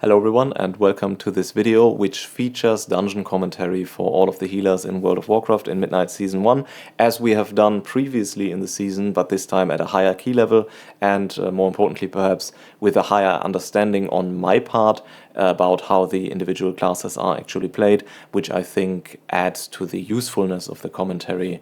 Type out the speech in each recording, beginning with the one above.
Hello everyone and welcome to this video which features dungeon commentary for all of the healers in World of Warcraft in Midnight Season 1, as we have done previously in the season, but this time at a higher key level and more importantly perhaps with a higher understanding on my part about how the individual classes are actually played, which I think adds to the usefulness of the commentary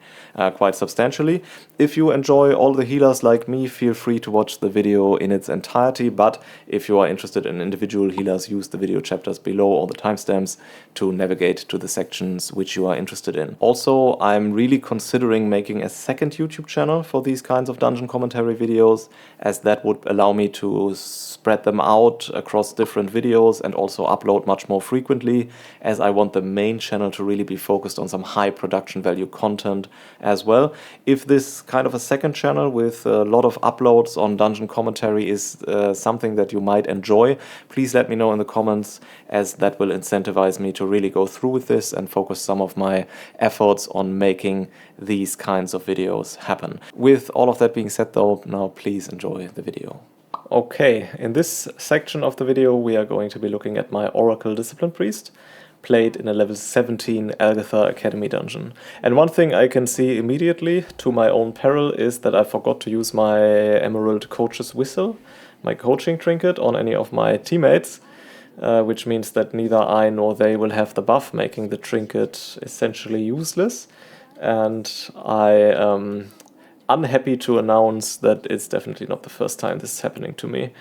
quite substantially. If you enjoy all the healers like me, feel free to watch the video in its entirety, but if you are interested in individual healers, use the video chapters below or the timestamps to navigate to the sections which you are interested in. Also, I'm really considering making a second YouTube channel for these kinds of dungeon commentary videos, as that would allow me to spread them out across different videos and also upload much more frequently, as I want the main channel to really be focused on some high production value content as well. If this kind of a second channel with a lot of uploads on dungeon commentary is something that you might enjoy, please let me know in the comments, as that will incentivize me to really go through with this and focus some of my efforts on making these kinds of videos happen. With all of that being said though, now please enjoy the video. Okay, in this section of the video we are going to be looking at my Oracle Discipline Priest, played in a level 17 Algatha Academy dungeon. And one thing I can see immediately, to my own peril, is that I forgot to use my Emerald Coach's Whistle, my coaching trinket, on any of my teammates, which means that neither I nor they will have the buff, making the trinket essentially useless. And I am unhappy to announce that it's definitely not the first time this is happening to me.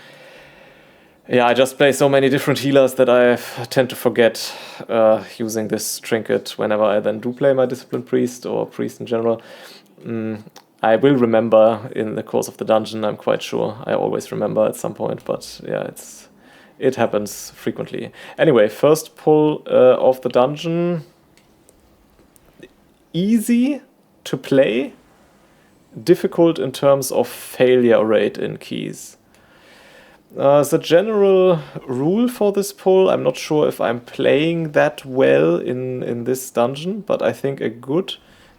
Yeah, I just play so many different healers that I tend to forget using this trinket whenever I then do play my Discipline Priest or Priest in general. I will remember in the course of the dungeon, I'm quite sure. I always remember at some point, but yeah, it happens frequently. Anyway, first pull of the dungeon. Easy to play, difficult in terms of failure rate in keys. As a general rule for this pull, I'm not sure if I'm playing that well in this dungeon, but I think a good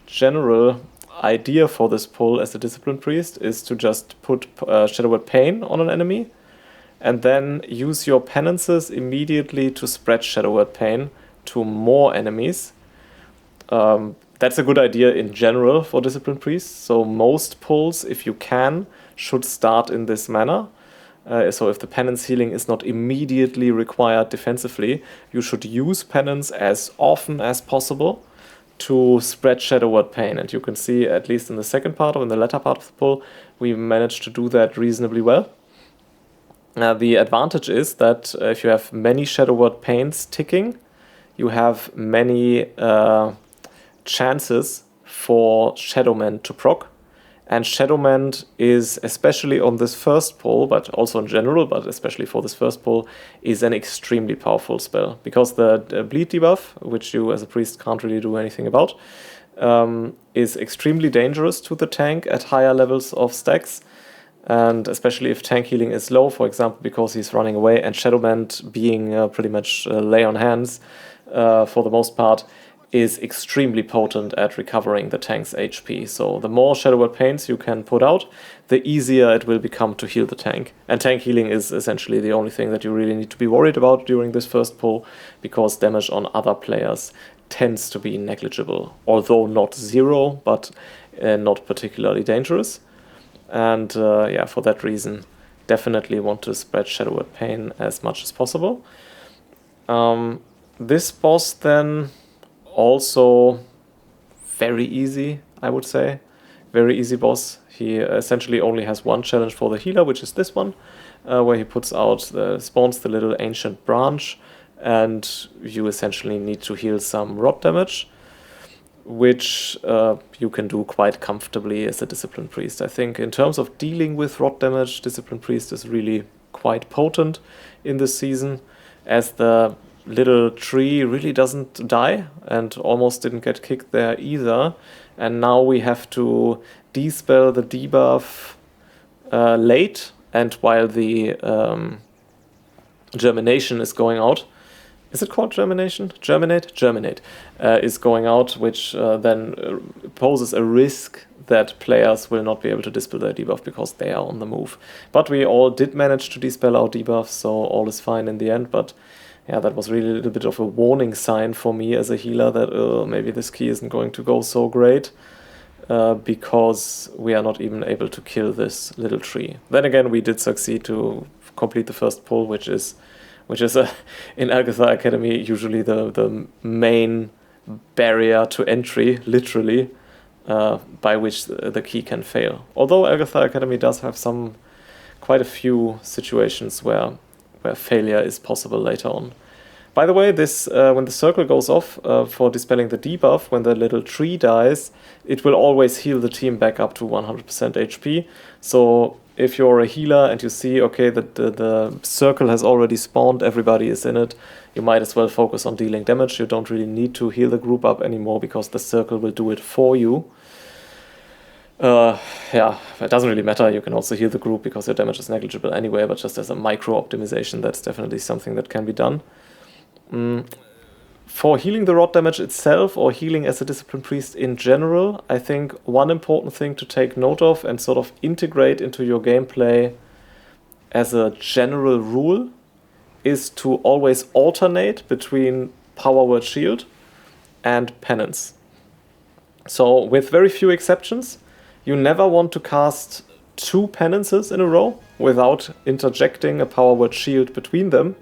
general idea for this pull as a Discipline Priest is to just put Shadow Word Pain on an enemy and then use your penances immediately to spread Shadow Word Pain to more enemies. That's a good idea in general for Discipline Priests, so most pulls, if you can, should start in this manner. So if the penance healing is not immediately required defensively, you should use penance as often as possible to spread Shadow Word Pain. And you can see, at least in the second part or in the latter part of the pull, we managed to do that reasonably well. The advantage is that if you have many Shadow Word Pains ticking, you have many chances for Shadowmend to proc. And Shadowmend is, especially on this first pull, but also in general, but especially for this first pull, is an extremely powerful spell. Because the bleed debuff, which you as a priest can't really do anything about, is extremely dangerous to the tank at higher levels of stacks. And especially if tank healing is low, for example, because he's running away, and Shadowmend being pretty much lay on hands for the most part, is extremely potent at recovering the tank's HP. So the more Shadow Word Pains you can put out, the easier it will become to heal the tank. And tank healing is essentially the only thing that you really need to be worried about during this first pull, because damage on other players tends to be negligible, although not zero, but not particularly dangerous. And yeah, for that reason, definitely want to spread Shadow Word Pain as much as possible. This boss then, also very easy, I would say. Very easy boss. He essentially only has one challenge for the healer, which is this one, where he puts out, spawns the little ancient branch, and you essentially need to heal some rot damage, which you can do quite comfortably as a Discipline Priest. I think in terms of dealing with rot damage, Discipline Priest is really quite potent in this season, as the little tree really doesn't die and almost didn't get kicked there either. And now we have to dispel the debuff late, and while the germination is going out, is it called germination? Germinate is going out, which then poses a risk that players will not be able to dispel their debuff because they are on the move. But we all did manage to dispel our debuffs, so all is fine in the end. But yeah, that was really a little bit of a warning sign for me as a healer that maybe this key isn't going to go so great. Because we are not even able to kill this little tree. Then again, we did succeed to complete the first pull, which is in Algethar Academy usually the main barrier to entry, literally, by which the key can fail. Although Algethar Academy does have quite a few situations where failure is possible later on. By the way, this when the circle goes off for dispelling the debuff, when the little tree dies, it will always heal the team back up to 100% HP. So if you're a healer and you see, okay, that the circle has already spawned, everybody is in it, you might as well focus on dealing damage. You don't really need to heal the group up anymore because the circle will do it for you. Yeah, it doesn't really matter. You can also heal the group because your damage is negligible anyway, but just as a micro optimization, that's definitely something that can be done. For healing the rot damage itself, or healing as a Discipline Priest in general, I think one important thing to take note of and sort of integrate into your gameplay as a general rule is to always alternate between Power Word Shield and Penance. So with very few exceptions, you never want to cast 2 Penances in a row without interjecting a Power Word Shield between them.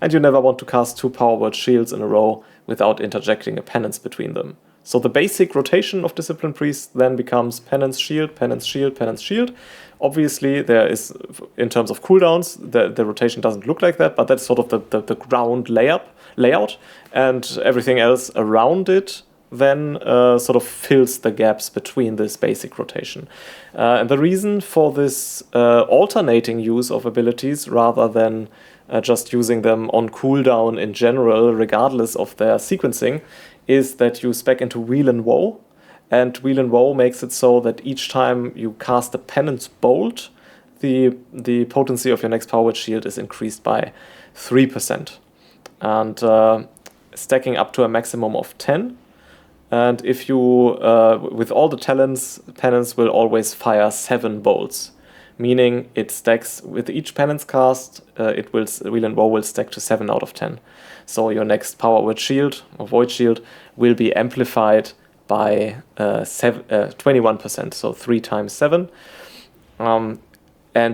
And you never want to cast 2 Power Word Shields in a row without interjecting a Penance between them. So the basic rotation of Discipline Priest then becomes Penance, Shield, Penance, Shield, Penance, Shield. Obviously, there is, in terms of cooldowns, the rotation doesn't look like that, but that's sort of the ground layout, and everything else around it then sort of fills the gaps between this basic rotation. And the reason for this alternating use of abilities rather than just using them on cooldown in general, regardless of their sequencing, is that you spec into Wheel and Woe. And Wheel and Woe makes it so that each time you cast a Penance Bolt, the potency of your next Power Word Shield is increased by 3%. And stacking up to a maximum of 10. And if you, with all the talents, Penance will always fire 7 bolts. Meaning it stacks with each Penance cast, Wheel and Woe will stack to 7 out of 10. So your next Power Word Shield or Void Shield will be amplified by 21%, so 3 times 7. And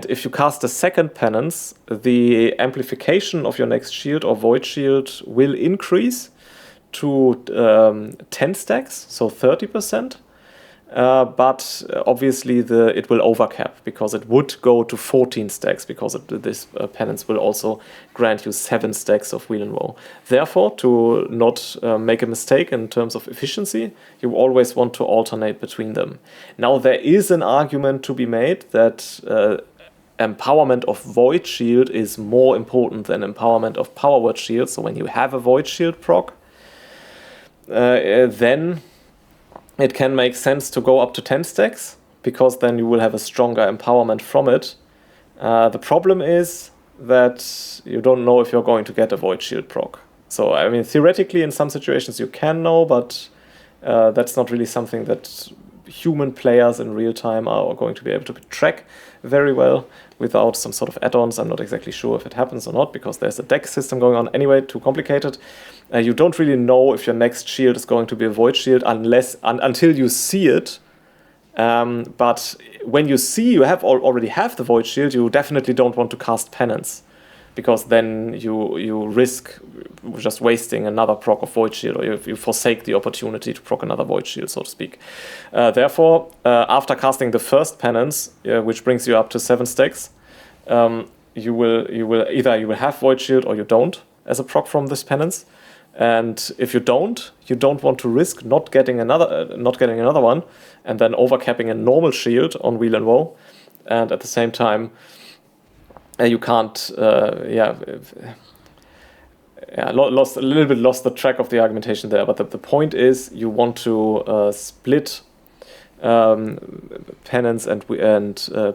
if you cast a second Penance, the amplification of your next Shield or Void Shield will increase to 10 stacks, so 30%. But obviously it will overcap because it would go to 14 stacks because this Penance will also grant you 7 stacks of Wheel and Woe. Therefore, to not make a mistake in terms of efficiency, you always want to alternate between them. Now, there is an argument to be made that empowerment of Void Shield is more important than empowerment of Power Word Shield. So when you have a Void Shield proc, then it can make sense to go up to 10 stacks, because then you will have a stronger empowerment from it. The problem is that you don't know if you're going to get a Void Shield proc. So, I mean, theoretically, in some situations you can know, but that's not really something that human players in real time are going to be able to track very well without some sort of add-ons. I'm not exactly sure if it happens or not, because there's a deck system going on anyway, too complicated. You don't really know if your next shield is going to be a Void Shield until you see it. But when you see you already have the Void Shield, you definitely don't want to cast Penance, because then you risk just wasting another proc of Void Shield, or you forsake the opportunity to proc another Void Shield, so to speak. Therefore, after casting the first Penance, which brings you up to 7 stacks, you will either have Void Shield or you don't as a proc from this Penance. And if you don't want to risk not getting another one, and then overcapping a normal shield on Wheel and Woe, and at the same time you can't lost the track of the argumentation there. But the point is, you want to split Penance and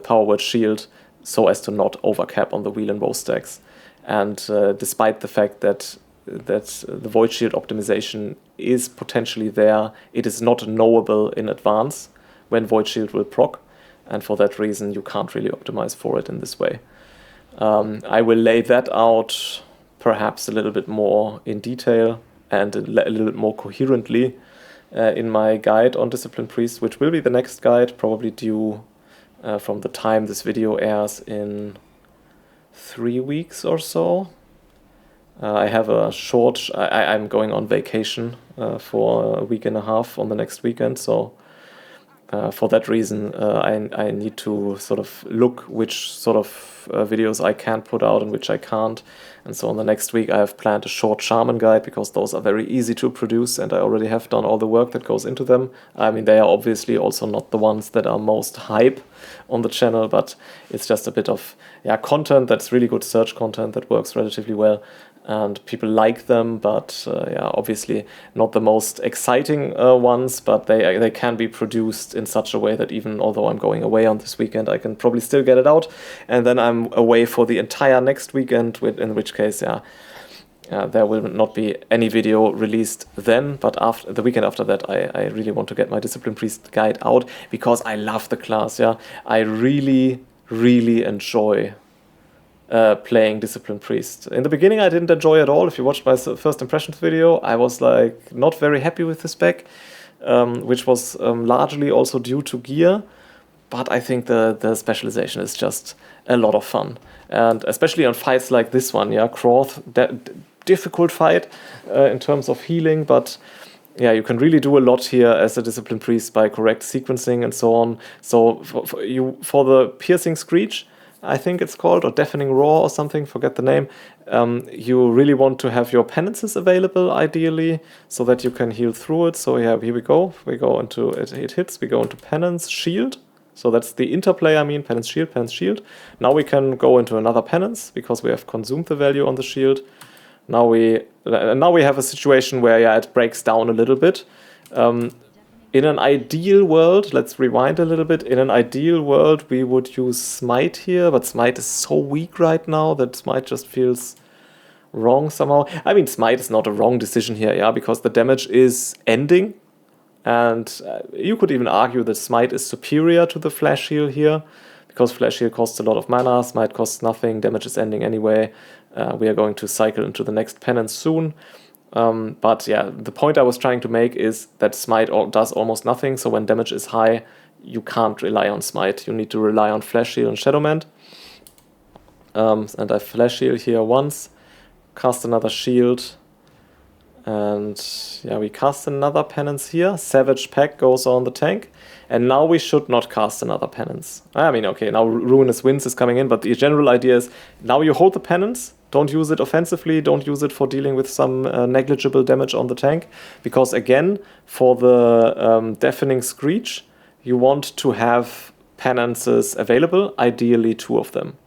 Power Word Shield so as to not overcap on the Wheel and Woe stacks. And despite the fact that the Void Shield optimization is potentially there. It is not knowable in advance when Void Shield will proc, and for that reason you can't really optimize for it in this way. I will lay that out perhaps a little bit more in detail and a little bit more coherently in my guide on Discipline Priest, which will be the next guide, probably due from the time this video airs in 3 weeks or so. I have a short, I'm going on vacation for a week and a half on the next weekend, so for that reason I need to sort of look which sort of videos I can put out and which I can't. And so on the next week I have planned a short Shaman guide, because those are very easy to produce and I already have done all the work that goes into them. I mean, they are obviously also not the ones that are most hype on the channel, but it's just a bit of content that's really good search content that works relatively well. And people like them, but obviously not the most exciting ones, but they can be produced in such a way that even although I'm going away on this weekend, I can probably still get it out. And then I'm away for the entire next weekend, in which case, there will not be any video released then, but after the weekend after that, I really want to get my Discipline Priest guide out, because I love the class, I really, really enjoy playing Discipline Priest. In the beginning I didn't enjoy at all. If you watched my first impressions video, I was like not very happy with the spec, which was largely also due to gear, but I think the specialization is just a lot of fun. And especially on fights like this one, Croth, difficult fight in terms of healing, but you can really do a lot here as a Discipline Priest by correct sequencing and so on. So for the Piercing Screech, I think it's called, or Deafening Roar or something, forget the name. You really want to have your penances available, ideally, so that you can heal through it. So here we go. We go into it hits. We go into Penance Shield. So that's the interplay. I mean, Penance Shield, Penance Shield. Now we can go into another Penance because we have consumed the value on the shield. Now we have a situation where it breaks down a little bit. In an ideal world, let's rewind a little bit. In an ideal world, we would use Smite here, but Smite is so weak right now that Smite just feels wrong somehow. I mean, Smite is not a wrong decision here, because the damage is ending. And you could even argue that Smite is superior to the Flash Heal here, because Flash Heal costs a lot of mana, Smite costs nothing, damage is ending anyway. We are going to cycle into the next penance soon. But the point I was trying to make is that Smite does almost nothing, so when damage is high, you can't rely on Smite. You need to rely on Flash Heal and Shadowmend. And I Flash Heal here once, cast another shield, and we cast another penance here. Savage Pack goes on the tank, and now we should not cast another penance. I mean, okay, now Ruinous Winds is coming in, but the general idea is now you hold the penance. Don't use it offensively, don't use it for dealing with some negligible damage on the tank, because again, for the Deafening Screech, you want to have penances available, ideally 2 of them.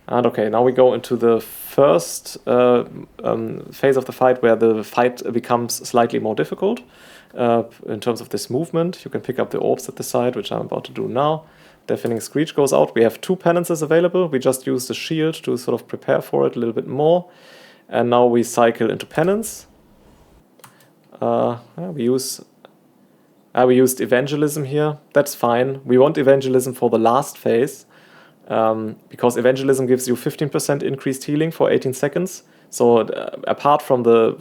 And okay, now we go into the first phase of the fight, where the fight becomes slightly more difficult in terms of this movement. You can pick up the orbs at the side, which I'm about to do now. Deafening Screech goes out. We have 2 penances available. We just use the shield to sort of prepare for it a little bit more. And now we cycle into penance. We used Evangelism here. That's fine. We want Evangelism for the last phase, because Evangelism gives you 15% increased healing for 18 seconds. So apart from the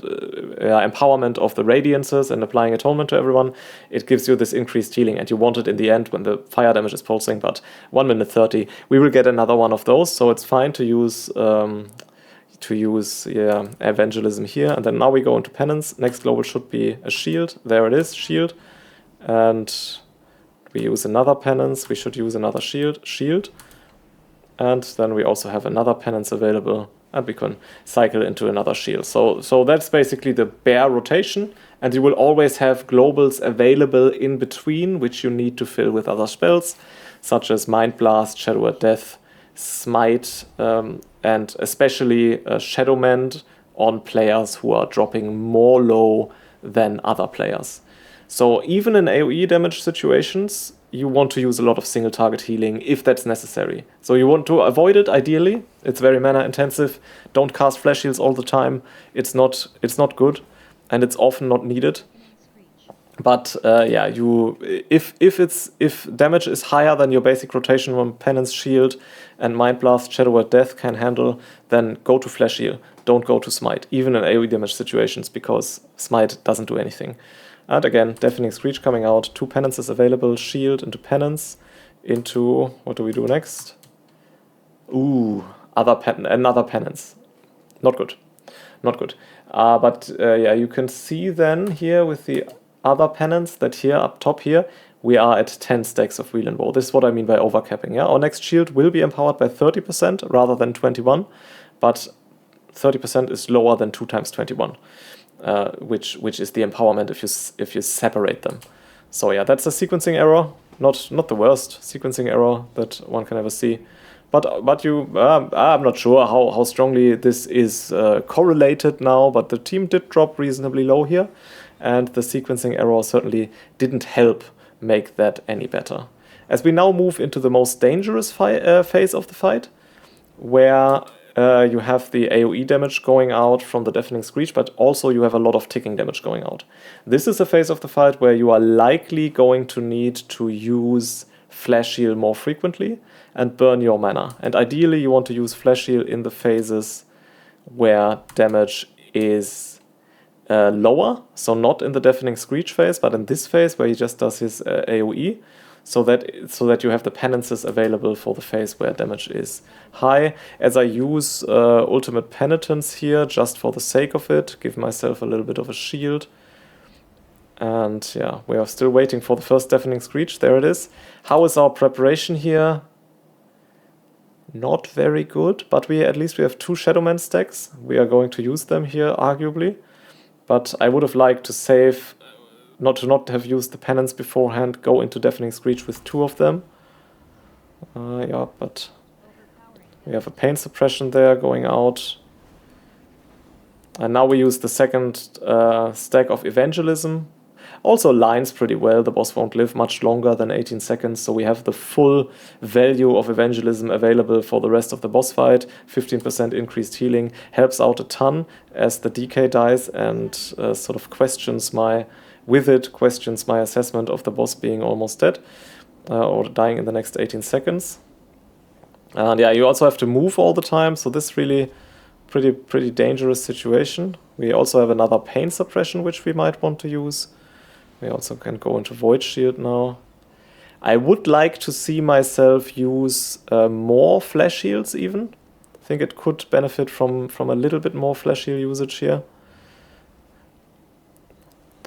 empowerment of the Radiances and applying Atonement to everyone, it gives you this increased healing, and you want it in the end when the fire damage is pulsing, but 1 minute 30. We will get another one of those, so it's fine to use Evangelism here. And then now we go into Penance. Next global should be a shield. There it is, shield. And we use another Penance. We should use another shield. And then we also have another Penance available, and we can cycle into another shield. So that's basically the bare rotation, and you will always have globals available in between, which you need to fill with other spells, such as Mind Blast, Shadow at Death, Smite, and especially Shadowmend on players who are dropping more low than other players. So even in AoE damage situations, you want to use a lot of single target healing if that's necessary. So you want to avoid it ideally. It's very mana intensive. Don't cast flash heals all the time. It's not good, and it's often not needed. But yeah, if damage is higher than your basic rotation from Penance, Shield, and Mind Blast, Shadow Word Death can handle, then go to Flash Heal. Don't go to Smite, even in AoE damage situations, because Smite doesn't do anything. And again, Deafening Screech coming out. 2 Penances available. Shield into Penance. Into... what do we do next? Ooh, another Penance. Not good. Not good. But yeah, you can see then here with the other Penance that here, up top here, we are at 10 stacks of Wheel and Woe. This is what I mean by overcapping. Yeah? Our next shield will be empowered by 30% rather than 21, but 30% is lower than 2 times 21. Which is the empowerment if you separate them. So yeah, that's a sequencing error, not the worst sequencing error that one can ever see. But I'm not sure how strongly this is correlated now. But the team did drop reasonably low here, and the sequencing error certainly didn't help make that any better. As we now move into the most dangerous phase of the fight, where you have the AoE damage going out from the Deafening Screech, but also you have a lot of ticking damage going out. This is a phase of the fight where you are likely going to need to use Flash Heal more frequently and burn your mana. And ideally you want to use Flash Heal in the phases where damage is lower, so not in the Deafening Screech phase, but in this phase where he just does his AoE. So that you have the penances available for the phase where damage is high. As I use Ultimate Penitence here, just for the sake of it, give myself a little bit of a shield. And yeah, we are still waiting for the first Deafening Screech. There it is. How is our preparation here? Not very good, but at least we have 2 Shadowman stacks. We are going to use them here, arguably. But I would have liked to save... not have used the penance beforehand, go into Deafening Screech with 2 of them. Yeah, but we have a pain suppression there going out. And now we use the second stack of Evangelism. Also aligns pretty well, the boss won't live much longer than 18 seconds, so we have the full value of Evangelism available for the rest of the boss fight. 15% increased healing, helps out a ton as the DK dies and sort of questions my assessment of the boss being almost dead or dying in the next 18 seconds. And yeah, you also have to move all the time, so this is really pretty dangerous situation. We also have another pain suppression which we might want to use. We also can go into Void Shield now. I would like to see myself use more flash heals even. I think it could benefit from a little bit more flash heal usage here.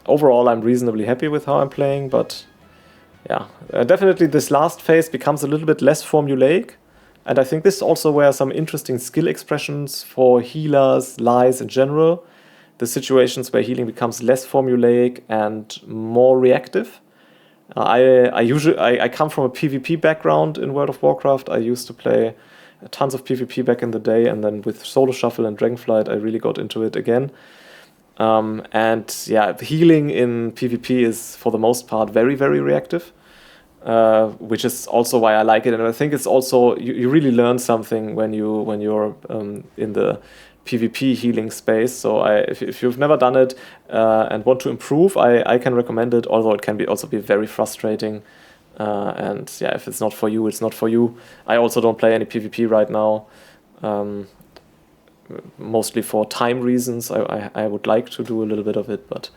Overall, I'm reasonably happy with how I'm playing, but yeah, definitely this last phase becomes a little bit less formulaic, and I think this is also where some interesting skill expressions for healers lies in general. The situations where healing becomes less formulaic and more reactive. I come from a PvP background in World of Warcraft. I used to play tons of PvP back in the day, and then with Solo Shuffle and Dragonflight, I really got into it again. And yeah, healing in PvP is for the most part very, very reactive, which is also why I like it. And I think it's also you really learn something when you're in the PvP healing space. So if you've never done it and want to improve, I can recommend it. Although it can also be very frustrating. And yeah, if it's not for you, it's not for you. I also don't play any PvP right now. Mostly for time reasons. I would like to do a little bit of it, but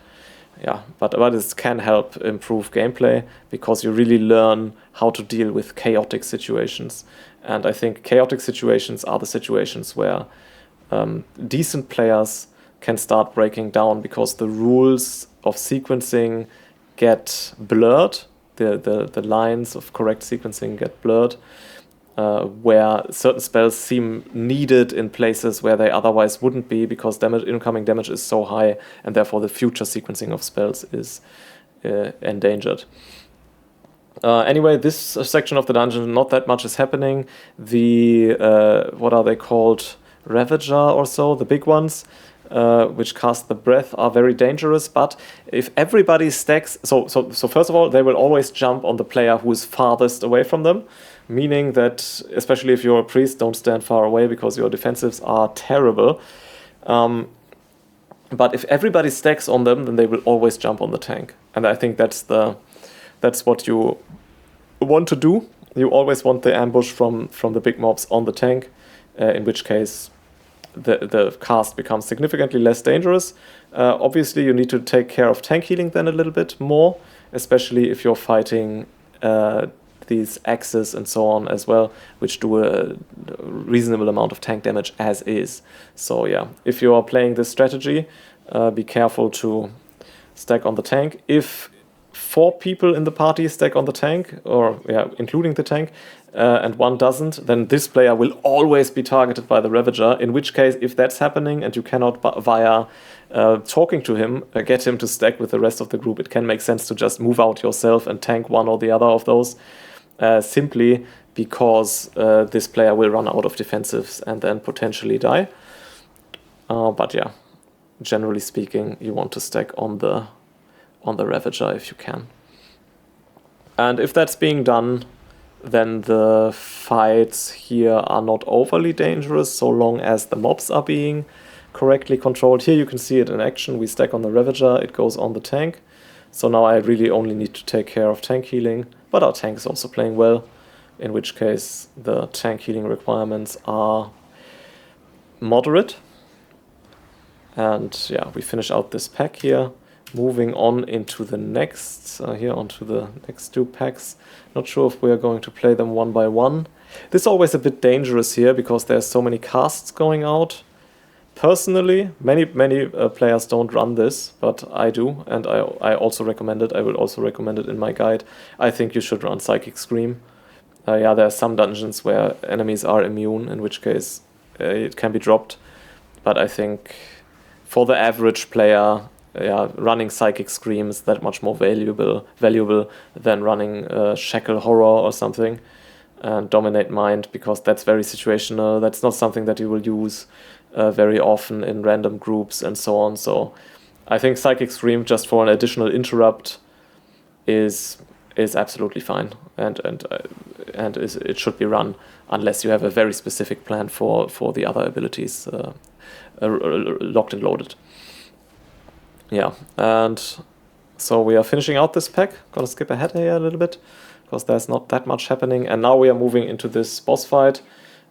yeah, but it can help improve gameplay because you really learn how to deal with chaotic situations. And I think chaotic situations are the situations where decent players can start breaking down because the rules of sequencing get blurred. The lines of correct sequencing get blurred. Where certain spells seem needed in places where they otherwise wouldn't be because incoming damage is so high, and therefore the future sequencing of spells is endangered. Anyway, this section of the dungeon, not that much is happening. The, what are they called? Ravager or so, the big ones. which cast the breath, are very dangerous. But if everybody stacks, so first of all, they will always jump on the player who is farthest away from them, meaning that especially if you're a priest, don't stand far away because your defensives are terrible. But if everybody stacks on them, then they will always jump on the tank, and I think that's what you want to do. You always want the ambush from the big mobs on the tank, in which case the cast becomes significantly less dangerous. Obviously, you need to take care of tank healing then a little bit more, especially if you're fighting these axes and so on as well, which do a reasonable amount of tank damage as is. So yeah, if you are playing this strategy, be careful to stack on the tank. If 4 people in the party stack on the tank, or yeah, including the tank, and 1 doesn't, then this player will always be targeted by the Ravager, in which case, if that's happening and you cannot via talking to him get him to stack with the rest of the group, it can make sense to just move out yourself and tank one or the other of those, simply because this player will run out of defensives and then potentially die. But yeah, generally speaking, you want to stack on the Ravager if you can. And if that's being done, then the fights here are not overly dangerous so long as the mobs are being correctly controlled. Here you can see it in action. We stack on the Ravager, it goes on the tank. So now I really only need to take care of tank healing, but our tank is also playing well, in which case the tank healing requirements are moderate. And yeah, we finish out this pack here. Moving on into the next, here onto the next 2 packs. Not sure if we are going to play them one by one. This is always a bit dangerous here because there's so many casts going out. Personally, many players don't run this, but I do, and I also recommend it. I will also recommend it in my guide. I think you should run Psychic Scream. Yeah, there are some dungeons where enemies are immune, in which case it can be dropped. But I think for the average player, yeah, running Psychic Scream is that much more valuable than running Shackle Horror or something, and Dominate Mind, because that's very situational. That's not something that you will use very often in random groups and so on. So I think Psychic Scream, just for an additional interrupt, is absolutely fine, and it should be run unless you have a very specific plan for the other abilities locked and loaded. Yeah, and so we are finishing out this pack. Gonna skip ahead here a little bit because there's not that much happening. And now we are moving into this boss fight.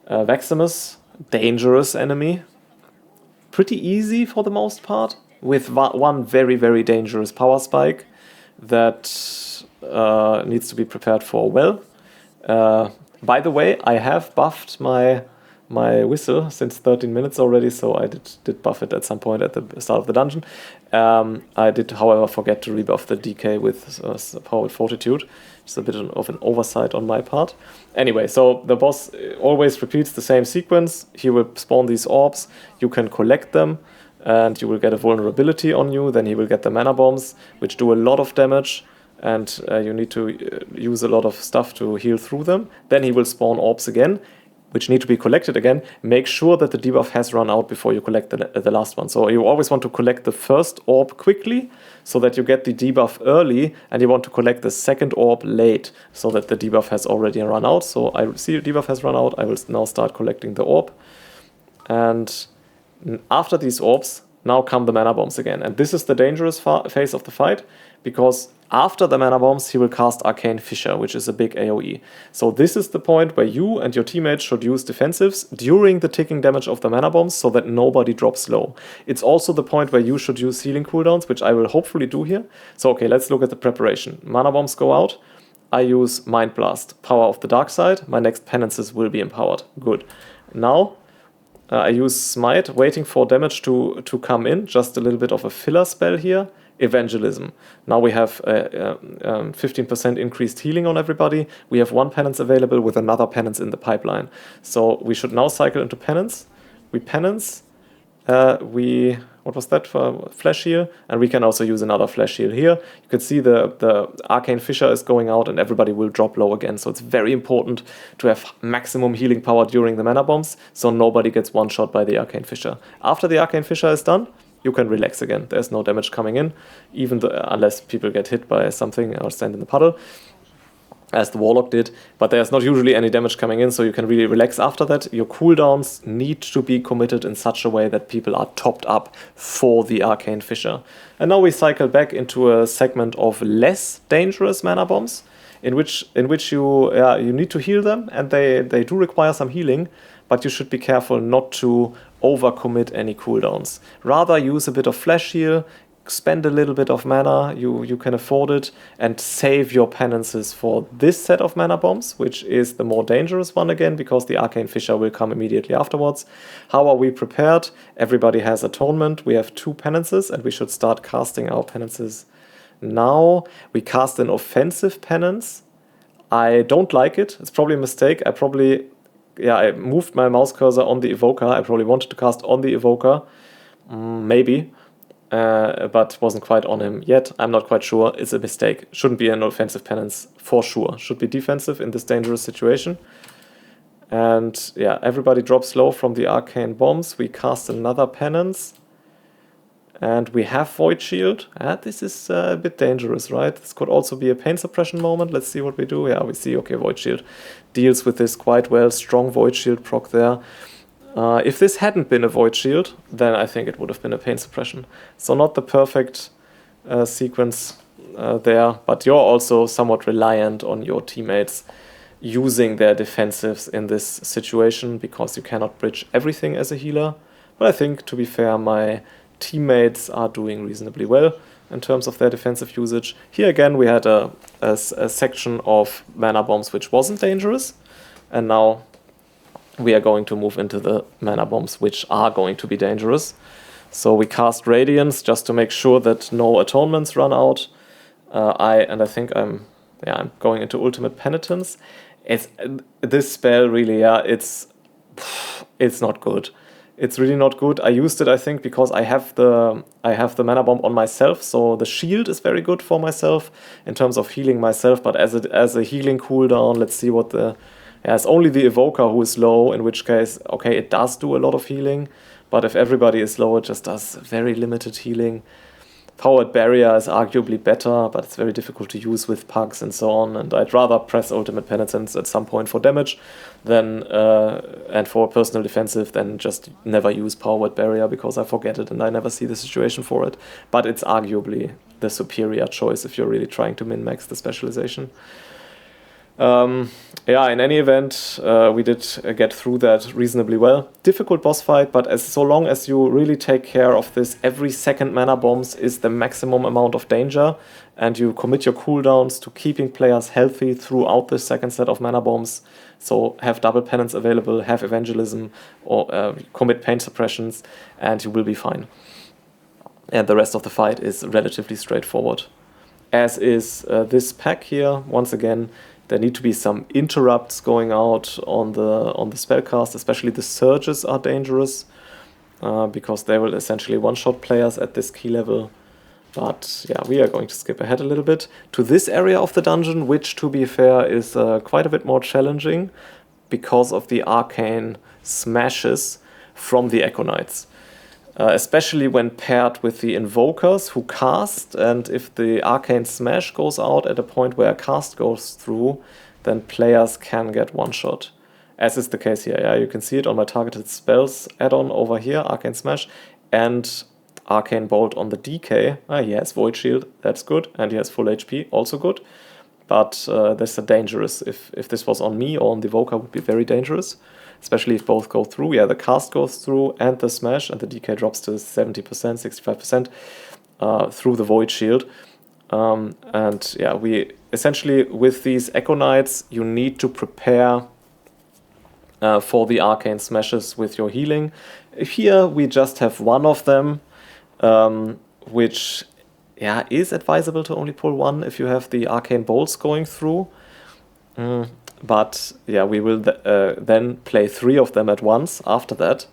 Vaximus, dangerous enemy. Pretty easy for the most part, with one very, very dangerous power spike that needs to be prepared for well. By the way, I have buffed my whistle since 13 minutes already, so I did buff it at some point at the start of the dungeon. I did, however, forget to rebuff the DK with Power with Fortitude. It's a bit of an oversight on my part. Anyway, so the boss always repeats the same sequence. He will spawn these orbs. You can collect them, and you will get a vulnerability on you. Then he will get the mana bombs, which do a lot of damage, and you need to use a lot of stuff to heal through them. Then he will spawn orbs again, which need to be collected again. Make sure that the debuff has run out before you collect the last one. So you always want to collect the first orb quickly so that you get the debuff early, and you want to collect the second orb late so that the debuff has already run out. So I see the debuff has run out. I will now start collecting the orb. And after these orbs, now come the mana bombs again. And this is the dangerous phase of the fight, because after the mana bombs, he will cast Arcane Fissure, which is a big AoE. So this is the point where you and your teammates should use defensives during the ticking damage of the mana bombs so that nobody drops low. It's also the point where you should use healing cooldowns, which I will hopefully do here. So okay, let's look at the preparation. Mana bombs go out. I use Mind Blast, Power of the Dark Side. My next penances will be empowered. Good. Now I use Smite, waiting for damage to come in. Just a little bit of a filler spell here. Evangelism. Now we have 15% increased healing on everybody. We have 1 penance available with another penance in the pipeline. So we should now cycle into penance. We penance. We what was that, for Flash Heal? And we can also use another Flash Heal here. You can see the Arcane Fissure is going out and everybody will drop low again. So it's very important to have maximum healing power during the mana bombs, so nobody gets one shot by the Arcane Fissure. After the Arcane Fissure is done, you can relax again. There's no damage coming in, unless people get hit by something or stand in the puddle, as the Warlock did, but there's not usually any damage coming in, so you can really relax after that. Your cooldowns need to be committed in such a way that people are topped up for the Arcane Fissure. And now we cycle back into a segment of less dangerous mana bombs, in which you need to heal them, and they do require some healing, but you should be careful not to overcommit any cooldowns. Rather use a bit of Flash Heal, spend a little bit of mana, you can afford it, and save your penances for this set of mana bombs, which is the more dangerous one again, because the Arcane Fissure will come immediately afterwards. How are we prepared? Everybody has Atonement. We have 2 penances, and we should start casting our penances now. We cast an offensive penance. I don't like it. It's probably a mistake. I moved my mouse cursor on the Evoker. I probably wanted to cast on the Evoker. Maybe. But wasn't quite on him yet. I'm not quite sure. It's a mistake. Shouldn't be an offensive penance for sure. Should be defensive in this dangerous situation. And yeah, everybody drops low from the Arcane Bombs. We cast another penance. And we have Void Shield. This is a bit dangerous, right? This could also be a pain suppression moment. Let's see what we do. Yeah, we see, okay, Void Shield deals with this quite well. Strong Void Shield proc there. If this hadn't been a Void Shield, then I think it would have been a pain suppression. So not the perfect sequence there, but you're also somewhat reliant on your teammates using their defensives in this situation, because you cannot bridge everything as a healer. But I think, to be fair, my teammates are doing reasonably well in terms of their defensive usage. Here again we had a section of mana bombs which wasn't dangerous, and now we are going to move into the mana bombs which are going to be dangerous. So we cast Radiance just to make sure that no atonements run out. I think I'm going into Ultimate Penitence. This spell really, it's not good. It's really not good. I used it, I think, because I have the mana bomb on myself, so the shield is very good for myself in terms of healing myself. But as a healing cooldown, let's see what it's only the Evoker who is low, in which case, okay, it does do a lot of healing, but if everybody is low, it just does very limited healing. Powered Barrier is arguably better, but it's very difficult to use with pugs and so on, and I'd rather press Ultimate Penitence at some point for damage than and for personal defensive than just never use Powered Barrier, because I forget it and I never see the situation for it. But it's arguably the superior choice if you're really trying to min-max the specialization. In any event, we did get through that reasonably well. Difficult boss fight, but so long as you really take care of this, every second mana bombs is the maximum amount of danger, and you commit your cooldowns to keeping players healthy throughout the second set of mana bombs. So have double penance available, have evangelism, or commit pain suppressions, and you will be fine. And the rest of the fight is relatively straightforward. As is this pack here. Once again, there need to be some interrupts going out on the spellcast. Especially the surges are dangerous, because they will essentially one-shot players at this key level. But yeah, we are going to skip ahead a little bit to this area of the dungeon, which, to be fair, is quite a bit more challenging because of the arcane smashes from the Echo Knights. Especially when paired with the Invokers who cast, and if the Arcane Smash goes out at a point where a cast goes through, then players can get one-shot. As is the case here. Yeah, you can see it on my targeted spells add-on over here, Arcane Smash, and Arcane Bolt on the DK. He has Void Shield, that's good, and he has full HP, also good. But that's dangerous. If this was on me or on the Evoker, would be very dangerous. Especially if both go through. Yeah, the cast goes through and the smash, and the DK drops to 70%, 65% through the Void Shield. And yeah, we essentially, with these Echo Knights, you need to prepare for the Arcane Smashes with your healing. Here we just have one of them, which is advisable to only pull one if you have the Arcane Bolts going through. But yeah, we will then play 3 of them at once after that,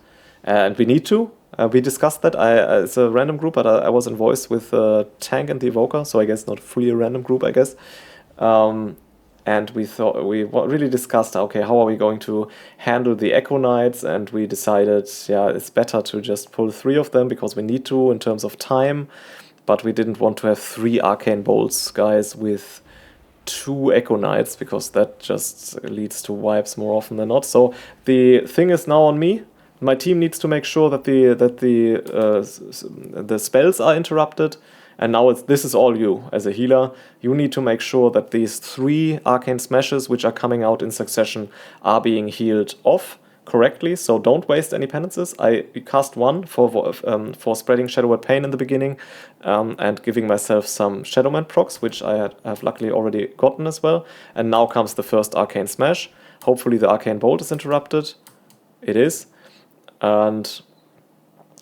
and we need to. We discussed that. It's a random group, but I was in voice with Tank and the Evoker, so I guess not fully a random group, I guess. And we really discussed, okay, how are we going to handle the Echo Knights? And we decided, yeah, it's better to just pull 3 of them because we need to in terms of time. But we didn't want to have 3 Arcane Bolts guys with 2 Echo Knights because that just leads to wipes more often than not. So the thing is now on me. My team needs to make sure that the spells are interrupted. And now this is all you as a healer. You need to make sure that these 3 arcane smashes, which are coming out in succession, are being healed off correctly. So don't waste any penances. I cast 1 for spreading Shadow Word Pain in the beginning and giving myself some Shadowman procs, which I have luckily already gotten as well. And now comes the first arcane smash. Hopefully the arcane bolt is interrupted. It is. And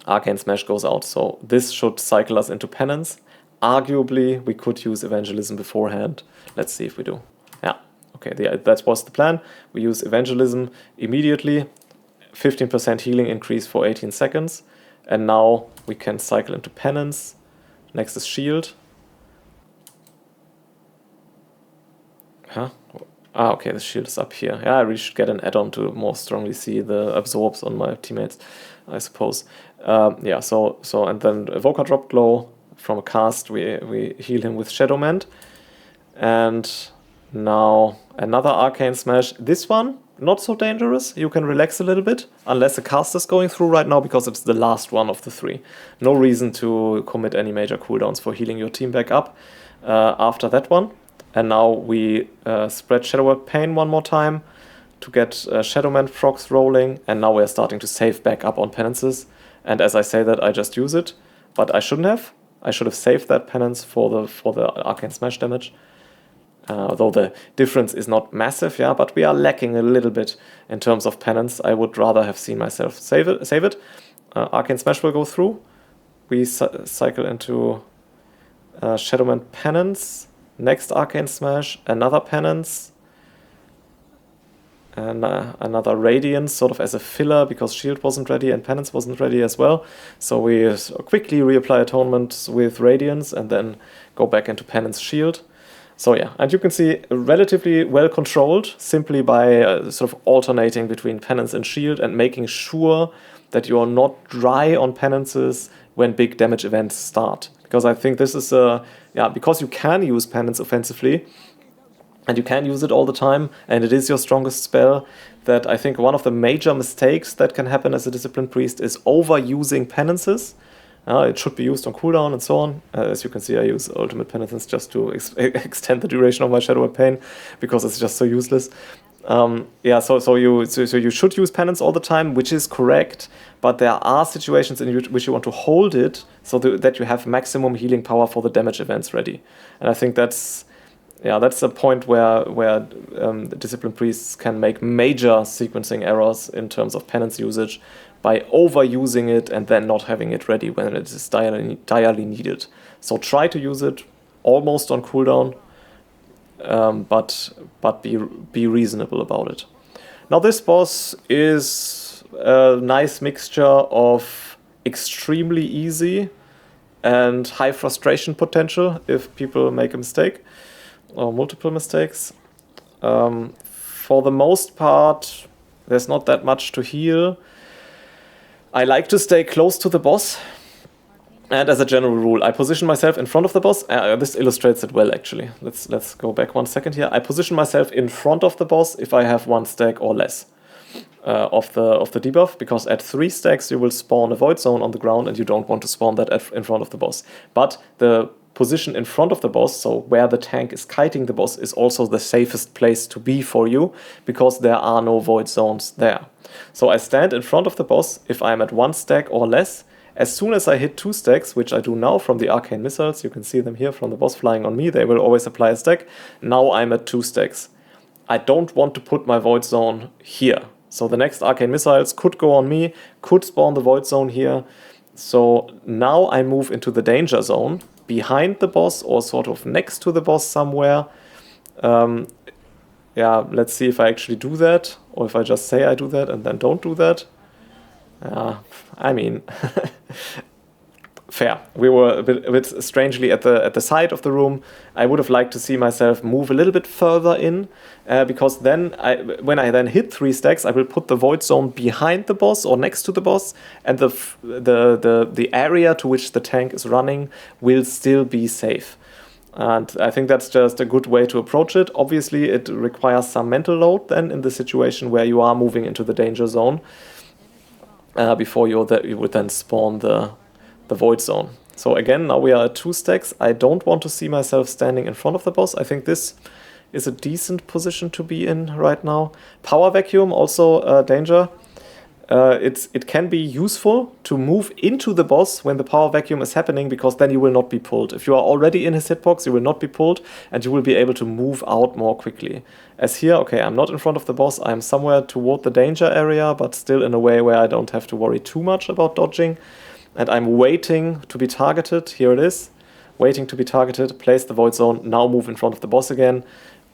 arcane smash goes out. So this should cycle us into penance. Arguably, we could use evangelism beforehand. Let's see if we do. Yeah, okay, that was the plan. We use evangelism immediately. 15% healing increase for 18 seconds. And now we can cycle into penance. Next is shield. Huh? Ah, okay, the shield is up here. Yeah, I really should get an add-on to more strongly see the absorbs on my teammates, I suppose. Yeah, so and then Evoker drop glow. From a cast, we heal him with Shadowmend. And now another Arcane Smash. This one, not so dangerous. You can relax a little bit, unless the cast is going through right now, because it's the last one of the 3. No reason to commit any major cooldowns for healing your team back up after that one. And now we spread Shadow Word Pain one more time to get Shadowman procs rolling. And now we're starting to save back up on penances. And as I say that, I just use it. But I shouldn't have. I should have saved that penance for the Arcane Smash damage. Though the difference is not massive, yeah, but we are lacking a little bit in terms of penance. I would rather have seen myself save it. Arcane Smash will go through. We cycle into Shadowman Penance. Next Arcane Smash, another Penance. And another Radiance, sort of as a filler, because Shield wasn't ready and Penance wasn't ready as well. So we quickly reapply Atonement with Radiance and then go back into Penance Shield. So yeah, and you can see relatively well controlled simply by sort of alternating between Penance and Shield and making sure that you are not dry on Penances when big damage events start. Because I think this is, because you can use Penance offensively, and you can use it all the time, and it is your strongest spell, that I think one of the major mistakes that can happen as a Disciplined Priest is overusing penances. It should be used on cooldown and so on. As you can see, I use Ultimate Penitence just to extend the duration of my Shadow Word Pain, because it's just so useless. So you should use penance all the time, which is correct, but there are situations in which you want to hold it so that you have maximum healing power for the damage events ready. And I think that's a point where the Disciplined Priests can make major sequencing errors in terms of penance usage by overusing it and then not having it ready when it is direly needed. So try to use it almost on cooldown, but be reasonable about it. Now this boss is a nice mixture of extremely easy and high frustration potential if people make a mistake. Or multiple mistakes. For the most part, there's not that much to heal. I like to stay close to the boss. And as a general rule, I position myself in front of the boss. This illustrates it well, actually. Let's go back 1 second here. I position myself in front of the boss if I have 1 stack or less of the debuff, because at 3 stacks you will spawn a void zone on the ground, and you don't want to spawn that in front of the boss. But the position in front of the boss, so where the tank is kiting the boss, is also the safest place to be for you, because there are no void zones there. So I stand in front of the boss if I'm at 1 stack or less. As soon as I hit 2 stacks, which I do now from the arcane missiles, you can see them here from the boss flying on me, they will always apply a stack. Now I'm at 2 stacks. I don't want to put my void zone here. So the next arcane missiles could go on me, could spawn the void zone here. So now I move into the danger zone, behind the boss or sort of next to the boss somewhere. Let's see if I actually do that, or if I just say I do that and then don't do that. I mean, fair. We were a bit strangely at the side of the room. I would have liked to see myself move a little bit further in, because then when I then hit 3 stacks, I will put the void zone behind the boss or next to the boss, and the area to which the tank is running will still be safe. And I think that's just a good way to approach it. Obviously, it requires some mental load then in the situation where you are moving into the danger zone, before you would then spawn the void zone. So again, now we are at 2 stacks. I don't want to see myself standing in front of the boss. I think this is a decent position to be in right now. Power vacuum, also danger. It can be useful to move into the boss when the power vacuum is happening, because then you will not be pulled. If you are already in his hitbox, you will not be pulled, and you will be able to move out more quickly. As here, okay, I'm not in front of the boss, I'm somewhere toward the danger area, but still in a way where I don't have to worry too much about dodging. And I'm waiting to be targeted. Here it is. Waiting to be targeted, place the void zone, now move in front of the boss again,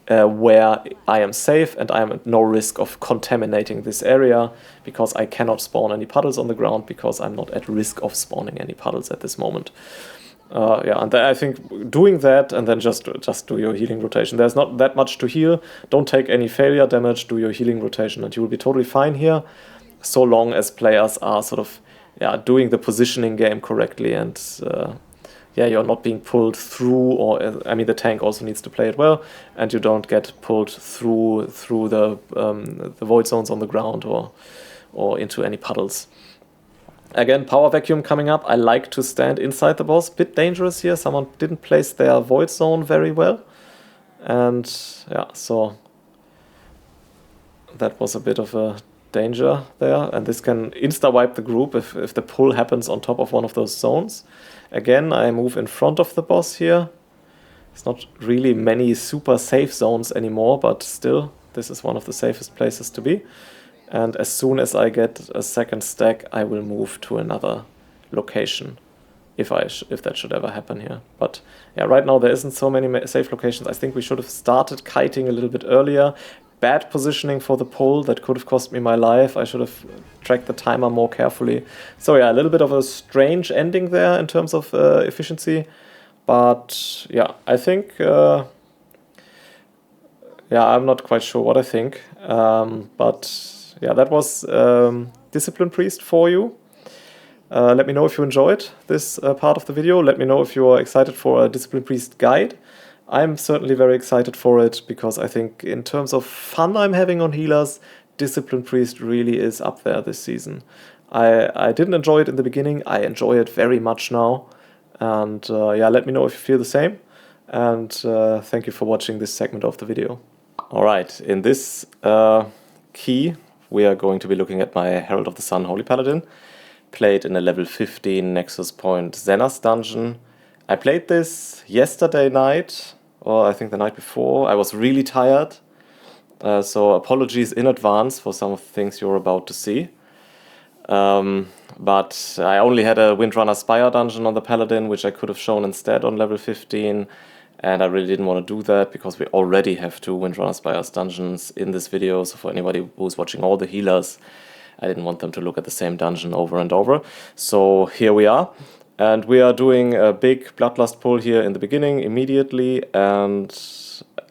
where I am safe and I am at no risk of contaminating this area, because I cannot spawn any puddles on the ground, because I'm not at risk of spawning any puddles at this moment. Yeah, and I think doing that and then just do your healing rotation. There's not that much to heal. Don't take any failure damage, do your healing rotation, and you will be totally fine here, so long as players are sort of doing the positioning game correctly, and you're not being pulled through, or I mean the tank also needs to play it well, and you don't get pulled through the void zones on the ground or into any puddles. Again, power vacuum coming up. I like to stand inside the boss. Bit dangerous here. Someone didn't place their void zone very well, and yeah, so that was a bit of a danger there, and this can insta-wipe the group if the pull happens on top of one of those zones. Again, I move in front of the boss here. It's not really many super safe zones anymore, but still, this is one of the safest places to be. And as soon as I get a second stack, I will move to another location, if that should ever happen here. But yeah, right now there isn't so many safe locations. I think we should have started kiting a little bit earlier. Bad positioning for the pull, that could have cost me my life. I should have tracked the timer more carefully. So yeah, a little bit of a strange ending there in terms of efficiency. But yeah, I think, I'm not quite sure what I think. But yeah, that was Discipline Priest for you. Let me know if you enjoyed this part of the video. Let me know if you are excited for a Discipline Priest guide. I'm certainly very excited for it, because I think in terms of fun I'm having on healers, Discipline Priest really is up there this season. I didn't enjoy it in the beginning, I enjoy it very much now. And let me know if you feel the same. And thank you for watching this segment of the video. Alright, in this key we are going to be looking at my Herald of the Sun Holy Paladin. Played in a level 15 Nexus Point Xenas dungeon. I played this yesterday night, or I think the night before. I was really tired, so apologies in advance for some of the things you're about to see. But I only had a Windrunner Spire dungeon on the Paladin, which I could have shown instead on level 15, and I really didn't want to do that, because we already have 2 Windrunner Spires dungeons in this video, so for anybody who's watching all the healers, I didn't want them to look at the same dungeon over and over. So here we are. And we are doing a big Bloodlust pull here in the beginning immediately, and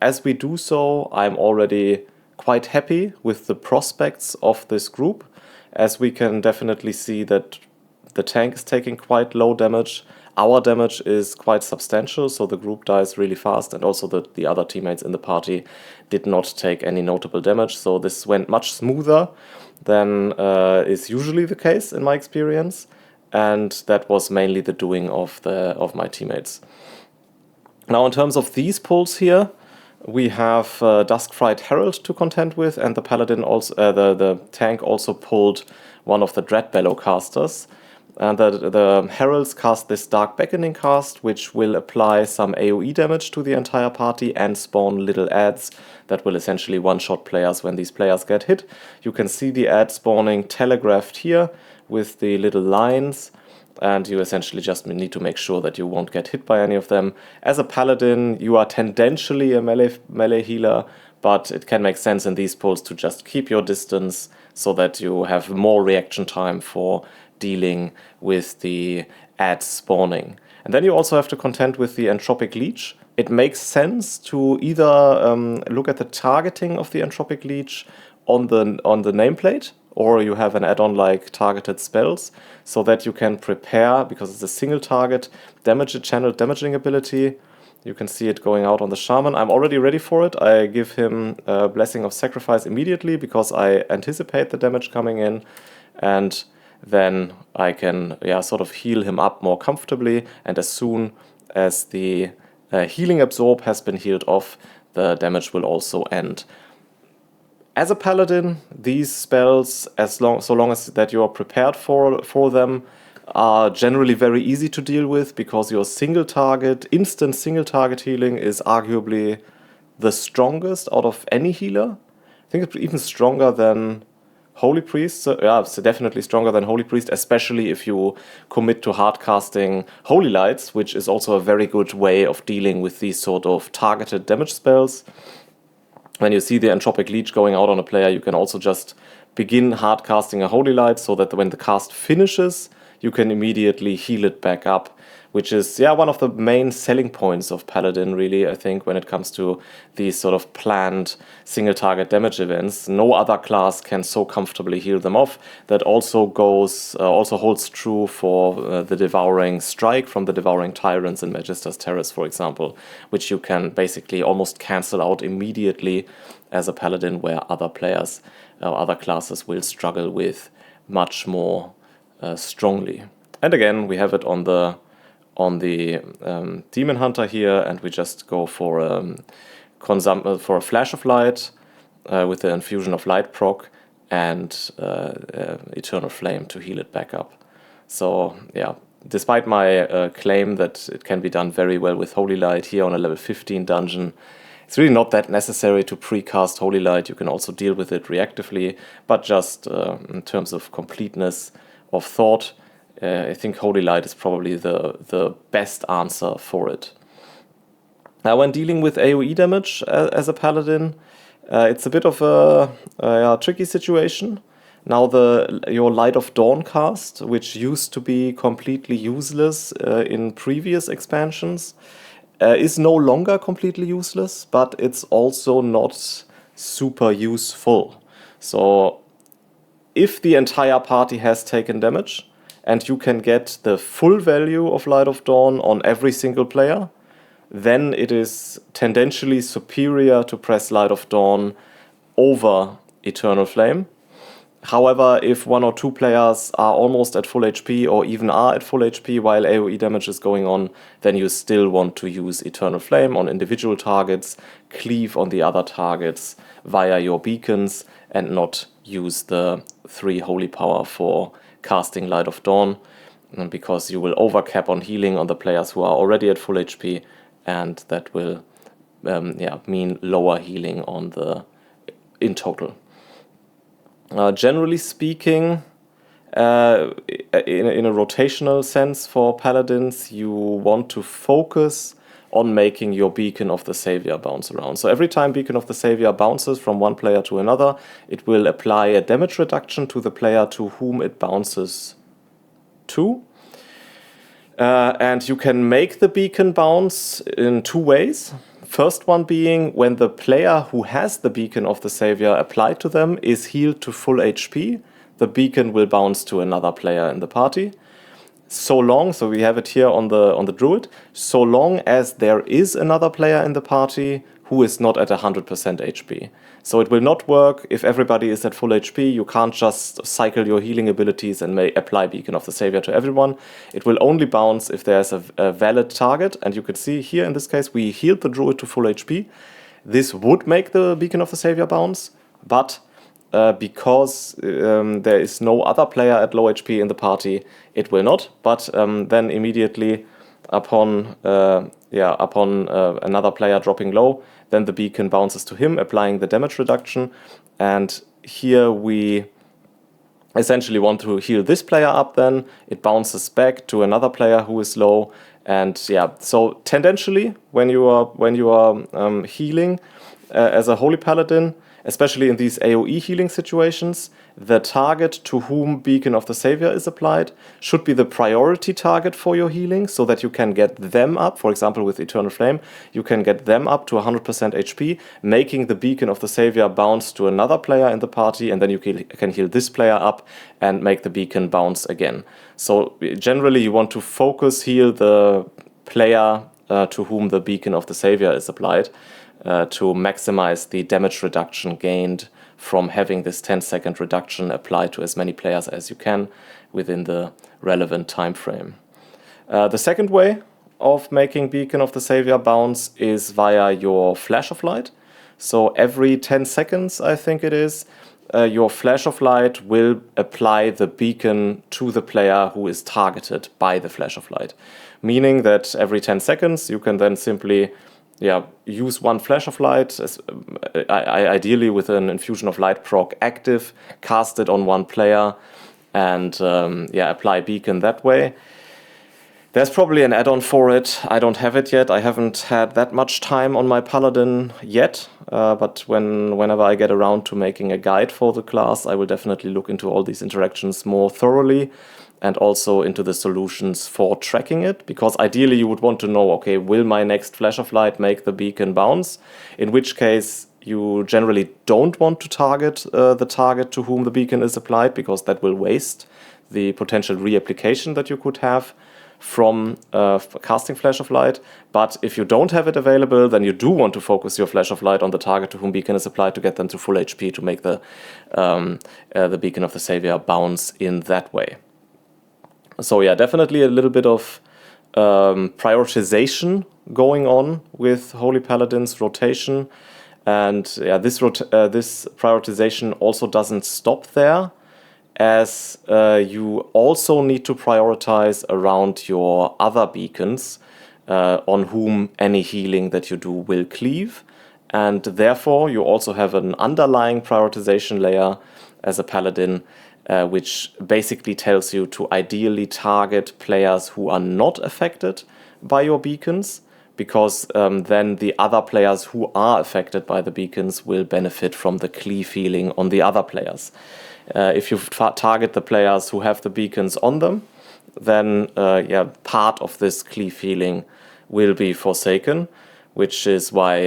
as we do so, I'm already quite happy with the prospects of this group, as we can definitely see that the tank is taking quite low damage, our damage is quite substantial, so the group dies really fast, and also the other teammates in the party did not take any notable damage, so this went much smoother than is usually the case in my experience. And that was mainly the doing of my teammates. Now, in terms of these pulls here, we have Duskfried Herald to contend with, and the Paladin also, the tank also pulled one of the Dreadbellow casters. And the Heralds cast this Dark Beckoning cast, which will apply some AoE damage to the entire party and spawn little ads that will essentially one-shot players when these players get hit. You can see the ad spawning telegraphed here with the little lines, and you essentially just need to make sure that you won't get hit by any of them. As a Paladin, you are tendentially a melee healer, but it can make sense in these pulls to just keep your distance so that you have more reaction time for dealing with the ads spawning. And then you also have to contend with the Entropic Leech. It makes sense to either look at the targeting of the Entropic Leech on the nameplate, or you have an add-on like targeted spells, so that you can prepare, because it's a single target, damage channel damaging ability. You can see it going out on the Shaman. I'm already ready for it. I give him a Blessing of Sacrifice immediately because I anticipate the damage coming in, and then I can sort of heal him up more comfortably, and as soon as the healing absorb has been healed off, the damage will also end. As a Paladin, these spells, so long as that you are prepared for them, are generally very easy to deal with, because your instant single target healing is arguably the strongest out of any healer. I think it's even stronger than Holy Priest. It's definitely stronger than Holy Priest, especially if you commit to hard casting Holy Lights, which is also a very good way of dealing with these sort of targeted damage spells. When you see the Entropic Leech going out on a player, you can also just begin hard casting a Holy Light so that when the cast finishes, you can immediately heal it back up, which is one of the main selling points of Paladin, really, I think, when it comes to these sort of planned single target damage events. No other class can so comfortably heal them off. That also holds true for the Devouring Strike from the Devouring Tyrants in Magister's Terrace, for example, which you can basically almost cancel out immediately as a Paladin, where other classes will struggle with much more strongly. And again, we have it on the Demon Hunter here, and we just go for a Flash of Light with the Infusion of Light proc and Eternal Flame to heal it back up. So despite my claim that it can be done very well with Holy Light here on a level 15 dungeon, it's really not that necessary to precast Holy Light. You can also deal with it reactively, but just in terms of completeness of thought, I think Holy Light is probably the best answer for it. Now, when dealing with AoE damage as a Paladin, it's a bit of a tricky situation. Now, your Light of Dawn cast, which used to be completely useless in previous expansions, is no longer completely useless, but it's also not super useful. So, if the entire party has taken damage, and you can get the full value of Light of Dawn on every single player, then it is tendentially superior to press Light of Dawn over Eternal Flame. However, if one or two players are almost at full HP or even are at full HP while AoE damage is going on, then you still want to use Eternal Flame on individual targets, cleave on the other targets via your beacons, and not use the 3 Holy Power for casting Light of Dawn, because you will overcap on healing on the players who are already at full HP, and that will mean lower healing in total. Generally speaking, in a rotational sense for Paladins, you want to focus on making your Beacon of the Savior bounce around. So every time Beacon of the Savior bounces from one player to another, it will apply a damage reduction to the player to whom it bounces to. And you can make the Beacon bounce in 2 ways. First one being when the player who has the Beacon of the Savior applied to them is healed to full HP, the Beacon will bounce to another player in the party. So we have it here on the Druid, so long as there is another player in the party who is not at 100% HP. So it will not work if everybody is at full HP. You can't just cycle your healing abilities and apply Beacon of the Savior to everyone. It will only bounce if there's a valid target, and you could see here in this case we healed the Druid to full HP. This would make the Beacon of the Savior bounce, but because there is no other player at low HP in the party, it will not. But then immediately upon another player dropping low, then the Beacon bounces to him, applying the damage reduction. And here we essentially want to heal this player up then. It bounces back to another player who is low. And so tendentially, when you are healing, as a Holy Paladin, especially in these AoE healing situations, the target to whom Beacon of the Savior is applied should be the priority target for your healing, so that you can get them up. For example, with Eternal Flame, you can get them up to 100% HP, making the Beacon of the Savior bounce to another player in the party, and then you can heal this player up and make the beacon bounce again. So generally you want to focus heal the player to whom the Beacon of the Savior is applied, to maximize the damage reduction gained from having this 10-second reduction applied to as many players as you can within the relevant time frame. The second way of making Beacon of the Savior bounce is via your Flash of Light. So every 10 seconds, I think it is, your Flash of Light will apply the beacon to the player who is targeted by the Flash of Light. Meaning that every 10 seconds you can then simply use one Flash of Light, ideally with an Infusion of Light proc active, cast it on one player, and apply Beacon that way. There's probably an add-on for it. I don't have it yet. I haven't had that much time on my Paladin yet, but whenever I get around to making a guide for the class, I will definitely look into all these interactions more thoroughly, and also into the solutions for tracking it, because ideally you would want to know, okay, will my next Flash of Light make the beacon bounce? In which case you generally don't want to target the target to whom the beacon is applied, because that will waste the potential reapplication that you could have from casting Flash of Light. But if you don't have it available, then you do want to focus your Flash of Light on the target to whom beacon is applied to get them to full HP to make the Beacon of the Savior bounce in that way. So yeah, definitely a little bit of prioritization going on with Holy Paladin's rotation. And yeah, this prioritization also doesn't stop there, as you also need to prioritize around your other beacons on whom any healing that you do will cleave. And therefore, you also have an underlying prioritization layer as a Paladin, which basically tells you to ideally target players who are not affected by your beacons, because then the other players who are affected by the beacons will benefit from the cleave healing on the other players. If you target the players who have the beacons on them, then part of this cleave healing will be forsaken, which is why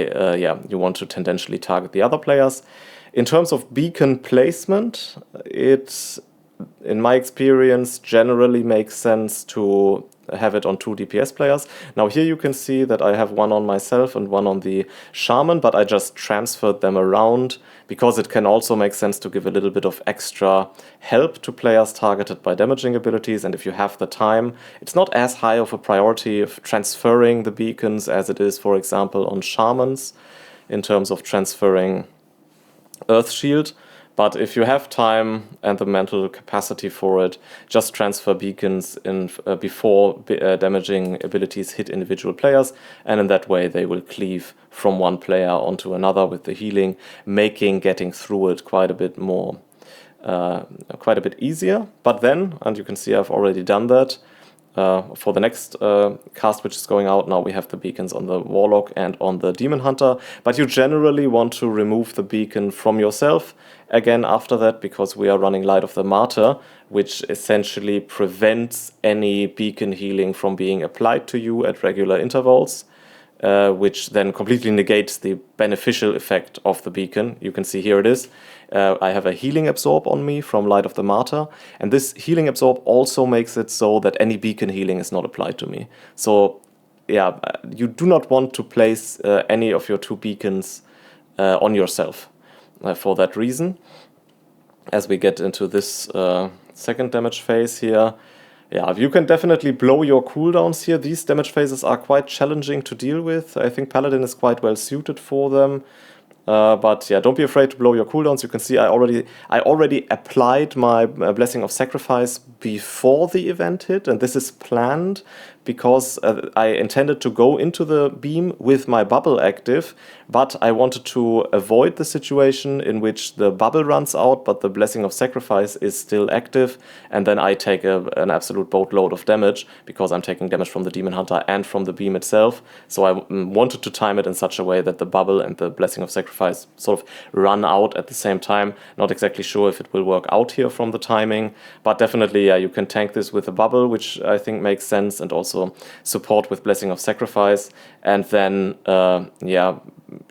you want to tendentially target the other players. In terms of beacon placement, it, in my experience, generally makes sense to have it on 2 DPS players. Now here you can see that I have one on myself and one on the Shaman, but I just transferred them around because it can also make sense to give a little bit of extra help to players targeted by damaging abilities. And if you have the time, it's not as high of a priority of transferring the beacons as it is, for example, on Shamans, in terms of transferring Earth Shield. But if you have time and the mental capacity for it, just transfer beacons in before damaging abilities hit individual players, and in that way they will cleave from one player onto another with the healing, making getting through it quite a bit more, quite a bit easier. But then, and you can see I've already done that, for the next cast which is going out now, we have the beacons on the Warlock and on the Demon Hunter, but you generally want to remove the beacon from yourself again after that, because we are running Light of the Martyr, which essentially prevents any beacon healing from being applied to you at regular intervals, which then completely negates the beneficial effect of the beacon. You can see here it is. I have a healing absorb on me from Light of the Martyr, and this healing absorb also makes it so that any beacon healing is not applied to me. So yeah, you do not want to place any of your 2 beacons on yourself for that reason. As we get into this second damage phase here, yeah, you can definitely blow your cooldowns here. These damage phases are quite challenging to deal with. I think Paladin is quite well suited for them. But yeah, don't be afraid to blow your cooldowns. You can see I already applied my Blessing of Sacrifice before the event hit, and this is planned because I intended to go into the beam with my bubble active, but I wanted to avoid the situation in which the bubble runs out, but the Blessing of Sacrifice is still active, and then I take an absolute boatload of damage, because I'm taking damage from the Demon Hunter and from the beam itself. So I wanted to time it in such a way that the bubble and the Blessing of Sacrifice sort of run out at the same time. Not exactly sure if it will work out here from the timing, but definitely, yeah, you can tank this with a bubble, which I think makes sense, and also support with Blessing of Sacrifice, and then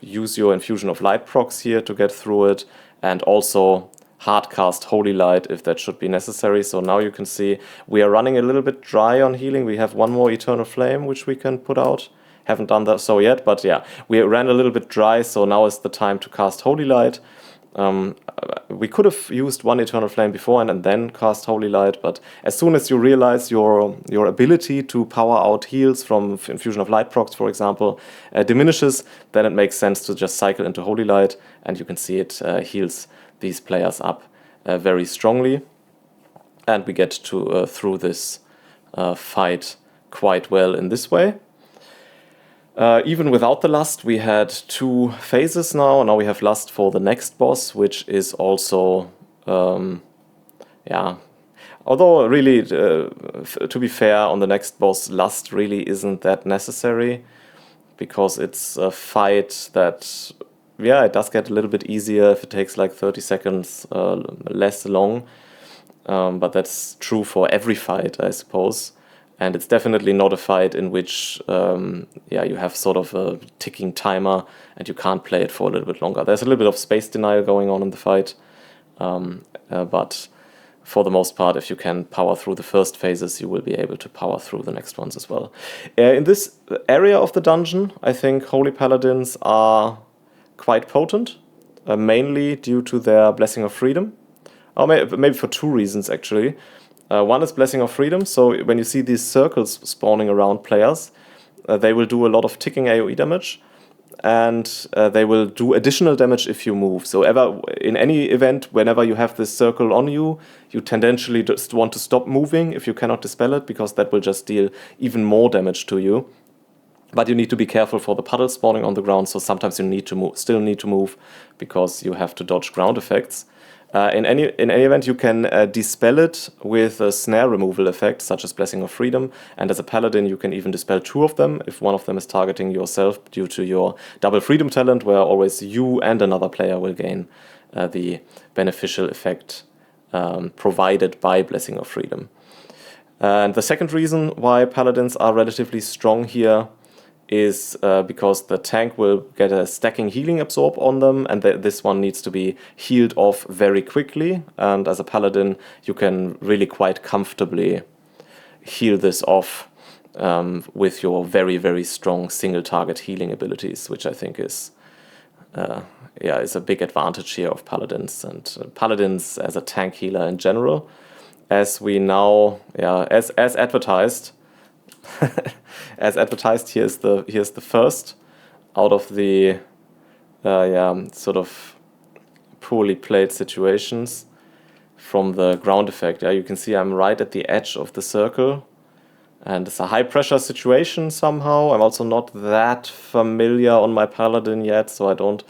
use your Infusion of Light procs here to get through it, and also hardcast Holy Light if that should be necessary. So now you can see we are running a little bit dry on healing. We have one more Eternal Flame which we can put out. Haven't done that so yet, but yeah, we ran a little bit dry, so now is the time to cast Holy Light. We could have used one Eternal Flame beforehand and then cast Holy Light, but as soon as you realize your ability to power out heals from Infusion of Light procs, for example, diminishes, then it makes sense to just cycle into Holy Light, and you can see it heals these players up very strongly, and we get to through this fight quite well in this way. Even without the Lust, we had 2 phases now. Now we have Lust for the next boss, which is also, although really, to be fair, on the next boss, Lust really isn't that necessary, because it's a fight that, it does get a little bit easier if it takes like 30 seconds less long, but that's true for every fight, I suppose. And it's definitely not a fight in which you have sort of a ticking timer and you can't play it for a little bit longer. There's a little bit of space denial going on in the fight, but for the most part, if you can power through the first phases, you will be able to power through the next ones as well. In this area of the dungeon, I think Holy Paladins are quite potent, mainly due to their Blessing of Freedom. Or maybe for 2 reasons, actually. One is Blessing of Freedom, so when you see these circles spawning around players, they will do a lot of ticking AoE damage, and they will do additional damage if you move. So in any event, whenever you have this circle on you, you tendentially just want to stop moving if you cannot dispel it, because that will just deal even more damage to you. But you need to be careful for the puddles spawning on the ground, so sometimes you still need to move, because you have to dodge ground effects. In any event, you can dispel it with a snare removal effect, such as Blessing of Freedom, and as a Paladin you can even dispel 2 of them if one of them is targeting yourself due to your double freedom talent, where always you and another player will gain the beneficial effect provided by Blessing of Freedom. And the second reason why Paladins are relatively strong here is because the tank will get a stacking healing absorb on them, and this one needs to be healed off very quickly, and as a Paladin you can really quite comfortably heal this off with your very, very strong single target healing abilities, which I think is a big advantage here of Paladins, and Paladins as a tank healer in general, as we now, as advertised. As advertised, here's the first out of the sort of poorly played situations from the ground effect. You can see I'm right at the edge of the circle, and it's a high pressure situation somehow. I'm also not that familiar on my Paladin yet, so I don't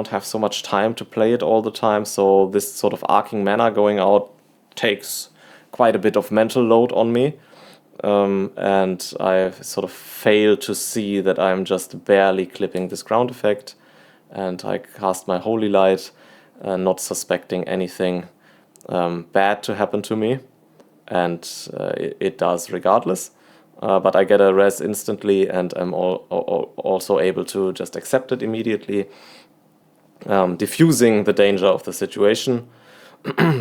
have so much time to play it all the time. So this sort of arcing mana going out takes quite a bit of mental load on me. And I sort of fail to see that I'm just barely clipping this ground effect, and I cast my Holy Light, not suspecting anything bad to happen to me, and it does regardless, but I get a res instantly, and I'm also able to just accept it immediately, diffusing the danger of the situation.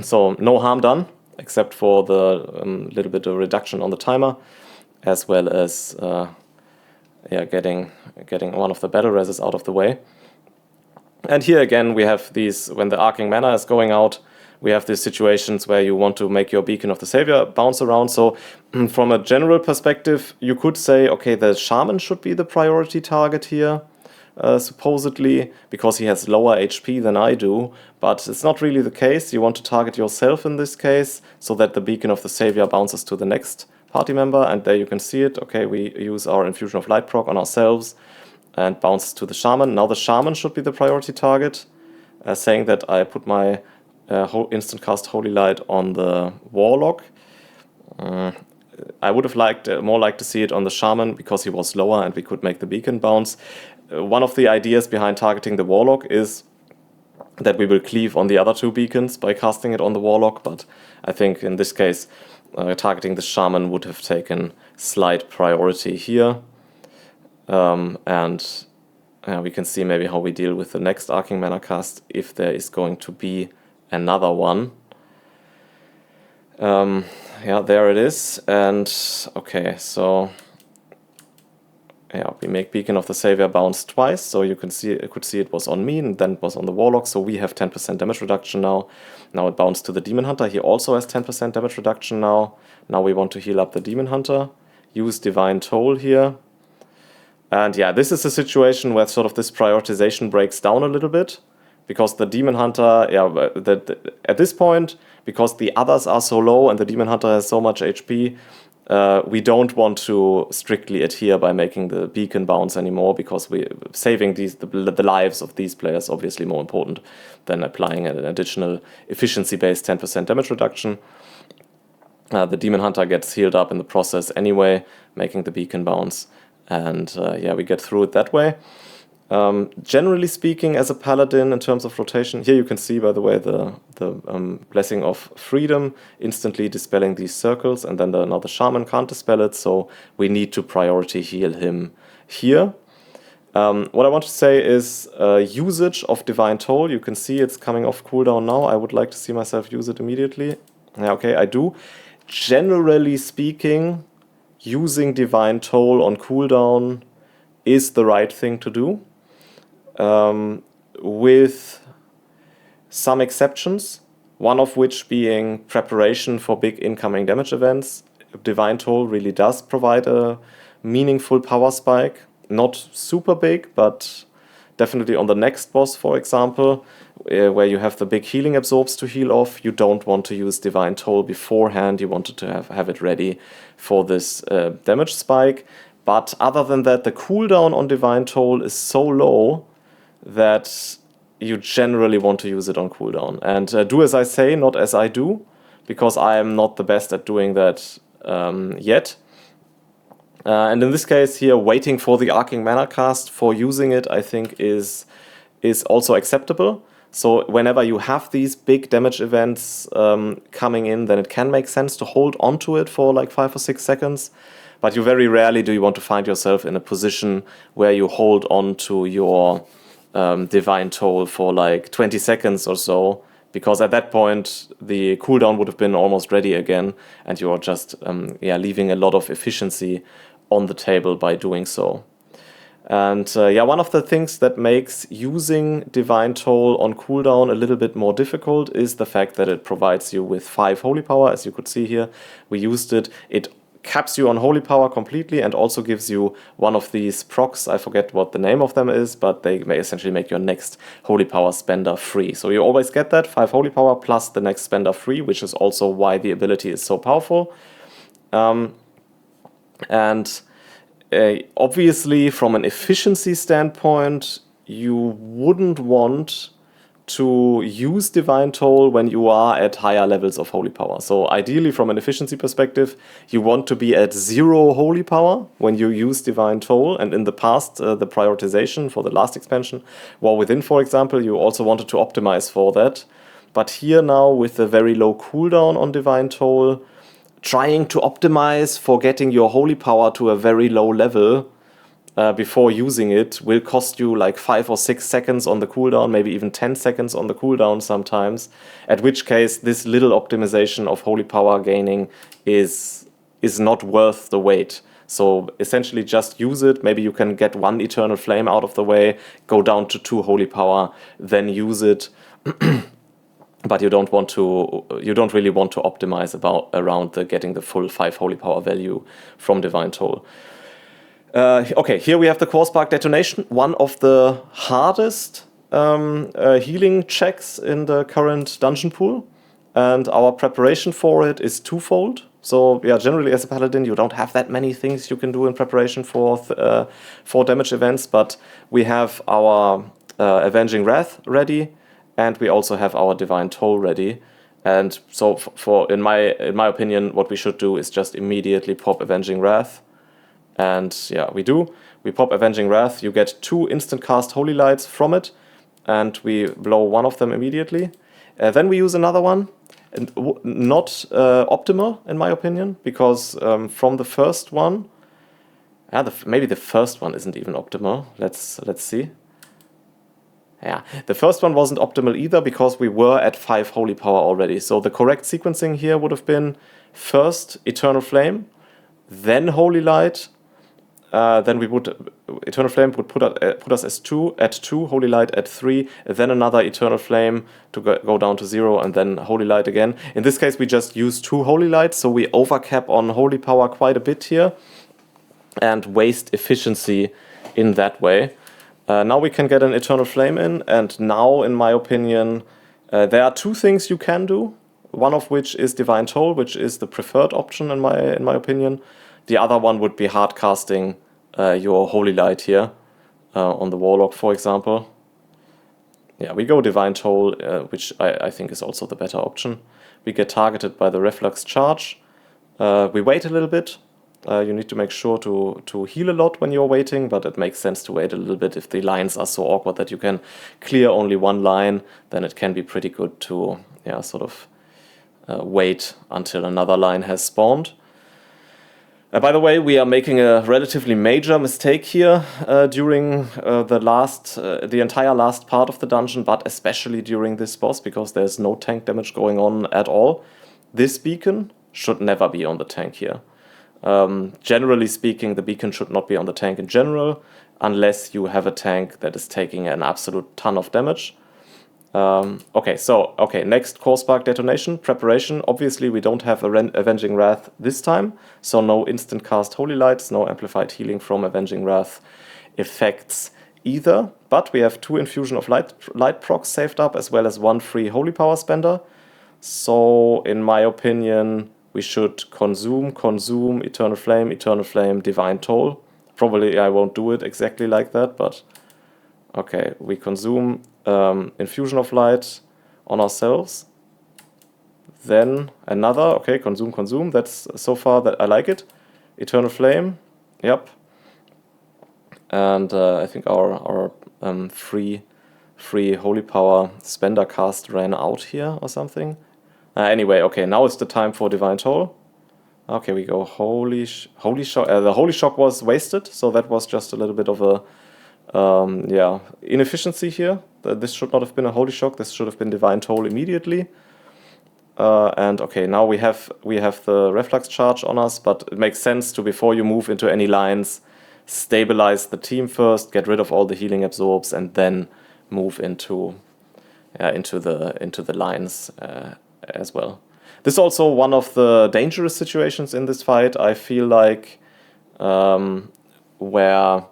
So no harm done, except for the little bit of reduction on the timer, as well as getting one of the battle reses out of the way. And here again we have these, when the arcing mana is going out, we have these situations where you want to make your Beacon of the Savior bounce around. So from a general perspective, you could say, okay, the Shaman should be the priority target here, supposedly, because he has lower HP than I do, but it's not really the case. You want to target yourself in this case, so that the Beacon of the Savior bounces to the next party member, and there you can see it. Okay, we use our Infusion of Light proc on ourselves and bounce to the Shaman. Now the Shaman should be the priority target, saying that I put my instant cast Holy Light on the Warlock. I would have more liked to see it on the Shaman because he was lower and we could make the beacon bounce. One of the ideas behind targeting the Warlock is that we will cleave on the other two beacons by casting it on the Warlock, but I think in this case targeting the Shaman would have taken slight priority here. And we can see maybe how we deal with the next Arcing Mana cast if there is going to be another one. Yeah, there it is. And okay, so yeah, we make Beacon of the Savior bounce twice, so you could see it was on me and then it was on the Warlock, so we have 10% damage reduction now. Now it bounced to the Demon Hunter. He also has 10% damage reduction now. Now we want to heal up the Demon Hunter. Use Divine Toll here. And yeah, this is a situation where sort of this prioritization breaks down a little bit, because the Demon Hunter, at this point, because the others are so low and the Demon Hunter has so much HP, we don't want to strictly adhere by making the beacon bounce anymore, because saving the lives of these players obviously more important than applying an additional efficiency-based 10% damage reduction. The Demon Hunter gets healed up in the process anyway, making the beacon bounce, and yeah, we get through it that way. Generally speaking, as a Paladin, in terms of rotation, here you can see, by the way, the Blessing of Freedom instantly dispelling these circles, and then now the Shaman can't dispel it, so we need to priority heal him here. What I want to say is usage of Divine Toll. You can see it's coming off cooldown now. I would like to see myself use it immediately. Yeah, okay, I do. Generally speaking, using Divine Toll on cooldown is the right thing to do. With some exceptions, one of which being preparation for big incoming damage events. Divine Toll really does provide a meaningful power spike. Not super big, but definitely on the next boss, for example, where you have the big healing absorbs to heal off. You don't want to use Divine Toll beforehand. You wanted to have it ready for this damage spike. But other than that, the cooldown on Divine Toll is so low that you generally want to use it on cooldown. And do as I say, not as I do, because I am not the best at doing that yet. And in this case here, waiting for the Arcing Mana cast for using it, I think is also acceptable. So whenever you have these big damage events coming in, then it can make sense to hold onto it for like 5 or 6 seconds. But you very rarely do you want to find yourself in a position where you hold on to your Divine Toll for like 20 seconds or so, because at that point the cooldown would have been almost ready again, and you're just leaving a lot of efficiency on the table by doing so. And one of the things that makes using Divine Toll on cooldown a little bit more difficult is the fact that it provides you with 5 Holy Power. As you could see here, we used it. It caps you on Holy Power completely and also gives you one of these procs. I forget what the name of them is, but they may essentially make your next Holy Power spender free. So you always get that 5 Holy Power plus the next spender free, which is also why the ability is so powerful. Obviously, from an efficiency standpoint, you wouldn't want to use Divine Toll when you are at higher levels of Holy Power. So ideally, from an efficiency perspective, you want to be at 0 Holy Power when you use Divine Toll. And in the past, the prioritization for the last expansion, War Within, for example, you also wanted to optimize for that. But here now, with the very low cooldown on Divine Toll, trying to optimize for getting your Holy Power to a very low level before using it will cost you like 5 or 6 seconds on the cooldown, maybe even 10 seconds on the cooldown sometimes, at which case this little optimization of Holy Power gaining is not worth the wait. So essentially just use it. Maybe you can get 1 Eternal Flame out of the way, go down to 2 Holy Power, then use it. But you don't really want to optimize around getting the full 5 Holy Power value from Divine Toll. Okay, here we have the Core Spark Detonation, one of the hardest healing checks in the current dungeon pool. And our preparation for it is twofold. So yeah, generally as a Paladin, you don't have that many things you can do in preparation for 4 damage events, but we have our Avenging Wrath ready, and we also have our Divine Toll ready. And so for in my opinion, what we should do is just immediately pop Avenging Wrath. And yeah, we do. We pop Avenging Wrath, you get 2 instant cast Holy Lights from it, and we blow one of them immediately. Then we use another one, and not optimal in my opinion, because from the first one, maybe the first one isn't even optimal. Let's see. Yeah, the first one wasn't optimal either because we were at 5 Holy Power already. So the correct sequencing here would have been first Eternal Flame, then Holy Light. Then we would Eternal Flame would put us as at 2, Holy Light at 3, then another Eternal Flame to go down to 0, and then Holy Light again. In this case, we just use 2 Holy Lights, so we overcap on Holy Power quite a bit here, and waste efficiency in that way. Now we can get an Eternal Flame in, and now, in my opinion, there are 2 things you can do. One of which is Divine Toll, which is the preferred option in my opinion. The other one would be hard casting your Holy Light here on the Warlock, for example. Yeah, we go Divine Toll, which I think is also the better option. We get targeted by the Reflux Charge. We wait a little bit. You need to make sure to heal a lot when you're waiting, but it makes sense to wait a little bit. If the lines are so awkward that you can clear only one line, then it can be pretty good to sort of wait until another line has spawned. By the way, we are making a relatively major mistake here during the entire last part of the dungeon, but especially during this boss, because there's no tank damage going on at all. This beacon should never be on the tank here. Generally speaking, the beacon should not be on the tank in general, unless you have a tank that is taking an absolute ton of damage. Next Core Spark detonation, preparation. Obviously, we don't have Avenging Wrath this time, so no instant cast Holy Lights, no amplified healing from Avenging Wrath effects either. But we have 2 Infusion of Light procs saved up, as well as 1 free Holy Power spender. So, in my opinion, we should consume, Eternal Flame, Divine Toll. Probably I won't do it exactly like that, but okay, we consume Infusion of Light on ourselves. Then another, consume, that's so far that I like it. Eternal Flame, yep. And I think our free Holy Power spender cast ran out here or something. Anyway, now it's the time for Divine Toll. Okay, we go Holy Shock. The Holy Shock was wasted, so that was just a little bit of a inefficiency here. This should not have been a Holy Shock. This should have been Divine Toll immediately. Now we have the Reflux Charge on us, but it makes sense to, before you move into any lines, stabilize the team first, get rid of all the healing absorbs, and then move into the lines as well. This is also one of the dangerous situations in this fight, I feel like, where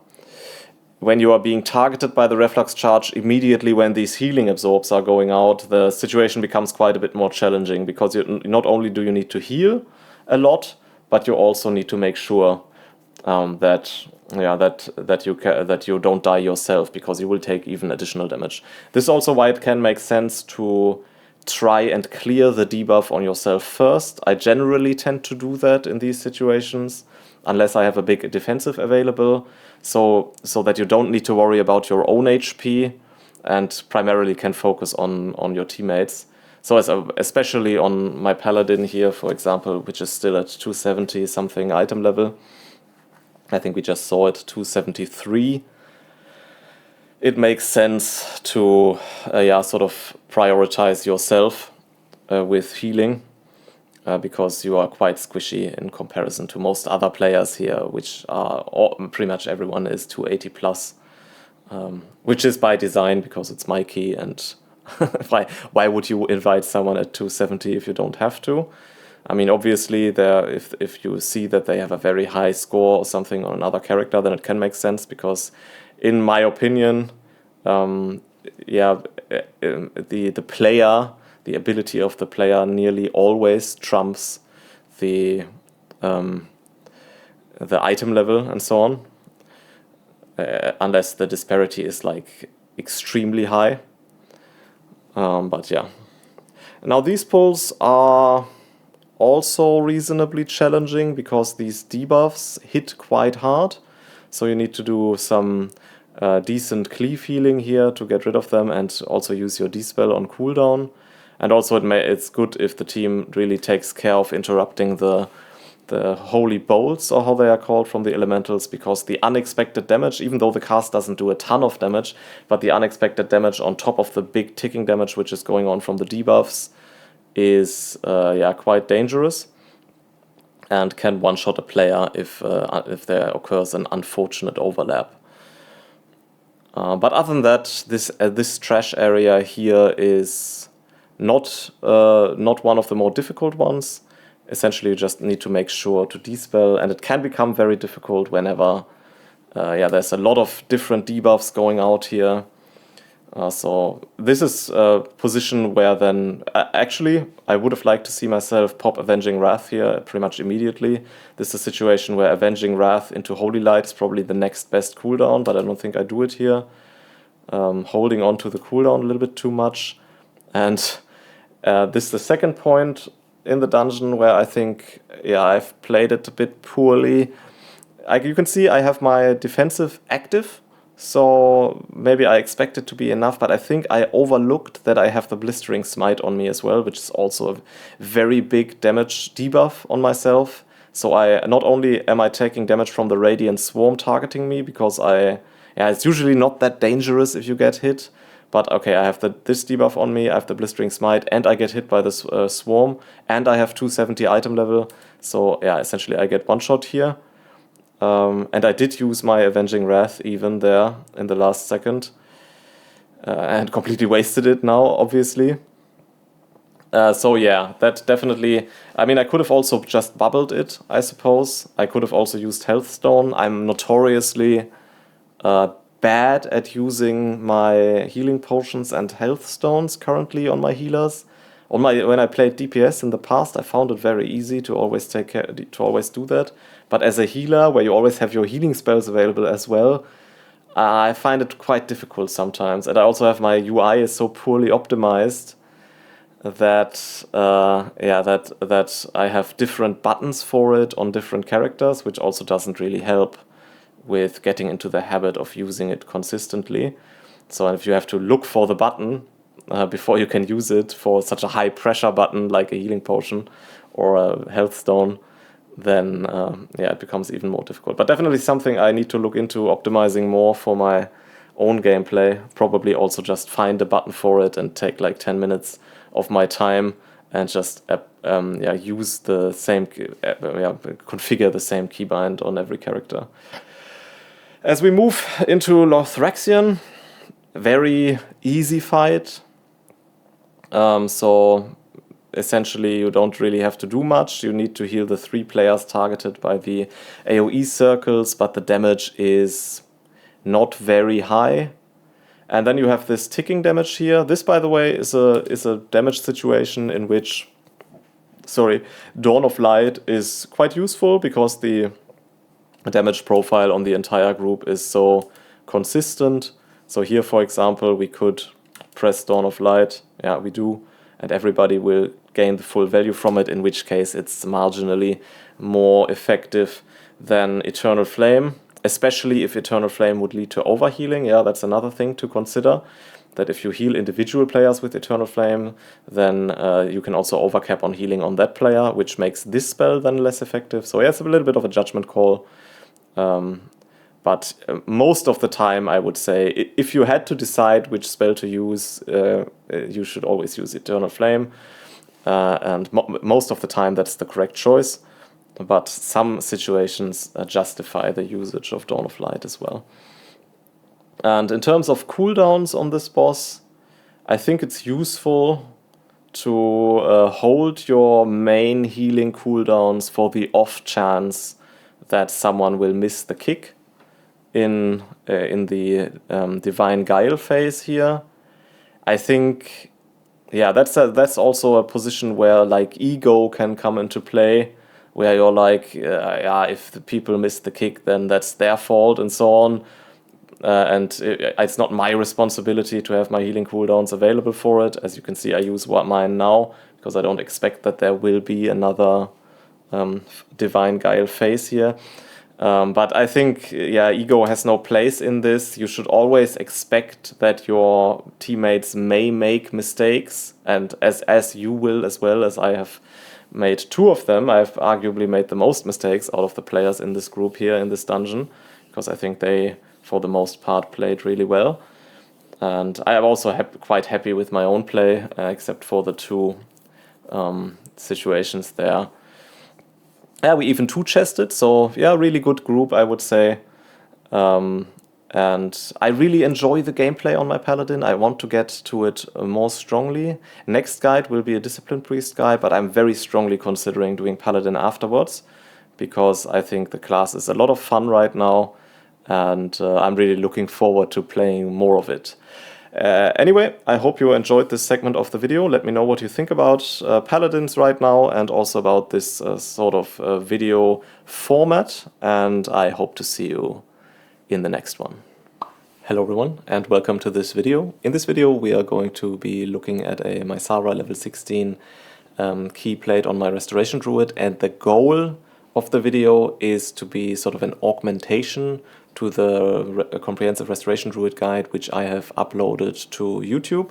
when you are being targeted by the Reflux Charge immediately when these healing absorbs are going out, the situation becomes quite a bit more challenging, because not only do you need to heal a lot, but you also need to make sure that you don't die yourself, because you will take even additional damage. This is also why it can make sense to try and clear the debuff on yourself first. I generally tend to do that in these situations, unless I have a big defensive available, so that you don't need to worry about your own HP and primarily can focus on your teammates. So especially on my Paladin here, for example, which is still at 270 something item level. I think we just saw it, 273. It makes sense to sort of prioritize yourself with healing, because you are quite squishy in comparison to most other players here, which are pretty much everyone is 280 plus, which is by design, because it's my key, and why would you invite someone at 270 if you don't have to? I mean, obviously, if you see that they have a very high score or something on another character, then it can make sense, because in my opinion, the player, the ability of the player nearly always trumps the item level and so on, unless the disparity is like extremely high. But yeah. Now these pulls are also reasonably challenging because these debuffs hit quite hard. So you need to do some decent cleave healing here to get rid of them, and also use your dispel on cooldown. And also it's good if the team really takes care of interrupting the holy bolts, or how they are called, from the elementals, because the unexpected damage, even though the cast doesn't do a ton of damage, but the unexpected damage on top of the big ticking damage which is going on from the debuffs is quite dangerous, and can one-shot a player if there occurs an unfortunate overlap. But other than that, this trash area here is not one of the more difficult ones. Essentially, you just need to make sure to dispel, and it can become very difficult whenever there's a lot of different debuffs going out here. So this is a position where then actually I would have liked to see myself pop Avenging Wrath here pretty much immediately. This is a situation where Avenging Wrath into Holy Light is probably the next best cooldown, but I don't think I do it here. Holding on to the cooldown a little bit too much. And this is the second point in the dungeon where I think, I've played it a bit poorly. You can see I have my defensive active, so maybe I expect it to be enough, but I think I overlooked that I have the Blistering Smite on me as well, which is also a very big damage debuff on myself. So not only am I taking damage from the Radiant Swarm targeting me, because it's usually not that dangerous if you get hit, but okay, I have this debuff on me, I have the Blistering Smite, and I get hit by this Swarm, and I have 270 item level, so essentially I get one shot here. And I did use my Avenging Wrath even there in the last second, and completely wasted it now, obviously. That definitely, I could have also just bubbled it, I suppose. I could have also used Health Stone. I'm notoriously bad at using my healing potions and health stones currently on my healers. When I played DPS in the past, I found it very easy to always do that. But as a healer, where you always have your healing spells available as well, I find it quite difficult sometimes. And I also have my UI is so poorly optimized that that I have different buttons for it on different characters, which also doesn't really help with getting into the habit of using it consistently. So if you have to look for the button before you can use it for such a high pressure button like a healing potion or a health stone, then it becomes even more difficult. But definitely something I need to look into optimizing more for my own gameplay. Probably also just find a button for it and take like 10 minutes of my time and just use the same, configure the same keybind on every character. As we move into Lothraxion, very easy fight. So essentially you don't really have to do much. You need to heal the 3 players targeted by the AoE circles, but the damage is not very high. And then you have this ticking damage here. This, by the way, is a damage situation in which, Dawn of Light is quite useful because the damage profile on the entire group is so consistent. So here, for example, we could press Dawn of Light. Yeah, we do. And everybody will gain the full value from it, in which case it's marginally more effective than Eternal Flame, especially if Eternal Flame would lead to overhealing. Yeah, that's another thing to consider, that if you heal individual players with Eternal Flame, then you can also overcap on healing on that player, which makes this spell then less effective. So yeah, it's a little bit of a judgment call. But most of the time, I would say, if you had to decide which spell to use, you should always use Eternal Flame. And most of the time, that's the correct choice. But some situations justify the usage of Dawn of Light as well. And in terms of cooldowns on this boss, I think it's useful to hold your main healing cooldowns for the off chance that someone will miss the kick in the Divine Guile phase here. I think, that's also a position where like Ego can come into play, where you're like, yeah, if the people miss the kick, then that's their fault and so on. And it's not my responsibility to have my healing cooldowns available for it. As you can see, I use mine now because I don't expect that there will be another Divine Guile phase here. But I think, yeah, ego has no place in this. You should always expect that your teammates may make mistakes, and as you will as well, as I have made 2 of them. I've arguably made the most mistakes out of the players in this group here in this dungeon, because I think they, for the most part, played really well. And I am also quite happy with my own play, except for the 2 situations there. Yeah, we even 2-chested, so yeah, really good group, I would say. And I really enjoy the gameplay on my Paladin. I want to get to it more strongly. Next guide will be a Discipline Priest guide, but I'm very strongly considering doing Paladin afterwards, because I think the class is a lot of fun right now, and I'm really looking forward to playing more of it. Anyway, I hope you enjoyed this segment of the video. Let me know what you think about Paladins right now, and also about this sort of video format, and I hope to see you in the next one. Hello everyone, and welcome to this video. In this video we are going to be looking at a Mysara level 16 key plate on my Restoration Druid, and the goal of the video is to be sort of an augmentation to the Comprehensive Restoration Druid guide, which I have uploaded to YouTube,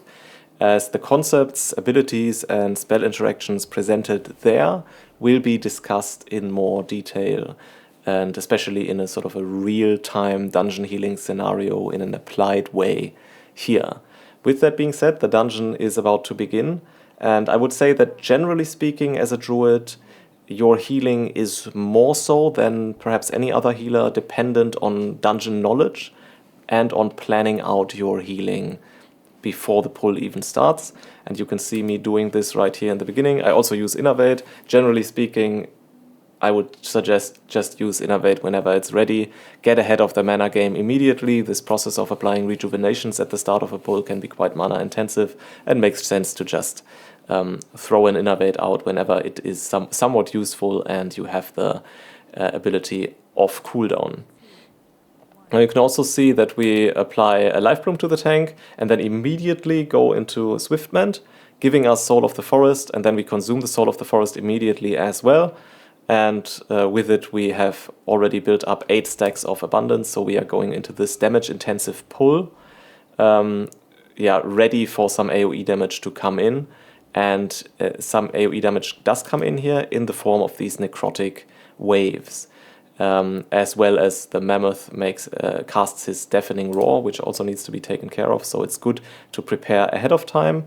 as the concepts, abilities and spell interactions presented there will be discussed in more detail, and especially in a sort of a real-time dungeon healing scenario in an applied way here. With that being said, the dungeon is about to begin, and I would say that generally speaking, as a druid, your healing is more so than perhaps any other healer dependent on dungeon knowledge and on planning out your healing before the pull even starts. And you can see me doing this right here in the beginning. I also use Innervate. Generally speaking, I would suggest just use Innervate whenever it's ready. Get ahead of the mana game immediately. This process of applying rejuvenations at the start of a pull can be quite mana intensive, and makes sense to just throw an Innervate out whenever it is somewhat useful and you have the ability of cooldown. Now you can also see that we apply a Life Bloom to the tank and then immediately go into Swiftmend, giving us Soul of the Forest, and then we consume the Soul of the Forest immediately as well. And with it we have already built up 8 stacks of abundance, so we are going into this damage intensive pull, ready for some AoE damage to come in. And some AoE damage does come in here in the form of these necrotic waves, as well as the Mammoth casts his Deafening Roar, which also needs to be taken care of, so it's good to prepare ahead of time.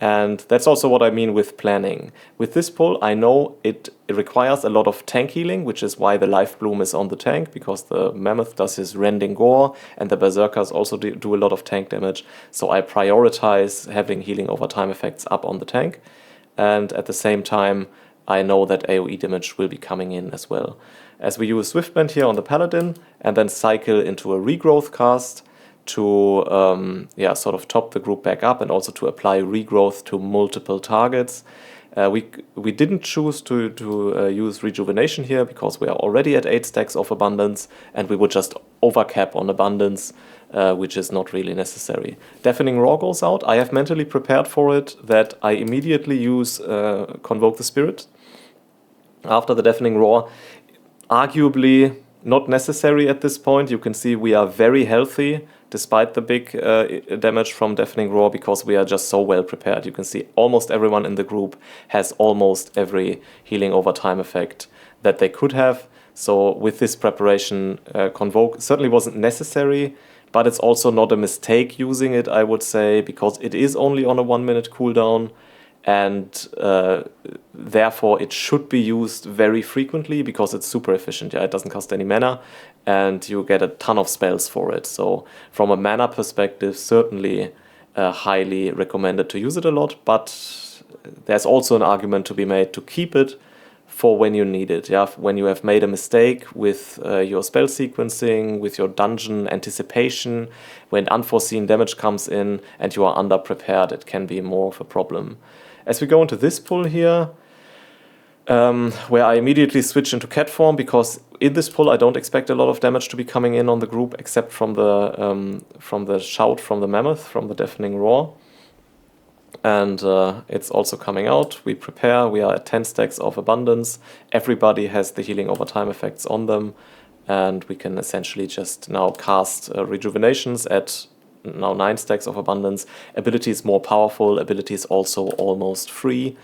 And that's also what I mean with planning. With this pull, I know it requires a lot of tank healing, which is why the Life Bloom is on the tank, because the Mammoth does his Rending Gore, and the Berserkers also do a lot of tank damage. So I prioritize having healing over time effects up on the tank. And at the same time, I know that AoE damage will be coming in as well. As we use Swiftmend here on the Paladin, and then cycle into a Regrowth cast, to sort of top the group back up, and also to apply regrowth to multiple targets. We didn't choose to use rejuvenation here because we are already at 8 stacks of abundance, and we would just overcap on abundance, which is not really necessary. Deafening Roar goes out. I have mentally prepared for it that I immediately use Convoke the Spirit after the Deafening Roar. Arguably not necessary at this point. You can see we are very healthy despite the big damage from Deafening Roar, because we are just so well prepared. You can see almost everyone in the group has almost every healing over time effect that they could have. So with this preparation, Convoke certainly wasn't necessary, but it's also not a mistake using it, I would say, because it is only on a 1-minute cooldown, and therefore it should be used very frequently because it's super efficient. Yeah, it doesn't cost any mana, and you get a ton of spells for it. So from a mana perspective, certainly highly recommended to use it a lot, but there's also an argument to be made to keep it for when you need it. Yeah, when you have made a mistake with your spell sequencing, with your dungeon anticipation, when unforeseen damage comes in and you are underprepared, it can be more of a problem. As we go into this pull here, where I immediately switch into cat form, because in this pull I don't expect a lot of damage to be coming in on the group, except from the shout from the mammoth, from the deafening roar. And it's also coming out. We prepare. We are at 10 stacks of abundance. Everybody has the healing over time effects on them, and we can essentially just now cast rejuvenations at now 9 stacks of abundance. Ability is more powerful. Ability is also almost free,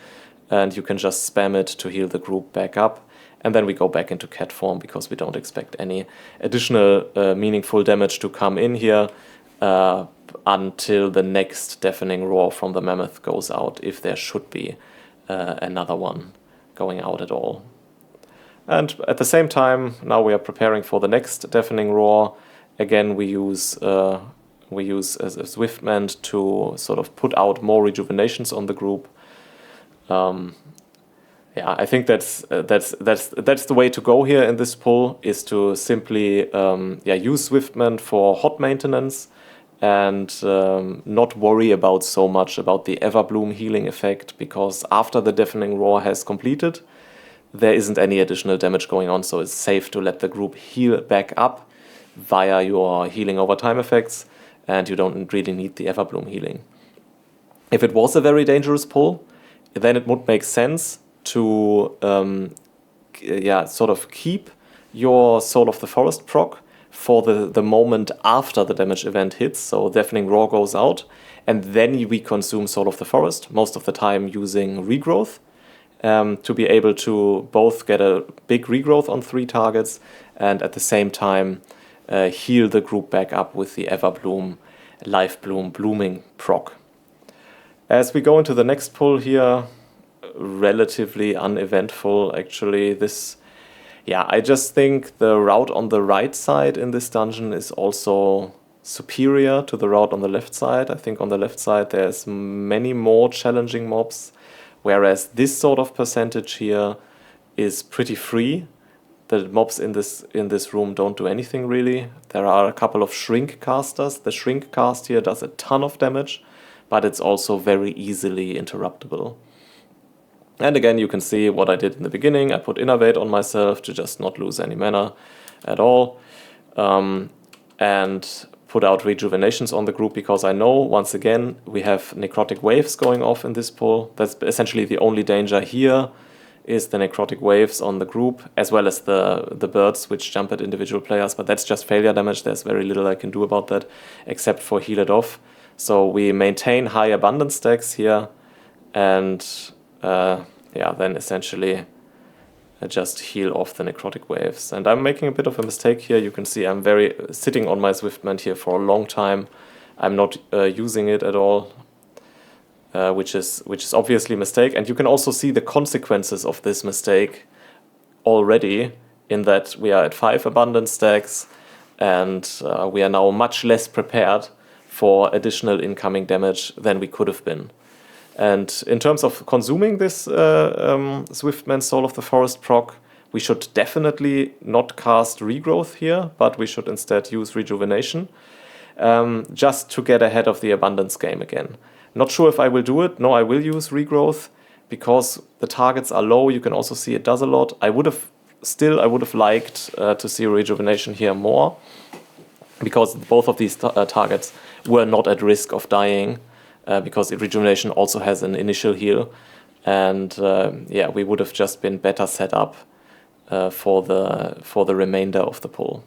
and you can just spam it to heal the group back up. And then we go back into cat form, because we don't expect any additional meaningful damage to come in here until the next deafening roar from the mammoth goes out, if there should be another one going out at all. And at the same time, now we are preparing for the next deafening roar. Again, we use a Swiftmend to sort of put out more rejuvenations on the group. Yeah, I think that's the way to go here in this pull, is to simply use Swiftmend for hot maintenance, and not worry about so much about the Everbloom healing effect, because after the deafening roar has completed, there isn't any additional damage going on, so it's safe to let the group heal back up via your healing over time effects, and you don't really need the Everbloom healing. If it was a very dangerous pull, then it would make sense to sort of keep your Soul of the Forest proc for the moment after the damage event hits. So Deafening Roar goes out, and then we consume Soul of the Forest, most of the time using Regrowth, to be able to both get a big regrowth on 3 targets, and at the same time heal the group back up with the Everbloom, Life Bloom, Blooming proc. As we go into the next pull here, relatively uneventful actually. I just think the route on the right side in this dungeon is also superior to the route on the left side. I think on the left side there's many more challenging mobs, whereas this sort of percentage here is pretty free. The mobs in this room don't do anything really. There are a couple of shrink casters. The shrink cast here does a ton of damage, but it's also very easily interruptible. And again, you can see what I did in the beginning. I put Innervate on myself to just not lose any mana at all. And put out Rejuvenations on the group, because I know, once again, we have Necrotic Waves going off in this pull. That's essentially the only danger here, is the Necrotic Waves on the group, as well as the birds which jump at individual players. But that's just failure damage. There's very little I can do about that, except for heal it off. So we maintain high abundance stacks here, and then essentially just heal off the Necrotic Waves. And I'm making a bit of a mistake here. You can see I'm sitting on my Swiftmend here for a long time. I'm not using it at all, which is obviously a mistake. And you can also see the consequences of this mistake already, in that we are at 5 abundance stacks, and we are now much less prepared for additional incoming damage than we could have been. And in terms of consuming this Swiftmend Soul of the Forest proc, we should definitely not cast Regrowth here, but we should instead use Rejuvenation, just to get ahead of the abundance game again. Not sure if I will do it. No, I will use Regrowth, because the targets are low. You can also see it does a lot. I would have liked to see Rejuvenation here more, because both of these targets were not at risk of dying, because Rejuvenation also has an initial heal, and we would have just been better set up for the remainder of the pull.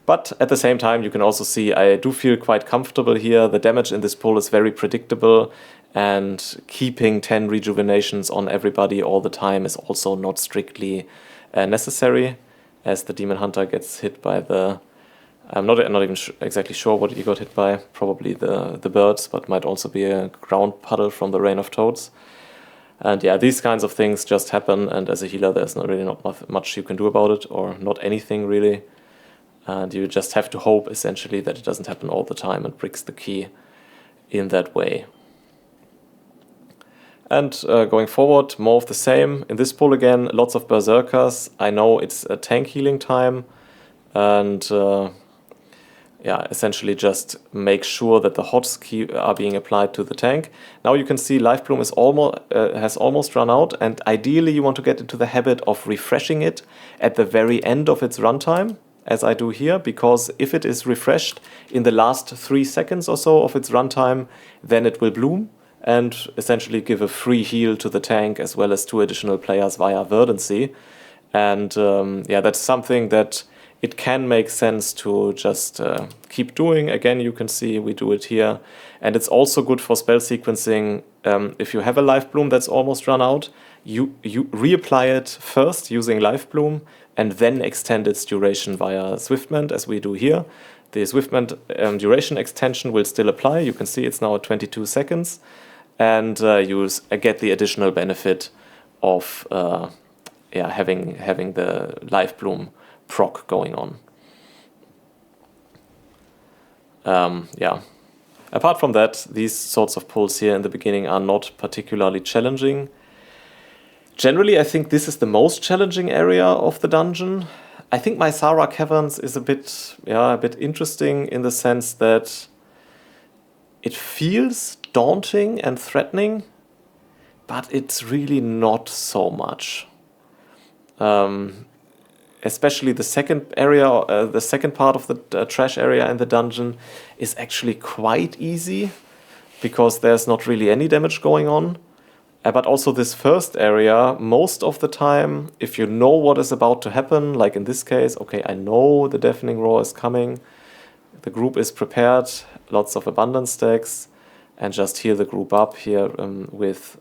But at the same time, you can also see I do feel quite comfortable here. The damage in this pull is very predictable, and keeping 10 rejuvenations on everybody all the time is also not strictly necessary, as the Demon Hunter gets hit by the... I'm not even exactly sure what he got hit by. Probably the birds, but might also be a ground puddle from the Rain of Toads. And yeah, these kinds of things just happen, and as a healer there's not much you can do about it, or not anything really. And you just have to hope, essentially, that it doesn't happen all the time and bricks the key in that way. And going forward, more of the same. In this pull again, lots of Berserkers. I know it's a tank healing time, and yeah, essentially just make sure that the hotkey are being applied to the tank. Now you can see Life Bloom is has almost run out, and ideally you want to get into the habit of refreshing it at the very end of its runtime, as I do here, because if it is refreshed in the last 3 seconds or so of its runtime, then it will bloom and essentially give a free heal to the tank as well as 2 additional players via Verdancy. And yeah, that's something that it can make sense to just keep doing. Again, you can see we do it here. And it's also good for spell sequencing. If you have a Life Bloom that's almost run out, you reapply it first using Life Bloom and then extend its duration via Swiftment, as we do here. The Swiftment duration extension will still apply. You can see it's now at 22 seconds. And you get the additional benefit of yeah, having the Life Bloom proc going on. Yeah. Apart from that, these sorts of pulls here in the beginning are not particularly challenging. Generally, I think this is the most challenging area of the dungeon. I think Mysara Caverns is a bit interesting in the sense that it feels daunting and threatening, but it's really not so much. Especially the second area, the second part of the trash area in the dungeon is actually quite easy because there's not really any damage going on. But also this first area, most of the time, if you know what is about to happen, like in this case, okay, I know the Deafening Roar is coming, the group is prepared, lots of abundance stacks, and just heal the group up here with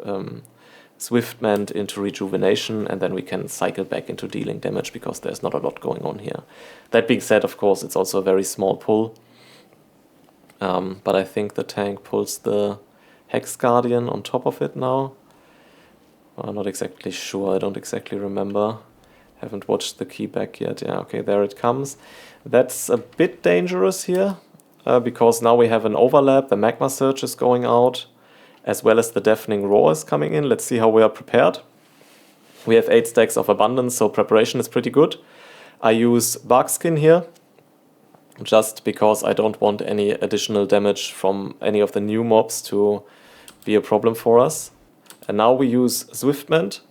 Swiftment into Rejuvenation, and then we can cycle back into dealing damage because there's not a lot going on here. That being said, of course, it's also a very small pull. But I think the tank pulls the Hex Guardian on top of it now. I'm not exactly sure, I don't exactly remember. Haven't watched the key back yet. Yeah, okay, there it comes. That's a bit dangerous here, because now we have an overlap, the Magma Surge is going out, as well as the Deafening Roar is coming in. Let's see how we are prepared. We have 8 stacks of abundance, so preparation is pretty good. I use Barkskin here, just because I don't want any additional damage from any of the new mobs to be a problem for us. And now we use Swiftment,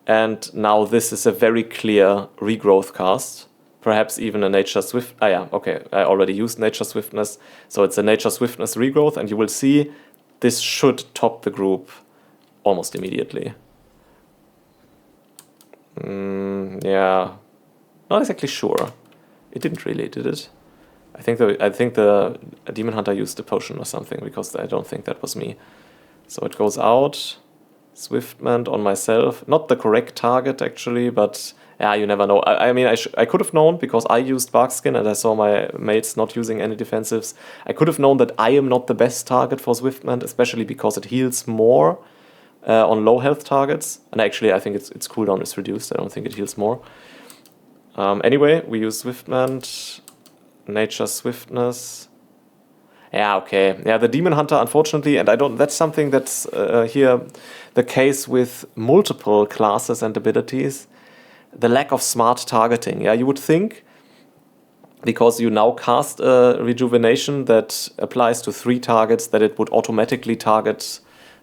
and now this is a very clear regrowth cast. Perhaps even a Nature Swift... Ah yeah, okay, I already used Nature Swiftness, so it's a Nature Swiftness regrowth, and you will see this should top the group almost immediately. Yeah, not exactly sure. It didn't really, did it? I think the Demon Hunter used a potion or something, because I don't think that was me. So it goes out, Swiftment on myself. Not the correct target, actually, but yeah, you never know. I mean, I could have known, because I used Barkskin and I saw my mates not using any defensives. I could have known that I am not the best target for Swiftment, especially because it heals more on low health targets. And actually, I think its cooldown is reduced. I don't think it heals more. Anyway, we use Swiftment, Nature Swiftness. Yeah, okay. Yeah, the Demon Hunter, unfortunately, and that's something that's here the case with multiple classes and abilities. The lack of smart targeting. Yeah, you would think, because you now cast a Rejuvenation that applies to 3 targets, that it would automatically target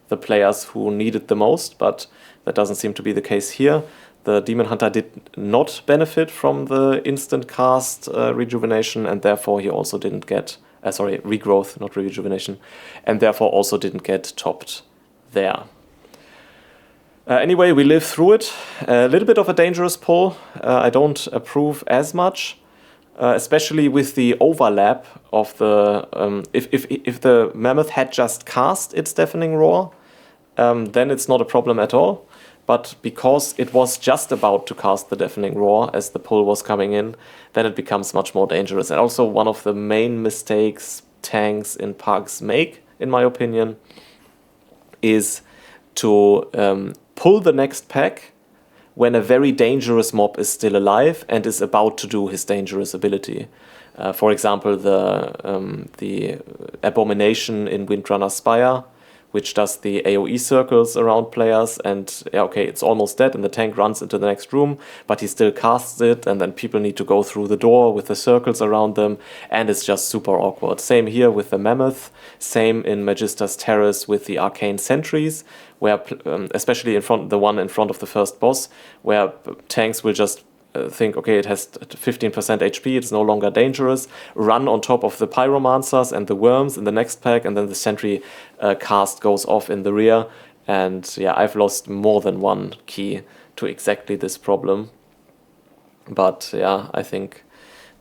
the players who need it the most, but that doesn't seem to be the case here. The Demon Hunter did not benefit from the instant cast Rejuvenation, and therefore he also didn't get... sorry, regrowth, not rejuvenation, and therefore also didn't get topped there. Anyway, we live through it. A little bit of a dangerous pull. I don't approve as much, especially with the overlap of the... if the Mammoth had just cast its Deafening Roar, then it's not a problem at all. But because it was just about to cast the Deafening Roar as the pull was coming in, then it becomes much more dangerous. And also one of the main mistakes tanks in pugs make, in my opinion, is to pull the next pack when a very dangerous mob is still alive and is about to do his dangerous ability. For example, the Abomination in Windrunner Spire, which does the AoE circles around players, and yeah, okay, it's almost dead, and the tank runs into the next room, but he still casts it, and then people need to go through the door with the circles around them, and it's just super awkward. Same here with the Mammoth, same in Magister's Terrace with the Arcane Sentries, where especially in front, the one in front of the first boss, where tanks will just think, okay, it has 15% HP, it's no longer dangerous, run on top of the Pyromancers and the Worms in the next pack, and then the Sentry cast goes off in the rear. And yeah, I've lost more than one key to exactly this problem. But yeah, I think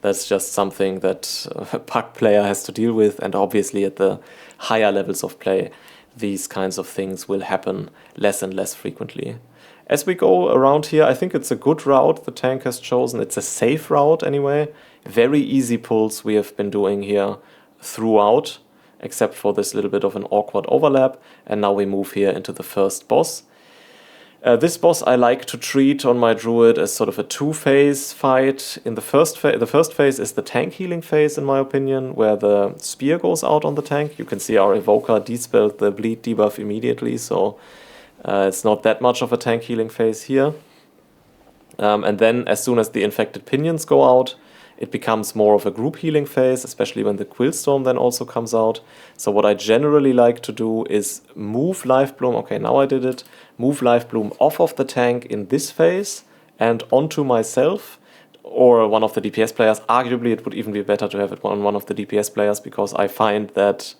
that's just something that a puck player has to deal with, and obviously at the higher levels of play, these kinds of things will happen less and less frequently. As we go around here, I think it's a good route the tank has chosen. It's a safe route anyway. Very easy pulls we have been doing here throughout, except for this little bit of an awkward overlap. And now we move here into the first boss. This boss I like to treat on my Druid as sort of a two-phase fight. In the first phase is the tank healing phase, in my opinion, where the spear goes out on the tank. You can see our Evoker dispelled the bleed debuff immediately, so it's not that much of a tank healing phase here. And then as soon as the infected pinions go out, it becomes more of a group healing phase, especially when the Quillstorm then also comes out. So what I generally like to do is move Lifebloom, okay, now I did it, move Lifebloom off of the tank in this phase and onto myself or one of the DPS players. Arguably it would even be better to have it on one of the DPS players, because I find that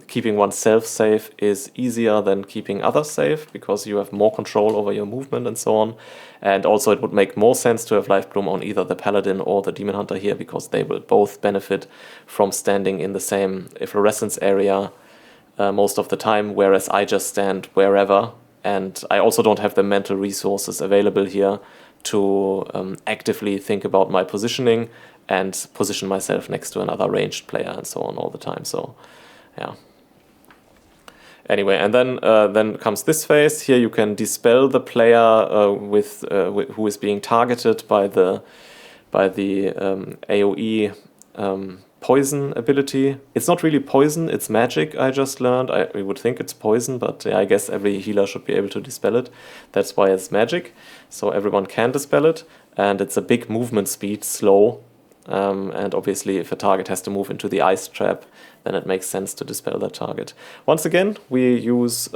keeping oneself safe is easier than keeping others safe, because you have more control over your movement and so on. And also it would make more sense to have Lifebloom on either the Paladin or the Demon Hunter here, because they will both benefit from standing in the same efflorescence area most of the time, whereas I just stand wherever. And I also don't have the mental resources available here to actively think about my positioning and position myself next to another ranged player and so on all the time. So yeah. Anyway, and then comes this phase. Here you can dispel the player who is being targeted by the AoE poison ability. It's not really poison, it's magic, I just learned. I would think it's poison, but yeah, I guess every healer should be able to dispel it. That's why it's magic, so everyone can dispel it. And it's a big movement speed, slow. And obviously if a target has to move into the ice trap, then it makes sense to dispel that target. Once again, we use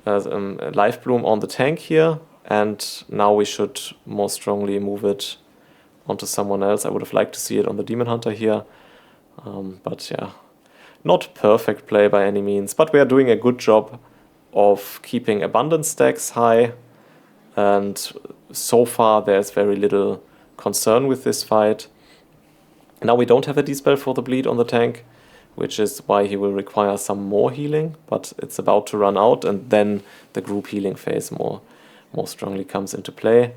Lifebloom on the tank here, and now we should more strongly move it onto someone else. I would have liked to see it on the Demon Hunter here, but yeah, not perfect play by any means, but we are doing a good job of keeping abundance stacks high, and so far there's very little concern with this fight. Now we don't have a dispel for the bleed on the tank, which is why he will require some more healing, but it's about to run out, and then the group healing phase more strongly comes into play.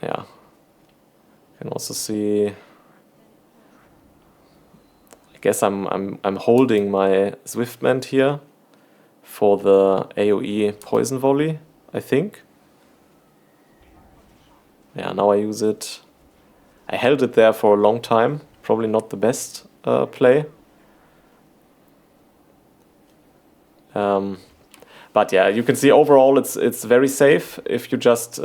Yeah, you can also see, I guess I'm holding my Swiftmend here for the AoE poison volley, I think. Yeah, now I use it. I held it there for a long time. Probably not the best play. But yeah, you can see overall it's very safe if you just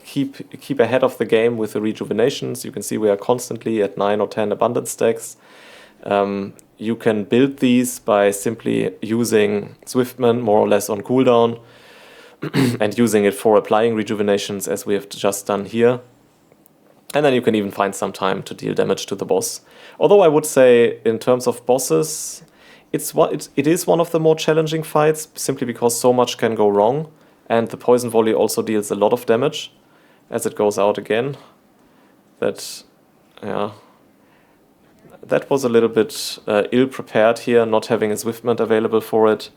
keep ahead of the game with the rejuvenations. You can see we are constantly at 9 or 10 abundance stacks. You can build these by simply using Swiftman more or less on cooldown and using it for applying rejuvenations, as we have just done here. And then you can even find some time to deal damage to the boss. Although I would say, in terms of bosses, it is one of the more challenging fights, simply because so much can go wrong. And the poison volley also deals a lot of damage as it goes out again. That was a little bit ill-prepared here, not having a Swiftmend available for it.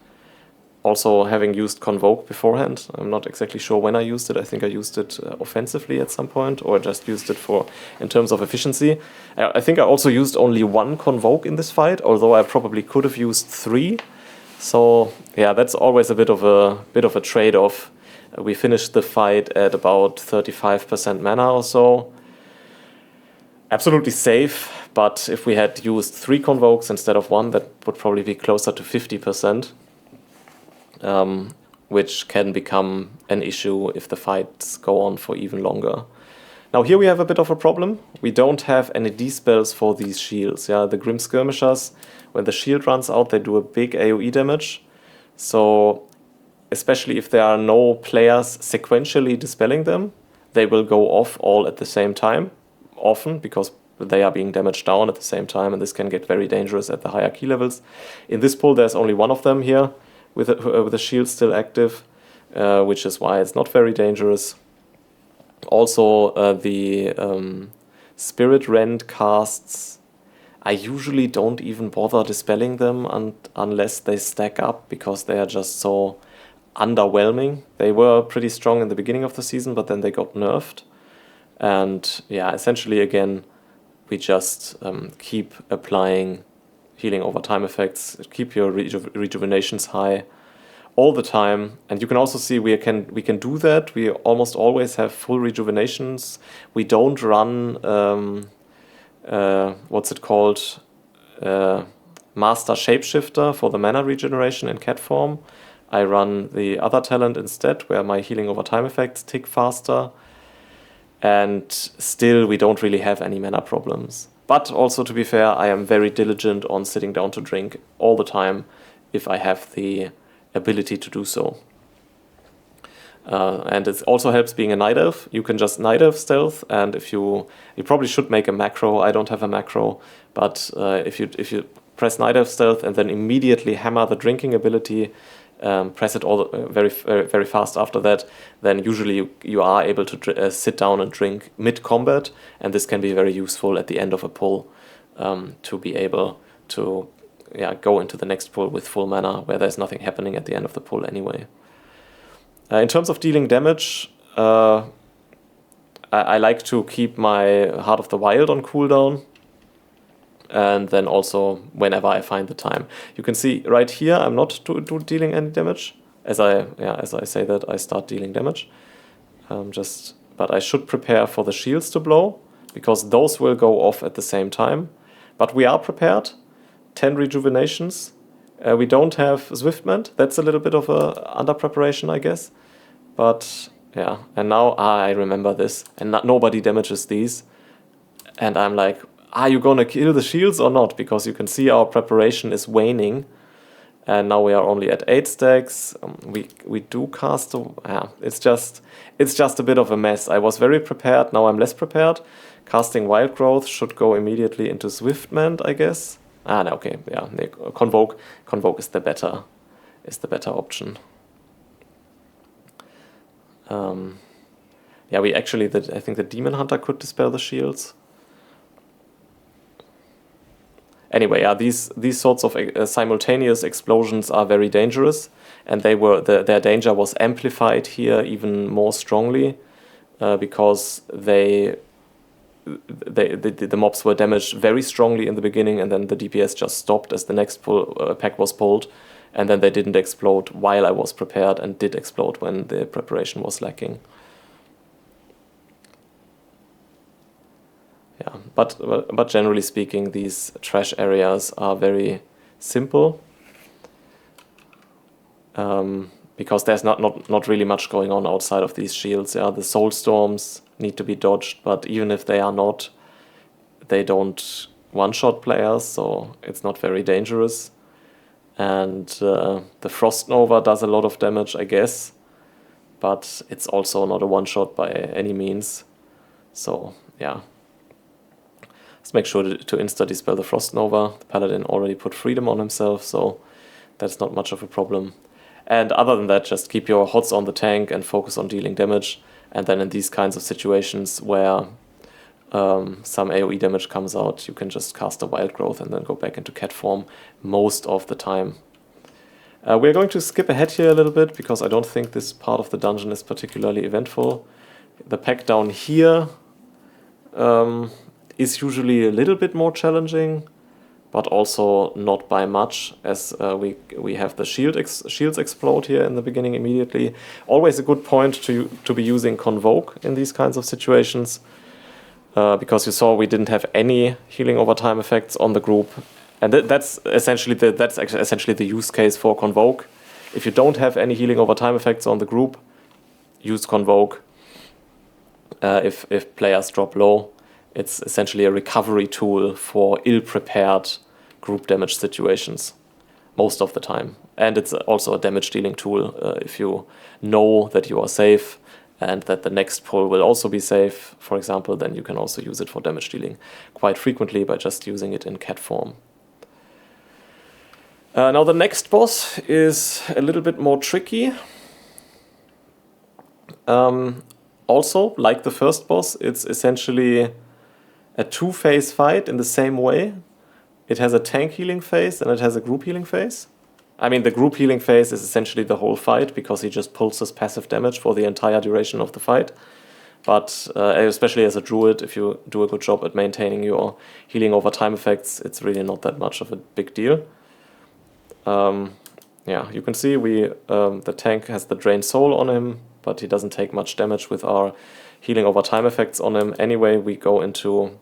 Also having used Convoke beforehand. I'm not exactly sure when I used it. I think I used it offensively at some point, or just used it in terms of efficiency. I think I also used only one Convoke in this fight, although I probably could have used 3. So yeah, that's always a bit of a trade-off. We finished the fight at about 35% mana or so. Absolutely safe, But if we had used 3 Convokes instead of 1, that would probably be closer to 50%, which can become an issue if the fights go on for even longer. Now here we have a bit of a problem. We don't have any D-spells for these shields. Yeah, the Grim Skirmishers, when the shield runs out, they do a big AoE damage. So especially if there are no players sequentially dispelling them, they will go off all at the same time, often, because they are being damaged down at the same time, and this can get very dangerous at the higher key levels. In this pool, there's only one of them here, with the shield still active, which is why it's not very dangerous. Also, the Spirit Rend casts, I usually don't even bother dispelling them unless they stack up, because they are just so underwhelming. They were pretty strong in the beginning of the season, but then they got nerfed. And yeah, essentially again, we just keep applying healing over time effects, keep your rejuvenations high all the time. And you can also see we can do that. We almost always have full rejuvenations. We don't run what's it called, Master Shapeshifter for the mana regeneration in cat form. I run the other talent instead, where my healing over time effects tick faster. And still, we don't really have any mana problems. But also, to be fair, I am very diligent on sitting down to drink all the time if I have the ability to do so. And it also helps being a Night Elf. You can just Night Elf stealth, and if you probably should make a macro. I don't have a macro, but if you press Night Elf stealth and then immediately hammer the drinking ability, press it all very fast after that, then usually you are able to sit down and drink mid-combat, and this can be very useful at the end of a pull to be able to go into the next pull with full mana, where there's nothing happening at the end of the pull anyway. In terms of dealing damage, I like to keep my Heart of the Wild on cooldown, and then also whenever I find the time. You can see right here I'm not dealing any damage. As I say that, I start dealing damage. But I should prepare for the shields to blow, because those will go off at the same time. But we are prepared. 10 rejuvenations. We don't have Swiftment. That's a little bit of a under preparation, I guess. But yeah, and now I remember this, and nobody damages these. And I'm like, are you gonna kill the shields or not? Because you can see our preparation is waning, and now we are only at 8 stacks. We do cast. It's just a bit of a mess. I was very prepared. Now I'm less prepared. Casting Wild Growth should go immediately into Swiftment, I guess. No, okay, yeah. Convoke is the better option. We actually I think the Demon Hunter could dispel the shields. Anyway, these sorts of simultaneous explosions are very dangerous, and their danger was amplified here even more strongly because the mobs were damaged very strongly in the beginning, and then the DPS just stopped as the next pack was pulled, and then they didn't explode while I was prepared, and did explode when the preparation was lacking. Yeah, but generally speaking, these trash areas are very simple because there's not really much going on outside of these shields. Yeah, the soul storms need to be dodged, but even if they are not, they don't one-shot players, so it's not very dangerous. And the Frost Nova does a lot of damage, I guess, but it's also not a one-shot by any means. So yeah. Let's make sure to insta-dispel the Frost Nova. The Paladin already put Freedom on himself, so that's not much of a problem. And other than that, just keep your HOTS on the tank and focus on dealing damage. And then in these kinds of situations where some AoE damage comes out, you can just cast a Wild Growth and then go back into cat form most of the time. We're going to skip ahead here a little bit, because I don't think this part of the dungeon is particularly eventful. The pack down here is usually a little bit more challenging, but also not by much, as we have the shields explode here in the beginning immediately. Always a good point to be using Convoke in these kinds of situations, because you saw we didn't have any healing over time effects on the group. And that's essentially the use case for Convoke. If you don't have any healing over time effects on the group, use Convoke. If players drop low, it's essentially a recovery tool for ill-prepared group damage situations most of the time. And it's also a damage dealing tool if you know that you are safe and that the next pull will also be safe, for example, then you can also use it for damage dealing quite frequently by just using it in cat form. Now the next boss is a little bit more tricky. Also, like the first boss, it's essentially a two-phase fight in the same way. It has a tank healing phase and it has a group healing phase. I mean, the group healing phase is essentially the whole fight because he just pulls his passive damage for the entire duration of the fight. But especially as a druid, if you do a good job at maintaining your healing over time effects, it's really not that much of a big deal. Yeah, you can see the tank has the Drain Soul on him, but he doesn't take much damage with our healing over time effects on him. Anyway, we go into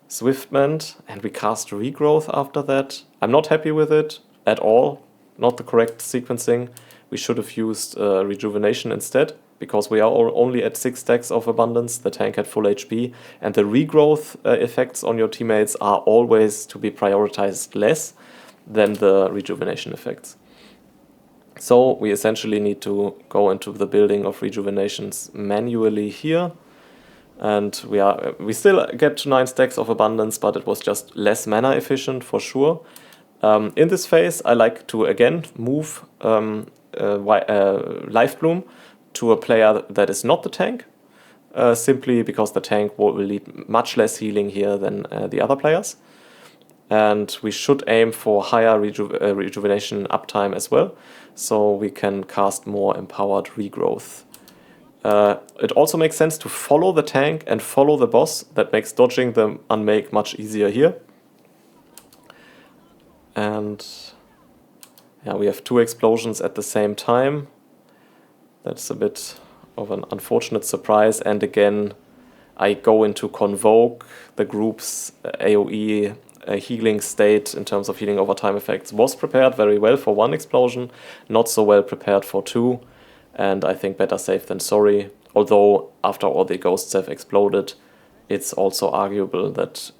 Swiftment and we cast Regrowth after that. I'm not happy with it at all. Not the correct sequencing. We should have used Rejuvenation instead, because we are only at 6 stacks of abundance. The tank had full HP, and the regrowth effects on your teammates are always to be prioritized less than the rejuvenation effects. So we essentially need to go into the building of rejuvenations manually here. And we still get to 9 stacks of abundance, but it was just less mana efficient for sure. In this phase, I like to again move Life Bloom to a player that is not the tank, simply because the tank will lead much less healing here than the other players. And we should aim for higher rejuvenation uptime as well, so we can cast more empowered regrowth. It also makes sense to follow the tank and follow the boss. That makes dodging the unmake much easier here. And yeah, we have 2 explosions at the same time. That's a bit of an unfortunate surprise. And again, I go into Convoke. The group's AoE healing state in terms of healing over time effects was prepared very well for 1 explosion, not so well prepared for 2. And I think better safe than sorry. Although after all the ghosts have exploded, it's also arguable that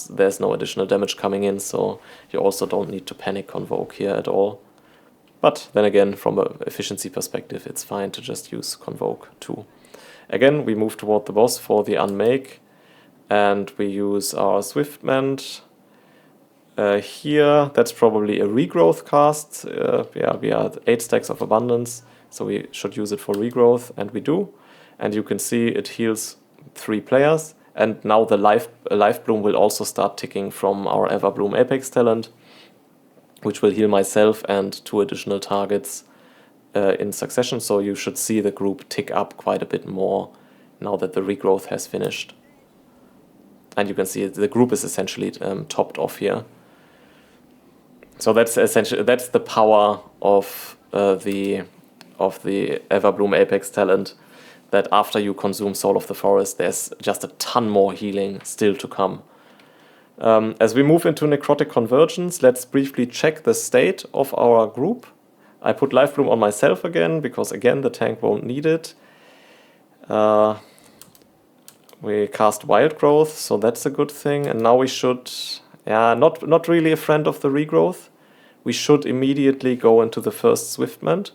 there's no additional damage coming in, so you also don't need to panic Convoke here at all. But then again, from an efficiency perspective, it's fine to just use Convoke too. Again, we move toward the boss for the unmake, and we use our Swiftment. Here, that's probably a regrowth cast. Yeah, we are at 8 stacks of abundance, so we should use it for regrowth, and we do. And you can see it heals 3 players. And now the life bloom will also start ticking from our Everbloom Apex talent, which will heal myself and 2 additional targets in succession. So you should see the group tick up quite a bit more now that the regrowth has finished. And you can see the group is essentially topped off here. So that's the power of the Everbloom Apex talent. That after you consume Soul of the Forest, there's just a ton more healing still to come. As we move into Necrotic Convergence, let's briefly check the state of our group. I put Life Bloom on myself again, because again the tank won't need it. We cast Wild Growth, so that's a good thing. And now we should, not really a friend of the regrowth. We should immediately go into the first Swiftment.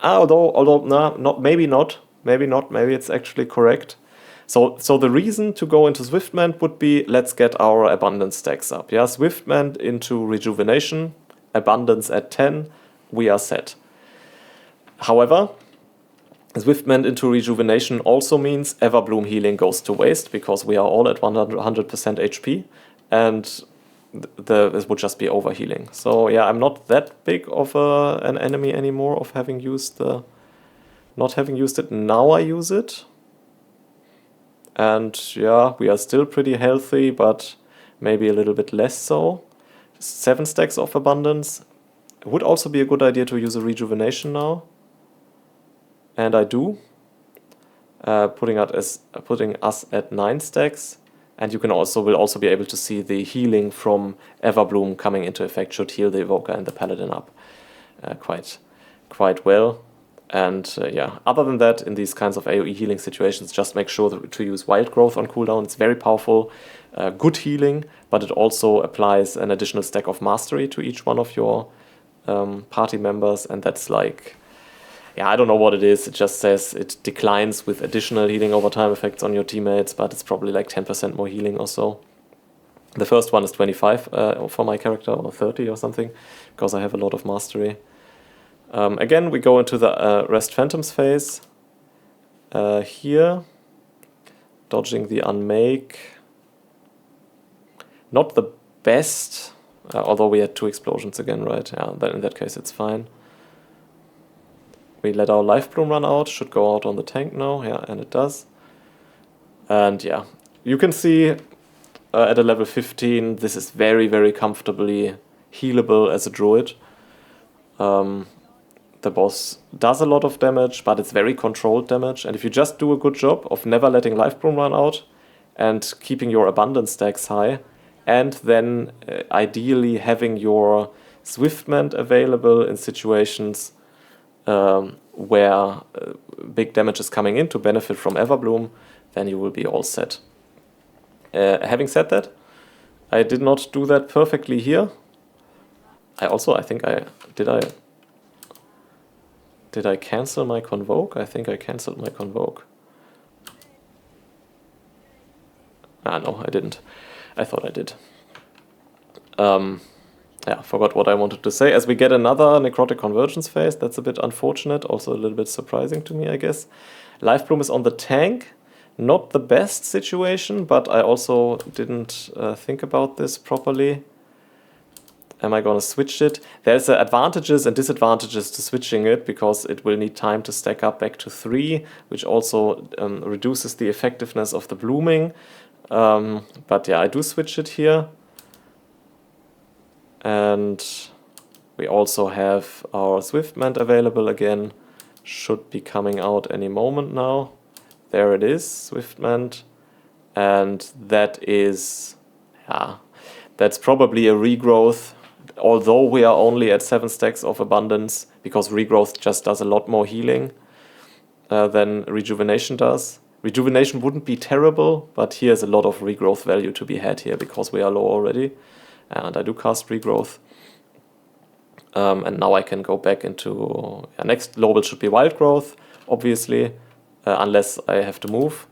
Although no, maybe not. Maybe not, maybe it's actually correct. So the reason to go into Swiftment would be, let's get our abundance stacks up. Yeah, Swiftment into Rejuvenation, abundance at 10, we are set. However, Swiftment into Rejuvenation also means Everbloom healing goes to waste, because we are all at 100% HP, and this would just be overhealing. So yeah, I'm not that big of an enemy anymore of having used the... Not having used it, now I use it. And yeah, we are still pretty healthy, but maybe a little bit less so. 7 stacks of abundance. It would also be a good idea to use a rejuvenation now. And I do. putting us at 9 stacks. And you will also be able to see the healing from Everbloom coming into effect should heal the Evoker and the Paladin up quite well. And yeah, other than that, in these kinds of AoE healing situations, just make sure to use Wild Growth on cooldown. It's very powerful, good healing, but it also applies an additional stack of Mastery to each one of your party members, and that's like, yeah, I don't know what it is. It just says it declines with additional healing over time effects on your teammates, but it's probably like 10% more healing or so. The first one is 25 for my character, or 30 or something, because I have a lot of Mastery. Again, we go into the Rest Phantoms phase. Here, dodging the Unmake. Not the best, although we had 2 explosions again, right? Yeah, then in that case it's fine. We let our Life Bloom run out, should go out on the tank now, yeah, and it does. And yeah, you can see at a level 15, this is very, very comfortably healable as a Druid. The boss does a lot of damage, but it's very controlled damage, and if you just do a good job of never letting Life Bloom run out and keeping your abundance stacks high, and then ideally having your Swiftment available in situations where big damage is coming in to benefit from Everbloom, then you will be all set. Having said that, I did not do that perfectly here. Did I cancel my Convoke? I think I cancelled my Convoke. No, I didn't. I thought I did. Yeah, forgot what I wanted to say. As we get another Necrotic Convergence phase, that's a bit unfortunate, also a little bit surprising to me, I guess. Life Bloom is on the tank. Not the best situation, but I also didn't think about this properly. Am I going to switch it? There's advantages and disadvantages to switching it, because it will need time to stack up back to 3, which also reduces the effectiveness of the blooming. But yeah, I do switch it here. And we also have our Swiftment available again. Should be coming out any moment now. There it is, Swiftment. And that is, yeah, that's probably a regrowth. Although we are only at 7 stacks of abundance, because regrowth just does a lot more healing than rejuvenation does. Rejuvenation wouldn't be terrible, but here's a lot of regrowth value to be had here, because we are low already. And I do cast regrowth. And now I can go back into... next global should be wild growth, obviously, unless I have to move.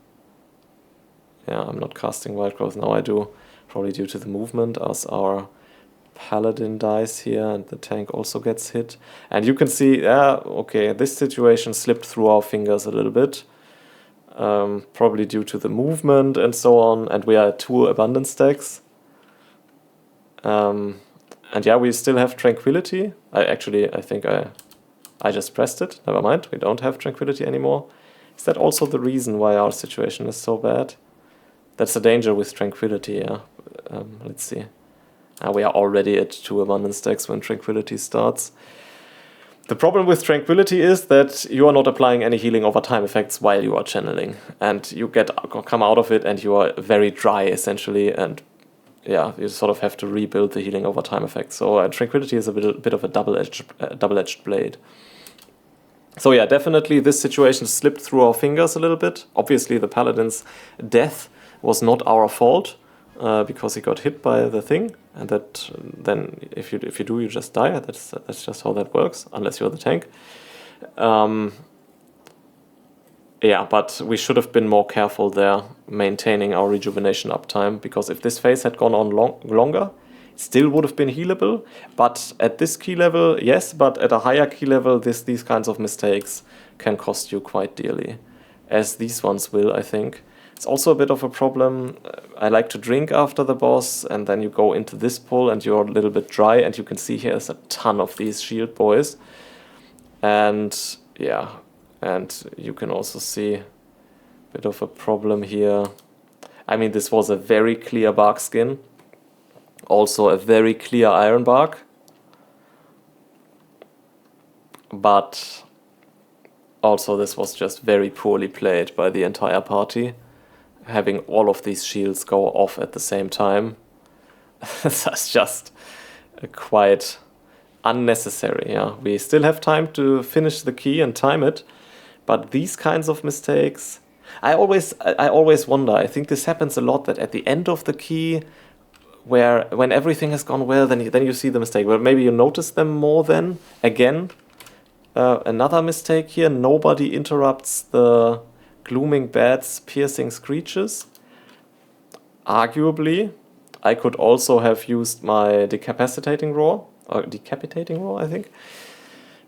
Yeah, I'm not casting wild growth, now I do, probably due to the movement, as our Paladin dies here, and the tank also gets hit. And you can see, okay, this situation slipped through our fingers a little bit. Probably due to the movement and so on, and we are at 2 abundance stacks. And yeah, we still have Tranquility. I think I just pressed it. Never mind, we don't have Tranquility anymore. Is that also the reason why our situation is so bad? That's the danger with Tranquility, yeah. Let's see. We are already at 2 abundance stacks when Tranquility starts. The problem with Tranquility is that you are not applying any healing over time effects while you are channeling. And you come out of it and you are very dry, essentially, and yeah, you sort of have to rebuild the healing over time effect. So Tranquility is a bit of a double-edged blade. So yeah, definitely this situation slipped through our fingers a little bit. Obviously the Paladin's death was not our fault, because he got hit by the thing, and that then if you do, you just die. That's just how that works, unless you're the tank. Yeah, but we should have been more careful there, maintaining our rejuvenation uptime, because if this phase had gone on longer, it still would have been healable. But at this key level, yes, but at a higher key level, these kinds of mistakes can cost you quite dearly, as these ones will, I think. It's also a bit of a problem. I like to drink after the boss, and then you go into this pool and you're a little bit dry, and you can see here's a ton of these shield boys. And yeah, and you can also see a bit of a problem here. I mean, this was a very clear bark skin. Also a very clear iron bark. But Also, this was just very poorly played by the entire party. Having all of these shields go off at the same time. That's just quite unnecessary. Yeah, we still have time to finish the key and time it, but these kinds of mistakes, I always wonder. I think this happens a lot, that at the end of the key, when everything has gone well, then you see the mistake. Well, maybe you notice them more then. Again, another mistake here. Nobody interrupts the Glooming Bat's piercing screeches. Arguably, I could also have used my decapitating roar, I think,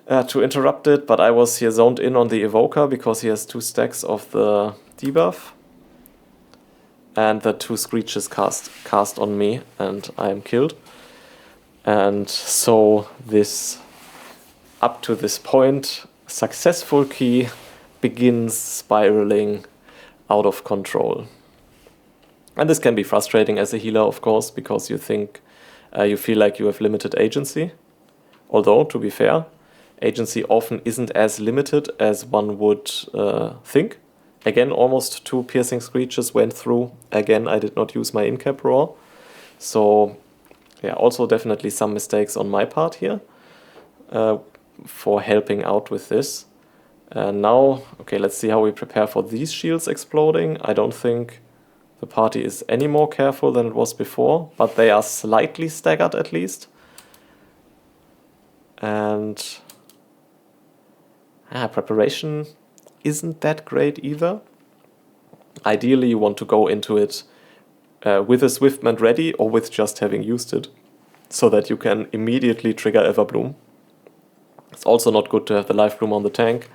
to interrupt it, but I was here zoned in on the Evoker because he has 2 stacks of the debuff. And the 2 screeches cast on me, and I am killed. And so this, up to this point, successful key begins spiraling out of control. And this can be frustrating as a healer, of course, because you think you feel like you have limited agency. Although, to be fair, agency often isn't as limited as one would think. Again, almost 2 piercing screeches went through. Again, I did not use my in-cap roar. So, yeah, also definitely some mistakes on my part here for helping out with this. Now, okay, let's see how we prepare for these shields exploding. I don't think the party is any more careful than it was before, but they are slightly staggered at least. And preparation isn't that great either. Ideally, you want to go into it with a Swiftment ready or with just having used it, so that you can immediately trigger Everbloom. It's also not good to have the Life Bloom on the tank.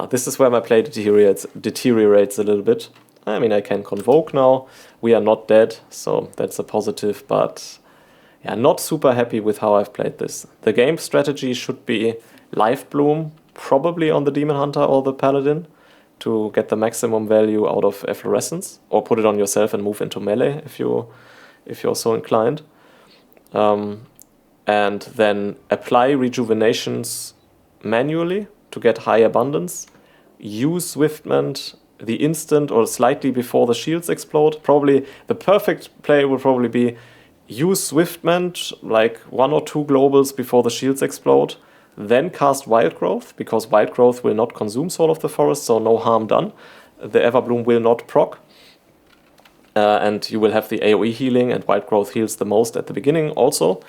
This is where my play deteriorates a little bit. I mean, I can Convoke now. We are not dead, so that's a positive, but yeah, not super happy with how I've played this. The game strategy should be Life Bloom, probably on the Demon Hunter or the Paladin, to get the maximum value out of Efflorescence, or put it on yourself and move into melee if you're so inclined. And then apply Rejuvenations manually to get high abundance. Use Swiftment the instant or slightly before the shields explode. Probably the perfect play will probably be use Swiftment like 1 or 2 globals before the shields explode. Then cast Wild Growth, because Wild Growth will not consume Soul of the Forest, so no harm done. The Everbloom will not proc. And you will have the AoE healing, and Wild Growth heals the most at the beginning also.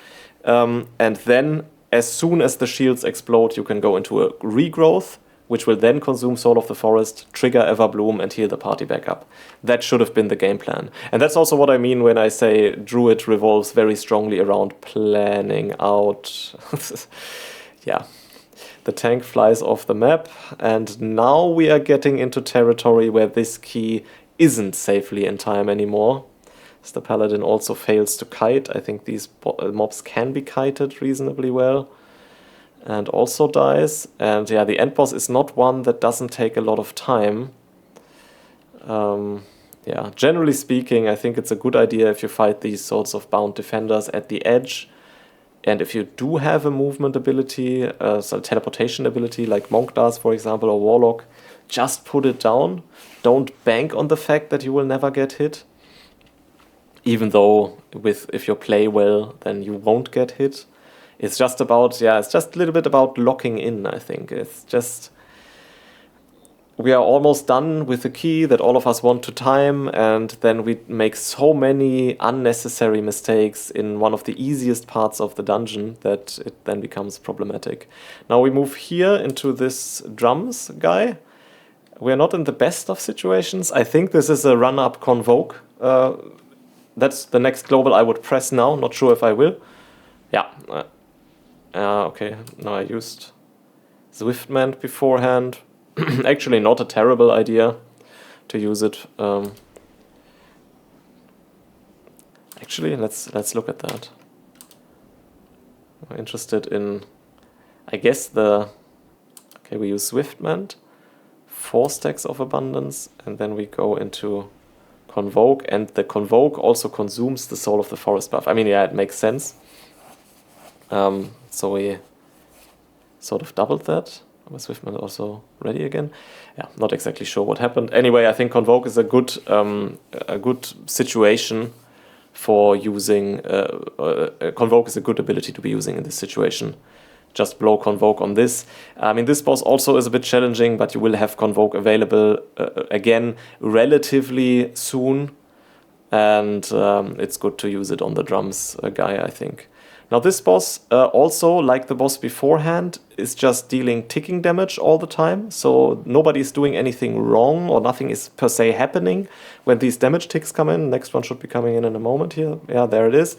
And then, as soon as the shields explode, you can go into a regrowth, which will then consume Soul of the Forest, trigger Everbloom, and heal the party back up. That should have been the game plan. And that's also what I mean when I say Druid revolves very strongly around planning out. Yeah, the tank flies off the map, and now we are getting into territory where this key isn't safely in time anymore. As the Paladin also fails to kite. I think these mobs can be kited reasonably well. And also dies. And yeah, the end boss is not one that doesn't take a lot of time. Yeah, generally speaking, I think it's a good idea if you fight these sorts of bound defenders at the edge. And if you do have a movement ability, so teleportation ability like Monk does, for example, or Warlock, just put it down. Don't bank on the fact that you will never get hit. Even though if you play well, then you won't get hit. It's just about, it's just a little bit about locking in, I think. It's just, we are almost done with the key that all of us want to time, and then we make so many unnecessary mistakes in one of the easiest parts of the dungeon that it then becomes problematic. Now we move here into this drums guy. We're not in the best of situations. I think this is a run-up Convoke. That's the next global I would press now. Not sure if I will. Yeah. Okay, now I used Swiftment beforehand. Actually not a terrible idea to use it. Actually, let's look at that. I'm interested in, I guess okay, we use Swiftment, 4 stacks of abundance, and then we go into Convoke, and the Convoke also consumes the Soul of the Forest buff. I mean, yeah, it makes sense. So we sort of doubled that. Was Swiftman also ready again? Yeah, not exactly sure what happened. Anyway, I think Convoke is a good situation for using. Convoke is a good ability to be using in this situation. Just blow Convoke on this. I mean, this boss also is a bit challenging, but you will have Convoke available again relatively soon, and it's good to use it on the drums guy, I think. Now this boss, also like the boss beforehand, is just dealing ticking damage all the time, so nobody's doing anything wrong or nothing is per se happening when these damage ticks come in. Next one should be coming in a moment here. Yeah, there it is.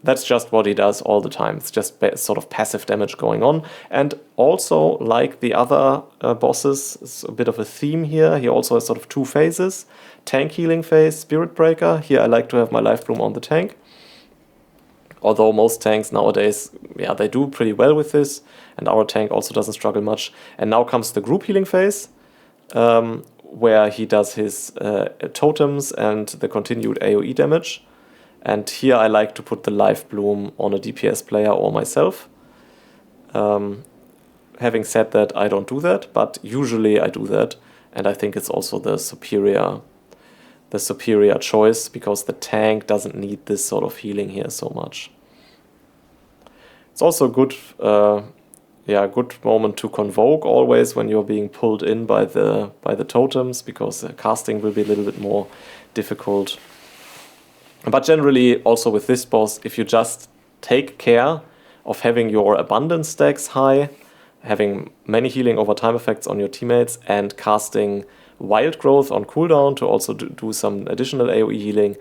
That's just what he does all the time. It's just sort of passive damage going on. And also, like the other bosses, it's a bit of a theme here. He also has sort of two phases. Tank healing phase, Spirit Breaker. Here I like to have my Life Bloom on the tank. Although most tanks nowadays, yeah, they do pretty well with this, and our tank also doesn't struggle much. And now comes the group healing phase, where he does his totems and the continued AoE damage. And here I like to put the Life Bloom on a DPS player or myself. Having said that, I don't do that, but usually I do that, and I think it's also the superior choice, because the tank doesn't need this sort of healing here so much. It's also good, good moment to Convoke always when you're being pulled in by the totems, because casting will be a little bit more difficult. But generally, also with this boss, if you just take care of having your abundance stacks high, having many healing over time effects on your teammates, and casting Wild Growth on cooldown to also do some additional AoE healing,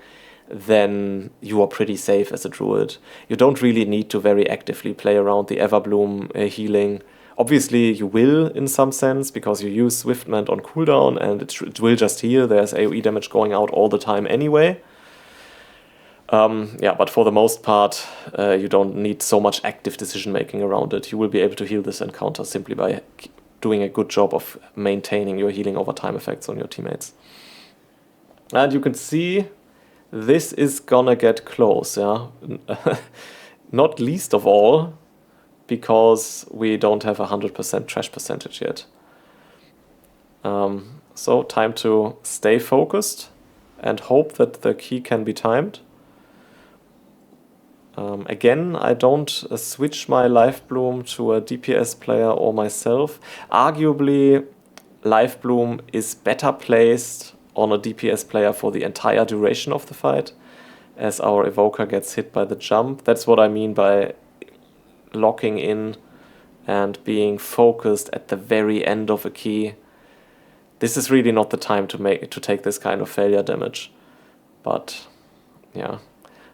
then you are pretty safe as a druid. You don't really need to very actively play around the Everbloom healing. Obviously you will in some sense, because you use Swiftman on cooldown and it will just heal. There's AoE damage going out all the time anyway. But for the most part, you don't need so much active decision making around it. You will be able to heal this encounter simply by doing a good job of maintaining your healing over time effects on your teammates. And you can see this is gonna get close, yeah. Not least of all because we don't have 100% trash percentage yet. So time to stay focused and hope that the key can be timed. Again, I don't switch my Life Bloom to a DPS player or myself. Arguably, Life Bloom is better placed on a DPS player for the entire duration of the fight, as our Evoker gets hit by the jump. That's what I mean by locking in and being focused at the very end of a key. This is really not the time to take this kind of failure damage. But yeah.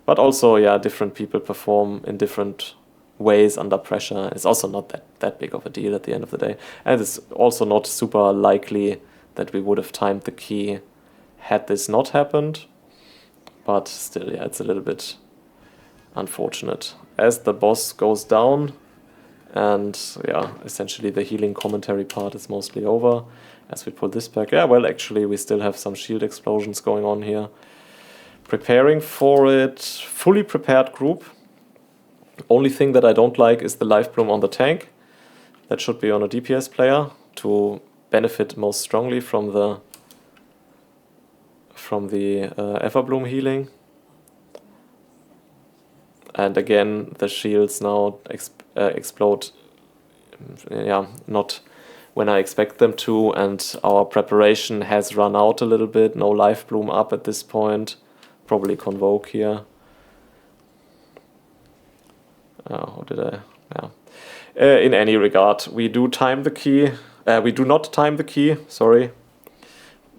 But also, yeah, different people perform in different ways under pressure. It's also not that big of a deal at the end of the day. And it's also not super likely that we would have timed the key had this not happened. But still, yeah, it's a little bit unfortunate. As the boss goes down, and yeah, essentially the healing commentary part is mostly over. As we pull this back, yeah, well, actually we still have some shield explosions going on here. Preparing for it, fully prepared group. Only thing that I don't like is the Life Bloom on the tank. That should be on a DPS player to benefit most strongly from the Everbloom healing. And again, the shields now explode, yeah, not when I expect them to, and our preparation has run out a little bit. No Life Bloom up at this point. Probably Convoke here. How did I? Yeah. In any regard, we do time the key. We do not time the key. Sorry.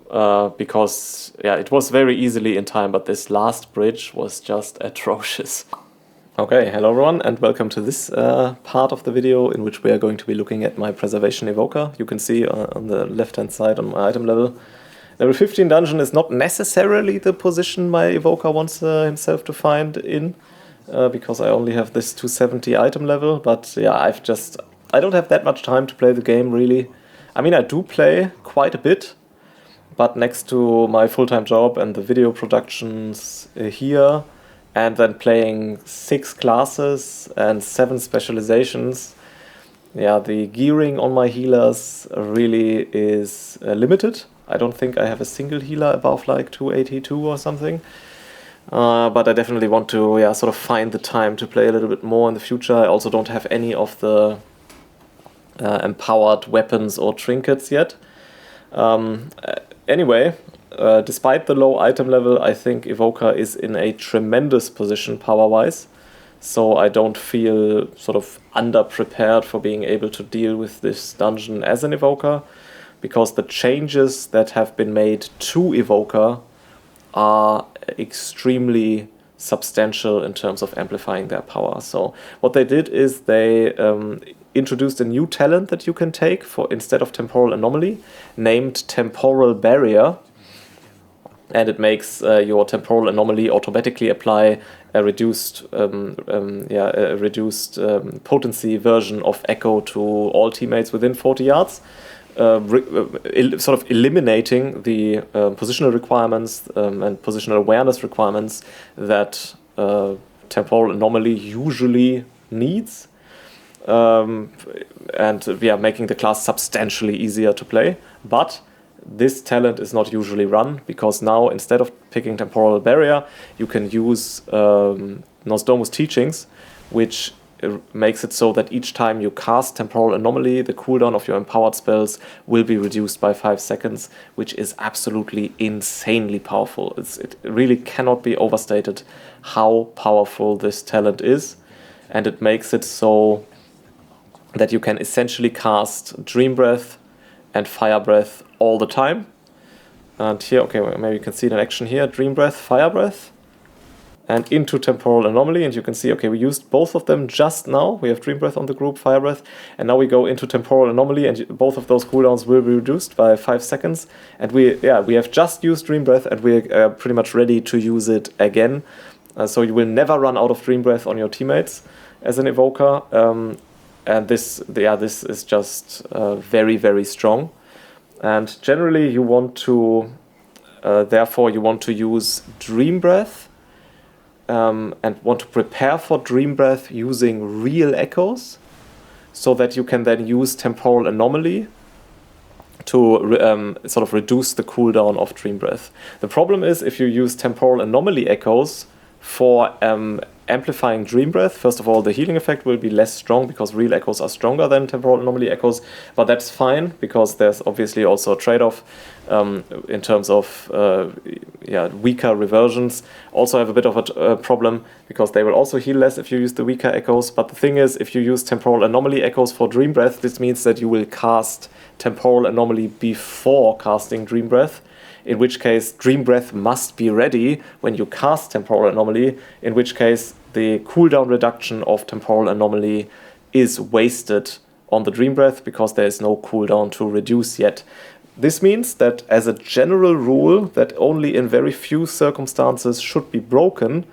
Because yeah, it was very easily in time, but this last bridge was just atrocious. Okay, hello everyone, and welcome to this part of the video in which we are going to be looking at my Preservation Evoker. You can see on the left-hand side on my item level. Level 15 dungeon is not necessarily the position my Evoker wants himself to find in, because I only have this 270 item level, but yeah, I don't have that much time to play the game, really. I mean, I do play quite a bit, but next to my full-time job and the video productions here, and then playing 6 classes and 7 specializations, yeah, the gearing on my healers really is limited. I don't think I have a single healer above like 282 or something. But I definitely want to sort of find the time to play a little bit more in the future. I also don't have any of the empowered weapons or trinkets yet. Anyway, despite the low item level, I think Evoker is in a tremendous position power-wise. So I don't feel sort of underprepared for being able to deal with this dungeon as an Evoker, because the changes that have been made to Evoker are extremely substantial in terms of amplifying their power. So what they did is they introduced a new talent that you can take for instead of Temporal Anomaly, named Temporal Barrier, and it makes your Temporal Anomaly automatically apply a reduced potency version of Echo to all teammates within 40 yards. Sort of eliminating the positional requirements and positional awareness requirements that Temporal Anomaly usually needs, and making the class substantially easier to play. But this talent is not usually run, because now instead of picking Temporal Barrier, you can use Nosdomus Teachings, which makes it so that each time you cast Temporal Anomaly, the cooldown of your empowered spells will be reduced by 5 seconds, which is absolutely insanely powerful. It really cannot be overstated how powerful this talent is, and it makes it so that you can essentially cast Dream Breath and Fire Breath all the time. And here, okay, well, maybe you can see it in action here, Dream Breath, Fire Breath, and into Temporal Anomaly, and you can see, okay, we used both of them just now. We have Dream Breath on the group, Fire Breath, and now we go into Temporal Anomaly, and both of those cooldowns will be reduced by 5 seconds. And we have just used Dream Breath, and we're pretty much ready to use it again. So you will never run out of Dream Breath on your teammates as an Evoker, and this is just very, very strong. And generally, you want to, therefore, you want to use Dream Breath. And want to prepare for Dream Breath using real echoes, so that you can then use Temporal Anomaly to sort of reduce the cooldown of Dream Breath. The problem is, if you use Temporal Anomaly echoes for amplifying Dream Breath, first of all, the healing effect will be less strong, because real echoes are stronger than Temporal Anomaly echoes, but that's fine, because there's obviously also a trade-off in terms of weaker reversions. Also have a bit of a problem, because they will also heal less if you use the weaker echoes. But the thing is, if you use Temporal Anomaly echoes for Dream Breath, this means that you will cast Temporal Anomaly before casting Dream Breath, in which case Dream Breath must be ready when you cast Temporal Anomaly, in which case the cooldown reduction of Temporal Anomaly is wasted on the Dream Breath, because there is no cooldown to reduce yet. This means that, as a general rule that only in very few circumstances should be broken,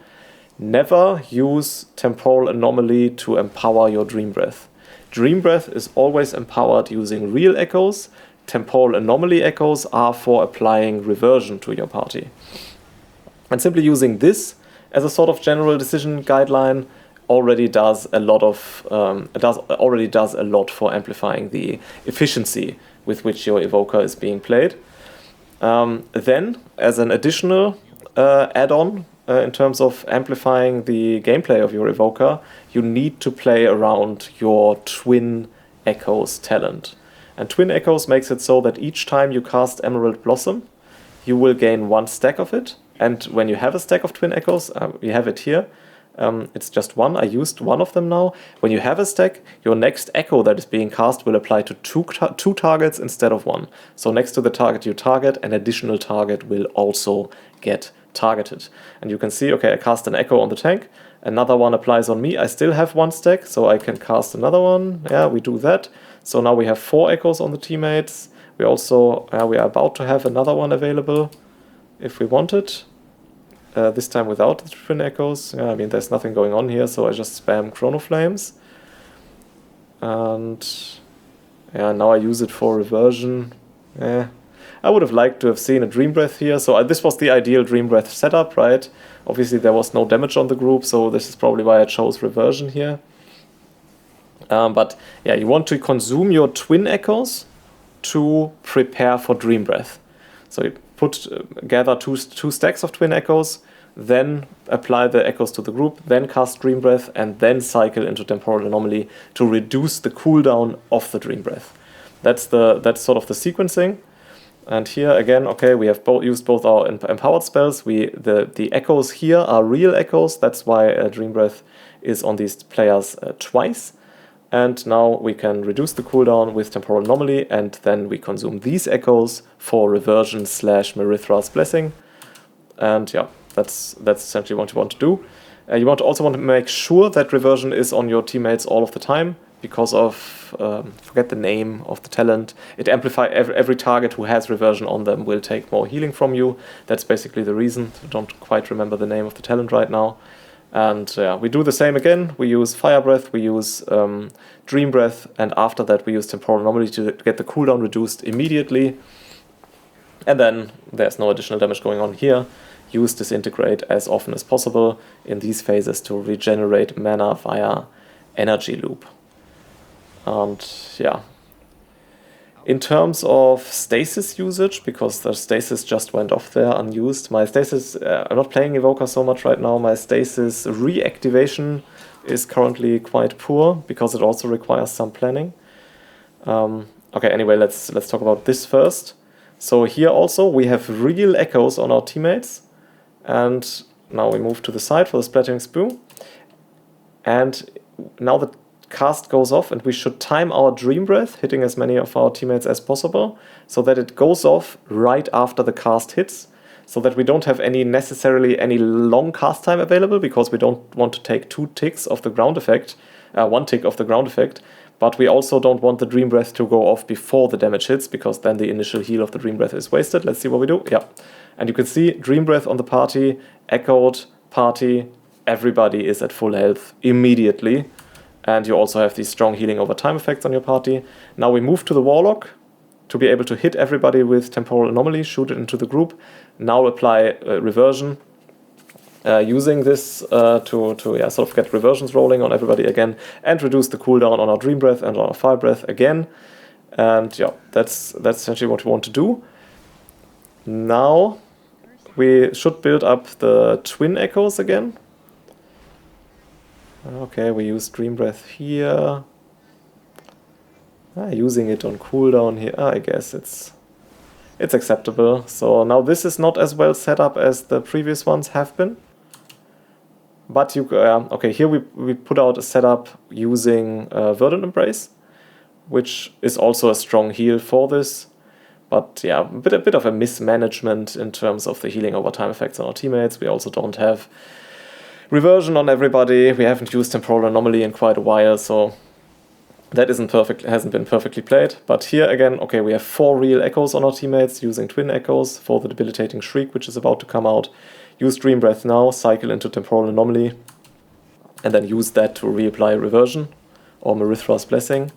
never use Temporal Anomaly to empower your Dream Breath. Dream Breath is always empowered using real echoes. Temporal Anomaly echoes are for applying reversion to your party. And simply using this as a sort of general decision guideline already does a lot for amplifying the efficiency with which your Evoker is being played. Then, as an additional add-on in terms of amplifying the gameplay of your Evoker, you need to play around your Twin Echoes talent. And Twin Echoes makes it so that each time you cast Emerald Blossom, you will gain 1 stack of it. And when you have a stack of Twin Echoes, you have it here. It's just 1. I used 1 of them now. When you have a stack, your next echo that is being cast will apply to two targets instead of 1. So next to the target you target, an additional target will also get targeted. And you can see, okay, I cast an echo on the tank. Another one applies on me. I still have 1 stack, so I can cast another one. Yeah, we do that. So now we have 4 echoes on the teammates. We also we are about to have another one available if we want it. This time without the Twin Echoes. Yeah, I mean, there's nothing going on here, so I just spam Chrono Flames. And yeah, now I use it for reversion. I would have liked to have seen a Dream Breath here. So this was the ideal Dream Breath setup, right? Obviously there was no damage on the group, so this is probably why I chose reversion here. But yeah, you want to consume your twin echoes to prepare for Dream Breath. So you gather two stacks of twin echoes, then apply the echoes to the group, then cast Dream Breath, and then cycle into Temporal Anomaly to reduce the cooldown of the Dream Breath. That's sort of the sequencing. And here again, okay, we have used both our empowered spells. The echoes here are real echoes. That's why Dream Breath is on these players twice. And now we can reduce the cooldown with Temporal Anomaly, and then we consume these echoes for Reversion / Merithra's Blessing. And yeah, that's essentially what you want to do. You also want to make sure that Reversion is on your teammates all of the time, because of, forget the name of the talent, it amplifies every target who has Reversion on them will take more healing from you. That's basically the reason. I don't quite remember the name of the talent right now. And we do the same again. We use Fire Breath, we use Dream Breath, and after that we use Temporal Anomaly to get the cooldown reduced immediately. And then there's no additional damage going on here. Use Disintegrate as often as possible in these phases to regenerate mana via Energy Loop. And yeah, in terms of stasis usage, because the stasis just went off there unused, my stasis, I'm not playing Evoker so much right now, my stasis reactivation is currently quite poor, because it also requires some planning. Okay, anyway, let's talk about this first. So here also we have real echoes on our teammates, and now we move to the side for the Splattering Spew. And now the cast goes off, and we should time our Dream Breath, hitting as many of our teammates as possible, so that it goes off right after the cast hits, so that we don't have necessarily any long cast time available, because we don't want to take 2 ticks of the ground effect, 1 tick of the ground effect, but we also don't want the Dream Breath to go off before the damage hits, because then the initial heal of the Dream Breath is wasted. Let's see what we do. Yeah, and you can see Dream Breath on the party, echoed party, everybody is at full health immediately. And you also have these strong healing over time effects on your party. Now we move to the Warlock to be able to hit everybody with Temporal Anomaly, shoot it into the group. Now apply Reversion, using this to sort of get Reversions rolling on everybody again, and reduce the cooldown on our Dream Breath and on our Fire Breath again. And yeah, that's essentially what we want to do. Now we should build up the Twin Echoes again. Okay, we use Dream Breath here. Using it on cooldown here, I guess it's acceptable. So now this is not as well set up as the previous ones have been. But okay, here we put out a setup using Verdant Embrace, which is also a strong heal for this. But yeah, a bit of a mismanagement in terms of the healing over time effects on our teammates. We also don't have Reversion on everybody. We haven't used Temporal Anomaly in quite a while, so that hasn't been perfectly played. But here again, okay, we have 4 real echoes on our teammates using Twin Echoes for the Debilitating Shriek, which is about to come out. Use Dream Breath now, cycle into Temporal Anomaly, and then use that to reapply Reversion or Merithra's Blessing.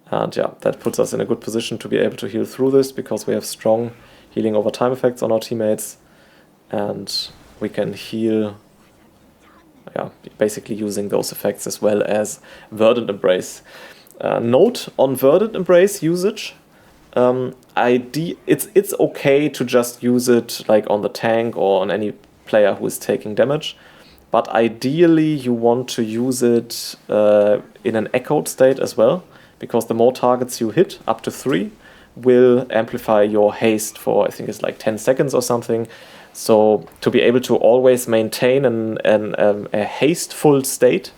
And yeah, that puts us in a good position to be able to heal through this, because we have strong healing over time effects on our teammates, and we can heal basically using those effects as well as Verdant Embrace. Note on Verdant Embrace usage, it's okay to just use it like on the tank or on any player who is taking damage, but ideally you want to use it in an echoed state as well, because the more targets you hit, up to 3, will amplify your haste for, I think it's like 10 seconds or something. So to be able to always maintain a hasteful state,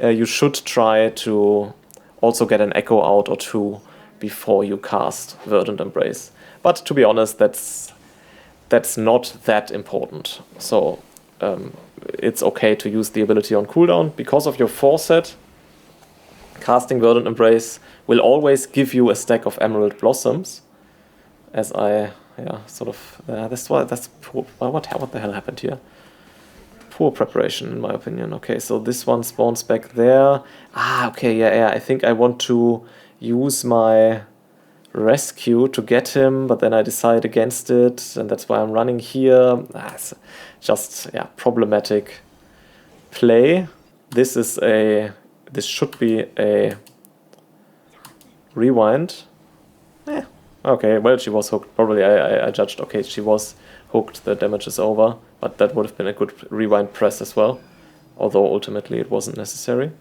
you should try to also get an echo out or 2 before you cast Verdant Embrace. But to be honest, that's not that important. So it's okay to use the ability on cooldown. Because of your forset, casting Verdant Embrace will always give you a stack of Emerald Blossoms, as I... sort of. That's poor. What the hell happened here? Poor preparation, in my opinion. Okay, so this one spawns back there. Okay, yeah. I think I want to use my rescue to get him, but then I decide against it, and that's why I'm running here. It's just problematic play. This this should be a rewind. Okay, well, she was hooked. Probably I judged, okay, she was hooked, the damage is over, but that would have been a good rewind press as well, although ultimately it wasn't necessary.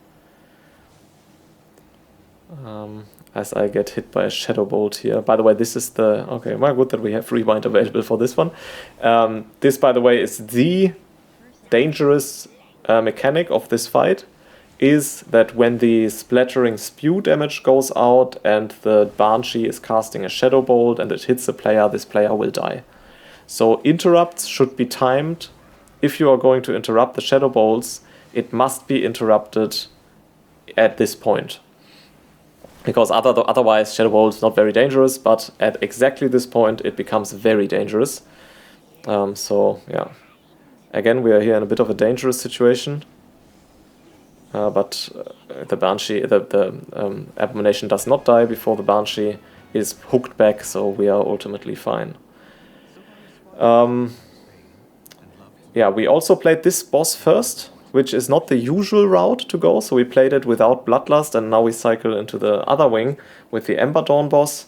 As I get hit by a Shadow Bolt here. By the way, this is the... Okay, well, good that we have rewind available for this one. This, by the way, is the dangerous mechanic of this fight, is that when the splattering spew damage goes out and the Banshee is casting a Shadow Bolt and it hits a player, this player will die. So interrupts should be timed. If you are going to interrupt the Shadow Bolts, it must be interrupted at this point. Because otherwise Shadow Bolt is not very dangerous, but at exactly this point it becomes very dangerous. So yeah, again we are here in a bit of a dangerous situation. But the Banshee, the Abomination does not die before the Banshee is hooked back, so we are ultimately fine. Yeah, we also played this boss first, which is not the usual route to go, so we played it without Bloodlust, and now we cycle into the other wing with the Ember Dawn boss.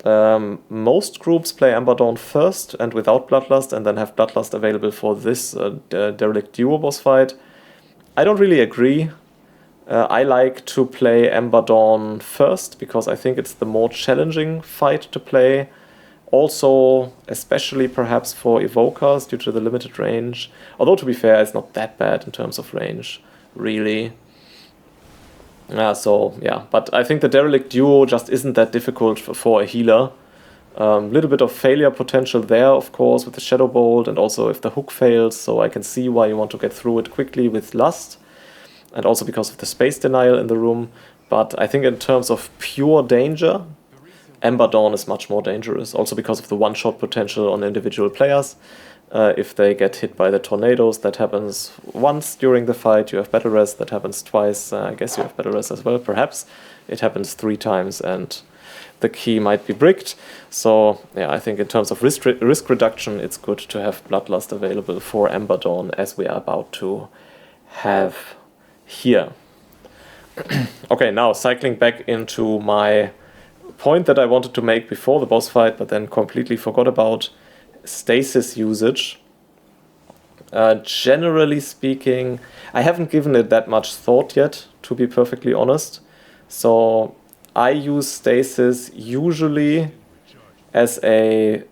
Most groups play Ember Dawn first and without Bloodlust, and then have Bloodlust available for this Derelict Duo boss fight. I don't really agree. I like to play Ember Dawn first, because I think it's the more challenging fight to play. Also, especially perhaps for Evokers, due to the limited range. Although, to be fair, it's not that bad in terms of range, really. So, yeah. But I think the Derelict Duo just isn't that difficult for a healer. Little bit of failure potential there, of course, with the Shadow Bolt, and also if the hook fails, so I can see why you want to get through it quickly with Lust. And also because of the space denial in the room. But I think in terms of pure danger, Ember Dawn is much more dangerous, also because of the one-shot potential on individual players. If they get hit by the tornadoes, that happens once during the fight. You have Battle Res, that happens twice. I guess you have Battle Res as well, perhaps. It happens 3 times, and the key might be bricked. So, yeah, I think in terms of risk reduction, it's good to have Bloodlust available for Ember Dawn, as we are about to have here. Okay, now cycling back into my point that I wanted to make before the boss fight, but then completely forgot about: stasis usage. Generally speaking, I haven't given it that much thought yet, to be perfectly honest. So I use stasis usually as a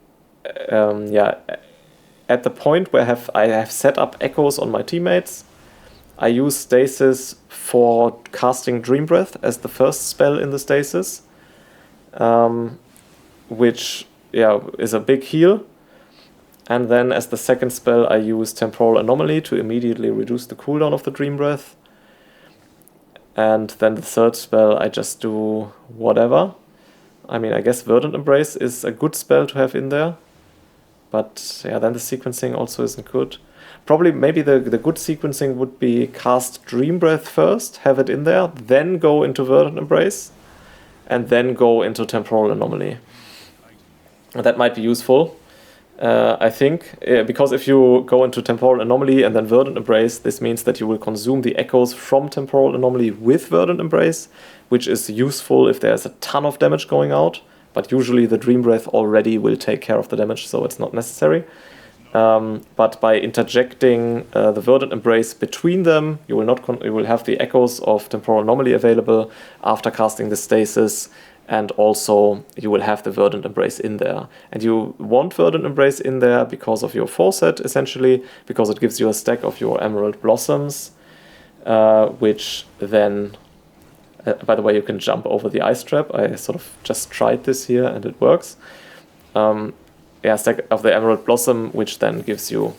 at the point where I have set up echoes on my teammates. I use stasis for casting Dream Breath as the first spell in the stasis. Which is a big heal, and then as the second spell I use Temporal Anomaly to immediately reduce the cooldown of the Dream Breath, and then the third spell I just do whatever. I mean, I guess Verdant Embrace is a good spell to have in there, but yeah, then the sequencing also isn't good. Probably maybe the good sequencing would be cast Dream Breath first, have it in there, then go into Verdant Embrace, and then go into Temporal Anomaly. That might be useful, I think, because if you go into Temporal Anomaly and then Verdant Embrace, this means that you will consume the echoes from Temporal Anomaly with Verdant Embrace, which is useful if there's a ton of damage going out, but usually the Dream Breath already will take care of the damage, so it's not necessary. But by interjecting the Verdant Embrace between them, you will have the echoes of Temporal Anomaly available after casting the stasis, and also you will have the Verdant Embrace in there. And you want Verdant Embrace in there because of your foresight, essentially, because it gives you a stack of your Emerald Blossoms, which then, by the way, you can jump over the ice trap. I sort of just tried this here and it works. Stack of the Emerald Blossom, which then gives you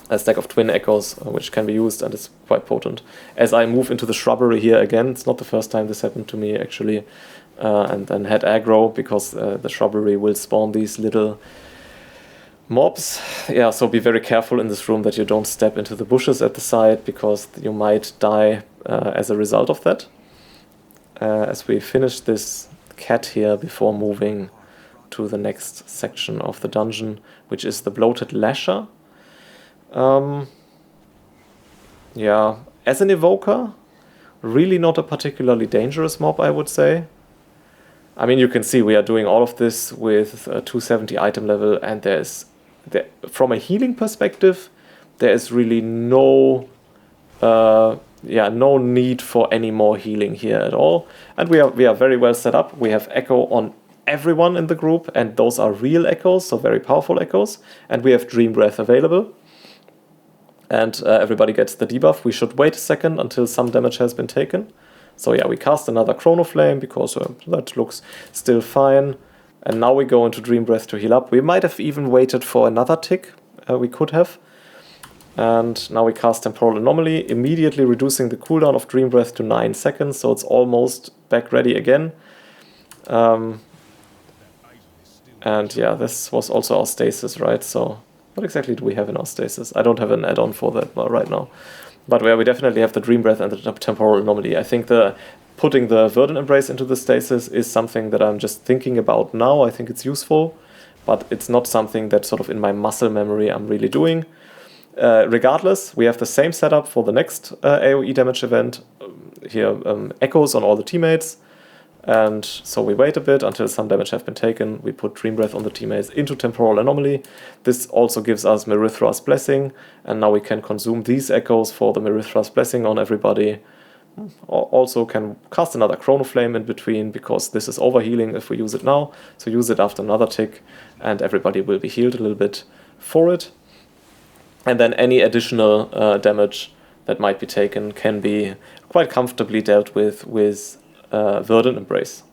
a stack of Twin Echoes, which can be used, and it's quite potent. As I move into the shrubbery here again, it's not the first time this happened to me, actually, and then head aggro, because the shrubbery will spawn these little mobs. Yeah, so be very careful in this room that you don't step into the bushes at the side, because you might die as a result of that. As we finish this cat here before moving to the next section of the dungeon, which is the Bloated Lasher. As an Evoker, really not a particularly dangerous mob, I would say. I mean, you can see we are doing all of this with a 270 item level, and from a healing perspective, there is really no need for any more healing here at all. And we are very well set up. We have echo on everyone in the group, and those are real echoes, so very powerful echoes. And we have Dream Breath available. And everybody gets the debuff. We should wait a second until some damage has been taken. So yeah, we cast another Chrono Flame because that looks still fine. And now we go into Dream Breath to heal up. We might have even waited for another tick. We could have. And now we cast Temporal Anomaly, immediately reducing the cooldown of Dream Breath to 9 seconds. So it's almost back ready again. And yeah, this was also our stasis, right? So what exactly do we have in our stasis? I don't have an add-on for that right now. But we definitely have the Dream Breath and the Temporal Anomaly. I think putting the Verdant Embrace into the stasis is something that I'm just thinking about now. I think it's useful, but it's not something that sort of in my muscle memory I'm really doing. Regardless, we have the same setup for the next AoE damage event. Here, echoes on all the teammates. And so we wait a bit until some damage have been taken. We put Dream Breath on the teammates into Temporal Anomaly. This also gives us Merithra's Blessing. And now we can consume these echoes for the Merithra's Blessing on everybody. Also can cast another Chrono Flame in between, because this is overhealing if we use it now. So use it after another tick, and everybody will be healed a little bit for it. And then any additional damage that might be taken can be quite comfortably dealt with Verdant Embrace,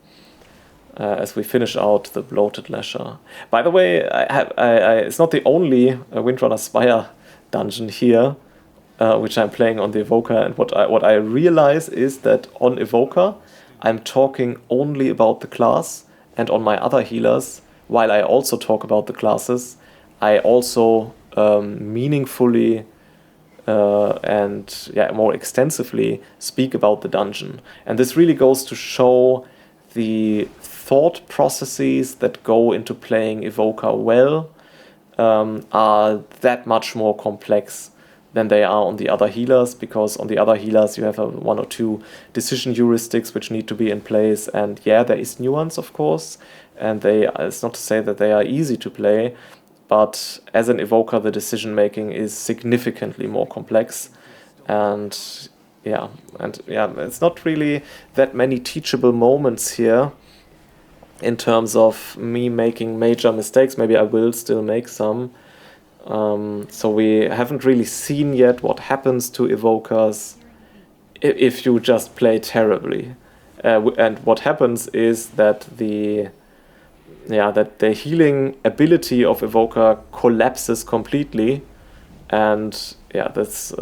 as we finish out the Bloated Lasher. By the way, it's not the only Windrunner Spire dungeon here, which I'm playing on the Evoker, and what I realize is that on Evoker, I'm talking only about the class, and on my other healers, while I also talk about the classes, I also meaningfully and more extensively speak about the dungeon. And this really goes to show the thought processes that go into playing Evoker well are that much more complex than they are on the other healers, because on the other healers you have one or two decision heuristics which need to be in place, and yeah, there is nuance, of course, and it's not to say that they are easy to play, but as an Evoker, the decision making is significantly more complex, and it's not really that many teachable moments here in terms of me making major mistakes. Maybe I will still make some. So we haven't really seen yet what happens to Evokers if you just play terribly. And what happens is that the healing ability of Evoker collapses completely, and that's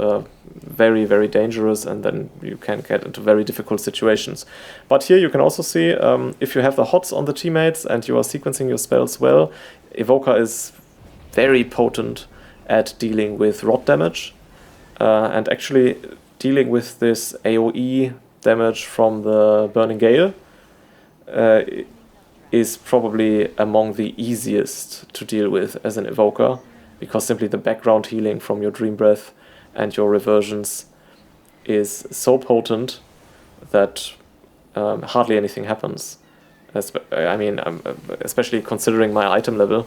very, very dangerous, and then you can get into very difficult situations. But here you can also see, if you have the HOTS on the teammates and you are sequencing your spells well, Evoker is very potent at dealing with rot damage, and actually dealing with this AoE damage from the Burning Gale is probably among the easiest to deal with as an Evoker, because simply the background healing from your Dream Breath and your reversions is so potent that hardly anything happens. Especially considering my item level,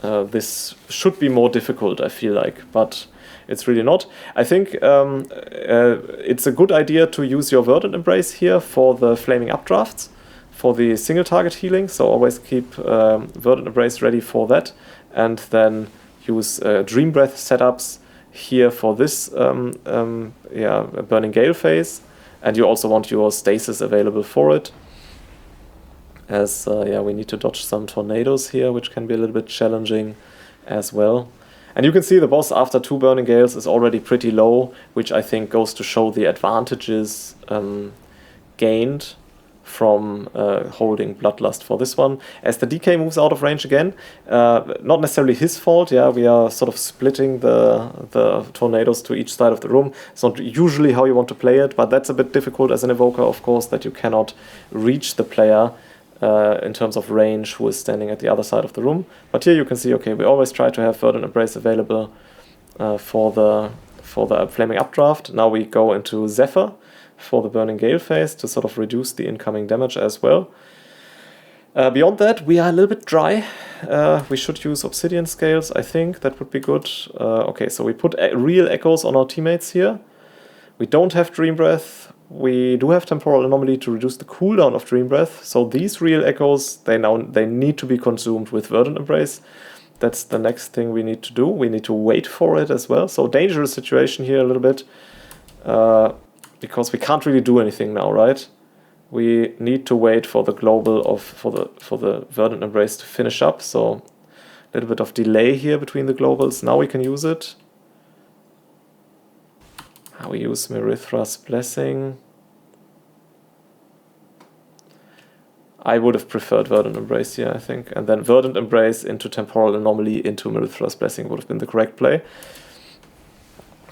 this should be more difficult, I feel like, but it's really not. I think it's a good idea to use your Verdant Embrace here for the Flaming Updrafts, for the single target healing, so always keep Verdant Embrace ready for that, and then use Dream Breath setups here for this Burning Gale phase, and you also want your stasis available for it, as we need to dodge some tornadoes here, which can be a little bit challenging as well. And you can see the boss after 2 Burning Gales is already pretty low, which I think goes to show the advantages gained from holding Bloodlust for this one. As the DK moves out of range again, not necessarily his fault, we are sort of splitting the tornadoes to each side of the room. It's not usually how you want to play it, but that's a bit difficult as an Evoker, of course, that you cannot reach the player in terms of range who is standing at the other side of the room. But here you can see, okay, we always try to have Verdant Embrace available for the Flaming Updraft. Now we go into Zephyr for the Burning Gale phase to sort of reduce the incoming damage as well. Beyond that, we are a little bit dry. We should use Obsidian Scales, I think. That would be good. Okay, so we put real echoes on our teammates here. We don't have Dream Breath. We do have Temporal Anomaly to reduce the cooldown of Dream Breath. So these real echoes, they need to be consumed with Verdant Embrace. That's the next thing we need to do. We need to wait for it as well. So dangerous situation here a little bit. Because we can't really do anything now, right? We need to wait for the global for the Verdant Embrace to finish up. So a little bit of delay here between the globals. Now we can use it. We use Merithra's Blessing. I would have preferred Verdant Embrace here, I think. And then Verdant Embrace into Temporal Anomaly into Merithra's Blessing would have been the correct play.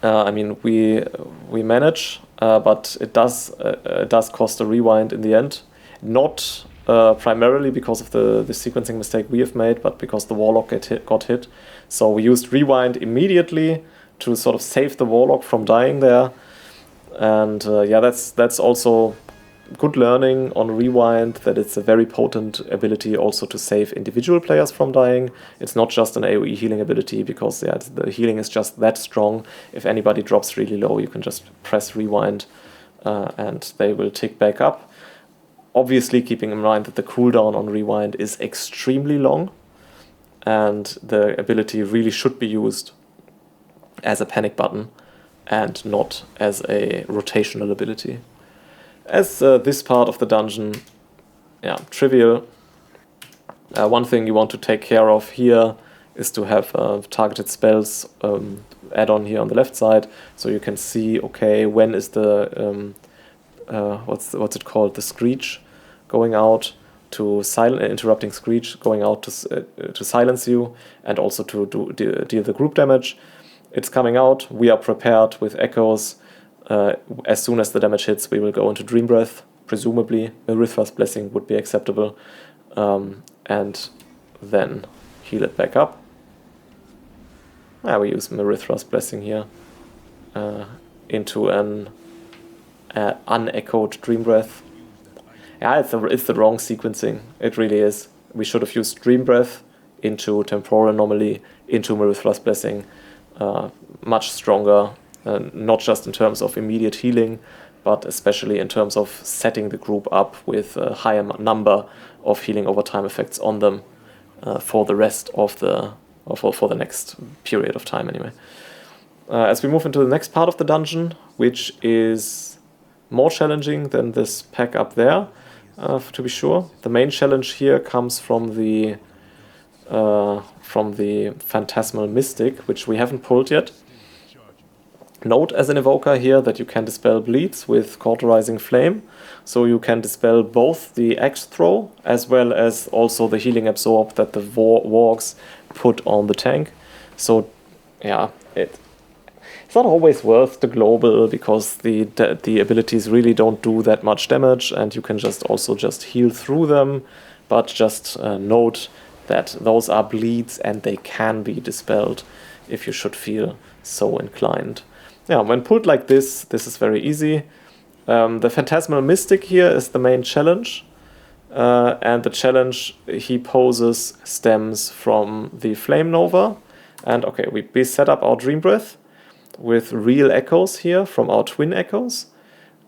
I mean, we manage, but it does cost a rewind in the end. Not primarily because of the sequencing mistake we have made, but because the Warlock got hit. So we used rewind immediately to sort of save the Warlock from dying there. And yeah, that's also good learning on rewind, that it's a very potent ability also to save individual players from dying. It's not just an AoE healing ability, because yeah, the healing is just that strong. If anybody drops really low, you can just press rewind and they will tick back up. Obviously keeping in mind that the cooldown on rewind is extremely long, and the ability really should be used as a panic button and not as a rotational ability. As this part of the dungeon, yeah, trivial. One thing you want to take care of here is to have targeted spells add-on here on the left side, so you can see, okay, when is the what's it called, the Screech going out to interrupting Screech going out to silence you, and also to deal the group damage. It's coming out. We are prepared with echoes. As soon as the damage hits, we will go into Dream Breath. Presumably, Merithra's Blessing would be acceptable. And then heal it back up. We use Merithra's Blessing here into an unechoed Dream Breath. Yeah, it's the wrong sequencing. It really is. We should have used Dream Breath into Temporal Anomaly, into Merithra's Blessing. Much stronger, not just in terms of immediate healing, but especially in terms of setting the group up with a higher number of healing over time effects on them for the rest of for the next period of time anyway. As we move into the next part of the dungeon, which is more challenging than this pack up there, to be sure. The main challenge here comes from the Phantasmal Mystic, which we haven't pulled yet. Note as an Evoker here that you can dispel bleeds with Cauterizing Flame, so you can dispel both the Axe Throw as well as also the Healing Absorb that the Wargs put on the tank. So yeah, it's not always worth the global, because the abilities really don't do that much damage, and you can just heal through them, but just note that those are bleeds and they can be dispelled if you should feel so inclined. Yeah, when pulled like this is very easy. The Phantasmal Mystic here is the main challenge, and the challenge he poses stems from the Flame Nova. And okay, we set up our Dream Breath with real echoes here from our twin echoes,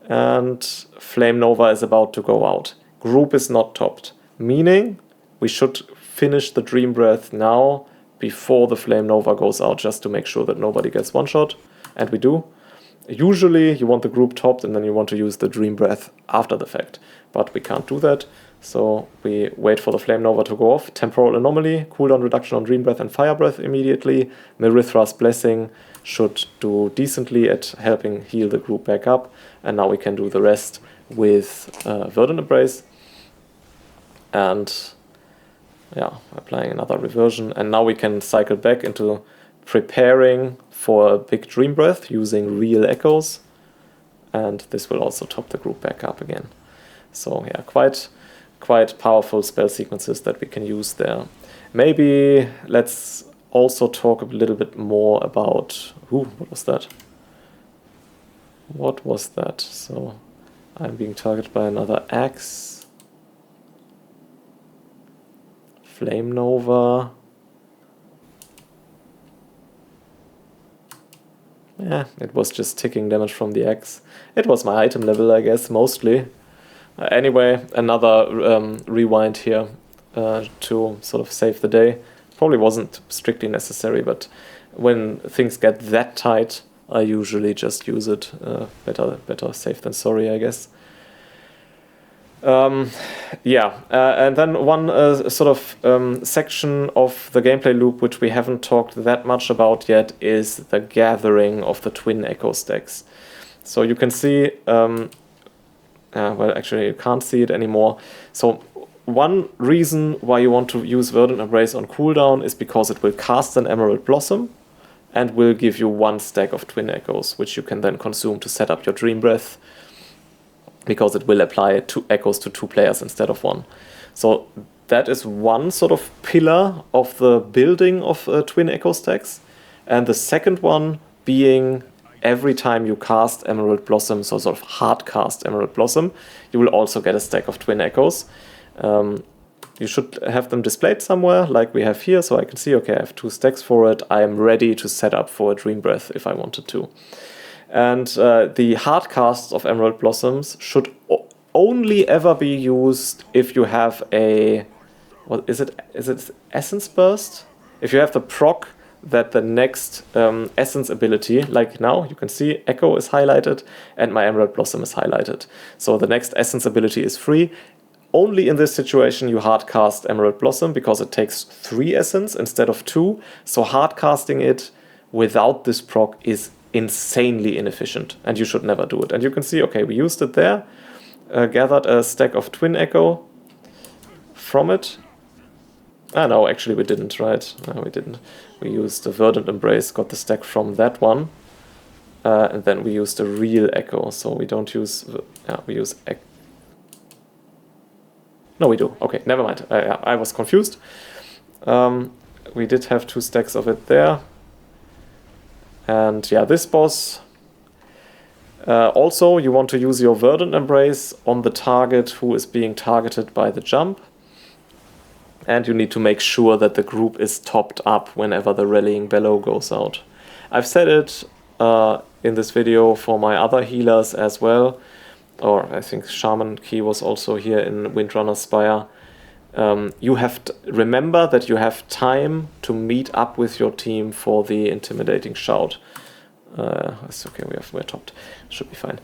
and Flame Nova is about to go out. Group is not topped, meaning we should finish the Dream Breath now before the Flame Nova goes out, just to make sure that nobody gets one shot. And we do. Usually you want the group topped and then you want to use the Dream Breath after the fact, but we can't do that. So we wait for the Flame Nova to go off. Temporal Anomaly, cooldown reduction on Dream Breath and Fire Breath immediately. Merithra's Blessing should do decently at helping heal the group back up. And now we can do the rest with Verdant Embrace. And yeah, applying another reversion. And now we can cycle back into preparing for a big Dream Breath using real echoes, and this will also top the group back up again. So yeah, quite powerful spell sequences that we can use there. Maybe let's also talk a little bit more about... what was that? What was that? So I'm being targeted by another axe. Flame Nova. Yeah, it was just ticking damage from the axe. It was my item level, I guess, mostly. Anyway, another rewind here to sort of save the day. Probably wasn't strictly necessary, but when things get that tight, I usually just use it. Better safe than sorry, I guess. Yeah, and then one sort of section of the gameplay loop which we haven't talked that much about yet is the gathering of the twin echo stacks. So you can see, well, actually you can't see it anymore. So one reason why you want to use Verdant Embrace on cooldown is because it will cast an Emerald Blossom and will give you 1 stack of twin echoes, which you can then consume to set up your Dream Breath, because it will apply 2 echoes to 2 players instead of 1. So that is one sort of pillar of the building of twin echo stacks. And the second one being every time you cast Emerald Blossom, so sort of hard cast Emerald Blossom, you will also get a stack of twin echoes. You should have them displayed somewhere, like we have here, so I can see, okay, I have 2 stacks for it. I am ready to set up for a Dream Breath if I wanted to. And the hard casts of Emerald Blossoms should only ever be used if you have a... What is it? Is it Essence Burst? If you have the proc that the next Essence ability, like now, you can see Echo is highlighted and my Emerald Blossom is highlighted. So the next Essence ability is free. Only in this situation you hard cast Emerald Blossom because it takes 3 Essence instead of 2. So hard casting it without this proc is insanely inefficient, and you should never do it. And you can see, okay, we used it there, gathered a stack of Twin Echo from it. No, actually we didn't, right? No, we didn't. We used the Verdant Embrace, got the stack from that one, and then we used a real Echo, so we don't use... we use... No, we do. Okay, never mind. I was confused. We did have 2 stacks of it there. And yeah, this boss, also you want to use your Verdant Embrace on the target who is being targeted by the jump. And you need to make sure that the group is topped up whenever the Rallying Bellow goes out. I've said it in this video for my other healers as well. Or I think Shaman Key was also here in Windrunner Spire. You have to remember that you have time to meet up with your team for the Intimidating Shout. It's okay, we're topped. Should be fine.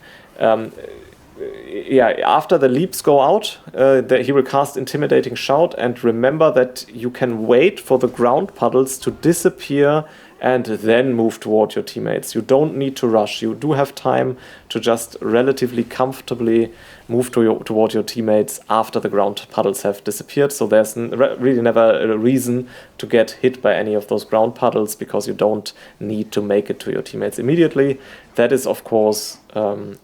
Yeah, after the leaps go out, he will cast Intimidating Shout, and remember that you can wait for the ground puddles to disappear and then move toward your teammates. You don't need to rush. You do have time to just relatively comfortably move toward your teammates after the ground puddles have disappeared. So there's really never a reason to get hit by any of those ground puddles because you don't need to make it to your teammates immediately. That is, of course,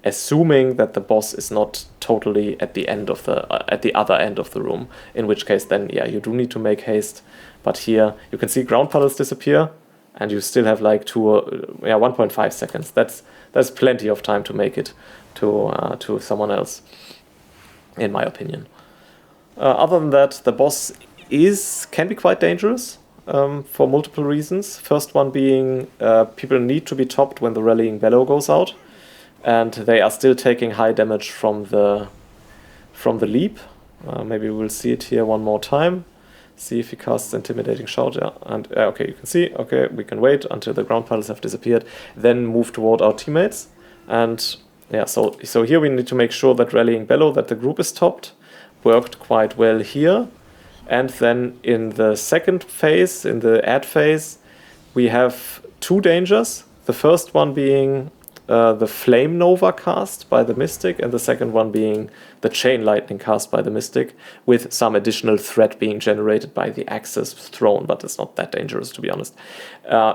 assuming that the boss is not totally at the end of at the other end of the room. In which case, then yeah, you do need to make haste. But here you can see ground puddles disappear. And you still have like 1.5 seconds. That's plenty of time to make it to someone else, in my opinion. Other than that, the boss can be quite dangerous for multiple reasons. First one being people need to be topped when the Rallying Bellow goes out, and they are still taking high damage from the leap. Maybe we'll see it here one more time. See if he casts Intimidating Shout, yeah. And okay, you can see, okay, we can wait until the ground puddles have disappeared, then move toward our teammates. And yeah, so here we need to make sure that Rallying Bellow, that the group is topped, worked quite well here. And then in the second phase, in the add phase, we have 2 dangers. The first one being the Flame Nova cast by the Mystic, and the second one being the Chain Lightning cast by the Mystic, with some additional threat being generated by the axes thrown, but it's not that dangerous, to be honest.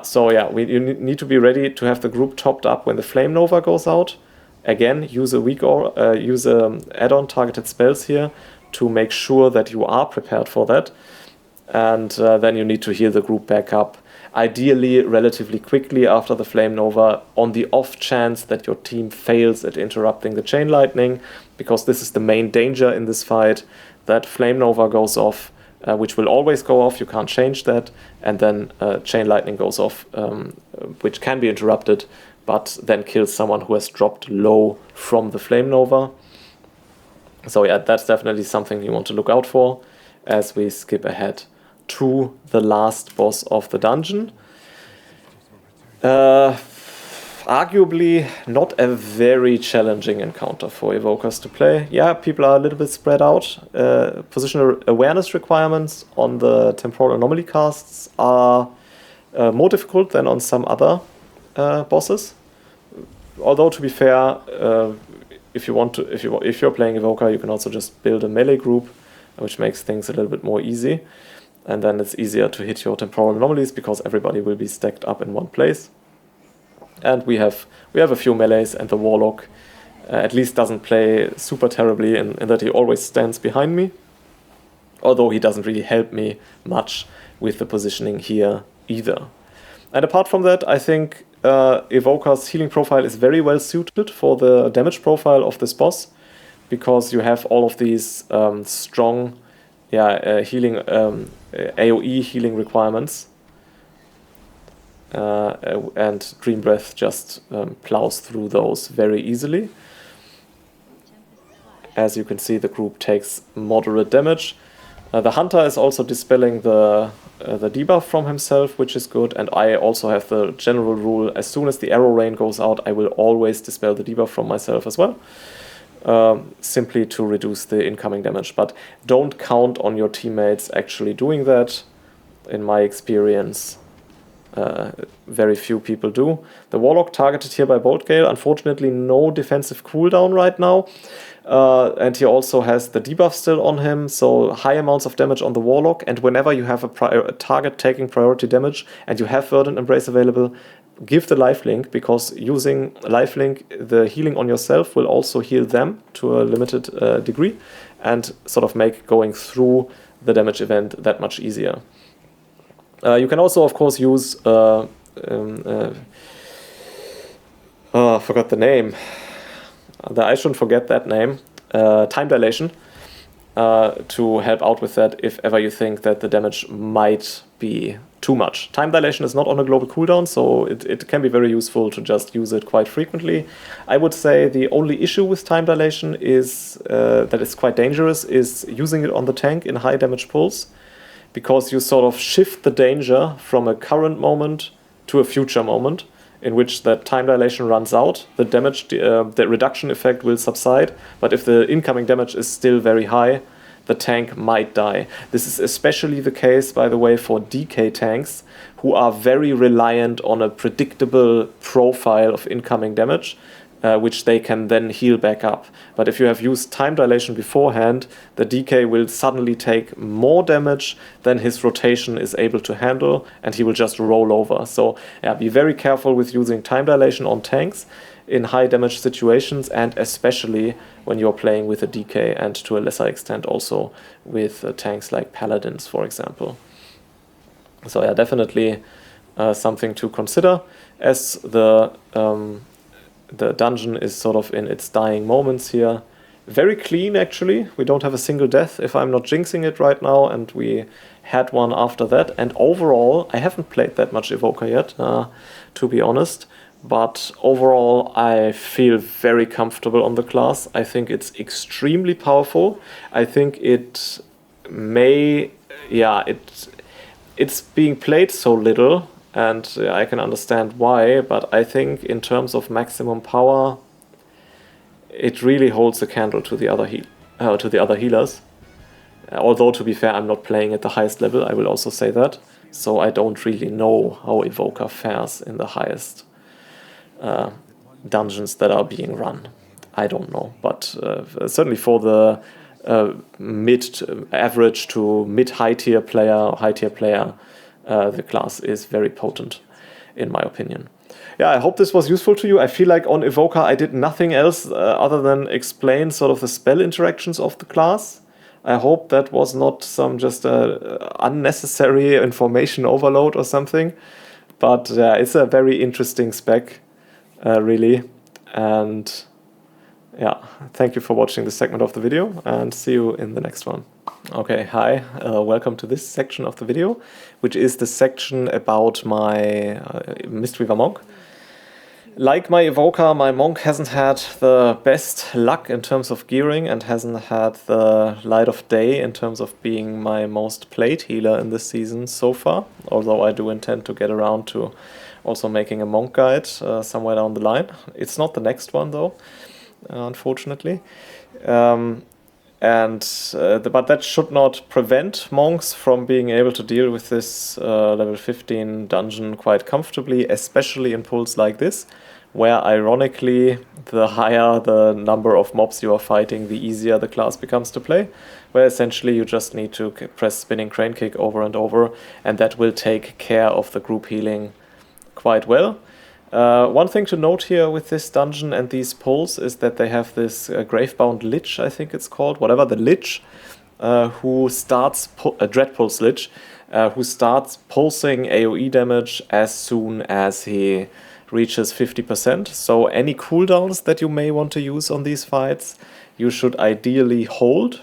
So yeah, you need to be ready to have the group topped up when the Flame Nova goes out. Again, use add-on targeted spells here to make sure that you are prepared for that. And then you need to heal the group back up. ideally relatively quickly after the Flame Nova, on the off chance that your team fails at interrupting the Chain Lightning, because this is the main danger in this fight, that Flame Nova goes off, which will always go off, you can't change that, and then Chain Lightning goes off, which can be interrupted, but then kills someone who has dropped low from the Flame Nova. So yeah, that's definitely something you want to look out for as we skip ahead to the last boss of the dungeon. Arguably not a very challenging encounter for Evokers to play. Yeah, people are a little bit spread out. Positional awareness requirements on the Temporal Anomaly casts are more difficult than on some other bosses. Although, to be fair, if you're playing Evoker, you can also just build a melee group, which makes things a little bit more easy. And then it's easier to hit your temporal anomalies because everybody will be stacked up in one place. And we have a few melees, and the Warlock at least doesn't play super terribly in that he always stands behind me. Although he doesn't really help me much with the positioning here either. And apart from that, I think Evoker's healing profile is very well suited for the damage profile of this boss, because you have all of these strong healing AoE healing requirements, and Dream Breath just plows through those very easily. As you can see, the group takes moderate damage. The Hunter is also dispelling the debuff from himself, which is good, and I also have the general rule, as soon as the arrow rain goes out, I will always dispel the debuff from myself as well. Simply to reduce the incoming damage, but don't count on your teammates actually doing that. In my experience, very few people do. The Warlock targeted here by Bolt Gale, unfortunately no defensive cooldown right now, and he also has the debuff still on him, so high amounts of damage on the Warlock, and whenever you have a target taking priority damage and you have Verdant Embrace available, give the lifelink, because using lifelink, the healing on yourself will also heal them to a limited degree, and sort of make going through the damage event that much easier. You can also, of course, use I forgot the name. I shouldn't forget that name. Time Dilation, to help out with that if ever you think that the damage might be too much. Time Dilation is not on a global cooldown, so it can be very useful to just use it quite frequently. I would say the only issue with Time Dilation is that it's quite dangerous, is using it on the tank in high damage pulls, because you sort of shift the danger from a current moment to a future moment, in which that time dilation runs out, the damage, the reduction effect will subside, but if the incoming damage is still very high, the tank might die. This is especially the case, by the way, for DK tanks, who are very reliant on a predictable profile of incoming damage, which they can then heal back up. But if you have used time dilation beforehand, the DK will suddenly take more damage than his rotation is able to handle, and he will just roll over. So yeah, be very careful with using time dilation on tanks in high damage situations, and especially when you're playing with a DK, and to a lesser extent also with tanks like Paladins, for example. So yeah, definitely something to consider, as the dungeon is sort of in its dying moments here. Very clean, actually. We don't have a single death, if I'm not jinxing it right now, and we had one after that. And overall, I haven't played that much Evoker yet, to be honest, but overall I feel very comfortable on the class. I think it's extremely powerful. I think it may, it's being played so little, and I can understand why, but I think in terms of maximum power, it really holds a candle to the other healers. Although, to be fair, I'm not playing at the highest level, I will also say that. So I don't really know how Evoker fares in the highest dungeons that are being run. I don't know, but certainly for the mid-average to mid-high tier player, the class is very potent, in my opinion. Yeah, I hope this was useful to you. I feel like on Evoker I did nothing else other than explain sort of the spell interactions of the class. I hope that was not some just unnecessary information overload or something. But it's a very interesting spec, really. And yeah, thank you for watching this segment of the video, and see you in the next one. Okay, hi, welcome to this section of the video, which is the section about my Mistweaver Monk. Like my Evoker, my Monk hasn't had the best luck in terms of gearing and hasn't had the light of day in terms of being my most played healer in this season so far, although I do intend to get around to also making a Monk guide somewhere down the line. It's not the next one though, unfortunately. But that should not prevent monks from being able to deal with this level 15 dungeon quite comfortably, especially in pulls like this, where ironically the higher the number of mobs you are fighting, the easier the class becomes to play, where essentially you just need to press spinning crane kick over and over, and that will take care of the group healing quite well. One thing to note here with this dungeon and these pulls is that they have this Gravebound Lich, I think it's called, whatever, the Lich, who starts, Dreadpulse Lich, who starts pulsing AoE damage as soon as he reaches 50%. So any cooldowns that you may want to use on these fights, you should ideally hold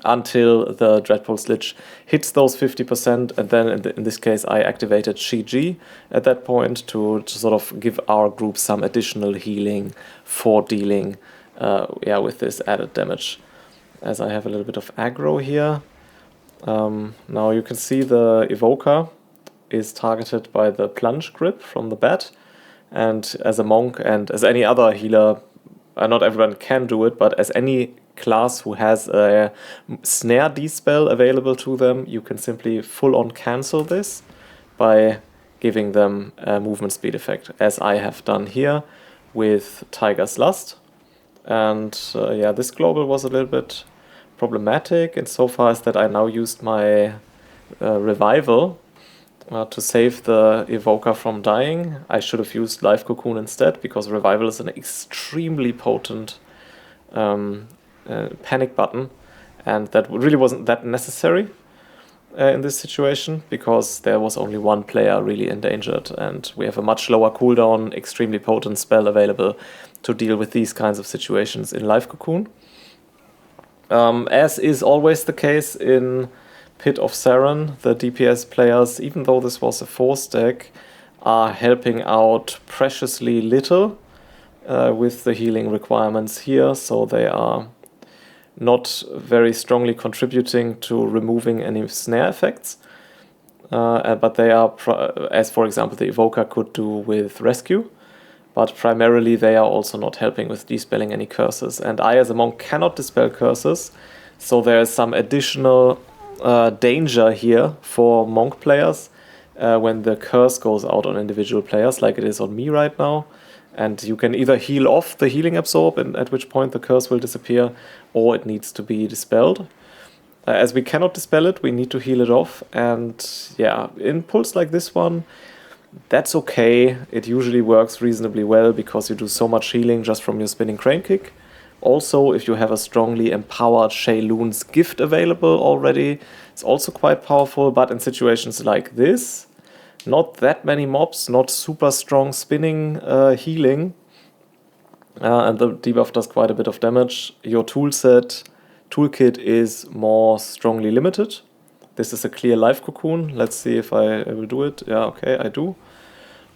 until the Dreadpulse Lich hits those 50%, and then in this case I activated Shi at that point to sort of give our group some additional healing for dealing with this added damage. As I have a little bit of aggro here. Now you can see the Evoker is targeted by the Plunge Grip from the bat, and as a Monk and as any other healer, not everyone can do it, but as any class who has a snare dispel available to them, you can simply full-on cancel this by giving them a movement speed effect, as I have done here with Tiger's Lust. And this global was a little bit problematic insofar as that I now used my revival to save the Evoker from dying. I should have used Life Cocoon instead, because revival is an extremely potent panic button, and that really wasn't that necessary in this situation, because there was only one player really endangered, and we have a much lower cooldown, extremely potent spell available to deal with these kinds of situations in Life Cocoon. As is always the case in Pit of Saren, the DPS players, even though this was a 4-stack, are helping out preciously little with the healing requirements here, so they are not very strongly contributing to removing any snare effects, but they are, as for example the Evoker could do with Rescue, but primarily they are also not helping with dispelling any curses. And I as a Monk cannot dispel curses, so there is some additional danger here for Monk players when the curse goes out on individual players, like it is on me right now. And you can either heal off the healing absorb, and at which point the curse will disappear, or it needs to be dispelled. As we cannot dispel it, we need to heal it off. And yeah, in pulls like this one, that's okay. It usually works reasonably well because you do so much healing just from your spinning crane kick. Also, if you have a strongly empowered Shayloon's gift available already, it's also quite powerful. But in situations like this, not that many mobs, not super strong spinning healing, and the debuff does quite a bit of damage. Your toolkit is more strongly limited. This is a clear Life Cocoon. Let's see if I will do it. Yeah, okay, I do.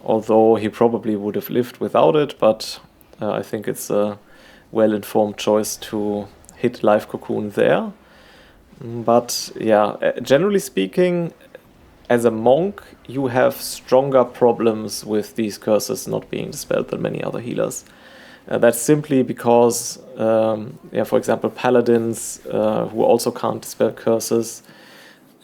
Although he probably would have lived without it, but I think it's a well-informed choice to hit Life Cocoon there. But yeah, generally speaking, as a Monk, you have stronger problems with these curses not being dispelled than many other healers. That's simply because, for example, Paladins, who also can't dispel curses,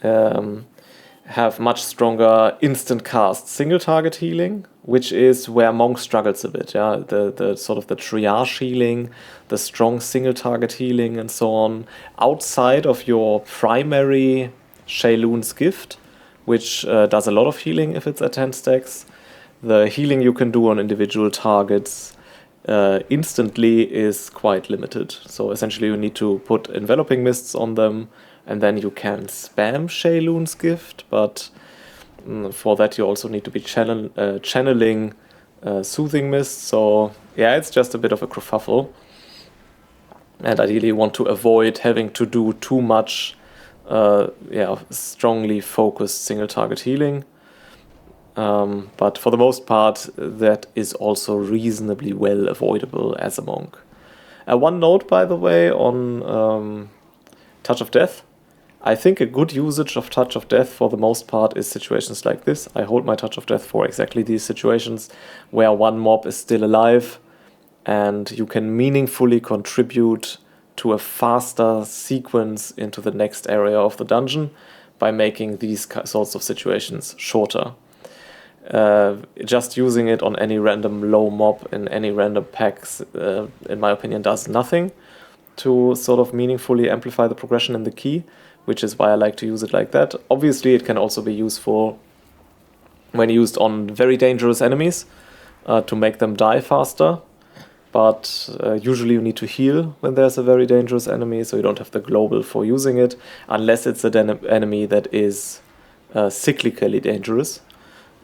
have much stronger instant cast single target healing, which is where Monk struggles a bit. Yeah, the sort of the triage healing, the strong single target healing, and so on, outside of your primary Shayloon's gift, which does a lot of healing if it's at 10 stacks. The healing you can do on individual targets instantly is quite limited. So essentially you need to put enveloping mists on them, and then you can spam Shayloon's gift, but For that you also need to be channeling Soothing Mist, so yeah, it's just a bit of a kerfuffle. And ideally you want to avoid having to do too much strongly focused single target healing. But for the most part, that is also reasonably well avoidable as a monk. One note, by the way, on Touch of Death. I think a good usage of Touch of Death for the most part is situations like this. I hold my Touch of Death for exactly these situations where one mob is still alive and you can meaningfully contribute to a faster sequence into the next area of the dungeon by making these sorts of situations shorter. Just using it on any random low mob in any random packs, in my opinion, does nothing to sort of meaningfully amplify the progression in the key, which is why I like to use it like that. Obviously, it can also be useful when used on very dangerous enemies to make them die faster. But usually you need to heal when there's a very dangerous enemy, so you don't have the global for using it, unless it's an enemy that is cyclically dangerous.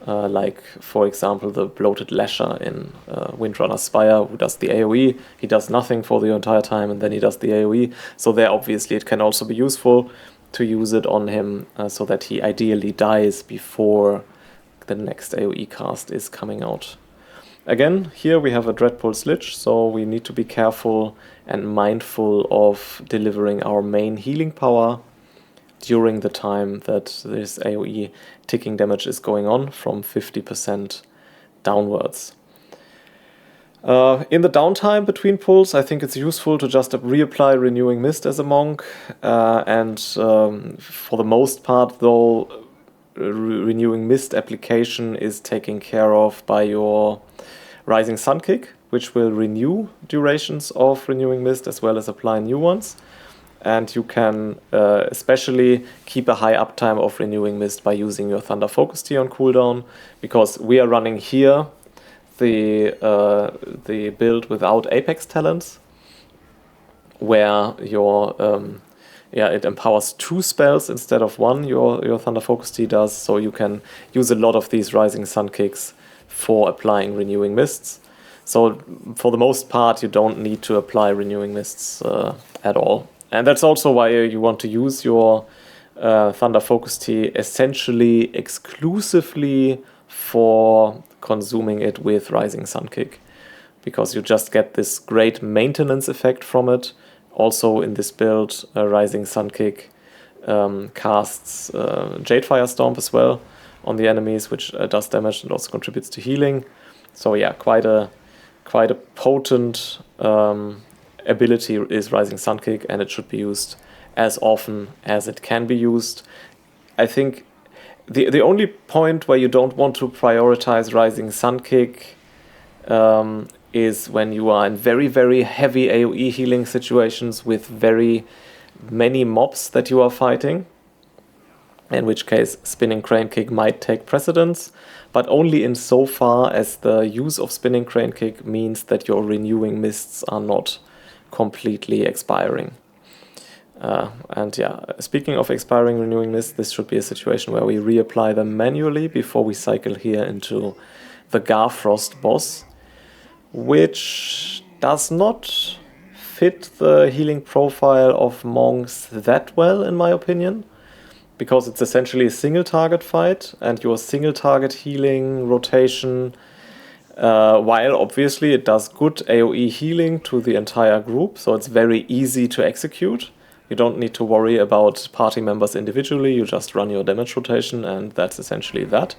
Like, for example, the Bloated Lasher in Windrunner Spire, who does the AoE. He does nothing for the entire time, and then he does the AoE. So there, obviously, it can also be useful to use it on him so that he ideally dies before the next AoE cast is coming out. Again, here we have a Dreadpulse Lich, so we need to be careful and mindful of delivering our main healing power during the time that this AoE ticking damage is going on from 50% downwards. In the downtime between pulls, I think it's useful to just reapply Renewing Mist as a monk, and for the most part though, Renewing Mist application is taken care of by your Rising Sun Kick, which will renew durations of Renewing Mist as well as apply new ones. And you can especially keep a high uptime of Renewing Mist by using your Thunder Focus Tea on cooldown, because we are running here the build without Apex talents, where your it empowers 2 spells instead of 1. Your Thunder Focus Tea does, so you can use a lot of these Rising Sun Kicks for applying Renewing Mists. So for the most part, you don't need to apply Renewing Mists at all. And that's also why you want to use your Thunder Focus Tea essentially exclusively for consuming it with Rising Sun Kick, because you just get this great maintenance effect from it. Also in this build, Rising Sun Kick casts Jade Firestorm as well on the enemies, which does damage and also contributes to healing. So yeah, quite a potent ability is Rising Sun Kick, and it should be used as often as it can be used. I think the only point where you don't want to prioritize Rising Sun Kick is when you are in very, very heavy AoE healing situations with very many mobs that you are fighting, in which case Spinning Crane Kick might take precedence, but only insofar as the use of Spinning Crane Kick means that your Renewing Mists are not completely expiring. And yeah, speaking of expiring Renewing Mist, this should be a situation where we reapply them manually before we cycle here into the Garfrost boss, which does not fit the healing profile of monks that well, in my opinion, because it's essentially a single target fight, and your single target healing rotation, while obviously it does good AoE healing to the entire group, so it's very easy to execute. You don't need to worry about party members individually, you just run your damage rotation, and that's essentially that.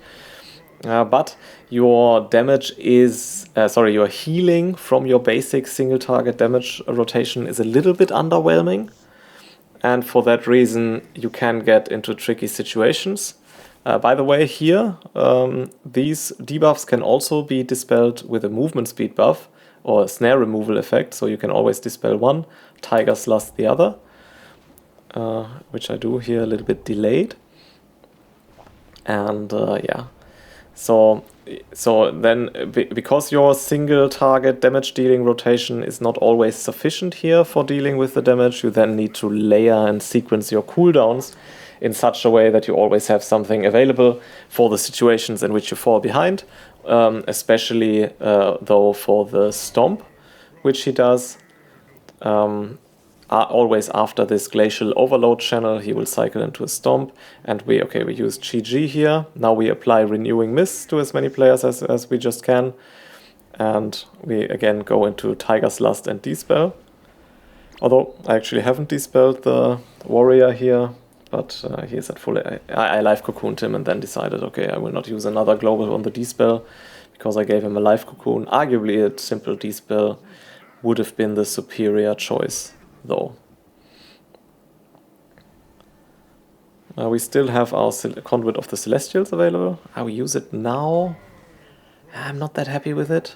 But your damage is, your healing from your basic single target damage rotation is a little bit underwhelming. And for that reason, you can get into tricky situations. By the way, here, these debuffs can also be dispelled with a movement speed buff or a snare removal effect, so you can always dispel one, Tiger Slust the other, which I do here a little bit delayed. And yeah, so then because your single target damage dealing rotation is not always sufficient here for dealing with the damage, you then need to layer and sequence your cooldowns in such a way that you always have something available for the situations in which you fall behind, especially though for the stomp, which he does. Always after this glacial overload channel, he will cycle into a stomp, and we use GG here. Now we apply renewing mist to as many players as we just can, and we again go into Tiger's Lust and Dispel. Although I actually haven't dispelled the warrior here, but he is at full. I life cocooned him and then decided, okay, I will not use another global on the dispel because I gave him a life cocoon. Arguably, a simple dispel would have been the superior choice, though. We still have our Conduit of the Celestials available. We use it now. I'm not that happy with it.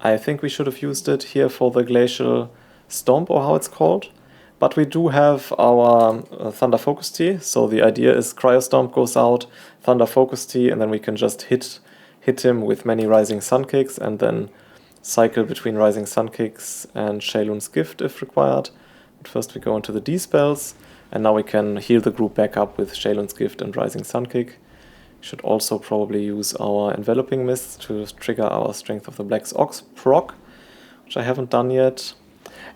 I think we should have used it here for the Glacial Stomp, or how it's called. But we do have our Thunder Focus Tea, so the idea is Cryo Stomp goes out, Thunder Focus Tea, and then we can just hit him with many Rising Sun Kicks, and then cycle between Rising Sun Kicks and Shaylun's Gift if required. But first we go into the D-spells, and now we can heal the group back up with Shaylun's Gift and Rising Sun Kick. Should also probably use our Enveloping Mist to trigger our Strength of the Black Ox proc, which I haven't done yet.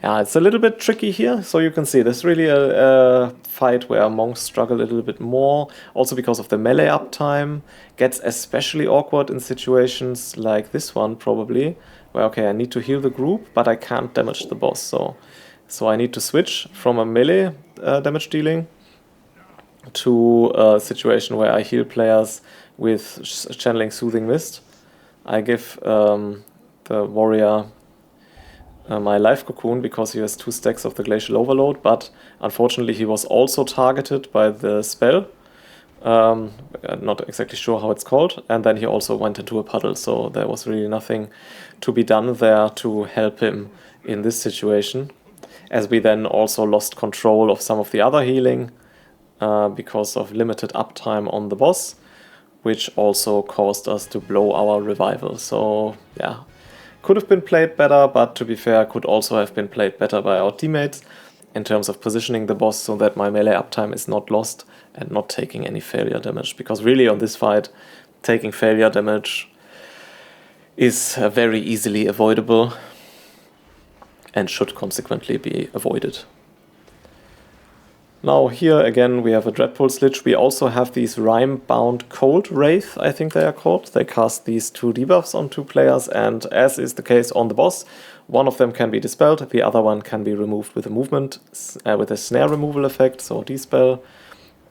Yeah, it's a little bit tricky here, so you can see there's really a fight where monks struggle a little bit more, also because of the melee uptime. Gets especially awkward in situations like this one, probably, where, okay, I need to heal the group, but I can't damage the boss, so I need to switch from a melee damage dealing to a situation where I heal players with channeling Soothing Mist. I give the warrior my life cocoon because he has 2 stacks of the Glacial Overload, but unfortunately he was also targeted by the spell. I'm not exactly sure how it's called, and then he also went into a puddle, so there was really nothing to be done there to help him in this situation, as we then also lost control of some of the other healing because of limited uptime on the boss, which also caused us to blow our revival. So yeah, could have been played better, but to be fair, could also have been played better by our teammates in terms of positioning the boss so that my melee uptime is not lost and not taking any failure damage. Because really on this fight, taking failure damage is very easily avoidable and should consequently be avoided. Now here again we have a Dreadpulse Lich. We also have these Rime-bound Cold Wraith, I think they are called. They cast these 2 debuffs on 2 players, and as is the case on the boss, one of them can be dispelled, the other one can be removed with a movement, with a snare removal effect, so dispel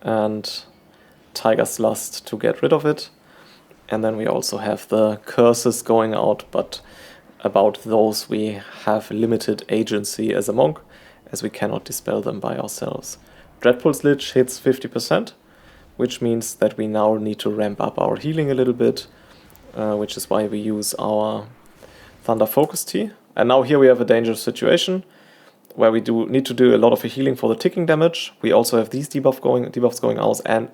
and Tiger's Lust to get rid of it. And then we also have the curses going out, but about those we have limited agency as a monk, as we cannot dispel them by ourselves. Dreadpulse Lich hits 50%, which means that we now need to ramp up our healing a little bit, which is why we use our Thunder Focus Tea. And now here we have a dangerous situation where we need to do a lot of healing for the ticking damage. We also have these debuffs going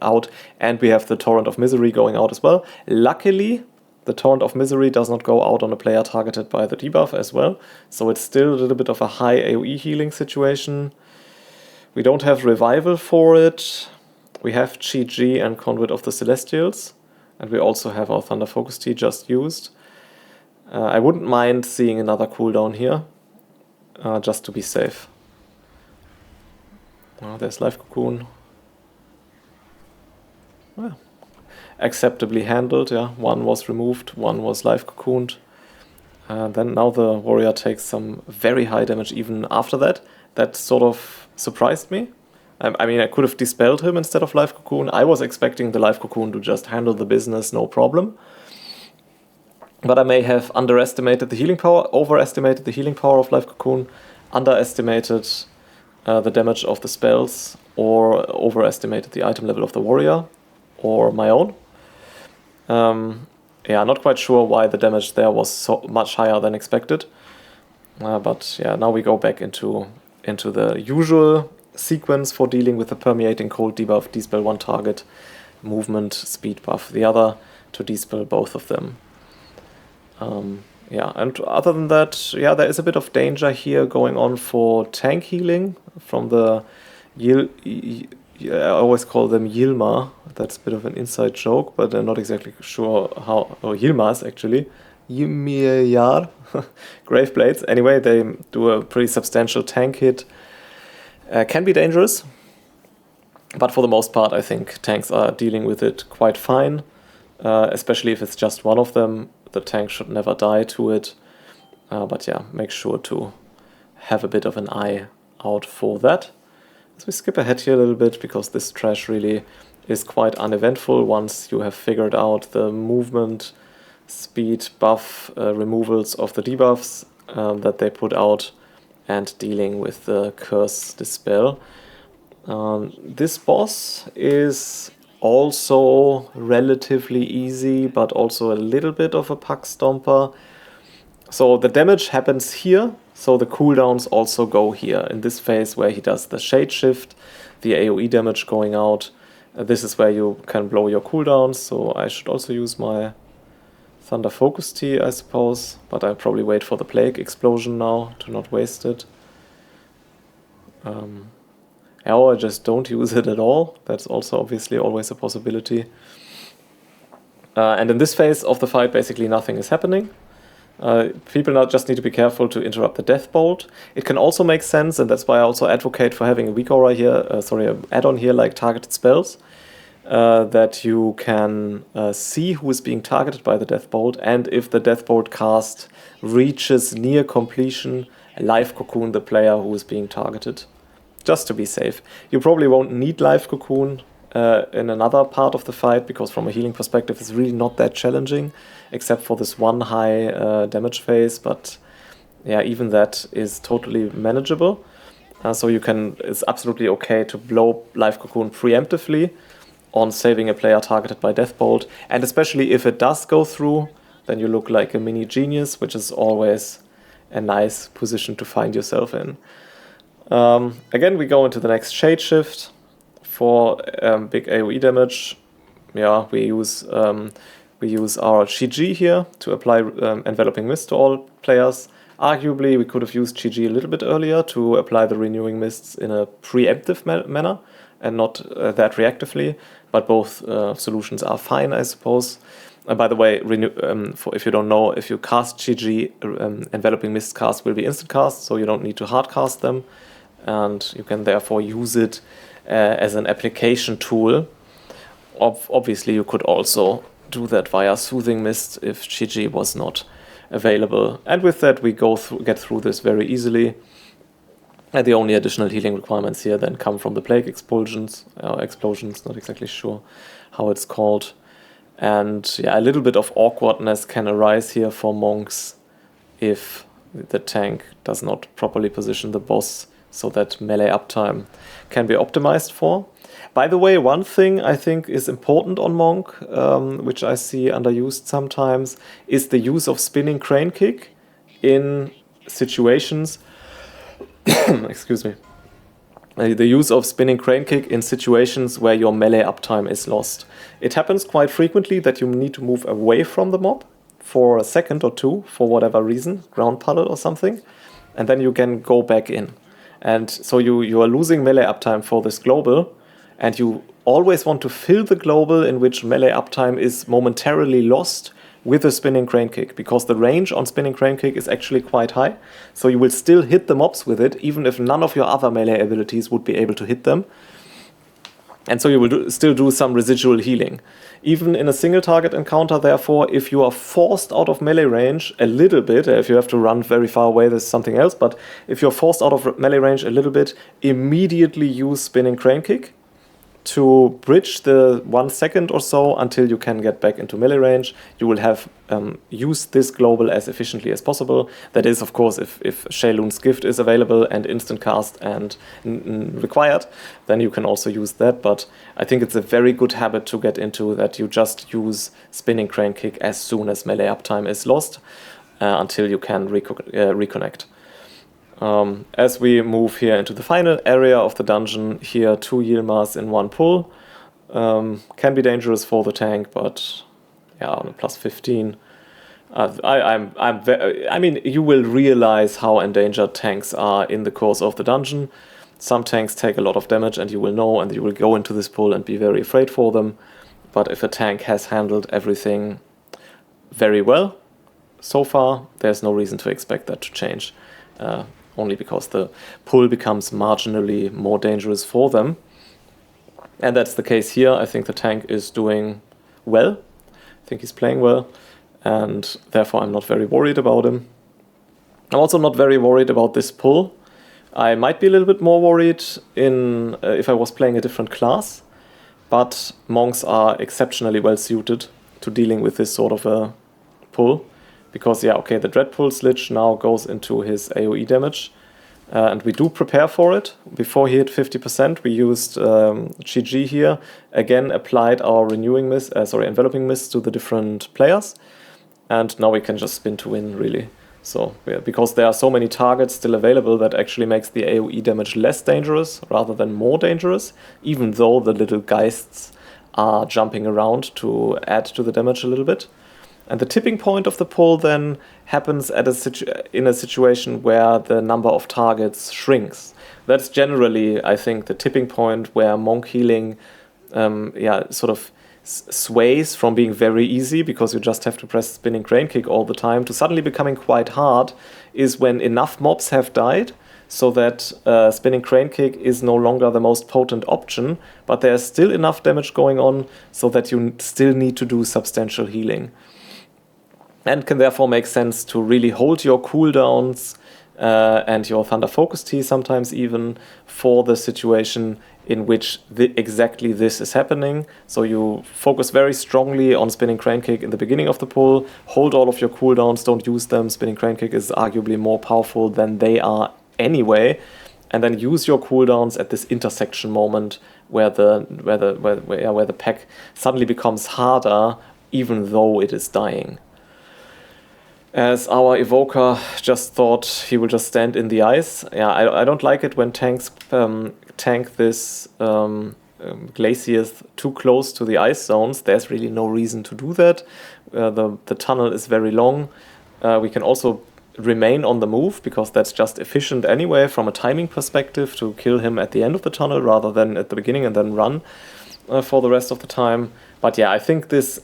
out, and we have the Torrent of Misery going out as well. Luckily, the Torrent of Misery does not go out on a player targeted by the debuff as well, so it's still a little bit of a high AoE healing situation. We don't have Revival for it. We have GG and Conduit of the Celestials, and we also have our Thunder Focus Tea just used. I wouldn't mind seeing another cooldown here, just to be safe. There's Life Cocoon. Well, acceptably handled, yeah. One was removed, one was life cocooned. Then now the warrior takes some very high damage even after that. That sort of surprised me. I mean, I could have dispelled him instead of life cocoon. I was expecting the life cocoon to just handle the business, no problem. But I may have underestimated the healing power, overestimated the healing power of life cocoon, underestimated the damage of the spells, or overestimated the item level of the warrior, or my own. Yeah, not quite sure why the damage there was so much higher than expected. But yeah, now we go back into the usual sequence for dealing with the permeating cold debuff, dispel one target, movement, speed buff the other, to dispel both of them. Yeah, and other than that, yeah, there is a bit of danger here going on for tank healing from the I always call them Yilma. That's a bit of an inside joke, but I'm not exactly sure how. Or Yilmas, actually. Ymir Grave Blades. Anyway, they do a pretty substantial tank hit. Can be dangerous, but for the most part, I think tanks are dealing with it quite fine. Especially if it's just one of them, the tank should never die to it. But yeah, make sure to have a bit of an eye out for that. As we skip ahead here a little bit, because this trash really is quite uneventful once you have figured out the movement, speed, buff, removals of the debuffs that they put out, and dealing with the curse dispel. This boss is also relatively easy, but also a little bit of a puck stomper. So the damage happens here, so the cooldowns also go here. In this phase where he does the shade shift, the AoE damage going out, this is where you can blow your cooldowns, so I should also use my Thunder Focus Tea, I suppose, but I'll probably wait for the Plague Explosion now to not waste it. Or I just don't use it at all. That's also obviously always a possibility. And in this phase of the fight, basically nothing is happening. People now just need to be careful to interrupt the Death Bolt. It can also make sense, and that's why I also advocate for having a weak aura here, an add-on here like targeted spells, that you can see who is being targeted by the Death Bolt, and if the Death Bolt cast reaches near completion, life cocoon the player who is being targeted, just to be safe. You probably won't need life cocoon in another part of the fight, because from a healing perspective it's really not that challenging, except for this one high damage phase, but yeah, even that is totally manageable. So it's absolutely okay to blow life cocoon preemptively on saving a player targeted by Death Bolt, and especially if it does go through, then you look like a mini genius, which is always a nice position to find yourself in. Again, we go into the next shade shift for big AoE damage. Yeah, we use our GG here to apply enveloping mist to all players. Arguably, we could have used GG a little bit earlier to apply the renewing mists in a preemptive manner and not that reactively. But both solutions are fine, I suppose. By the way, if you don't know, if you cast GG, enveloping mist cast will be instant cast, so you don't need to hard cast them. And you can therefore use it as an application tool. Obviously, you could also do that via Soothing Mist if GG was not available. And with that, we get through this very easily. And the only additional healing requirements here then come from the Plague Explosions, not exactly sure how it's called. And yeah, a little bit of awkwardness can arise here for monks if the tank does not properly position the boss so that melee uptime can be optimized for. By the way, one thing I think is important on Monk, which I see underused sometimes, is the use of spinning crane kick in situations. Excuse me. The use of spinning crane kick in situations where your melee uptime is lost. It happens quite frequently that you need to move away from the mob for a second or two for whatever reason, ground puddle or something, and then you can go back in. And so you are losing melee uptime for this global, and you always want to fill the global in which melee uptime is momentarily lost with a spinning crane kick, because the range on spinning crane kick is actually quite high. So you will still hit the mobs with it, even if none of your other melee abilities would be able to hit them. And so you will still do some residual healing. Even in a single target encounter, therefore, if you are forced out of melee range a little bit, if you have to run very far away, there's something else, but if you're forced out of melee range a little bit, immediately use spinning crane kick to bridge the 1 second or so until you can get back into melee range. You will have used this global as efficiently as possible. That is, of course, if Shaylun's gift is available and instant cast and required, then you can also use that. But I think it's a very good habit to get into, that you just use spinning crane kick as soon as melee uptime is lost until you can reconnect. As we move here into the final area of the dungeon, here 2 Yilmas in 1 pull. Can be dangerous for the tank, but yeah, on a plus 15. I mean, you will realize how endangered tanks are in the course of the dungeon. Some tanks take a lot of damage, and you will know, and you will go into this pull and be very afraid for them. But if a tank has handled everything very well so far, there's no reason to expect that to change. Only because the pull becomes marginally more dangerous for them. And that's the case here. I think the tank is doing well. I think he's playing well. And therefore I'm not very worried about him. I'm also not very worried about this pull. I might be a little bit more worried if I was playing a different class. But monks are exceptionally well suited to dealing with this sort of a pull. Because, yeah, okay, the Dread Pulse Lich now goes into his AoE damage. And we do prepare for it. Before he hit 50%, we used GG here. Again, applied our Enveloping Mist to the different players. And now we can just spin to win, really. So, yeah, because there are so many targets still available, that actually makes the AoE damage less dangerous rather than more dangerous, even though the little Geists are jumping around to add to the damage a little bit. And the tipping point of the pull then happens in a situation where the number of targets shrinks. That's generally, I think, the tipping point where monk healing sort of sways from being very easy, because you just have to press Spinning Crane Kick all the time, to suddenly becoming quite hard, is when enough mobs have died so that Spinning Crane Kick is no longer the most potent option, but there's still enough damage going on so that you still need to do substantial healing. And can therefore make sense to really hold your cooldowns and your Thunder Focus Tea sometimes even for the situation in which exactly this is happening. So you focus very strongly on Spinning Crane Kick in the beginning of the pull, hold all of your cooldowns, don't use them. Spinning Crane Kick is arguably more powerful than they are anyway. And then use your cooldowns at this intersection moment where the pack suddenly becomes harder, even though it is dying. As our Evoker just thought he will just stand in the ice. Yeah, I don't like it when tanks tank this glaciers too close to the ice zones. There's really no reason to do that. The tunnel is very long. We can also remain on the move, because that's just efficient anyway from a timing perspective, to kill him at the end of the tunnel rather than at the beginning and then run for the rest of the time. But yeah, I think this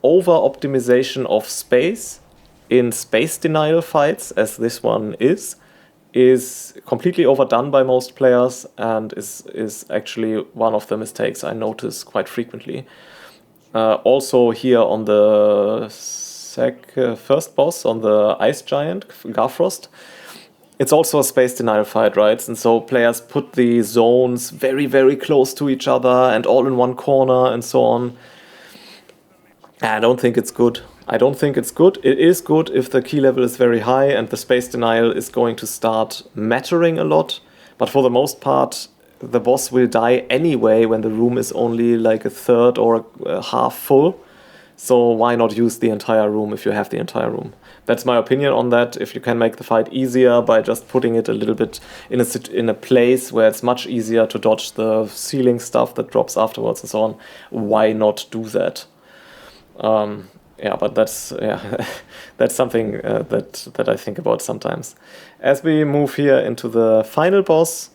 over-optimization of space in space denial fights, as this one is completely overdone by most players, and is actually one of the mistakes I notice quite frequently. Also here on the first boss, on the Ice Giant, Garfrost, it's also a space denial fight, right? And so players put the zones very, very close to each other and all in one corner and so on. I don't think it's good. It is good if the key level is very high and the space denial is going to start mattering a lot. But for the most part, the boss will die anyway when the room is only like a third or a half full. So why not use the entire room if you have the entire room? That's my opinion on that. If you can make the fight easier by just putting it a little bit in a place where it's much easier to dodge the ceiling stuff that drops afterwards and so on, why not do that? Yeah, but that's something that I think about sometimes. As we move here into the final boss,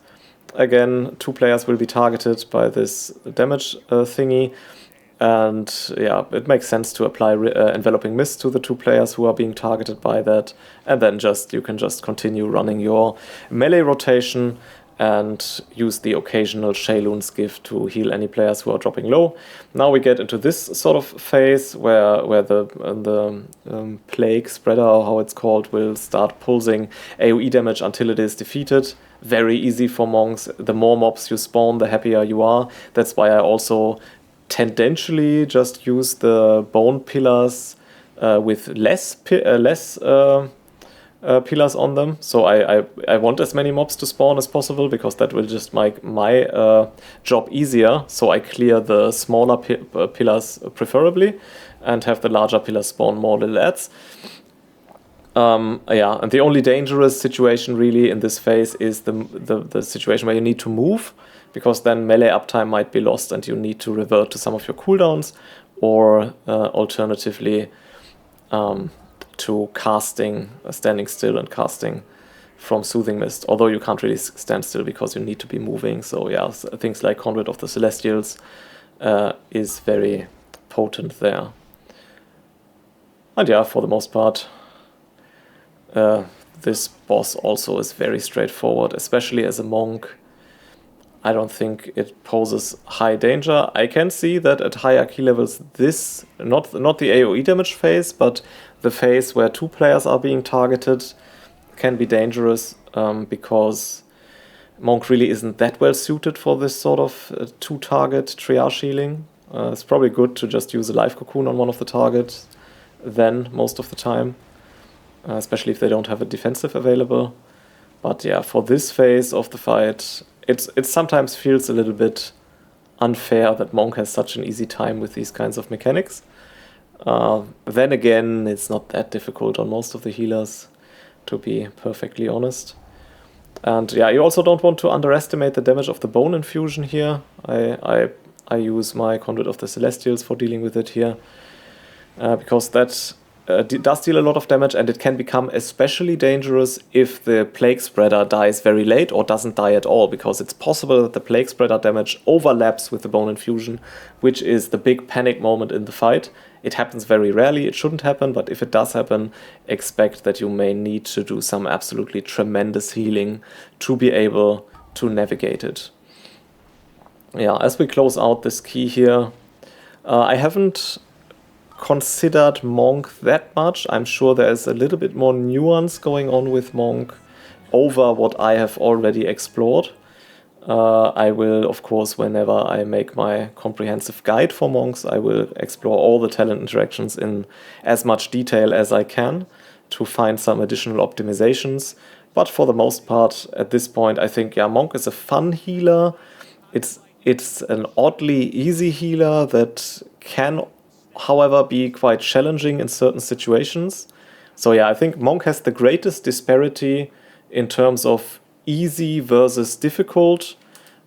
again, 2 players will be targeted by this damage thingy, and yeah, it makes sense to apply Enveloping Mist to the 2 players who are being targeted by that, and then you can just continue running your melee rotation and use the occasional Shaylun's Gift to heal any players who are dropping low. Now we get into this sort of phase where the Plague Spreader, or how it's called, will start pulsing AoE damage until it is defeated. Very easy for monks. The more mobs you spawn, the happier you are. That's why I also tendentially just use the Bone Pillars with less pillars on them. So I want as many mobs to spawn as possible, because that will just make my job easier. So I clear the smaller pillars preferably, and have the larger pillars spawn more little ads. Yeah, and the only dangerous situation really in this phase is the situation where you need to move, because then melee uptime might be lost and you need to revert to some of your cooldowns, or alternatively to casting, standing still and casting from Soothing Mist, although you can't really stand still because you need to be moving. So yeah, things like Conduit of the Celestials is very potent there. And yeah, for the most part, this boss also is very straightforward, especially as a monk. I don't think it poses high danger. I can see that at higher key levels, this, not the AoE damage phase, but the phase where 2 players are being targeted can be dangerous, because Monk really isn't that well suited for this sort of 2-target triage healing. It's probably good to just use a life cocoon on one of the targets then, most of the time, especially if they don't have a defensive available. But yeah, for this phase of the fight, it sometimes feels a little bit unfair that Monk has such an easy time with these kinds of mechanics. Then again, it's not that difficult on most of the healers, to be perfectly honest. And yeah, you also don't want to underestimate the damage of the bone infusion here. I use my Conduit of the Celestials for dealing with it here, because that does deal a lot of damage, and it can become especially dangerous if the Plague Spreader dies very late or doesn't die at all, because it's possible that the Plague Spreader damage overlaps with the bone infusion, which is the big panic moment in the fight. It happens very rarely, it shouldn't happen, but if it does happen, expect that you may need to do some absolutely tremendous healing to be able to navigate it. Yeah, as we close out this key here, I haven't considered Monk that much. I'm sure there is a little bit more nuance going on with Monk over what I have already explored. I will, of course, whenever I make my comprehensive guide for monks, I will explore all the talent interactions in as much detail as I can to find some additional optimizations. But for the most part, at this point, I think, yeah, Monk is a fun healer. It's an oddly easy healer that can, however, be quite challenging in certain situations. So yeah, I think Monk has the greatest disparity in terms of easy versus difficult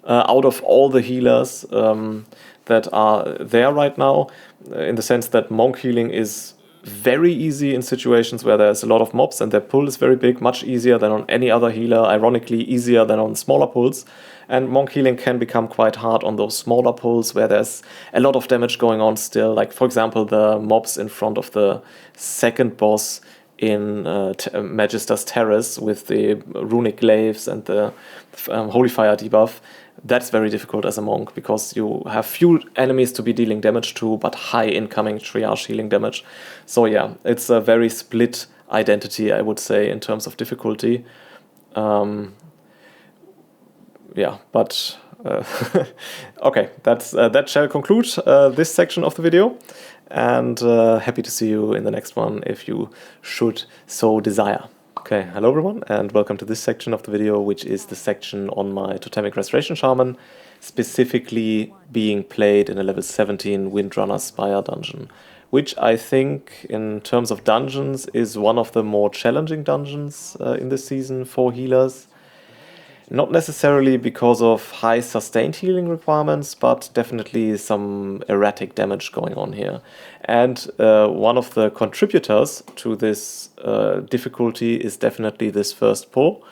out of all the healers that are there right now, in the sense that Monk healing is very easy in situations where there's a lot of mobs and their pull is very big, much easier than on any other healer, ironically easier than on smaller pulls. And Monk healing can become quite hard on those smaller pulls where there's a lot of damage going on still, like for example the mobs in front of the second boss in Magister's Terrace with the runic glaives and the holy fire debuff. That's very difficult as a monk because you have few enemies to be dealing damage to, but high incoming triage healing damage. So yeah, it's a very split identity, I would say, in terms of difficulty. Yeah, but okay, that shall conclude this section of the video. And happy to see you in the next one if you should so desire. Okay, hello everyone, and welcome to this section of the video, which is the section on my Totemic Restoration Shaman, specifically being played in a level 17 Windrunner Spire dungeon, which I think, in terms of dungeons, is one of the more challenging dungeons in this season for healers. Not necessarily because of high sustained healing requirements, but definitely some erratic damage going on here. And one of the contributors to this difficulty is definitely this first pull,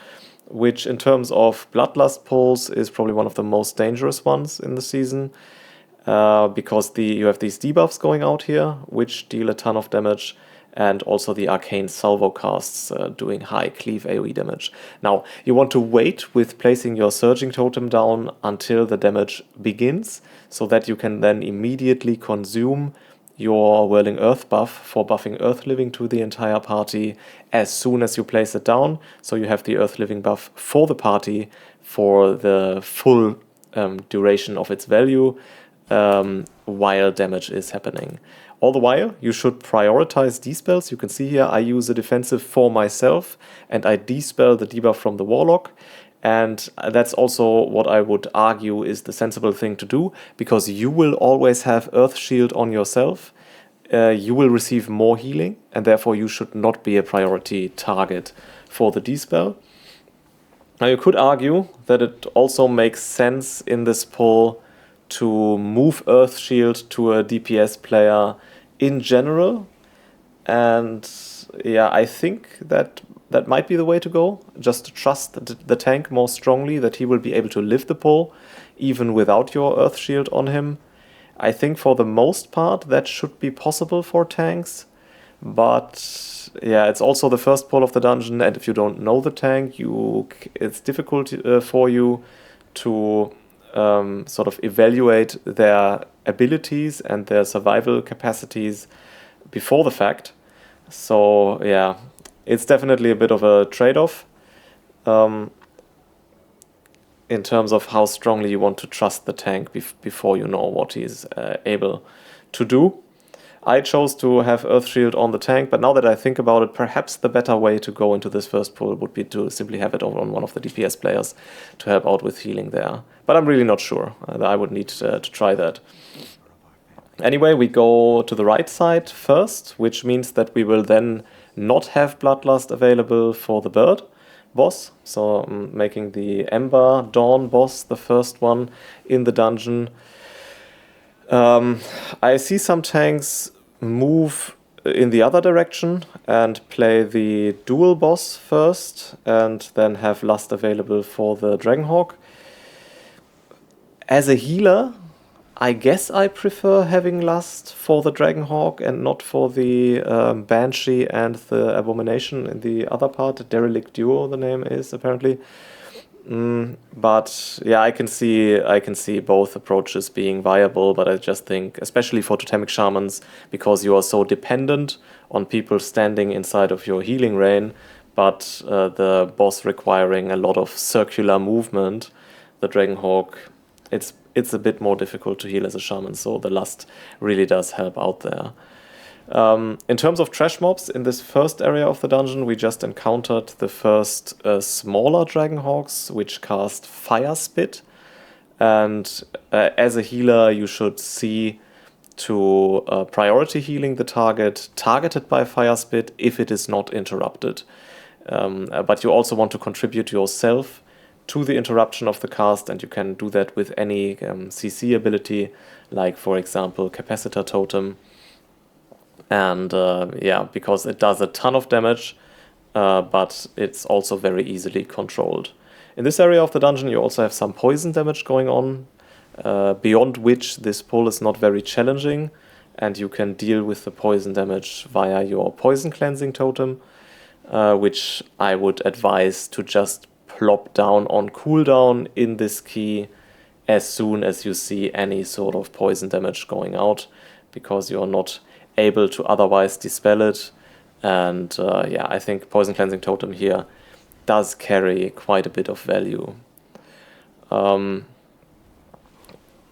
which in terms of Bloodlust pulls is probably one of the most dangerous ones in the season, because you have these debuffs going out here, which deal a ton of damage, and also the arcane salvo casts doing high cleave AoE damage. Now, you want to wait with placing your surging totem down until the damage begins, so that you can then immediately consume your Whirling Earth buff for buffing Earth Living to the entire party as soon as you place it down, so you have the Earth Living buff for the party for the full duration of its value while damage is happening. All the while, you should prioritize despells. You can see here I use a defensive for myself, and I despell the debuff from the Warlock. And that's also what I would argue is the sensible thing to do, because you will always have Earth Shield on yourself. You will receive more healing, and therefore you should not be a priority target for the despell. Now, you could argue that it also makes sense in this pull to move Earth Shield to a DPS player in general, and yeah, I think that that might be the way to go. Just to trust the tank more strongly, that he will be able to lift the pull even without your Earth Shield on him. I think for the most part that should be possible for tanks. But yeah, it's also the first pull of the dungeon, and if you don't know the tank, it's difficult for you to sort of evaluate their abilities and their survival capacities before the fact. So yeah, it's definitely a bit of a trade-off in terms of how strongly you want to trust the tank before you know what he's able to do. I chose to have Earth Shield on the tank, but now that I think about it, perhaps the better way to go into this first pull would be to simply have it on one of the DPS players to help out with healing there. But I'm really not sure. I would need to try that. Anyway, we go to the right side first, which means that we will then not have Bloodlust available for the bird boss. So making the Ember Dawn boss the first one in the dungeon. I see some tanks move in the other direction and play the dual boss first and then have Lust available for the Dragonhawk. As a healer, I guess I prefer having Lust for the Dragonhawk and not for the Banshee and the Abomination in the other part. Derelict Duo, the name is apparently. But yeah, I can see both approaches being viable, but I just think, especially for totemic shamans, because you are so dependent on people standing inside of your healing rain, but the boss requiring a lot of circular movement, the Dragonhawk, it's a bit more difficult to heal as a shaman, so the Lust really does help out there. In terms of trash mobs, in this first area of the dungeon, we just encountered the first smaller Dragonhawks, which cast Fire Spit. And as a healer, you should see to priority healing the target targeted by Fire Spit if it is not interrupted. But you also want to contribute yourself to the interruption of the cast, and you can do that with any CC ability, like, for example, Capacitor Totem. And yeah, because it does a ton of damage, but it's also very easily controlled. In this area of the dungeon, you also have some poison damage going on, beyond which this pull is not very challenging, and you can deal with the poison damage via your poison cleansing totem, which I would advise to just plop down on cooldown in this key as soon as you see any sort of poison damage going out, because you're not able to otherwise dispel it. And yeah, I think Poison Cleansing Totem here does carry quite a bit of value. Yeah,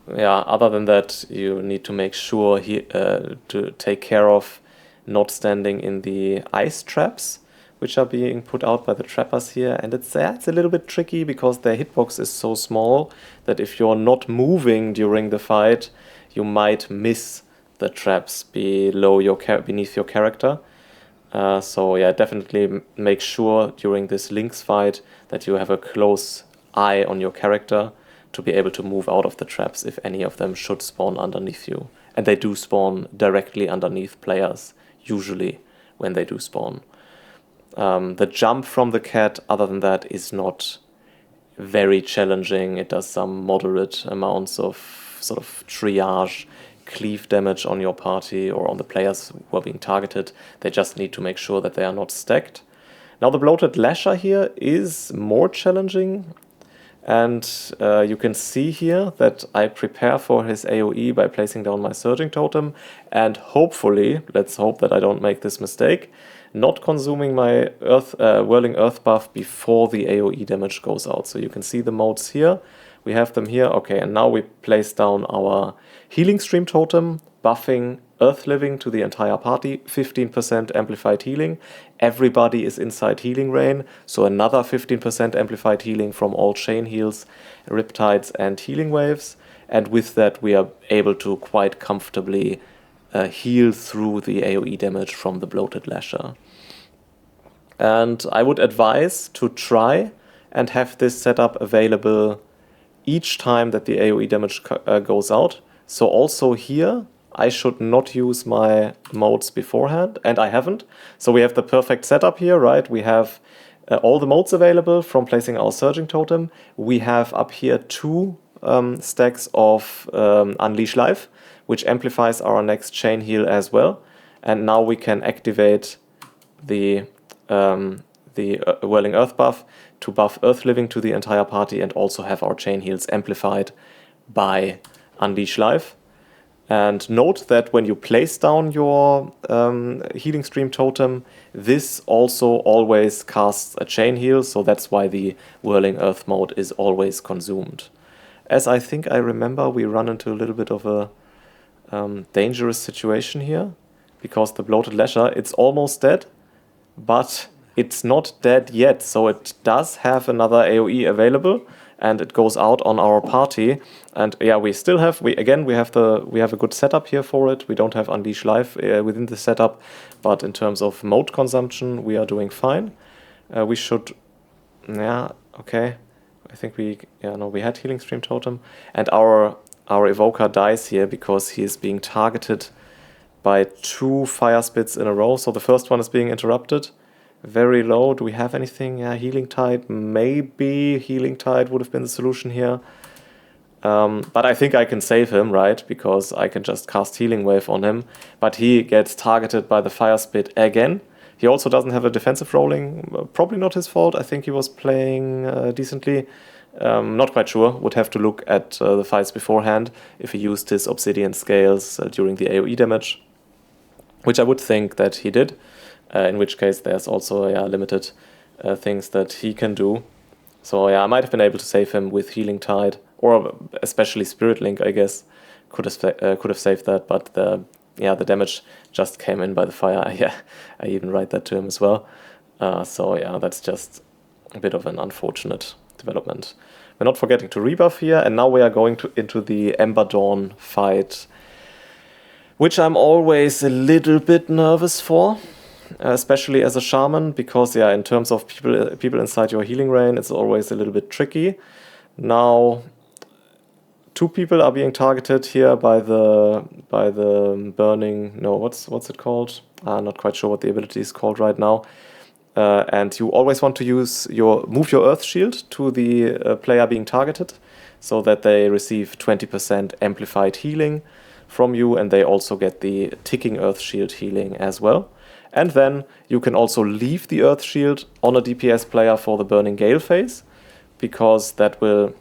other than that, you need to make sure to take care of not standing in the ice traps, which are being put out by the trappers here. And it's a little bit tricky because their hitbox is so small that if you're not moving during the fight, you might miss the traps beneath your character. So yeah, definitely make sure during this Lynx fight that you have a close eye on your character to be able to move out of the traps if any of them should spawn underneath you. And they do spawn directly underneath players, usually when they do spawn. The jump from the cat, other than that, is not very challenging. It does some moderate amounts of sort of triage cleave damage on your party or on the players who are being targeted. They just need to make sure that they are not stacked. Now the Bloated Lasher here is more challenging, and you can see here that I prepare for his AoE by placing down my Surging Totem and hopefully, let's hope that I don't make this mistake, not consuming my Whirling Earth buff before the AoE damage goes out. So you can see the modes here. We have them here. Okay, and now we place down our Healing Stream Totem, buffing Earth Living to the entire party, 15% amplified healing. Everybody is inside healing rain, so another 15% amplified healing from all chain heals, Riptides and Healing Waves. And with that, we are able to quite comfortably heal through the AoE damage from the Bloated Lasher. And I would advise to try and have this setup available each time that the AoE damage goes out. So also here, I should not use my modes beforehand, and I haven't. So we have the perfect setup here, right? We have all the modes available from placing our Surging Totem. We have up here 2 stacks of Unleash Life, which amplifies our next chain heal as well. And now we can activate the Whirling Earth buff to buff Earth Living to the entire party, and also have our chain heals amplified by Unleash Life. And note that when you place down your Healing Stream Totem, this also always casts a chain heal, so that's why the Whirling Earth mode is always consumed. As I think I remember, we run into a little bit of a dangerous situation here, because the Bloated Lasher, it's almost dead, but it's not dead yet, so it does have another AoE available, and it goes out on our party. And yeah, we still have we have a good setup here for it. We don't have Unleash Life within the setup, but in terms of mode consumption, we are doing fine. We should, yeah, okay. I think we had Healing Stream Totem, and our Evoker dies here because he is being targeted by 2 Fire Spits in a row. So the first one is being interrupted. Very low. Do we have anything? Yeah, Healing Tide. Maybe Healing Tide would have been the solution here. But I think I can save him, right? Because I can just cast Healing Wave on him. But he gets targeted by the Fire Spit again. He also doesn't have a defensive rolling. Probably not his fault. I think he was playing decently. Not quite sure. Would have to look at the fights beforehand if he used his Obsidian Scales during the AoE damage, which I would think that he did. In which case there's also limited things that he can do. So yeah, I might have been able to save him with Healing Tide, or especially Spirit Link, I guess. Could have saved that, but the damage just came in by the fire. Yeah, I even write that to him as well. So yeah, that's just a bit of an unfortunate development. We're not forgetting to rebuff here, and now we are going into the Ember Dawn fight, which I'm always a little bit nervous for. Especially as a shaman, because yeah, in terms of people inside your healing range, it's always a little bit tricky. Now, 2 people are being targeted here by the burning. No, what's it called? I'm not quite sure what the ability is called right now. And you always want to move your Earth Shield to the player being targeted, so that they receive 20% amplified healing from you, and they also get the ticking Earth Shield healing as well. And then you can also leave the Earth Shield on a DPS player for the Burning Gale phase, because that will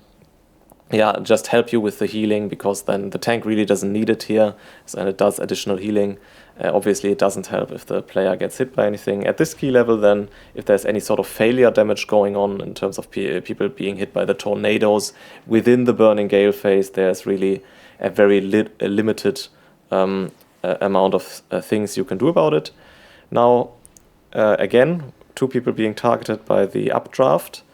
just help you with the healing, because then the tank really doesn't need it here, and it does additional healing. Obviously, it doesn't help if the player gets hit by anything. At this key level, then, if there's any sort of failure damage going on in terms of people being hit by the tornadoes within the Burning Gale phase, there's really a very limited amount of things you can do about it. Now, again, 2 people being targeted by the updraft,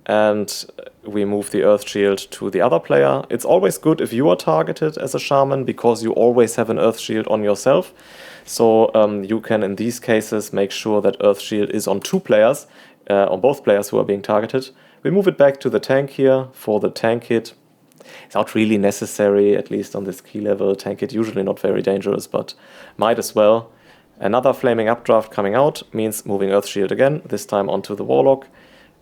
and we move the Earth Shield to the other player. It's always good if you are targeted as a shaman, because you always have an Earth Shield on yourself. So you can, in these cases, make sure that Earth Shield is on 2 players, on both players who are being targeted. We move it back to the tank here for the tank hit. It's not really necessary, at least on this key level. Tank hit usually not very dangerous, but might as well. Another Flaming Updraft coming out means moving Earth Shield again, this time onto the Warlock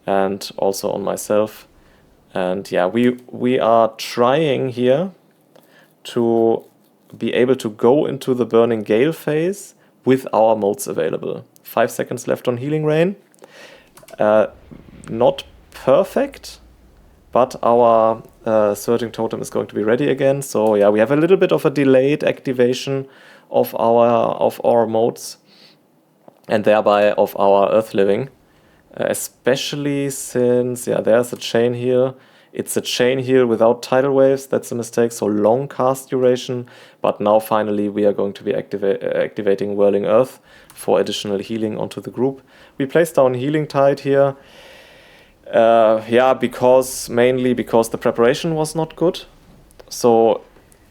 and also on myself. And yeah, we are trying here to be able to go into the Burning Gale phase with our modes available. 5 seconds left on Healing Rain. Not perfect, but our Surging Totem is going to be ready again. So yeah, we have a little bit of a delayed activation of our modes, and thereby of our Earth Living, especially since there's a chain heal. It's a chain heal without tidal waves. That's a mistake. So long cast duration, but now finally we are going to be activating Whirling Earth for additional healing onto the group. We place down Healing Tide here. Mainly because the preparation was not good. So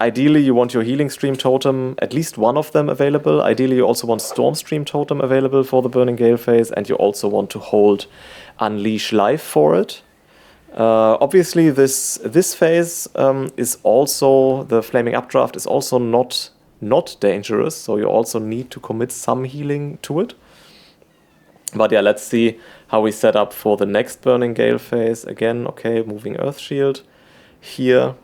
ideally, you want your Healing Stream Totem, at least one of them available. Ideally, you also want Storm Stream Totem available for the Burning Gale phase, and you also want to hold Unleash Life for it. Obviously, this phase is also, the Flaming Updraft is also not not dangerous, so you also need to commit some healing to it. But yeah, let's see how we set up for the next Burning Gale phase. Again, okay, moving Earth Shield. Here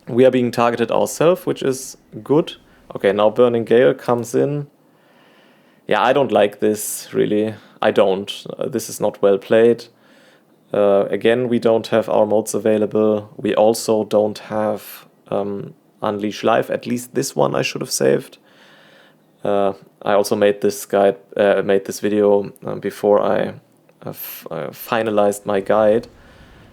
we are being targeted ourselves, which is good. Okay, now Burning Gale comes in. Yeah, I don't like this, really. I don't. This is not well played. Again, we don't have our modes available. We also don't have Unleash Life. At least this one I should have saved. I also made this video before I finalized my guide,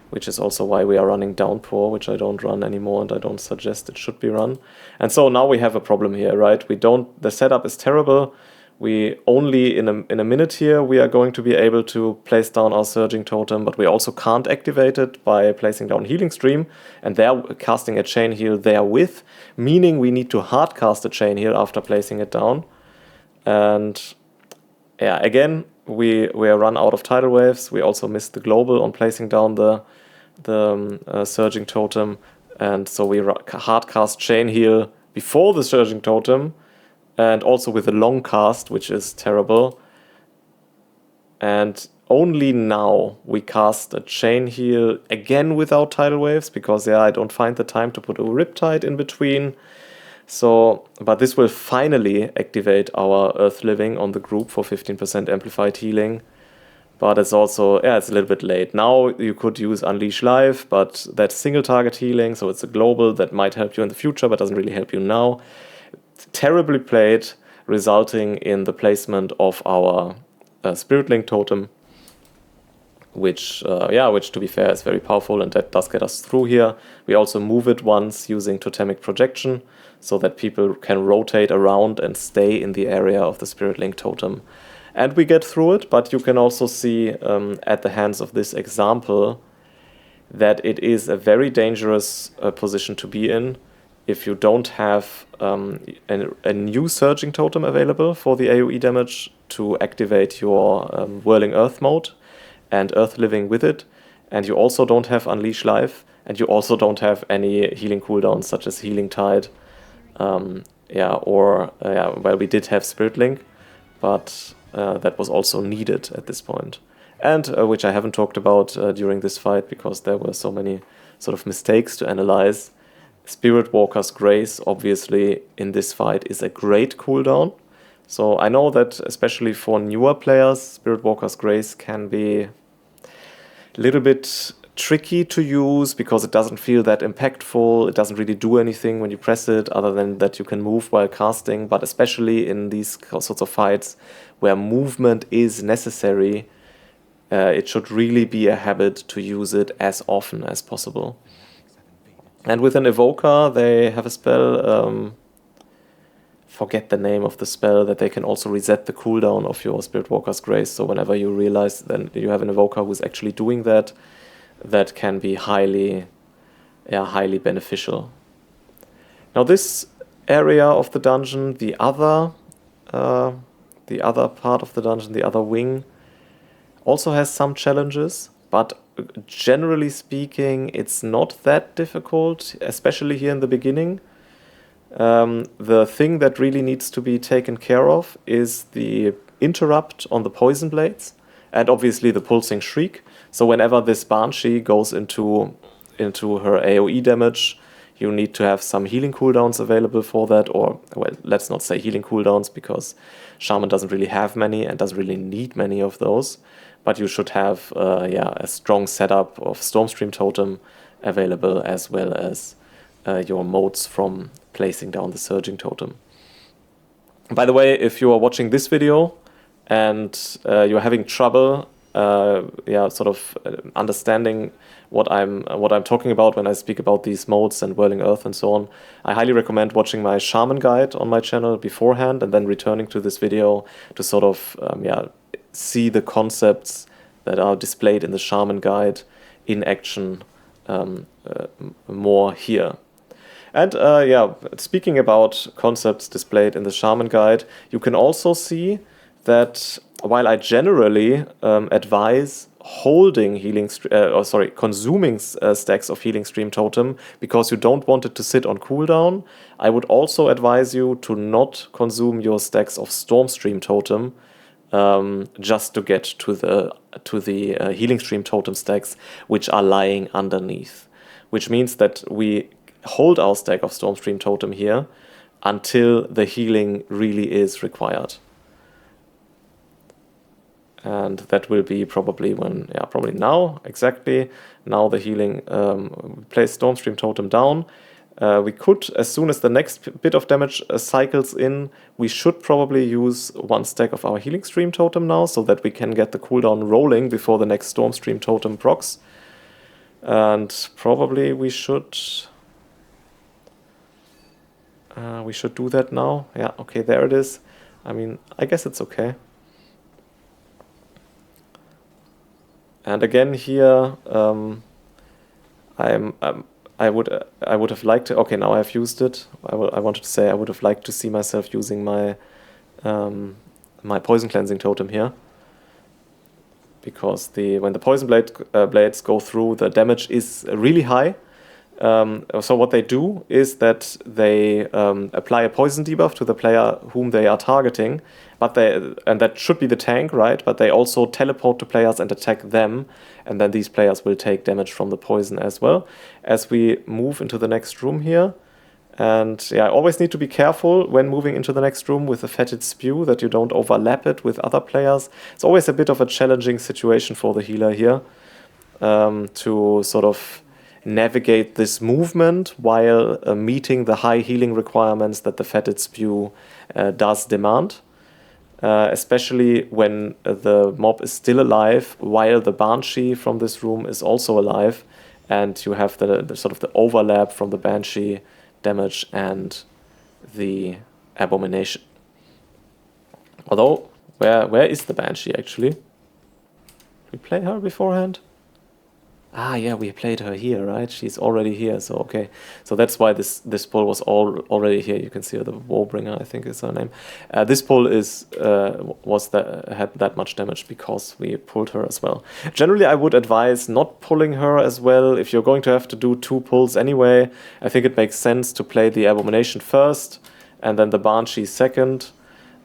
which is also why we are running Downpour, which I don't run anymore and I don't suggest it should be run. And so now we have a problem here, right? The setup is terrible. We only, in a minute here, we are going to be able to place down our Surging Totem, but we also can't activate it by placing down Healing Stream, and they're casting a Chain Heal therewith, meaning we need to hard cast a Chain Heal after placing it down. And yeah, again, we are run out of Tidal Waves. We also missed the Global on placing down the Surging Totem, and so we hard cast Chain Heal before the Surging Totem, and also with a long cast, which is terrible. And only now we cast a Chain Heal again without Tidal Waves, because I don't find the time to put a Riptide in between. So, but this will finally activate our Earth Living on the group for 15% amplified healing. But it's also, it's a little bit late. Now you could use Unleash Life, but that's single target healing, so it's a global that might help you in the future, but doesn't really help you now. Terribly played, resulting in the placement of our Spirit Link Totem, which to be fair is very powerful, and that does get us through here. We also move it once using Totemic Projection, so that people can rotate around and stay in the area of the Spirit Link Totem. And we get through it, but you can also see at the hands of this example that it is a very dangerous position to be in if you don't have a new Surging Totem available for the AoE damage to activate your Whirling Earth mode and Earth Living with it, and you also don't have Unleash Life, and you also don't have any healing cooldowns such as Healing Tide, well, we did have Spirit Link, but that was also needed at this point. And which I haven't talked about during this fight, because there were so many sort of mistakes to analyze. Spirit Walker's Grace, obviously, in this fight is a great cooldown. So I know that, especially for newer players, Spirit Walker's Grace can be a little bit tricky to use, because it doesn't feel that impactful. It doesn't really do anything when you press it, other than that you can move while casting. But especially in these sorts of fights where movement is necessary, it should really be a habit to use it as often as possible. And with an Evoker, they have a spell, forget the name of the spell, that they can also reset the cooldown of your Spirit Walker's Grace. So whenever you realize that you have an Evoker who's actually doing that, that can be highly beneficial. Now this area of the dungeon, the other part of the dungeon, the other wing, also has some challenges, but generally speaking, it's not that difficult, especially here in the beginning. The thing that really needs to be taken care of is the interrupt on the Poison Blades, and obviously the Pulsing Shriek. So whenever this Banshee goes into her AoE damage, you need to have some healing cooldowns available for that, or, well, let's not say healing cooldowns, because Shaman doesn't really have many and doesn't really need many of those. But you should have a strong setup of Stormstream Totem available, as well as your modes from placing down the Surging Totem. By the way, if you are watching this video and you're having trouble understanding what I'm talking about when I speak about these modes and Whirling Earth and so on, I highly recommend watching my Shaman guide on my channel beforehand, and then returning to this video to sort of see the concepts that are displayed in the Shaman guide in action more here. And speaking about concepts displayed in the Shaman guide, you can also see that while I generally advise holding consuming stacks of Healing Stream Totem because you don't want it to sit on cooldown, I would also advise you to not consume your stacks of Storm Stream Totem just to get to the Healing Stream Totem stacks which are lying underneath. Which means that we hold our stack of Storm Stream Totem here until the healing really is required. And that will be probably probably now, exactly. Now the healing, place Stormstream Totem down. We could, as soon as the next bit of damage cycles in, we should probably use one stack of our Healing Stream Totem now, so that we can get the cooldown rolling before the next Stormstream Totem procs. And probably we should do that now. Yeah, okay, there it is. I mean, I guess it's okay. And again here, I would have liked to. Okay, now I've used it. I wanted to say I would have liked to see myself using my my poison cleansing totem here, because when the poison blades go through, the damage is really high. So what they do is that they apply a poison debuff to the player whom they are targeting, and that should be the tank, right? But they also teleport to players and attack them, and then these players will take damage from the poison as well. As we move into the next room here, and yeah, I always need to be careful when moving into the next room with the fetid spew that you don't overlap it with other players. It's always a bit of a challenging situation for the healer here to sort of navigate this movement while meeting the high healing requirements that the fetid spew does demand. Especially when the mob is still alive, while the Banshee from this room is also alive, and you have the sort of the overlap from the Banshee damage and the Abomination. Although, where is the Banshee actually? Did we play her beforehand? Ah, yeah, we played her here, right? She's already here, so okay. So that's why this pull was already here. You can see her, the Warbringer, I think is her name. This pull had that much damage because we pulled her as well. Generally, I would advise not pulling her as well. If you're going to have to do 2 pulls anyway, I think it makes sense to play the Abomination first and then the Banshee second.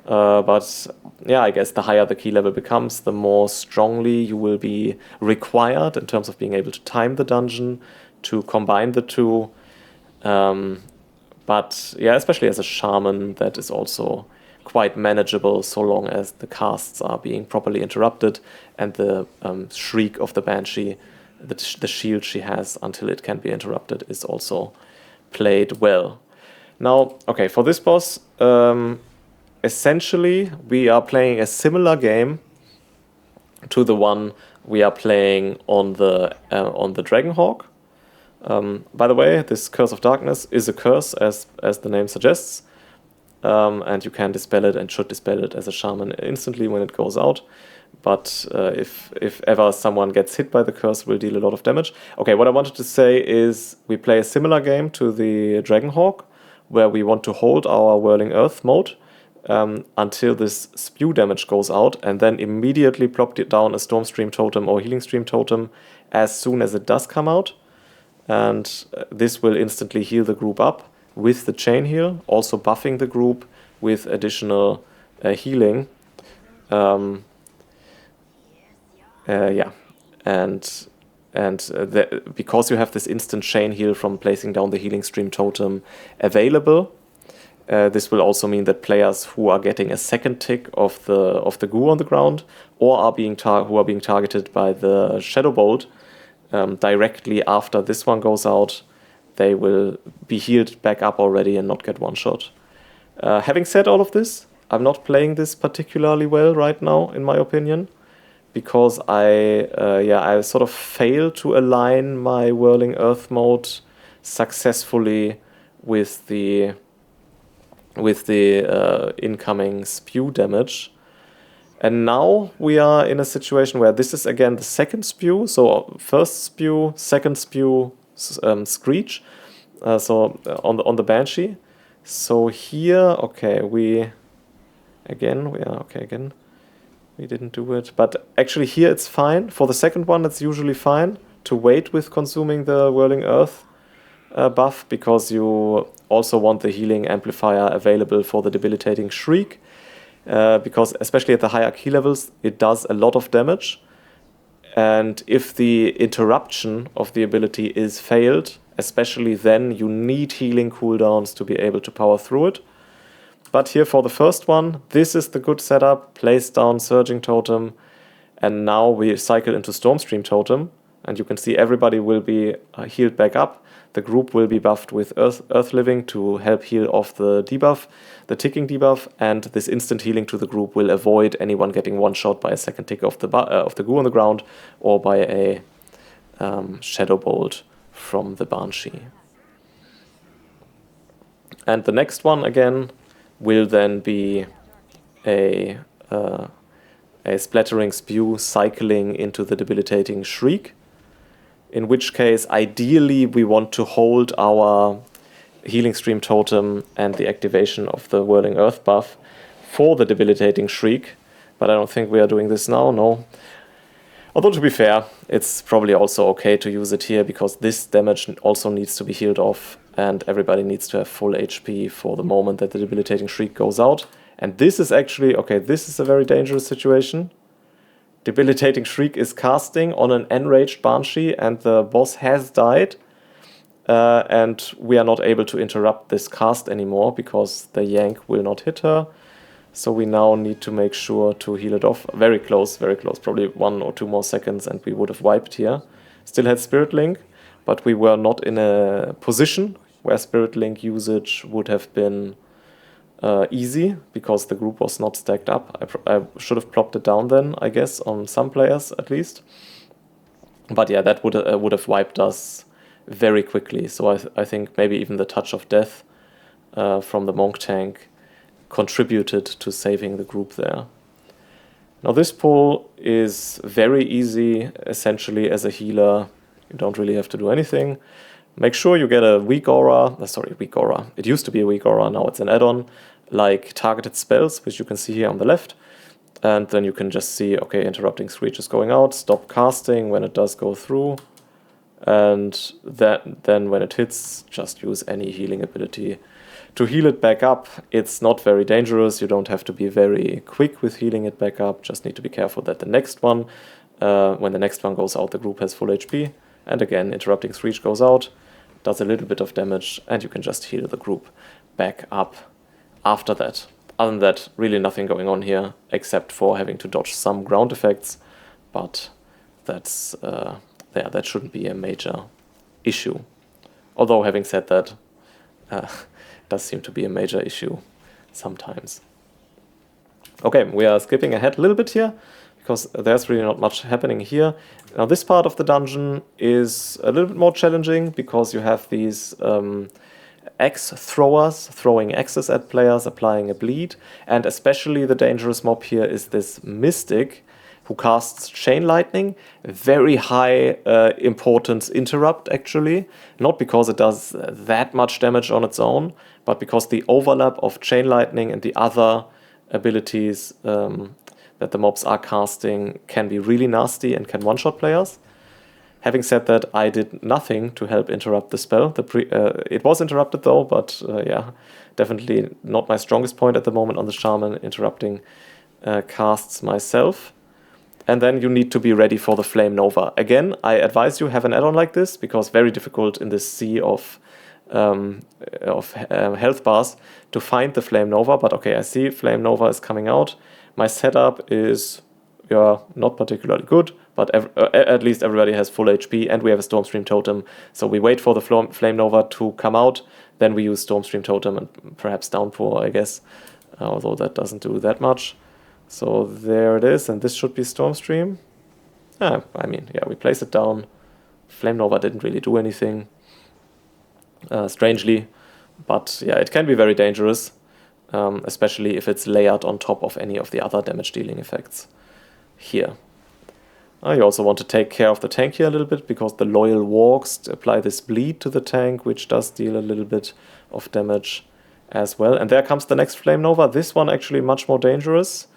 But yeah, I guess the higher the key level becomes, the more strongly you will be required in terms of being able to time the dungeon, to combine the two. But yeah, especially as a shaman, that is also quite manageable so long as the casts are being properly interrupted and the shriek of the Banshee, the shield she has until it can be interrupted, is also played well. Now, okay, for this boss, essentially, we are playing a similar game to the one we are playing on the Dragonhawk. By the way, this Curse of Darkness is a curse, as the name suggests, and you can dispel it and should dispel it as a shaman instantly when it goes out. But if ever someone gets hit by the curse, it will deal a lot of damage. Okay, what I wanted to say is we play a similar game to the Dragonhawk, where we want to hold our Whirling Earth mode until this spew damage goes out, and then immediately plop down a Storm Stream Totem or Healing Stream Totem as soon as it does come out. And this will instantly heal the group up with the Chain Heal, also buffing the group with additional healing. Yeah, and because you have this instant Chain Heal from placing down the Healing Stream Totem available, this will also mean that players who are getting a second tick of the goo on the ground, or are being targeted by the Shadow Bolt directly after this one goes out, they will be healed back up already and not get one shot. Having said all of this, I'm not playing this particularly well right now, in my opinion, because I sort of fail to align my Whirling Earth mode successfully with the incoming spew damage. And now we are in a situation where this is again the second spew, so first spew, second spew, screech, so on the Banshee. So here, okay, we we didn't do it. But actually here it's fine. For the second one, it's usually fine to wait with consuming the Whirling Earth buff, because you also want the healing amplifier available for the Debilitating Shriek. Because especially at the higher key levels, it does a lot of damage. And if the interruption of the ability is failed, especially then, you need healing cooldowns to be able to power through it. But here for the first one, this is the good setup. Place down Surging Totem, and now we cycle into Stormstream Totem, and you can see everybody will be healed back up. The group will be buffed with Earth Living to help heal off the debuff, the ticking debuff, and this instant healing to the group will avoid anyone getting one shot by a second tick of the goo on the ground, or by a Shadow Bolt from the Banshee. And the next one again will then be a Splattering Spew cycling into the Debilitating Shriek. In which case, ideally, we want to hold our Healing Stream Totem and the activation of the Whirling Earth buff for the Debilitating Shriek. But I don't think we are doing this now, no. Although, to be fair, it's probably also okay to use it here, because this damage also needs to be healed off, and everybody needs to have full HP for the moment that the Debilitating Shriek goes out. And this is actually, okay, this is a very dangerous situation. Debilitating Shriek is casting on an enraged Banshee, and the boss has died. And we are not able to interrupt this cast anymore, because the yank will not hit her. So we now need to make sure to heal it off. Very close, probably 1 or 2 more seconds, and we would have wiped here. Still had Spirit Link, but we were not in a position where Spirit Link usage would have been easy, because the group was not stacked up. I should have plopped it down then, I guess, on some players at least. But yeah, that would have wiped us very quickly. So I think maybe even the Touch of Death from the Monk tank contributed to saving the group there. Now this pull is very easy, essentially as a healer. You don't really have to do anything. Make sure you get a weak aura, weak aura. It used to be a weak aura, now it's an add-on, like targeted spells, which you can see here on the left. And then you can just see, okay, Interrupting Screech is going out, stop casting when it does go through. And then when it hits, just use any healing ability to heal it back up. It's not very dangerous, you don't have to be very quick with healing it back up, just need to be careful that the next one, when the next one goes out, the group has full HP. And again, Interrupting Screech goes out, does a little bit of damage, and you can just heal the group back up after that. Other than that, really nothing going on here, except for having to dodge some ground effects, but that's that shouldn't be a major issue. Although, having said that, does seem to be a major issue sometimes. Okay, we are skipping ahead a little bit here, because there's really not much happening here. Now this part of the dungeon is a little bit more challenging, because you have these axe throwers throwing axes at players, applying a bleed, and especially the dangerous mob here is this Mystic, who casts Chain Lightning, very high importance interrupt actually, not because it does that much damage on its own, but because the overlap of Chain Lightning and the other abilities that the mobs are casting can be really nasty and can one-shot players. Having said that, I did nothing to help interrupt the spell. It was interrupted though, but yeah, definitely not my strongest point at the moment on the Shaman, interrupting casts myself. And then you need to be ready for the Flame Nova. Again, I advise you have an add-on like this, because very difficult in this sea of health bars to find the Flame Nova. But okay, I see Flame Nova is coming out. My setup is not particularly good, but at least everybody has full HP, and we have a Stormstream Totem. So we wait for the Flame Nova to come out, then we use Stormstream Totem and perhaps Downpour, I guess, although that doesn't do that much. So there it is, and this should be Stormstream. I mean, yeah, we place it down. Flame Nova didn't really do anything, strangely, but yeah, it can be very dangerous, especially if it's layered on top of any of the other damage dealing effects here. You also want to take care of the tank here a little bit, because the Loyal Walks apply this bleed to the tank, which does deal a little bit of damage as well. And there comes the next Flame Nova. This one actually much more dangerous.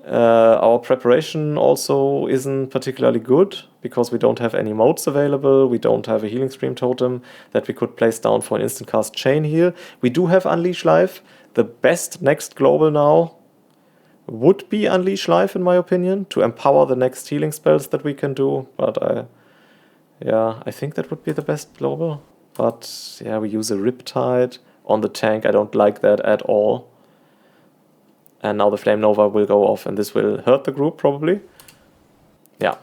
Our preparation also isn't particularly good because we don't have any modes available. We don't have a healing stream totem that we could place down for an instant cast chain heal. We do have Unleash Life. The best next global now would be Unleash Life, in my opinion, to empower the next healing spells that we can do. But I think that would be the best global. But yeah, we use a Riptide on the tank. I don't like that at all. And now the Flame Nova will go off, and this will hurt the group, probably. Yeah.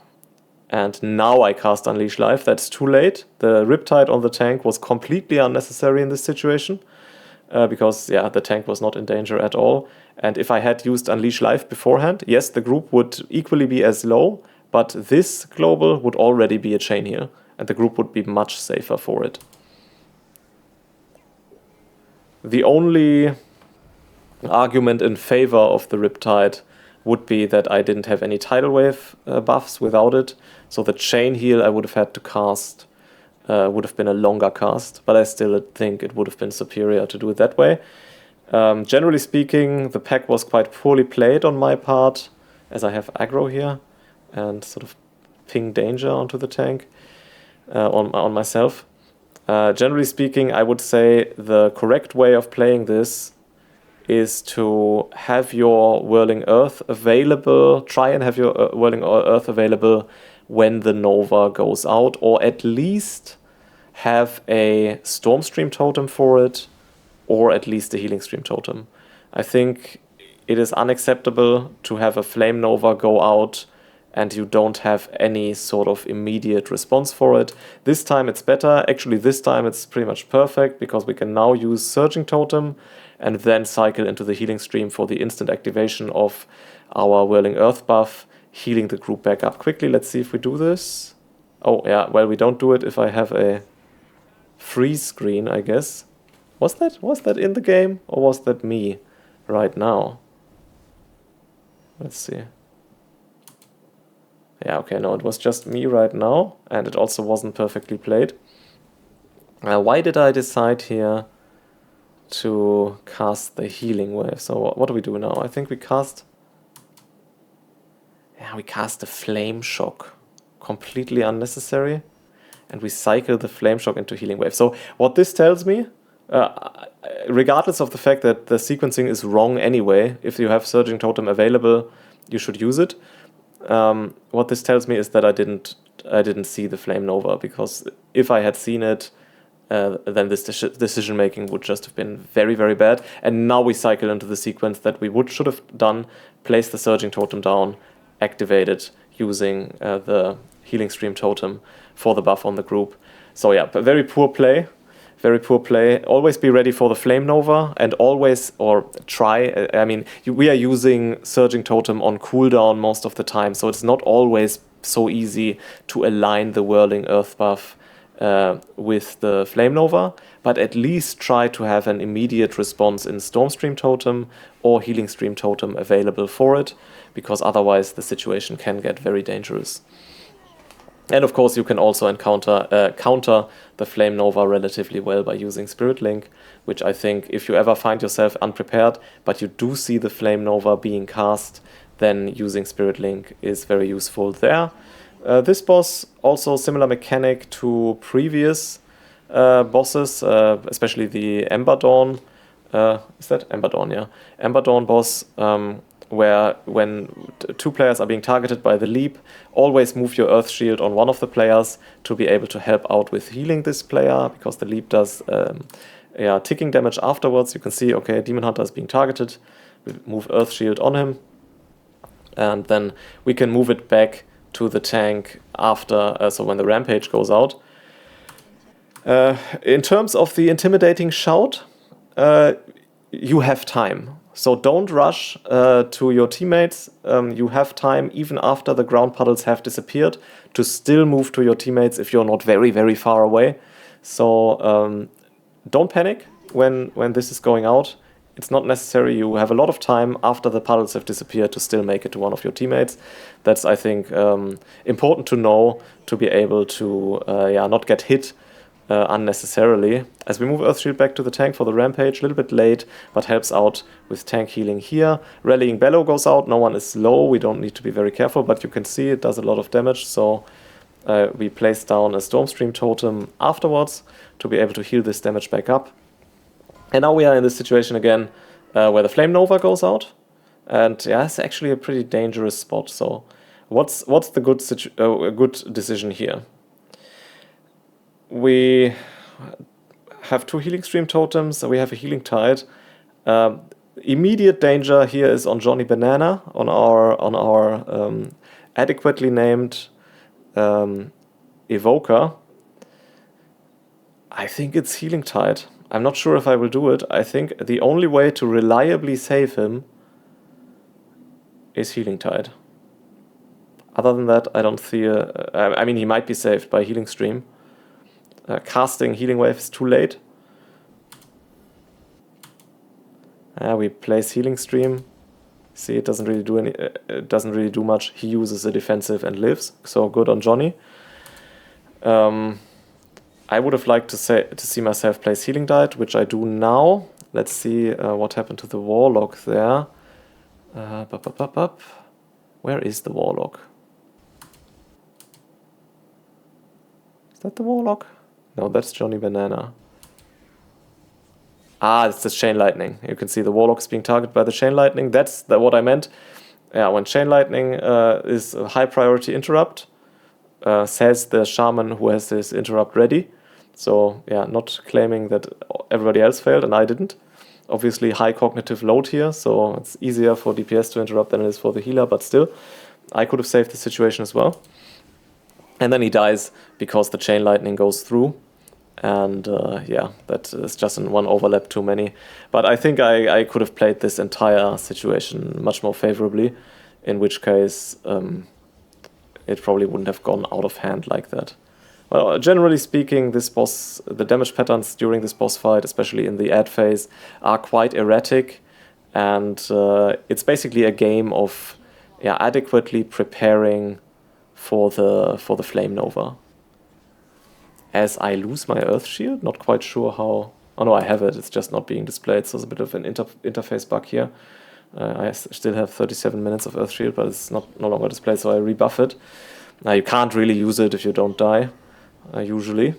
And now I cast Unleash Life. That's too late. The Riptide on the tank was completely unnecessary in this situation. Because, yeah, the tank was not in danger at all. And if I had used Unleash Life beforehand, yes, the group would equally be as low, but this global would already be a chain heal, and the group would be much safer for it. The only argument in favor of the Riptide would be that I didn't have any tidal wave buffs without it, so the chain heal I would have had to cast would have been a longer cast, but I still think it would have been superior to do it that way. Generally speaking, the pack was quite poorly played on my part, as I have aggro here and sort of ping danger onto the tank on myself. Generally speaking, I would say the correct way of playing this is to have your Whirling Earth available, try and have your Whirling Earth available when the Nova goes out, or at least have a Storm Stream totem for it, or at least a Healing Stream totem. I think it is unacceptable to have a Flame Nova go out and you don't have any sort of immediate response for it. This time it's better. Actually, this time it's pretty much perfect because we can now use Surging Totem and then cycle into the Healing Stream for the instant activation of our Whirling Earth buff, healing the group back up quickly. Let's see if we do this. Oh, yeah, well, we don't do it if I have a freeze screen, I guess. Was that in the game, or was that me right now? Let's see. Yeah, okay, no, it was just me right now, and it also wasn't perfectly played. Why did I decide here to cast the Healing Wave? So what do we do now? I think we cast... Yeah, we cast the Flame Shock. Completely unnecessary. And we cycle the Flame Shock into Healing Wave. So what this tells me, regardless of the fact that the sequencing is wrong anyway, if you have Surging Totem available, you should use it. What this tells me is that I didn't see the Flame Nova, because if I had seen it, then this decision making would just have been very, very bad. And now we cycle into the sequence that we should have done: place the Surging Totem down, activate it using the Healing Stream Totem for the buff on the group. So yeah, very poor play. Very poor play. Always be ready for the Flame Nova, and always, or try, I mean, we are using Surging Totem on cooldown most of the time, so it's not always so easy to align the Whirling Earth buff with the Flame Nova, but at least try to have an immediate response in Storm Stream Totem or Healing Stream Totem available for it, because otherwise the situation can get very dangerous. And of course you can also counter the Flame Nova relatively well by using Spirit Link, which I think if you ever find yourself unprepared, but you do see the Flame Nova being cast, then using Spirit Link is very useful there. This boss, also similar mechanic to previous bosses, especially the Ember Dawn. Is that Ember Dawn? Yeah, Ember Dawn boss. Where when two players are being targeted by the leap, always move your Earth Shield on one of the players to be able to help out with healing this player, because the leap does ticking damage afterwards. You can see, okay, Demon Hunter is being targeted, we move Earth Shield on him, and then we can move it back to the tank after, so when the Rampage goes out. In terms of the Intimidating Shout, you have time. So don't rush to your teammates. You have time, even after the ground puddles have disappeared, to still move to your teammates if you're not very, very far away. So don't panic when this is going out. It's not necessary. You have a lot of time after the puddles have disappeared to still make it to one of your teammates. That's, I think, important to know, to be able to not get hit unnecessarily. As we move Earthshield back to the tank for the Rampage, a little bit late, but helps out with tank healing here. Rallying Bellow goes out, no one is low, we don't need to be very careful, but you can see it does a lot of damage, so we place down a Stormstream Totem afterwards to be able to heal this damage back up. And now we are in this situation again where the Flame Nova goes out, and yeah, it's actually a pretty dangerous spot, so what's the good decision here? We have 2 Healing Stream Totems, we have a Healing Tide. Immediate danger here is on Johnny Banana, on our adequately named Evoker. I think it's Healing Tide. I'm not sure if I will do it. I think the only way to reliably save him is Healing Tide. Other than that, I don't see I mean, he might be saved by Healing Stream. Casting Healing Wave is too late. We place Healing Stream. See, it doesn't really do doesn't really do much. He uses a defensive and lives, so good on Johnny. I would have liked to see myself place Healing Tide, which I do now. Let's see what happened to the Warlock there. Where is the Warlock? Is that the Warlock? No, that's Johnny Banana. Ah, it's the Chain Lightning. You can see the Warlock is being targeted by the Chain Lightning. That's what I meant. Yeah, when Chain Lightning is a high priority interrupt, says the Shaman who has this interrupt ready. So yeah, not claiming that everybody else failed and I didn't. Obviously high cognitive load here, so it's easier for DPS to interrupt than it is for the healer, but still, I could have saved the situation as well. And then he dies because the Chain Lightning goes through. And yeah, that is just in one overlap too many. But I think I could have played this entire situation much more favorably, in which case it probably wouldn't have gone out of hand like that. Well, generally speaking, the damage patterns during this boss fight, especially in the ad phase, are quite erratic. And it's basically a game of adequately preparing for the Flame Nova. As I lose my Earth Shield, not quite sure how... Oh no, I have it, it's just not being displayed, so there's a bit of an interface bug here. I still have 37 minutes of Earth Shield, but it's no longer displayed, so I rebuff it. Now you can't really use it if you don't die, usually.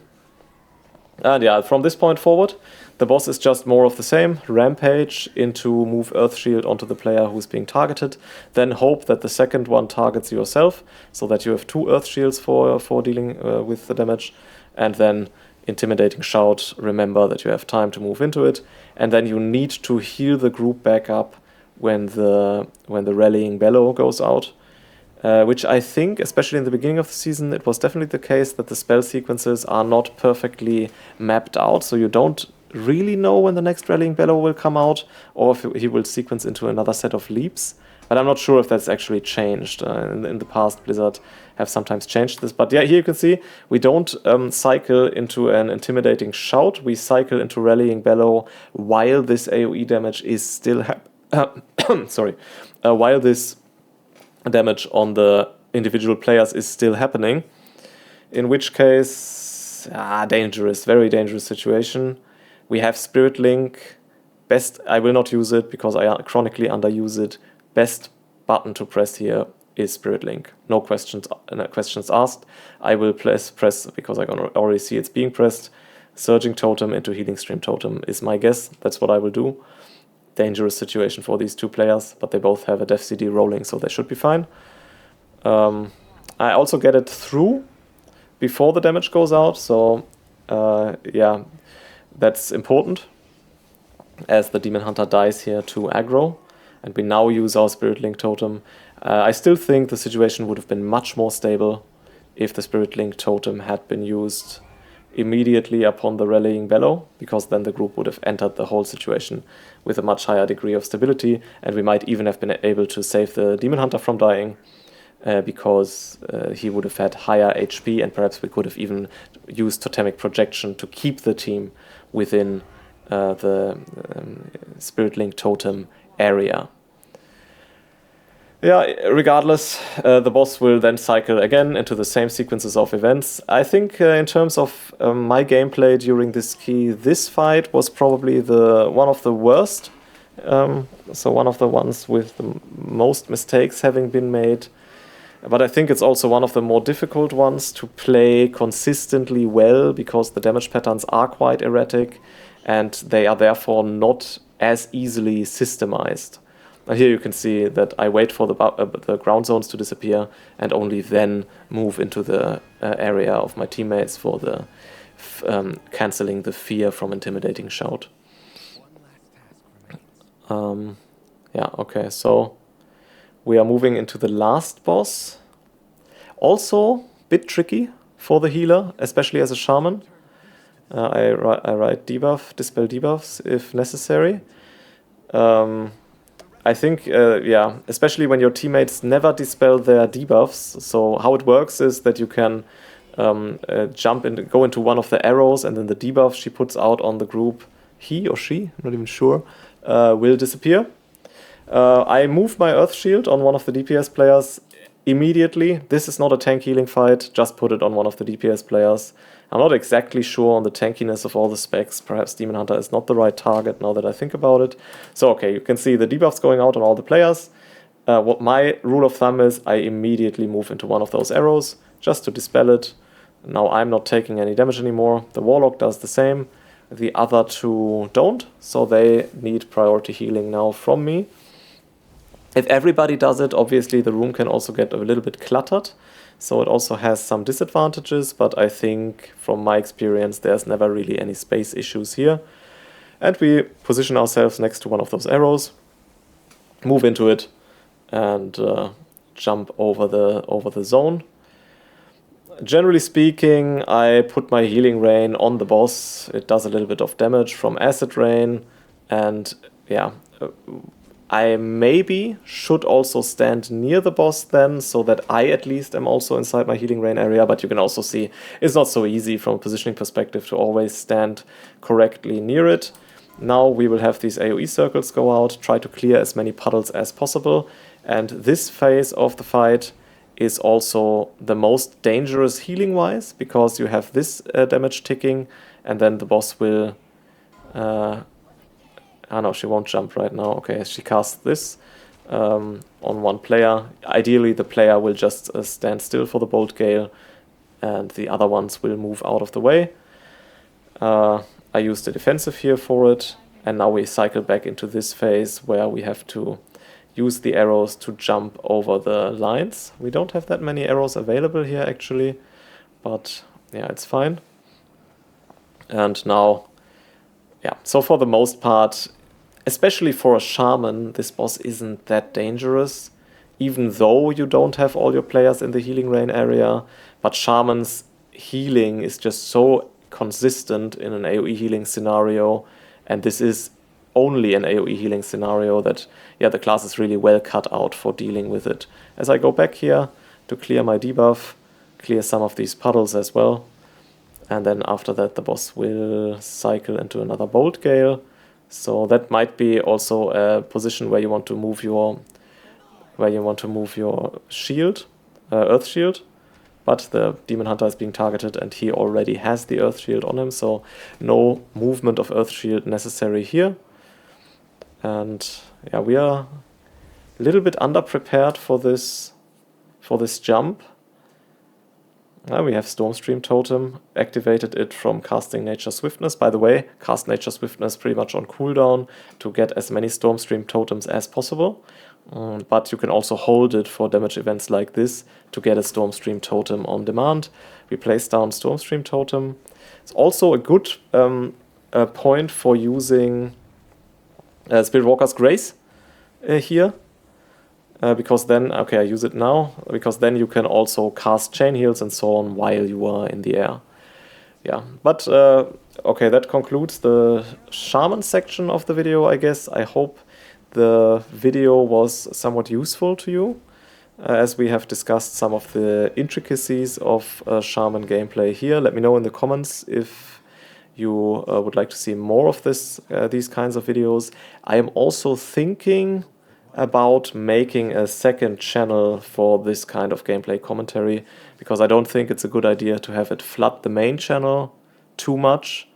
And yeah, from this point forward, the boss is just more of the same. Rampage into move Earth Shield onto the player who's being targeted. Then hope that the second one targets yourself, so that you have 2 Earth Shields for dealing with the damage. And then Intimidating Shout, remember that you have time to move into it. And then you need to heal the group back up when the Rallying Bellow goes out. Which I think, especially in the beginning of the season, it was definitely the case that the spell sequences are not perfectly mapped out, so you don't really know when the next Rallying Bellow will come out, or if he will sequence into another set of leaps. But I'm not sure if that's actually changed. In the past, Blizzard have sometimes changed this. But yeah, here you can see we don't cycle into an Intimidating Shout. We cycle into Rallying Bellow while this AoE damage is still while this damage on the individual players is still happening. In which case, dangerous, very dangerous situation. We have Spirit Link. Best, I will not use it because I chronically underuse it. Best button to press here is Spirit Link. No questions asked. I will press because I can already see it's being pressed. Surging Totem into Healing Stream Totem is my guess. That's what I will do. Dangerous situation for these 2 players, but they both have a Def CD rolling, so they should be fine. I also get it through before the damage goes out, so yeah, that's important, as the Demon Hunter dies here to aggro. And we now use our Spirit Link Totem. I still think the situation would have been much more stable if the Spirit Link Totem had been used immediately upon the Rallying Bellow, because then the group would have entered the whole situation with a much higher degree of stability, and we might even have been able to save the Demon Hunter from dying, because he would have had higher HP, and perhaps we could have even used Totemic Projection to keep the team within the Spirit Link Totem area. Yeah, regardless, the boss will then cycle again into the same sequences of events. I think in terms of my gameplay during this fight was probably one of the worst. So one of the ones with the most mistakes having been made. But I think it's also one of the more difficult ones to play consistently well because the damage patterns are quite erratic and they are therefore not as easily systemized. Now here you can see that I wait for the ground zones to disappear and only then move into the area of my teammates for the cancelling the fear from intimidating shout. Yeah, okay, so we are moving into the last boss. Also, a bit tricky for the healer, especially as a shaman. I write dispel debuffs if necessary. I think, yeah, especially when your teammates never dispel their debuffs. So how it works is that you can go into one of the arrows, and then the debuff she puts out on the group, he or she, I'm not even sure, will disappear. I move my Earth Shield on one of the DPS players immediately. This is not a tank healing fight, just put it on one of the DPS players. I'm not exactly sure on the tankiness of all the specs. Perhaps Demon Hunter is not the right target now that I think about it. So okay, you can see the debuffs going out on all the players. What my rule of thumb is, I immediately move into one of those arrows just to dispel it. Now I'm not taking any damage anymore. The Warlock does the same. The other two don't, so they need priority healing now from me. If everybody does it, obviously the room can also get a little bit cluttered. So it also has some disadvantages, but I think from my experience there's never really any space issues here. And we position ourselves next to one of those arrows, move into it, and jump over the zone. Generally speaking, I put my healing rain on the boss. It does a little bit of damage from acid rain, and yeah, I maybe should also stand near the boss then, so that I at least am also inside my healing rain area, but you can also see it's not so easy from a positioning perspective to always stand correctly near it. Now we will have these AoE circles go out, try to clear as many puddles as possible, and this phase of the fight is also the most dangerous healing-wise, because you have this damage ticking, and then the boss will... no, she won't jump right now. Okay, she casts this on one player. Ideally, the player will just stand still for the Bolt Gale, and the other ones will move out of the way. I used the defensive here for it, and now we cycle back into this phase where we have to use the arrows to jump over the lines. We don't have that many arrows available here, actually, but yeah, it's fine. And now, yeah, so for the most part, especially for a shaman, this boss isn't that dangerous, even though you don't have all your players in the healing rain area. But shaman's healing is just so consistent in an AoE healing scenario, and this is only an AoE healing scenario, that yeah, the class is really well cut out for dealing with it. As I go back here to clear my debuff, clear some of these puddles as well, and then after that the boss will cycle into another Bolt Gale. So that might be also a position where you want to move your shield, Earth Shield, but the Demon Hunter is being targeted and he already has the Earth Shield on him, so no movement of Earth Shield necessary here. And yeah, we are a little bit underprepared for this jump. We have Stormstream Totem, activated it from casting Nature Swiftness. By the way, cast Nature Swiftness pretty much on cooldown to get as many Stormstream Totems as possible. But you can also hold it for damage events like this to get a Stormstream Totem on demand. We place down Stormstream Totem. It's also a good point for using Spirit Walker's Grace here. Because then, okay, I use it now, because then you can also cast chain heals and so on while you are in the air. Yeah, but okay, that concludes the Shaman section of the video, I guess. I hope the video was somewhat useful to you, as we have discussed some of the intricacies of Shaman gameplay here. Let me know in the comments if you would like to see more of these kinds of videos. I am also thinking about making a second channel for this kind of gameplay commentary, because I don't think it's a good idea to have it flood the main channel too much.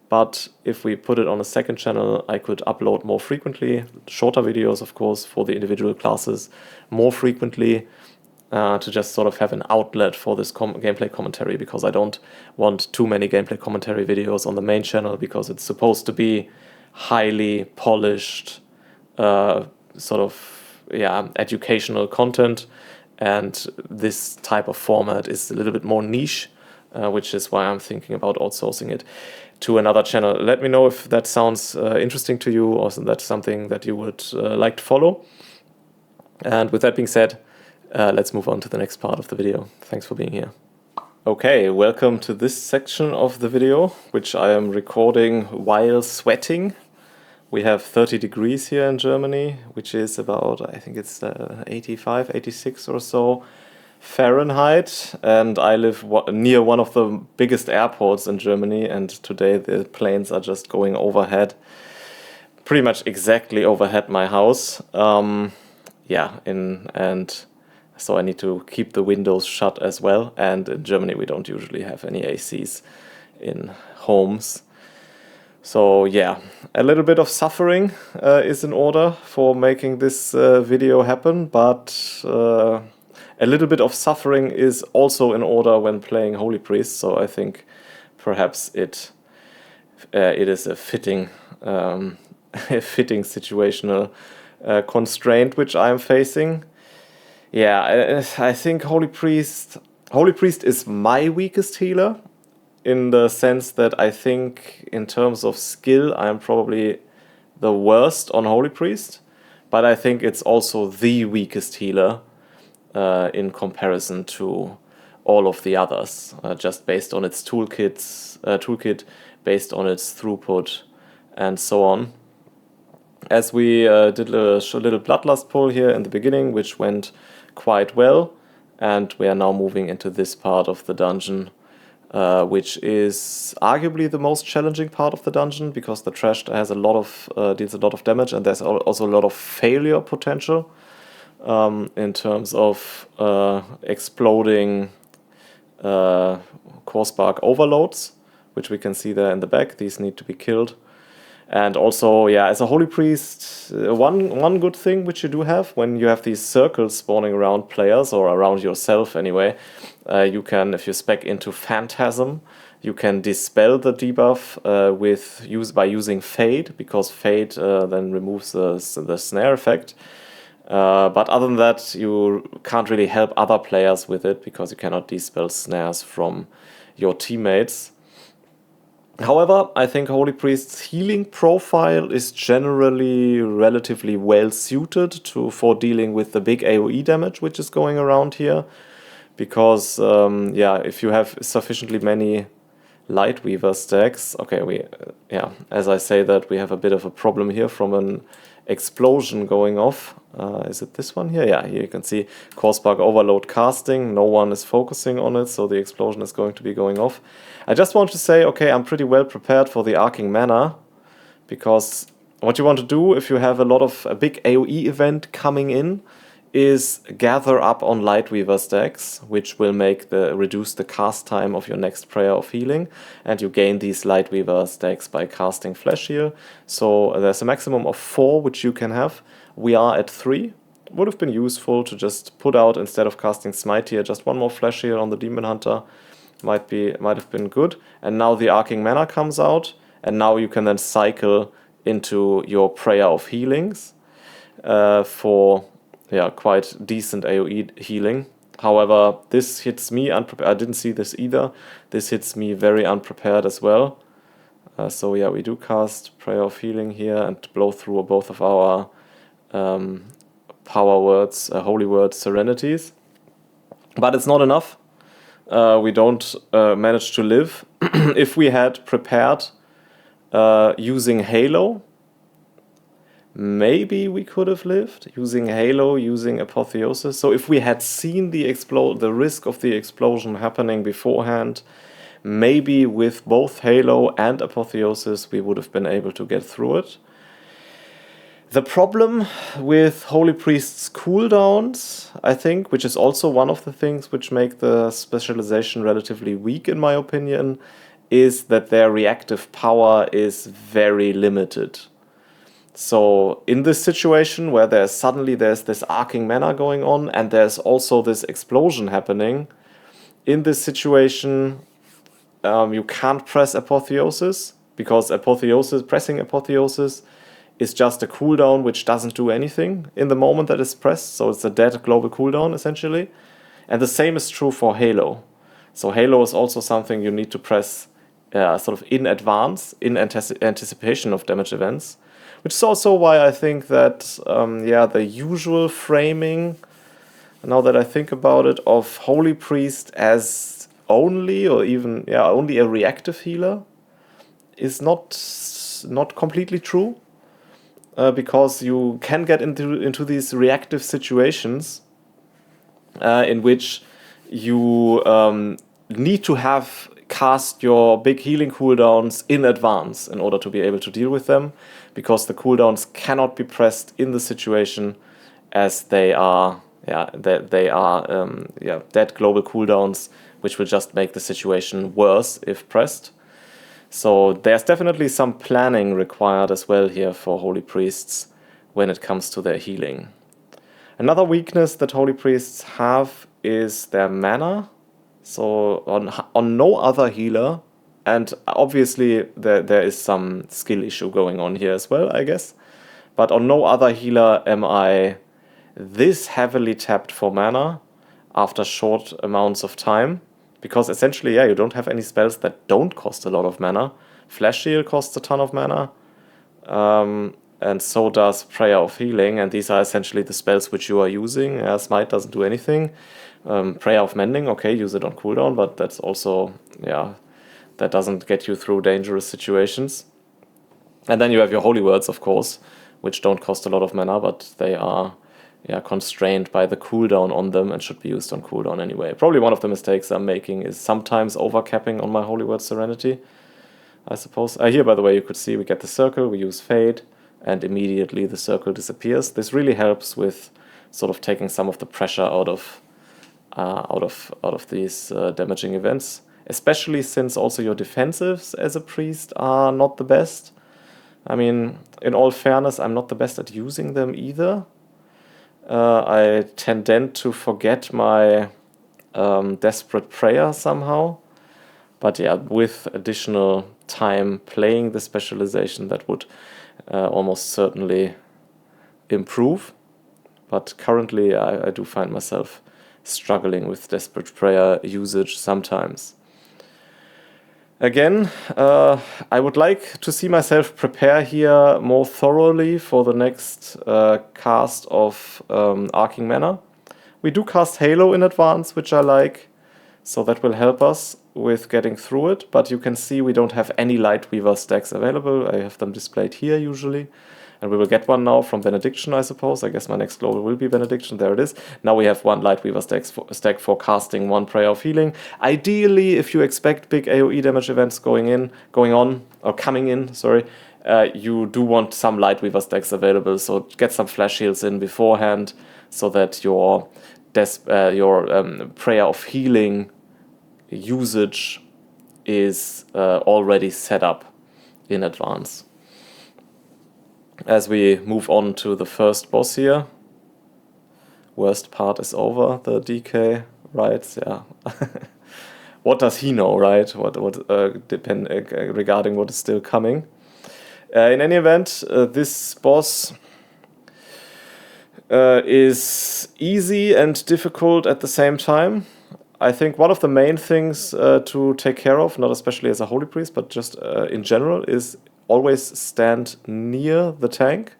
But if we put it on a second channel, I could upload more frequently, shorter videos, of course, for the individual classes more frequently, to just sort of have an outlet for this gameplay commentary, because I don't want too many gameplay commentary videos on the main channel, because it's supposed to be highly polished, sort of, educational content, and this type of format is a little bit more niche, which is why I'm thinking about outsourcing it to another channel. Let me know if that sounds interesting to you, or that's something that you would like to follow. And with that being said, let's move on to the next part of the video. Thanks for being here. Okay, welcome to this section of the video, which I am recording while sweating. We have 30 degrees here in Germany, which is about, I think it's 85, 86 or so Fahrenheit. And I live near one of the biggest airports in Germany, and today the planes are just going overhead, pretty much exactly overhead my house. And so I need to keep the windows shut as well. And in Germany we don't usually have any ACs in homes. So yeah, a little bit of suffering is in order for making this video happen, but a little bit of suffering is also in order when playing Holy Priest. So I think perhaps it is a fitting situational constraint which I am facing. Yeah, I think Holy Priest is my weakest healer, in the sense that I think in terms of skill I am probably the worst on Holy Priest, but I think it's also the weakest healer in comparison to all of the others, just based on its toolkit, based on its throughput, and so on. As we did a little Bloodlust pull here in the beginning, which went quite well, and we are now moving into this part of the dungeon, which is arguably the most challenging part of the dungeon, because the trash has deals a lot of damage, and there's also a lot of failure potential in terms of exploding core spark overloads, which we can see there in the back. These need to be killed. And also, yeah, as a Holy Priest, one good thing which you do have, when you have these circles spawning around players, or around yourself anyway, you can, if you spec into Phantasm, you can dispel the debuff by using Fade, because Fade then removes the snare effect. But other than that, you can't really help other players with it, because you cannot dispel snares from your teammates. However, I think Holy Priest's healing profile is generally relatively well suited for dealing with the big AoE damage which is going around here, because if you have sufficiently many Lightweaver stacks, as I say that, we have a bit of a problem here from an explosion going off. Is it this one here? Yeah, here you can see Core Spark Overload casting. No one is focusing on it, so the explosion is going to be going off. I just want to say, okay, I'm pretty well prepared for the Arcing Mana, because what you want to do if you have a big AoE event coming in is gather up on Lightweaver stacks, which will reduce the cast time of your next prayer of healing, and you gain these Lightweaver stacks by casting Flesh Heal. So there's a maximum of 4 which you can have. We are at 3. Would have been useful to just put out, instead of casting Smite here, just 1 more Flesh Heal on the Demon Hunter. Might have been good. And now the Arcing Mana comes out, and now you can then cycle into your prayer of healings for quite decent AoE healing. However, this hits me unprepared. I didn't see this either. This hits me very unprepared as well. So yeah, we do cast Prayer of Healing here and blow through both of our power words, holy word Serenities. But it's not enough. We don't manage to live. If we had prepared using Halo, maybe we could have lived. Using Halo, using Apotheosis. So if we had seen the risk of the explosion happening beforehand, maybe with both Halo and Apotheosis we would have been able to get through it. The problem with Holy Priest's cooldowns, I think, which is also one of the things which make the specialization relatively weak in my opinion, is that their reactive power is very limited. So in this situation where there's this arcing mana going on and there's also this explosion happening, in this situation you can't press Apotheosis, because pressing Apotheosis is just a cooldown which doesn't do anything in the moment that it's pressed, so it's a dead global cooldown essentially. And the same is true for Halo. So Halo is also something you need to press sort of in advance, in anticipation of damage events, which is also why I think that the usual framing, now that I think about it, of Holy Priest as only or even only a reactive healer is not completely true. Because you can get into these reactive situations in which you need to have cast your big healing cooldowns in advance in order to be able to deal with them, because the cooldowns cannot be pressed in the situation, as they are dead global cooldowns, which will just make the situation worse if pressed. So there's definitely some planning required as well here for Holy Priests when it comes to their healing. Another weakness that Holy Priests have is their mana. So on no other healer, and obviously there is some skill issue going on here as well, I guess, but on no other healer am I this heavily tapped for mana after short amounts of time. Because essentially, you don't have any spells that don't cost a lot of mana. Flash Shield costs a ton of mana, and so does Prayer of Healing, and these are essentially the spells which you are using. Smite doesn't do anything. Prayer of Mending, okay, use it on cooldown, but that's also, that doesn't get you through dangerous situations. And then you have your Holy Words, of course, which don't cost a lot of mana, but they are constrained by the cooldown on them and should be used on cooldown anyway. Probably one of the mistakes I'm making is sometimes overcapping on my Holy Word Serenity, I suppose. Here, by the way, you could see we get the circle, we use Fade, and immediately the circle disappears. This really helps with sort of taking some of the pressure out of these damaging events, especially since also your defensives as a priest are not the best. I mean, in all fairness, I'm not the best at using them either. I tend to forget my Desperate Prayer somehow. But with additional time playing the specialization, that would almost certainly improve. But currently I do find myself struggling with Desperate Prayer usage sometimes. Again, I would like to see myself prepare here more thoroughly for the next cast of Arcing Mana. We do cast Halo in advance, which I like, so that will help us with getting through it, but you can see we don't have any Lightweaver stacks available. I have them displayed here usually. And we will get one now from Benediction, I suppose. I guess my next global will be Benediction. There it is. Now we have one Lightweaver stack for casting one Prayer of Healing. Ideally, if you expect big AoE damage events coming in, you do want some Lightweaver stacks available. So get some Flash Shields in beforehand so that your Prayer of Healing usage is already set up in advance. As we move on to the first boss here, worst part is over, the DK, right? Yeah. What does he know, right? Regarding what is still coming. In any event, this boss is easy and difficult at the same time. I think one of the main things to take care of, not especially as a Holy Priest, but just in general, is always stand near the tank.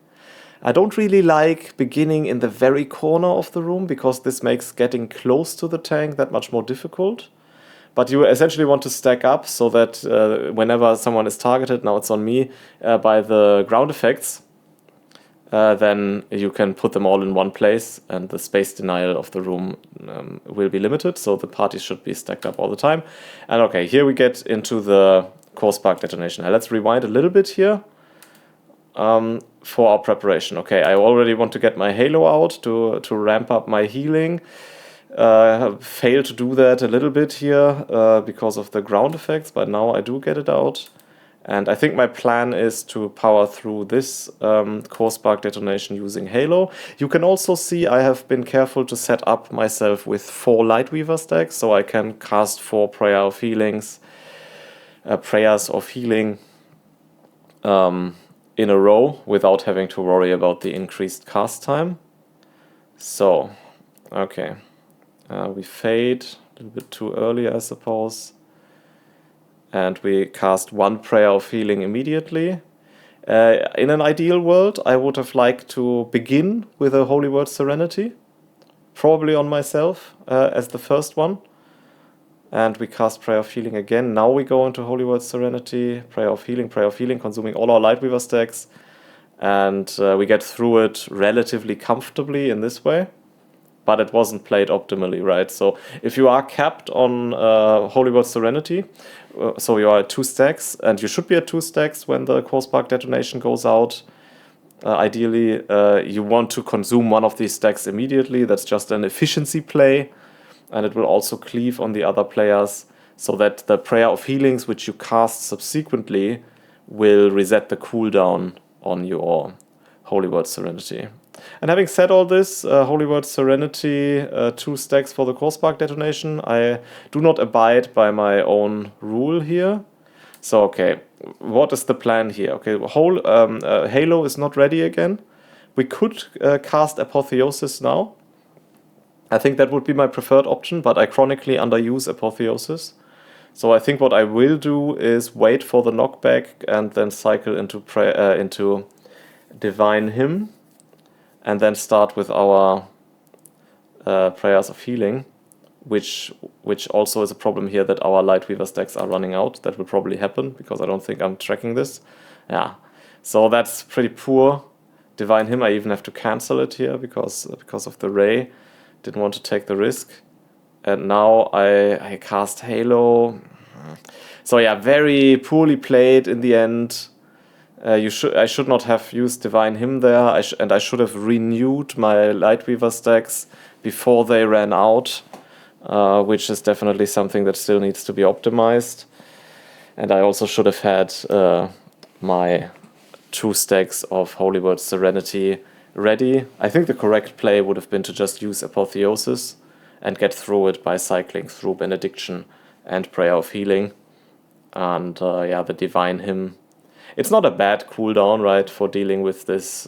I don't really like beginning in the very corner of the room, because this makes getting close to the tank that much more difficult. But you essentially want to stack up so that whenever someone is targeted, now it's on me, by the ground effects, then you can put them all in one place, and the space denial of the room will be limited, so the party should be stacked up all the time. And okay, here we get into the Core Spark detonation. Now let's rewind a little bit here. for our preparation. Okay, I already want to get my Halo out to ramp up my healing. Failed to do that a little bit here because of the ground effects, but now I do get it out. And I think my plan is to power through this core spark detonation using Halo. You can also see I have been careful to set up myself with 4 Lightweaver stacks, so I can cast 4 prayers of healing in a row without having to worry about the increased cast time. So, okay. We fade a little bit too early, I suppose. And we cast 1 prayer of healing immediately. In an ideal world, I would have liked to begin with a Holy Word Serenity, probably on myself as the first one. And we cast Prayer of Healing again. Now we go into Holy Word Serenity, Prayer of Healing, consuming all our Lightweaver stacks. And we get through it relatively comfortably in this way. But it wasn't played optimally, right? So if you are capped on Holy Word Serenity, so you are at 2 stacks, and you should be at 2 stacks when the core spark detonation goes out. Ideally, you want to consume one of these stacks immediately. That's just an efficiency play, and it will also cleave on the other players, so that the Prayer of Healings, which you cast subsequently, will reset the cooldown on your Holy Word Serenity. And having said all this, Holy Word Serenity, 2 stacks for the core spark detonation. I do not abide by my own rule here. So, okay, what is the plan here? Okay, Halo is not ready again. We could cast Apotheosis now. I think that would be my preferred option, but I chronically underuse Apotheosis. So I think what I will do is wait for the knockback and then cycle into Divine Hymn. And then start with our prayers of healing, which also is a problem here that our Lightweaver stacks are running out. That will probably happen because I don't think I'm tracking this. Yeah, so that's pretty poor. Divine Hymn, I even have to cancel it here because of the Ray. Didn't want to take the risk. And now I cast Halo. So yeah, very poorly played in the end. I should not have used Divine Hymn there, and I should have renewed my Lightweaver stacks before they ran out, which is definitely something that still needs to be optimized. And I also should have had my 2 stacks of Holy Word Serenity ready. I think the correct play would have been to just use Apotheosis and get through it by cycling through Benediction and Prayer of Healing. And the Divine Hymn. It's not a bad cooldown, right, for dealing with this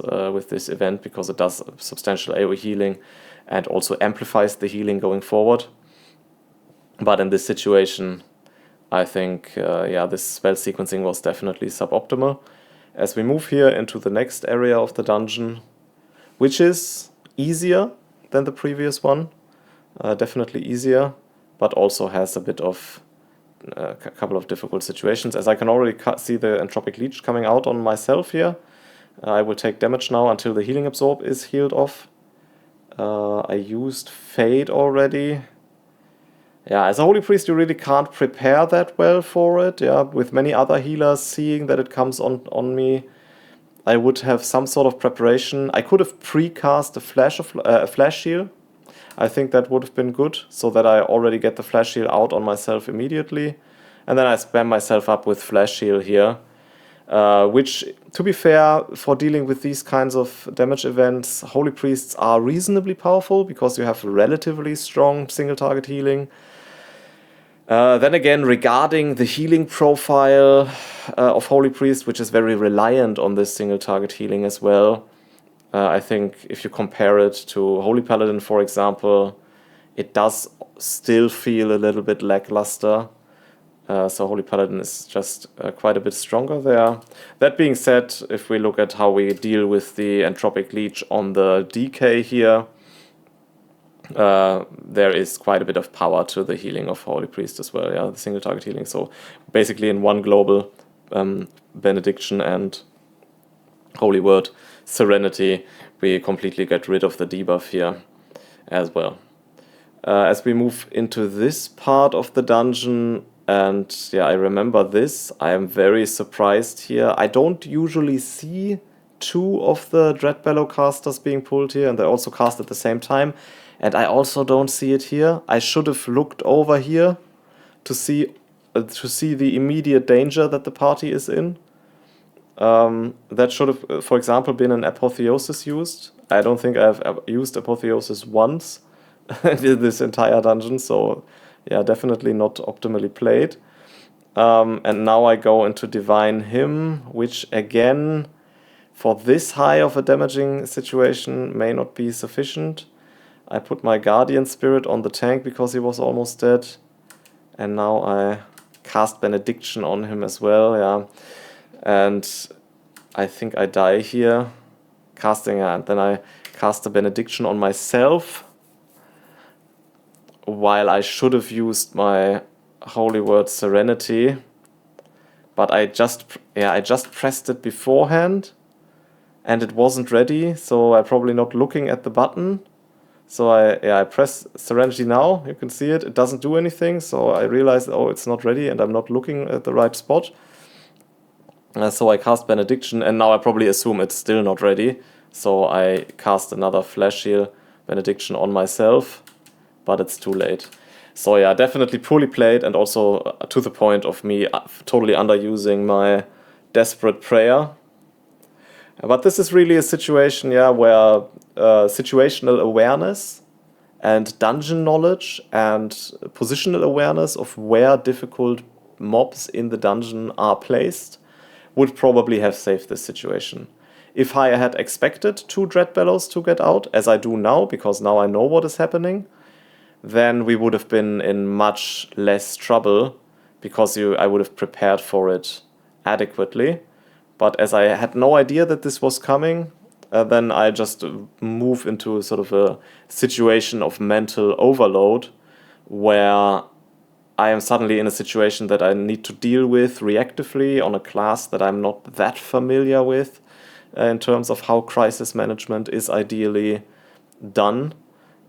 event, because it does substantial AoE healing and also amplifies the healing going forward. But in this situation, I think this spell sequencing was definitely suboptimal. As we move here into the next area of the dungeon, which is easier than the previous one, definitely easier, but also has a bit of a couple of difficult situations. As I can already see the Entropic Leech coming out on myself here. I will take damage now until the Healing Absorb is healed off. I used Fade already. Yeah, as a Holy Priest you really can't prepare that well for it. Yeah, with many other healers seeing that it comes on me, I would have some sort of preparation. I could have pre-cast a Flash Heal. I think that would have been good, so that I already get the Flash Heal out on myself immediately. And then I spam myself up with Flash Heal here. Which, to be fair, for dealing with these kinds of damage events, Holy Priests are reasonably powerful, because you have relatively strong single-target healing. Then again, regarding the healing profile of Holy Priest, which is very reliant on this single-target healing as well, I think if you compare it to Holy Paladin, for example, it does still feel a little bit lackluster. So Holy Paladin is just quite a bit stronger there. That being said, if we look at how we deal with the Entropic Leech on the DK here, there is quite a bit of power to the healing of Holy Priest as well, yeah, the single target healing. So basically in one global Benediction and Holy Word Serenity, we completely get rid of the debuff here as well. As we move into this part of the dungeon, and yeah, I remember this, I am very surprised here. I don't usually see 2 of the Dreadbellow casters being pulled here, and they also cast at the same time. And I also don't see it here. I should have looked over here to see the immediate danger that the party is in. That should have, for example, been an Apotheosis used. I don't think I've used Apotheosis once in this entire dungeon, so yeah, definitely not optimally played. And now I go into Divine Hymn, which again, for this high of a damaging situation, may not be sufficient. I put my Guardian Spirit on the tank because he was almost dead. And now I cast Benediction on him as well, yeah. And I think I die here. And then I cast a Benediction on myself, while I should have used my Holy Word Serenity. But I just pressed it beforehand, and it wasn't ready, so I'm probably not looking at the button. So I press Serenity now, you can see it. It doesn't do anything, so I realized, oh, it's not ready, and I'm not looking at the right spot. So I cast Benediction, and now I probably assume it's still not ready. So I cast another Flash Heal Benediction on myself, but it's too late. So yeah, definitely poorly played, and also to the point of me totally underusing my Desperate Prayer. But this is really a situation, yeah, where situational awareness and dungeon knowledge and positional awareness of where difficult mobs in the dungeon are placed would probably have saved this situation. If I had expected 2 Dreadbellows to get out, as I do now, because now I know what is happening, then we would have been in much less trouble, because I would have prepared for it adequately. But as I had no idea that this was coming, then I just move into sort of a situation of mental overload, where I am suddenly in a situation that I need to deal with reactively on a class that I'm not that familiar with, in terms of how crisis management is ideally done.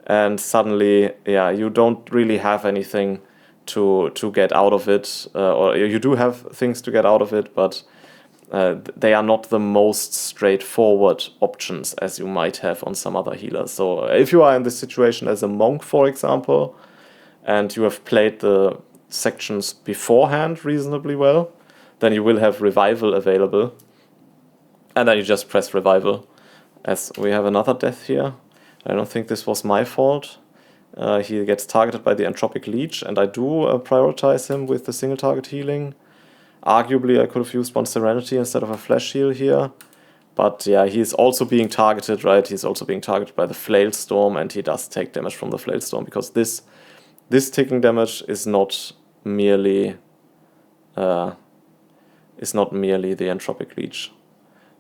And suddenly, yeah, you don't really have anything to get out of it, or you do have things to get out of it, but they are not the most straightforward options as you might have on some other healers. So if you are in this situation as a monk, for example, and you have played the sections beforehand reasonably well, then you will have Revival available. And then you just press Revival. As we have another death here. I don't think this was my fault. He gets targeted by the Entropic Leech, and I do prioritize him with the single target healing. Arguably, I could have used one Serenity instead of a Flash Heal here. But yeah, he's also being targeted, right? He's also being targeted by the Flail Storm, and he does take damage from the Flail Storm, because this ticking damage is not merely the Entropic Leech.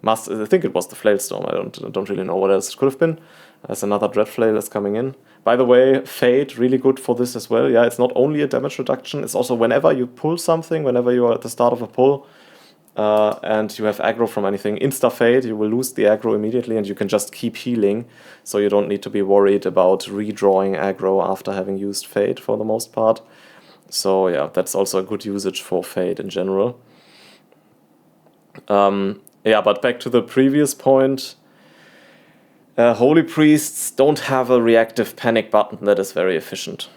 I think it was the Flail Storm. I don't really know what else it could have been. There's another Dreadflail that's coming in. By the way, Fade, really good for this as well. Yeah, it's not only a damage reduction, it's also whenever you pull something, whenever you are at the start of a pull, and you have aggro from anything, insta-Fade, you will lose the aggro immediately, and you can just keep healing, so you don't need to be worried about redrawing aggro after having used Fade for the most part. So yeah, that's also a good usage for Fade in general. Yeah, but back to the previous point, Holy Priests don't have a reactive panic button that is very efficient.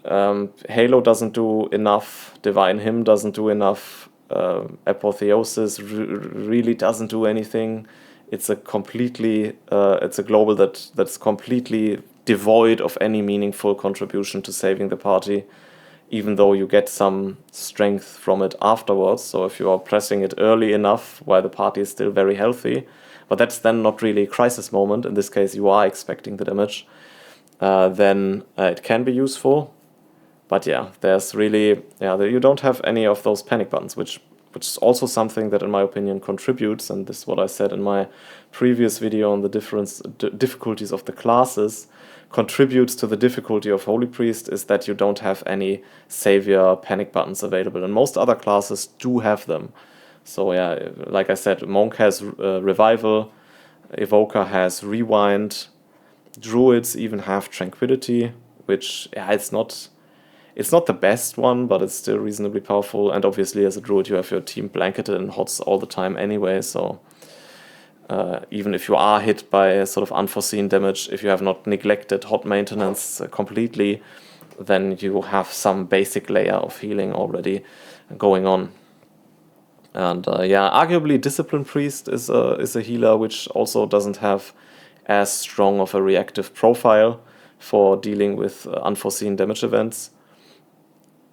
Halo doesn't do enough, Divine Hymn doesn't do enough, Apotheosis really doesn't do anything. It's a global that's completely devoid of any meaningful contribution to saving the party, even though you get some strength from it afterwards. So if you are pressing it early enough while the party is still very healthy, but that's then not really a crisis moment, in this case you are expecting the damage, then it can be useful. But yeah, there's really, you don't have any of those panic buttons, which is also something that in my opinion contributes, and this is what I said in my previous video on the difficulties of the classes, contributes to the difficulty of Holy Priest, is that you don't have any savior panic buttons available, and most other classes do have them. So yeah, like I said, Monk has Revival, Evoker has Rewind, Druids even have Tranquility, which, yeah, it's not the best one, but it's still reasonably powerful, and obviously as a Druid you have your team blanketed in HOTS all the time anyway, so even if you are hit by a sort of unforeseen damage, if you have not neglected hot maintenance completely, then you have some basic layer of healing already going on. And yeah, arguably Discipline Priest is a healer which also doesn't have as strong of a reactive profile for dealing with unforeseen damage events.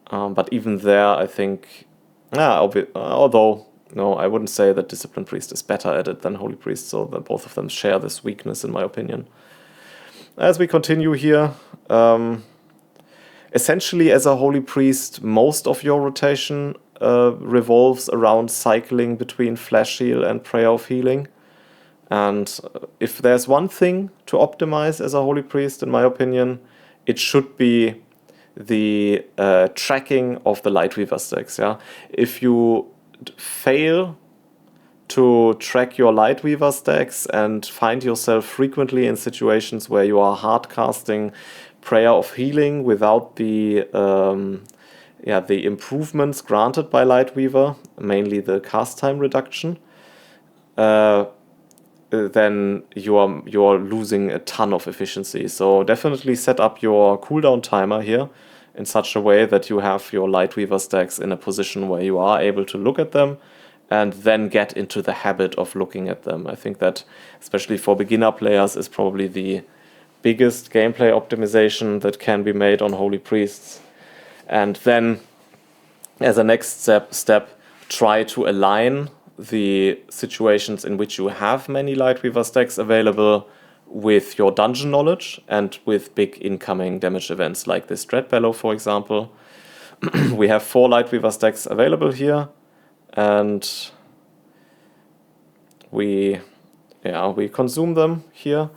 But even there, I think, although, no, I wouldn't say that Discipline Priest is better at it than Holy Priest, so that both of them share this weakness, in my opinion. As we continue here, essentially as a Holy Priest, most of your rotation revolves around cycling between Flash Heal and Prayer of Healing. And if there's one thing to optimize as a Holy Priest, in my opinion, it should be the tracking of the Lightweaver stacks. Yeah, if you fail to track your Lightweaver stacks and find yourself frequently in situations where you are hard casting Prayer of Healing without the improvements granted by Lightweaver, mainly the cast time reduction, then you're losing a ton of efficiency. So definitely set up your cooldown timer here in such a way that you have your Lightweaver stacks in a position where you are able to look at them and then get into the habit of looking at them. I think that, especially for beginner players, is probably the biggest gameplay optimization that can be made on Holy Priests. And then, as a next step, try to align the situations in which you have many Lightweaver stacks available with your dungeon knowledge and with big incoming damage events like this Dreadbellow, for example. We have 4 Lightweaver stacks available here, and we consume them here.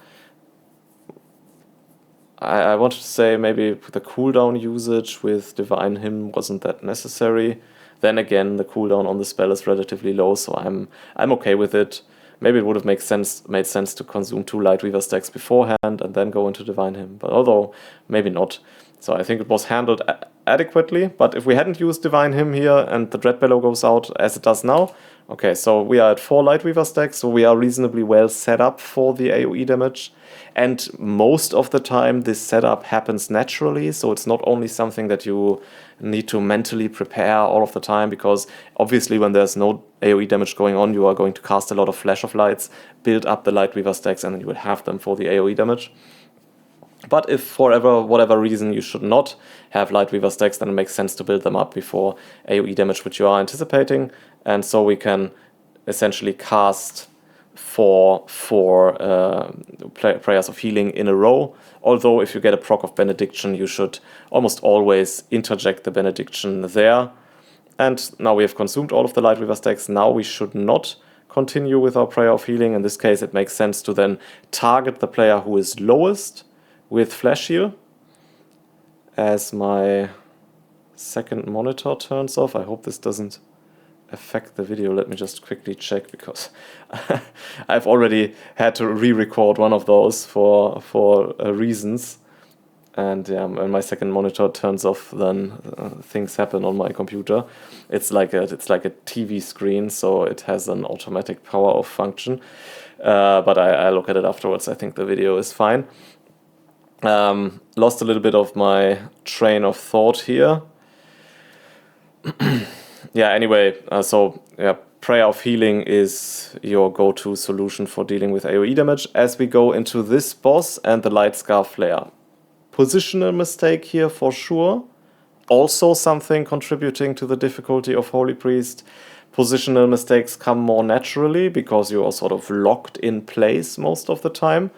I wanted to say maybe the cooldown usage with Divine Hymn wasn't that necessary. Then again, the cooldown on the spell is relatively low, so I'm okay with it. Maybe it would have made sense to consume 2 Lightweaver stacks beforehand and then go into Divine Hymn, but although maybe not. So I think it was handled adequately, but if we hadn't used Divine Hymn here and the Dreadbellow goes out as it does now, okay, so we are at 4 Lightweaver stacks, so we are reasonably well set up for the AoE damage. And most of the time, this setup happens naturally, so it's not only something that you need to mentally prepare all of the time, because obviously when there's no AoE damage going on, you are going to cast a lot of Flash of Lights, build up the Lightweaver stacks, and then you will have them for the AoE damage. But if for whatever reason you should not have Lightweaver stacks, then it makes sense to build them up before AoE damage, which you are anticipating, and so we can essentially cast for prayers of healing in a row. Although if you get a proc of benediction, you should almost always interject the benediction there. And now we have consumed all of the Lightweaver stacks. Now we should not continue with our prayer of healing. In this case, it makes sense to then target the player who is lowest with Flash Heal. As my second monitor turns off, I hope this doesn't affect the video. Let me just quickly check, because I've already had to re-record one of those for reasons, and when my second monitor turns off, then things happen on my computer. It's like a TV screen, so it has an automatic power off function, but I look at it afterwards. I think the video is fine. Lost a little bit of my train of thought here. Yeah, anyway, Prayer of Healing is your go-to solution for dealing with AoE damage as we go into this boss and the Light Scarf Flare. Positional mistake here for sure. Also something contributing to the difficulty of Holy Priest. Positional mistakes come more naturally because you are sort of locked in place most of the time,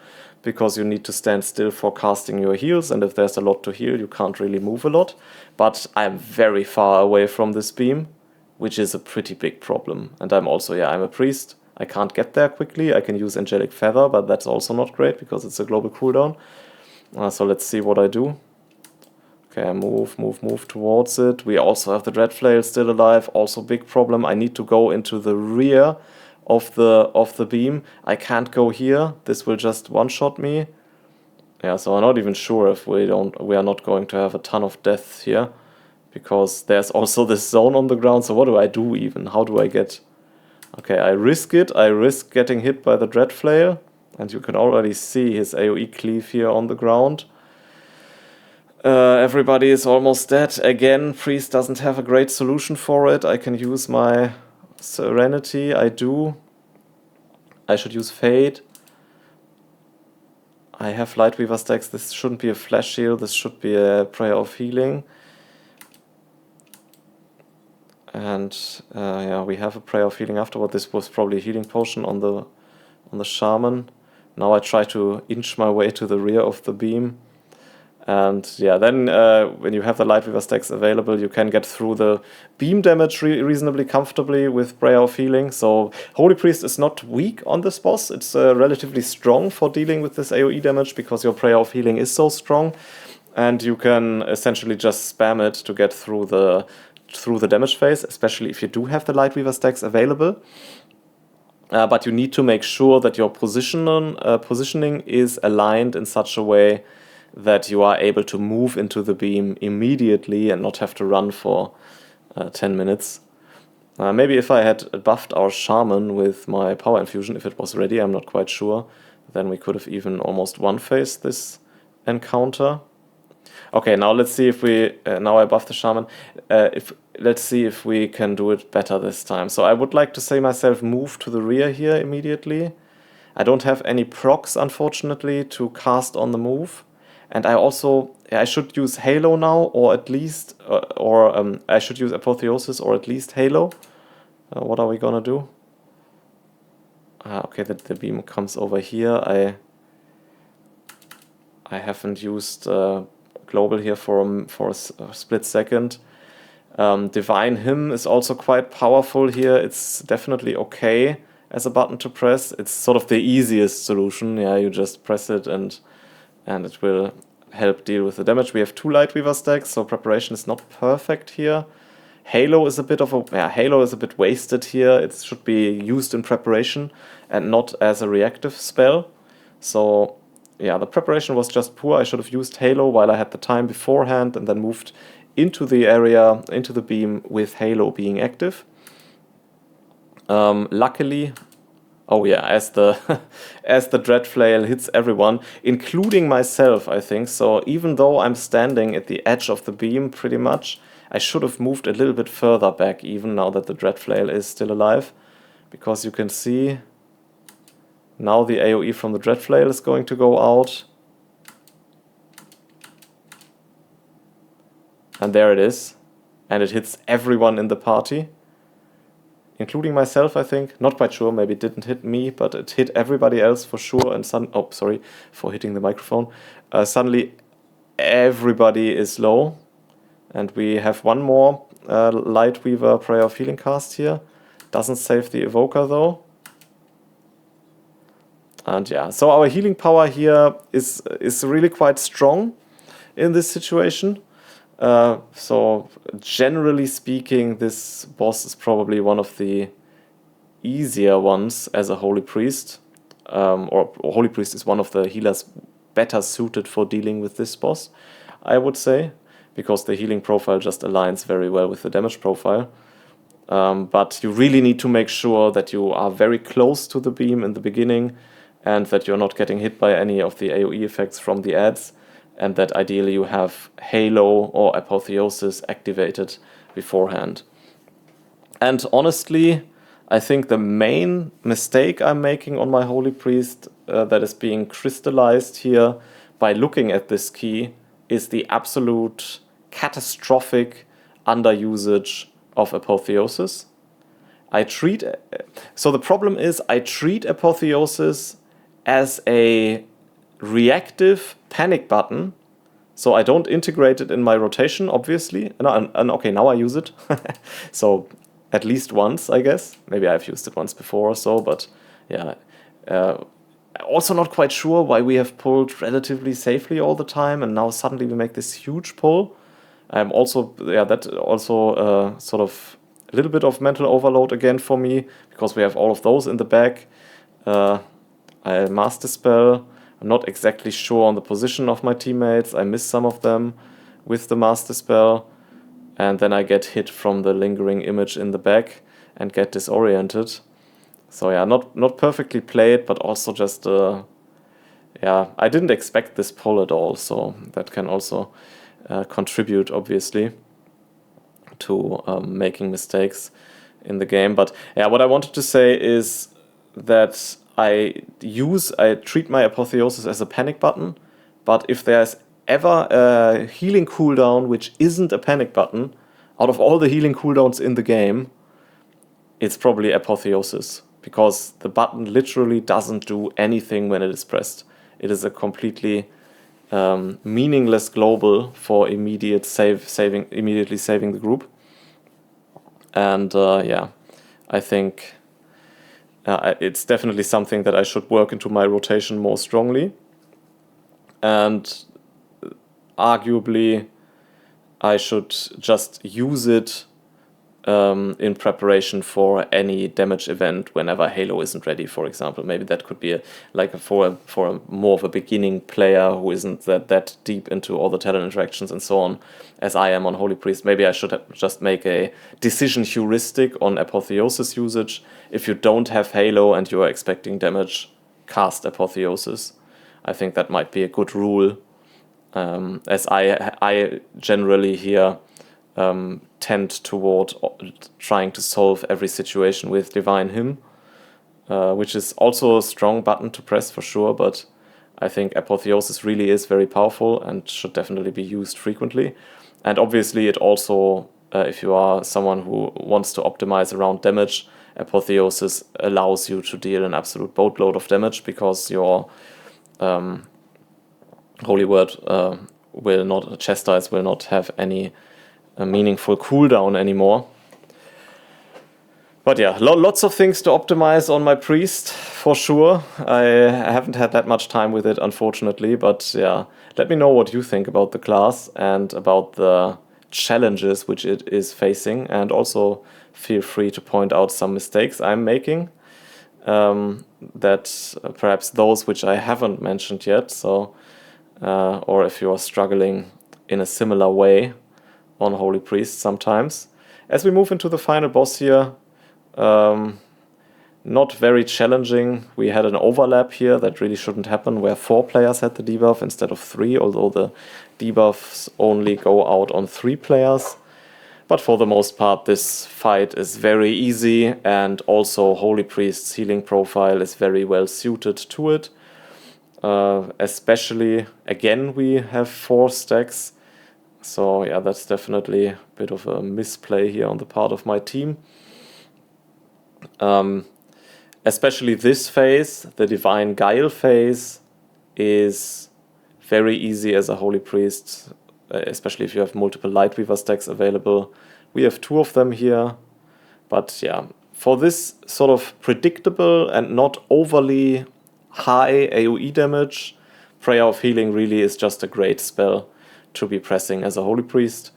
because you need to stand still for casting your heals, and if there's a lot to heal, you can't really move a lot. But I'm very far away from this beam, which is a pretty big problem. And I'm a priest. I can't get there quickly. I can use Angelic Feather, but that's also not great because it's a global cooldown. So let's see what I do. Okay, I move towards it. We also have the Dread Flail still alive. Also big problem. I need to go into the rear of the beam. I can't go here. This will just one-shot me. Yeah, so I'm not even sure if we are not going to have a ton of deaths here, because there's also this zone on the ground. So what do I do even? How do I get Okay, I risk it. I risk getting hit by the Dread Flail. And you can already see his AoE cleave here on the ground. Everybody is almost dead. Again, Priest doesn't have a great solution for it. I can use my Serenity. I do. I should use Fade. I have Lightweaver stacks. This shouldn't be a Flash Shield. This should be a Prayer of Healing. And yeah, we have a Prayer of Healing afterward. This was probably a healing potion on the Shaman. Now I try to inch my way to the rear of the beam. And yeah, then when you have the Lightweaver stacks available, you can get through the beam damage reasonably comfortably with Prayer of Healing. So Holy Priest is not weak on this boss. It's relatively strong for dealing with this AoE damage because your Prayer of Healing is so strong. And you can essentially just spam it to get through the damage phase, especially if you do have the Lightweaver stacks available. But you need to make sure that your positioning is aligned in such a way that you are able to move into the beam immediately and not have to run for 10 minutes. Maybe if I had buffed our Shaman with my Power Infusion, if it was ready, I'm not quite sure, then we could have even almost one-faced this encounter. Okay, now let's see if we... now I buffed the Shaman. Let's see if we can do it better this time. So I would like to say myself move to the rear here immediately. I don't have any procs, unfortunately, to cast on the move. And I should use Halo now, or at least, I should use Apotheosis, or at least Halo. What are we gonna do? Okay, the beam comes over here. I haven't used Global here for a split second. Divine Hymn is also quite powerful here. It's definitely okay as a button to press. It's sort of the easiest solution. Yeah, you just press it and it will help deal with the damage. We have 2 Lightweaver stacks, so preparation is not perfect here. Halo is a bit wasted here. It should be used in preparation and not as a reactive spell. So yeah, the preparation was just poor. I should have used Halo while I had the time beforehand and then moved into the area, into the beam with Halo being active. Luckily, oh yeah, as the Dread Flail hits everyone, including myself, I think. So even though I'm standing at the edge of the beam pretty much, I should have moved a little bit further back even now that the Dread Flail is still alive. Because you can see now the AoE from the Dread Flail is going to go out. And there it is. And it hits everyone in the party. Including myself, I think. Not quite sure, maybe it didn't hit me, but it hit everybody else for sure. And oh, sorry for hitting the microphone. Suddenly, everybody is low. And we have one more Lightweaver Prayer of Healing cast here. Doesn't save the Evoker, though. And yeah, so our healing power here is really quite strong in this situation. So generally speaking, this boss is probably one of the easier ones as a Holy Priest. Or Holy Priest is one of the healers better suited for dealing with this boss, I would say, because the healing profile just aligns very well with the damage profile. But you really need to make sure that you are very close to the beam in the beginning and that you're not getting hit by any of the AoE effects from the ads. And that ideally you have Halo or Apotheosis activated beforehand. And honestly, I think the main mistake I'm making on my Holy Priest that is being crystallized here by looking at this key is the absolute catastrophic underusage of Apotheosis. So the problem is I treat Apotheosis as a reactive panic button, so I don't integrate it in my rotation, obviously. And okay, now I use it. So at least once, I guess. Maybe I've used it once before or so, but yeah. Also not quite sure why we have pulled relatively safely all the time, and now suddenly we make this huge pull. That also sort of a little bit of mental overload again for me, because we have all of those in the back. I Master Spell. I'm not exactly sure on the position of my teammates. I miss some of them with the Master Spell. And then I get hit from the lingering image in the back and get disoriented. So yeah, not perfectly played, but also just yeah, I didn't expect this pull at all, so that can also contribute obviously to making mistakes in the game. But yeah, what I wanted to say is that I treat my Apotheosis as a panic button, but if there's ever a healing cooldown which isn't a panic button, out of all the healing cooldowns in the game, it's probably Apotheosis, because the button literally doesn't do anything when it is pressed. It is a completely meaningless global for immediately saving the group. And yeah, I think it's definitely something that I should work into my rotation more strongly. And arguably, I should just use it in preparation for any damage event whenever Halo isn't ready, for example. Maybe that could be for a more of a beginning player who isn't that deep into all the talent interactions and so on, as I am on Holy Priest. Maybe I should just make a decision heuristic on Apotheosis usage. If you don't have Halo and you are expecting damage, cast Apotheosis. I think that might be a good rule, as I generally here tend toward trying to solve every situation with Divine Hymn, which is also a strong button to press for sure, but I think Apotheosis really is very powerful and should definitely be used frequently. And obviously it also, if you are someone who wants to optimize around damage, Apotheosis allows you to deal an absolute boatload of damage, because your Holy Word Chastise will not have any a meaningful cooldown anymore. But yeah, lots of things to optimize on my priest, for sure. I haven't had that much time with it, unfortunately, but yeah, let me know what you think about the class and about the challenges which it is facing, and also feel free to point out some mistakes I'm making, that perhaps those which I haven't mentioned yet, so or if you are struggling in a similar way on Holy Priest sometimes. As we move into the final boss here, not very challenging. We had an overlap here that really shouldn't happen, where 4 players had the debuff instead of 3, although the debuffs only go out on 3 players. But for the most part, this fight is very easy, and also Holy Priest's healing profile is very well suited to it. Especially, again, we have 4 stacks. So yeah, that's definitely a bit of a misplay here on the part of my team. Especially this phase, the Divine Guile phase, is very easy as a Holy Priest, especially if you have multiple Lightweaver stacks available. We have 2 of them here, but yeah, for this sort of predictable and not overly high AoE damage, Prayer of Healing really is just a great spell to be pressing as a Holy Priest,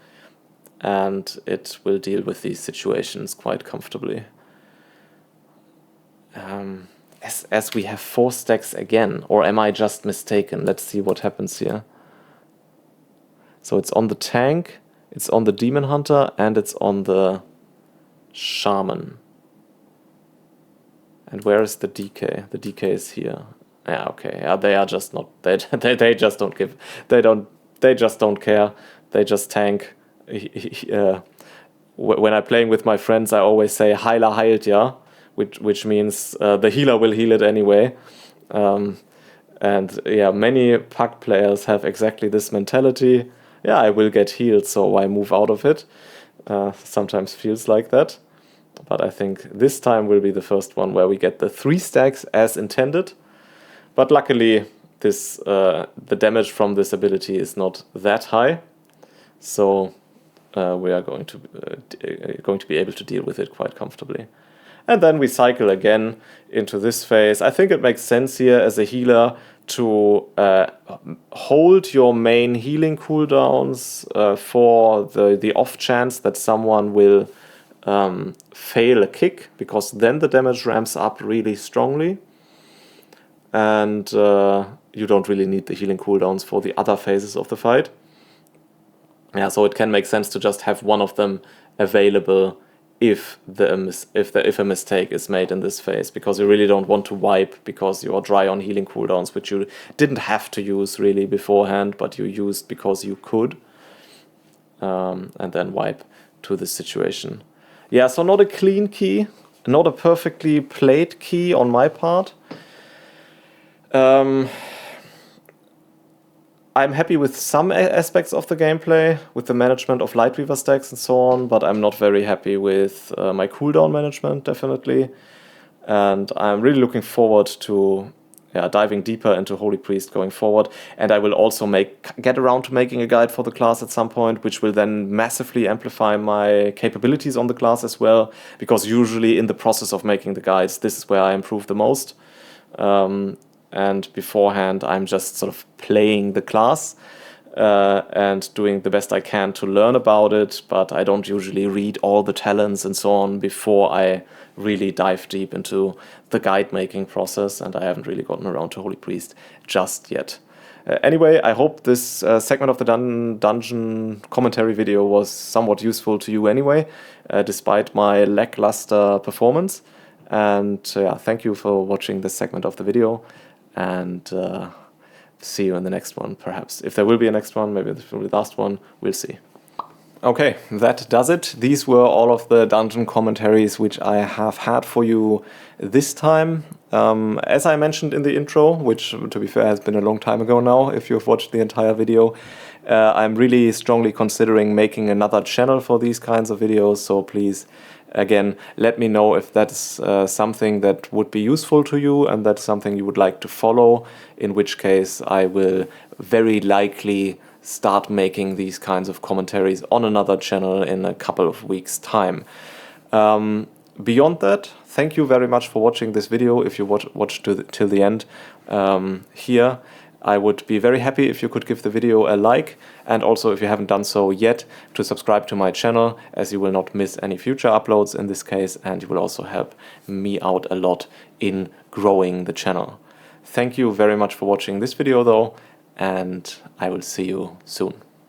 and it will deal with these situations quite comfortably. As we have 4 stacks again, or am I just mistaken? Let's see what happens here. So it's on the tank, it's on the Demon Hunter, and it's on the Shaman. And where is the DK? The DK is here. Yeah, okay. Yeah, they are just not. They just don't give. They just don't care. They just tank. When I'm playing with my friends, I always say "Heiler heilt ja," which means the healer will heal it anyway. And yeah, many PUC players have exactly this mentality. Yeah, I will get healed, so why move out of it? Sometimes feels like that. But I think this time will be the first one where we get the 3 stacks as intended. But luckily, the damage from this ability is not that high, so we are going to be able to deal with it quite comfortably. And then we cycle again into this phase. I think it makes sense here as a healer to hold your main healing cooldowns for the off chance that someone will fail a kick, because then the damage ramps up really strongly, and you don't really need the healing cooldowns for the other phases of the fight. Yeah, so it can make sense to just have one of them available if a mistake is made in this phase, because you really don't want to wipe because you are dry on healing cooldowns, which you didn't have to use really beforehand, but you used because you could, and then wipe to this situation. Yeah, so not a clean key, not a perfectly played key on my part. I'm happy with some aspects of the gameplay, with the management of Lightweaver stacks and so on, but I'm not very happy with my cooldown management, definitely. And I'm really looking forward to diving deeper into Holy Priest going forward. And I will also get around to making a guide for the class at some point, which will then massively amplify my capabilities on the class as well, because usually in the process of making the guides, this is where I improve the most. And beforehand, I'm just sort of playing the class and doing the best I can to learn about it, but I don't usually read all the talents and so on before I really dive deep into the guide making process, and I haven't really gotten around to Holy Priest just yet. Anyway, I hope this segment of the dungeon commentary video was somewhat useful to you anyway, despite my lackluster performance. And thank you for watching this segment of the video. And see you in the next one, perhaps. If there will be a next one, maybe this will be the last one, we'll see. Okay, that does it. These were all of the dungeon commentaries which I have had for you this time. As I mentioned in the intro, which to be fair has been a long time ago now, if you've watched the entire video, I'm really strongly considering making another channel for these kinds of videos, so please, again, let me know if that's something that would be useful to you and that's something you would like to follow, in which case I will very likely start making these kinds of commentaries on another channel in a couple of weeks' time. Beyond that, thank you very much for watching this video. If you watched till the end here, I would be very happy if you could give the video a like, and also if you haven't done so yet, to subscribe to my channel, as you will not miss any future uploads in this case, and you will also help me out a lot in growing the channel. Thank you very much for watching this video though, and I will see you soon.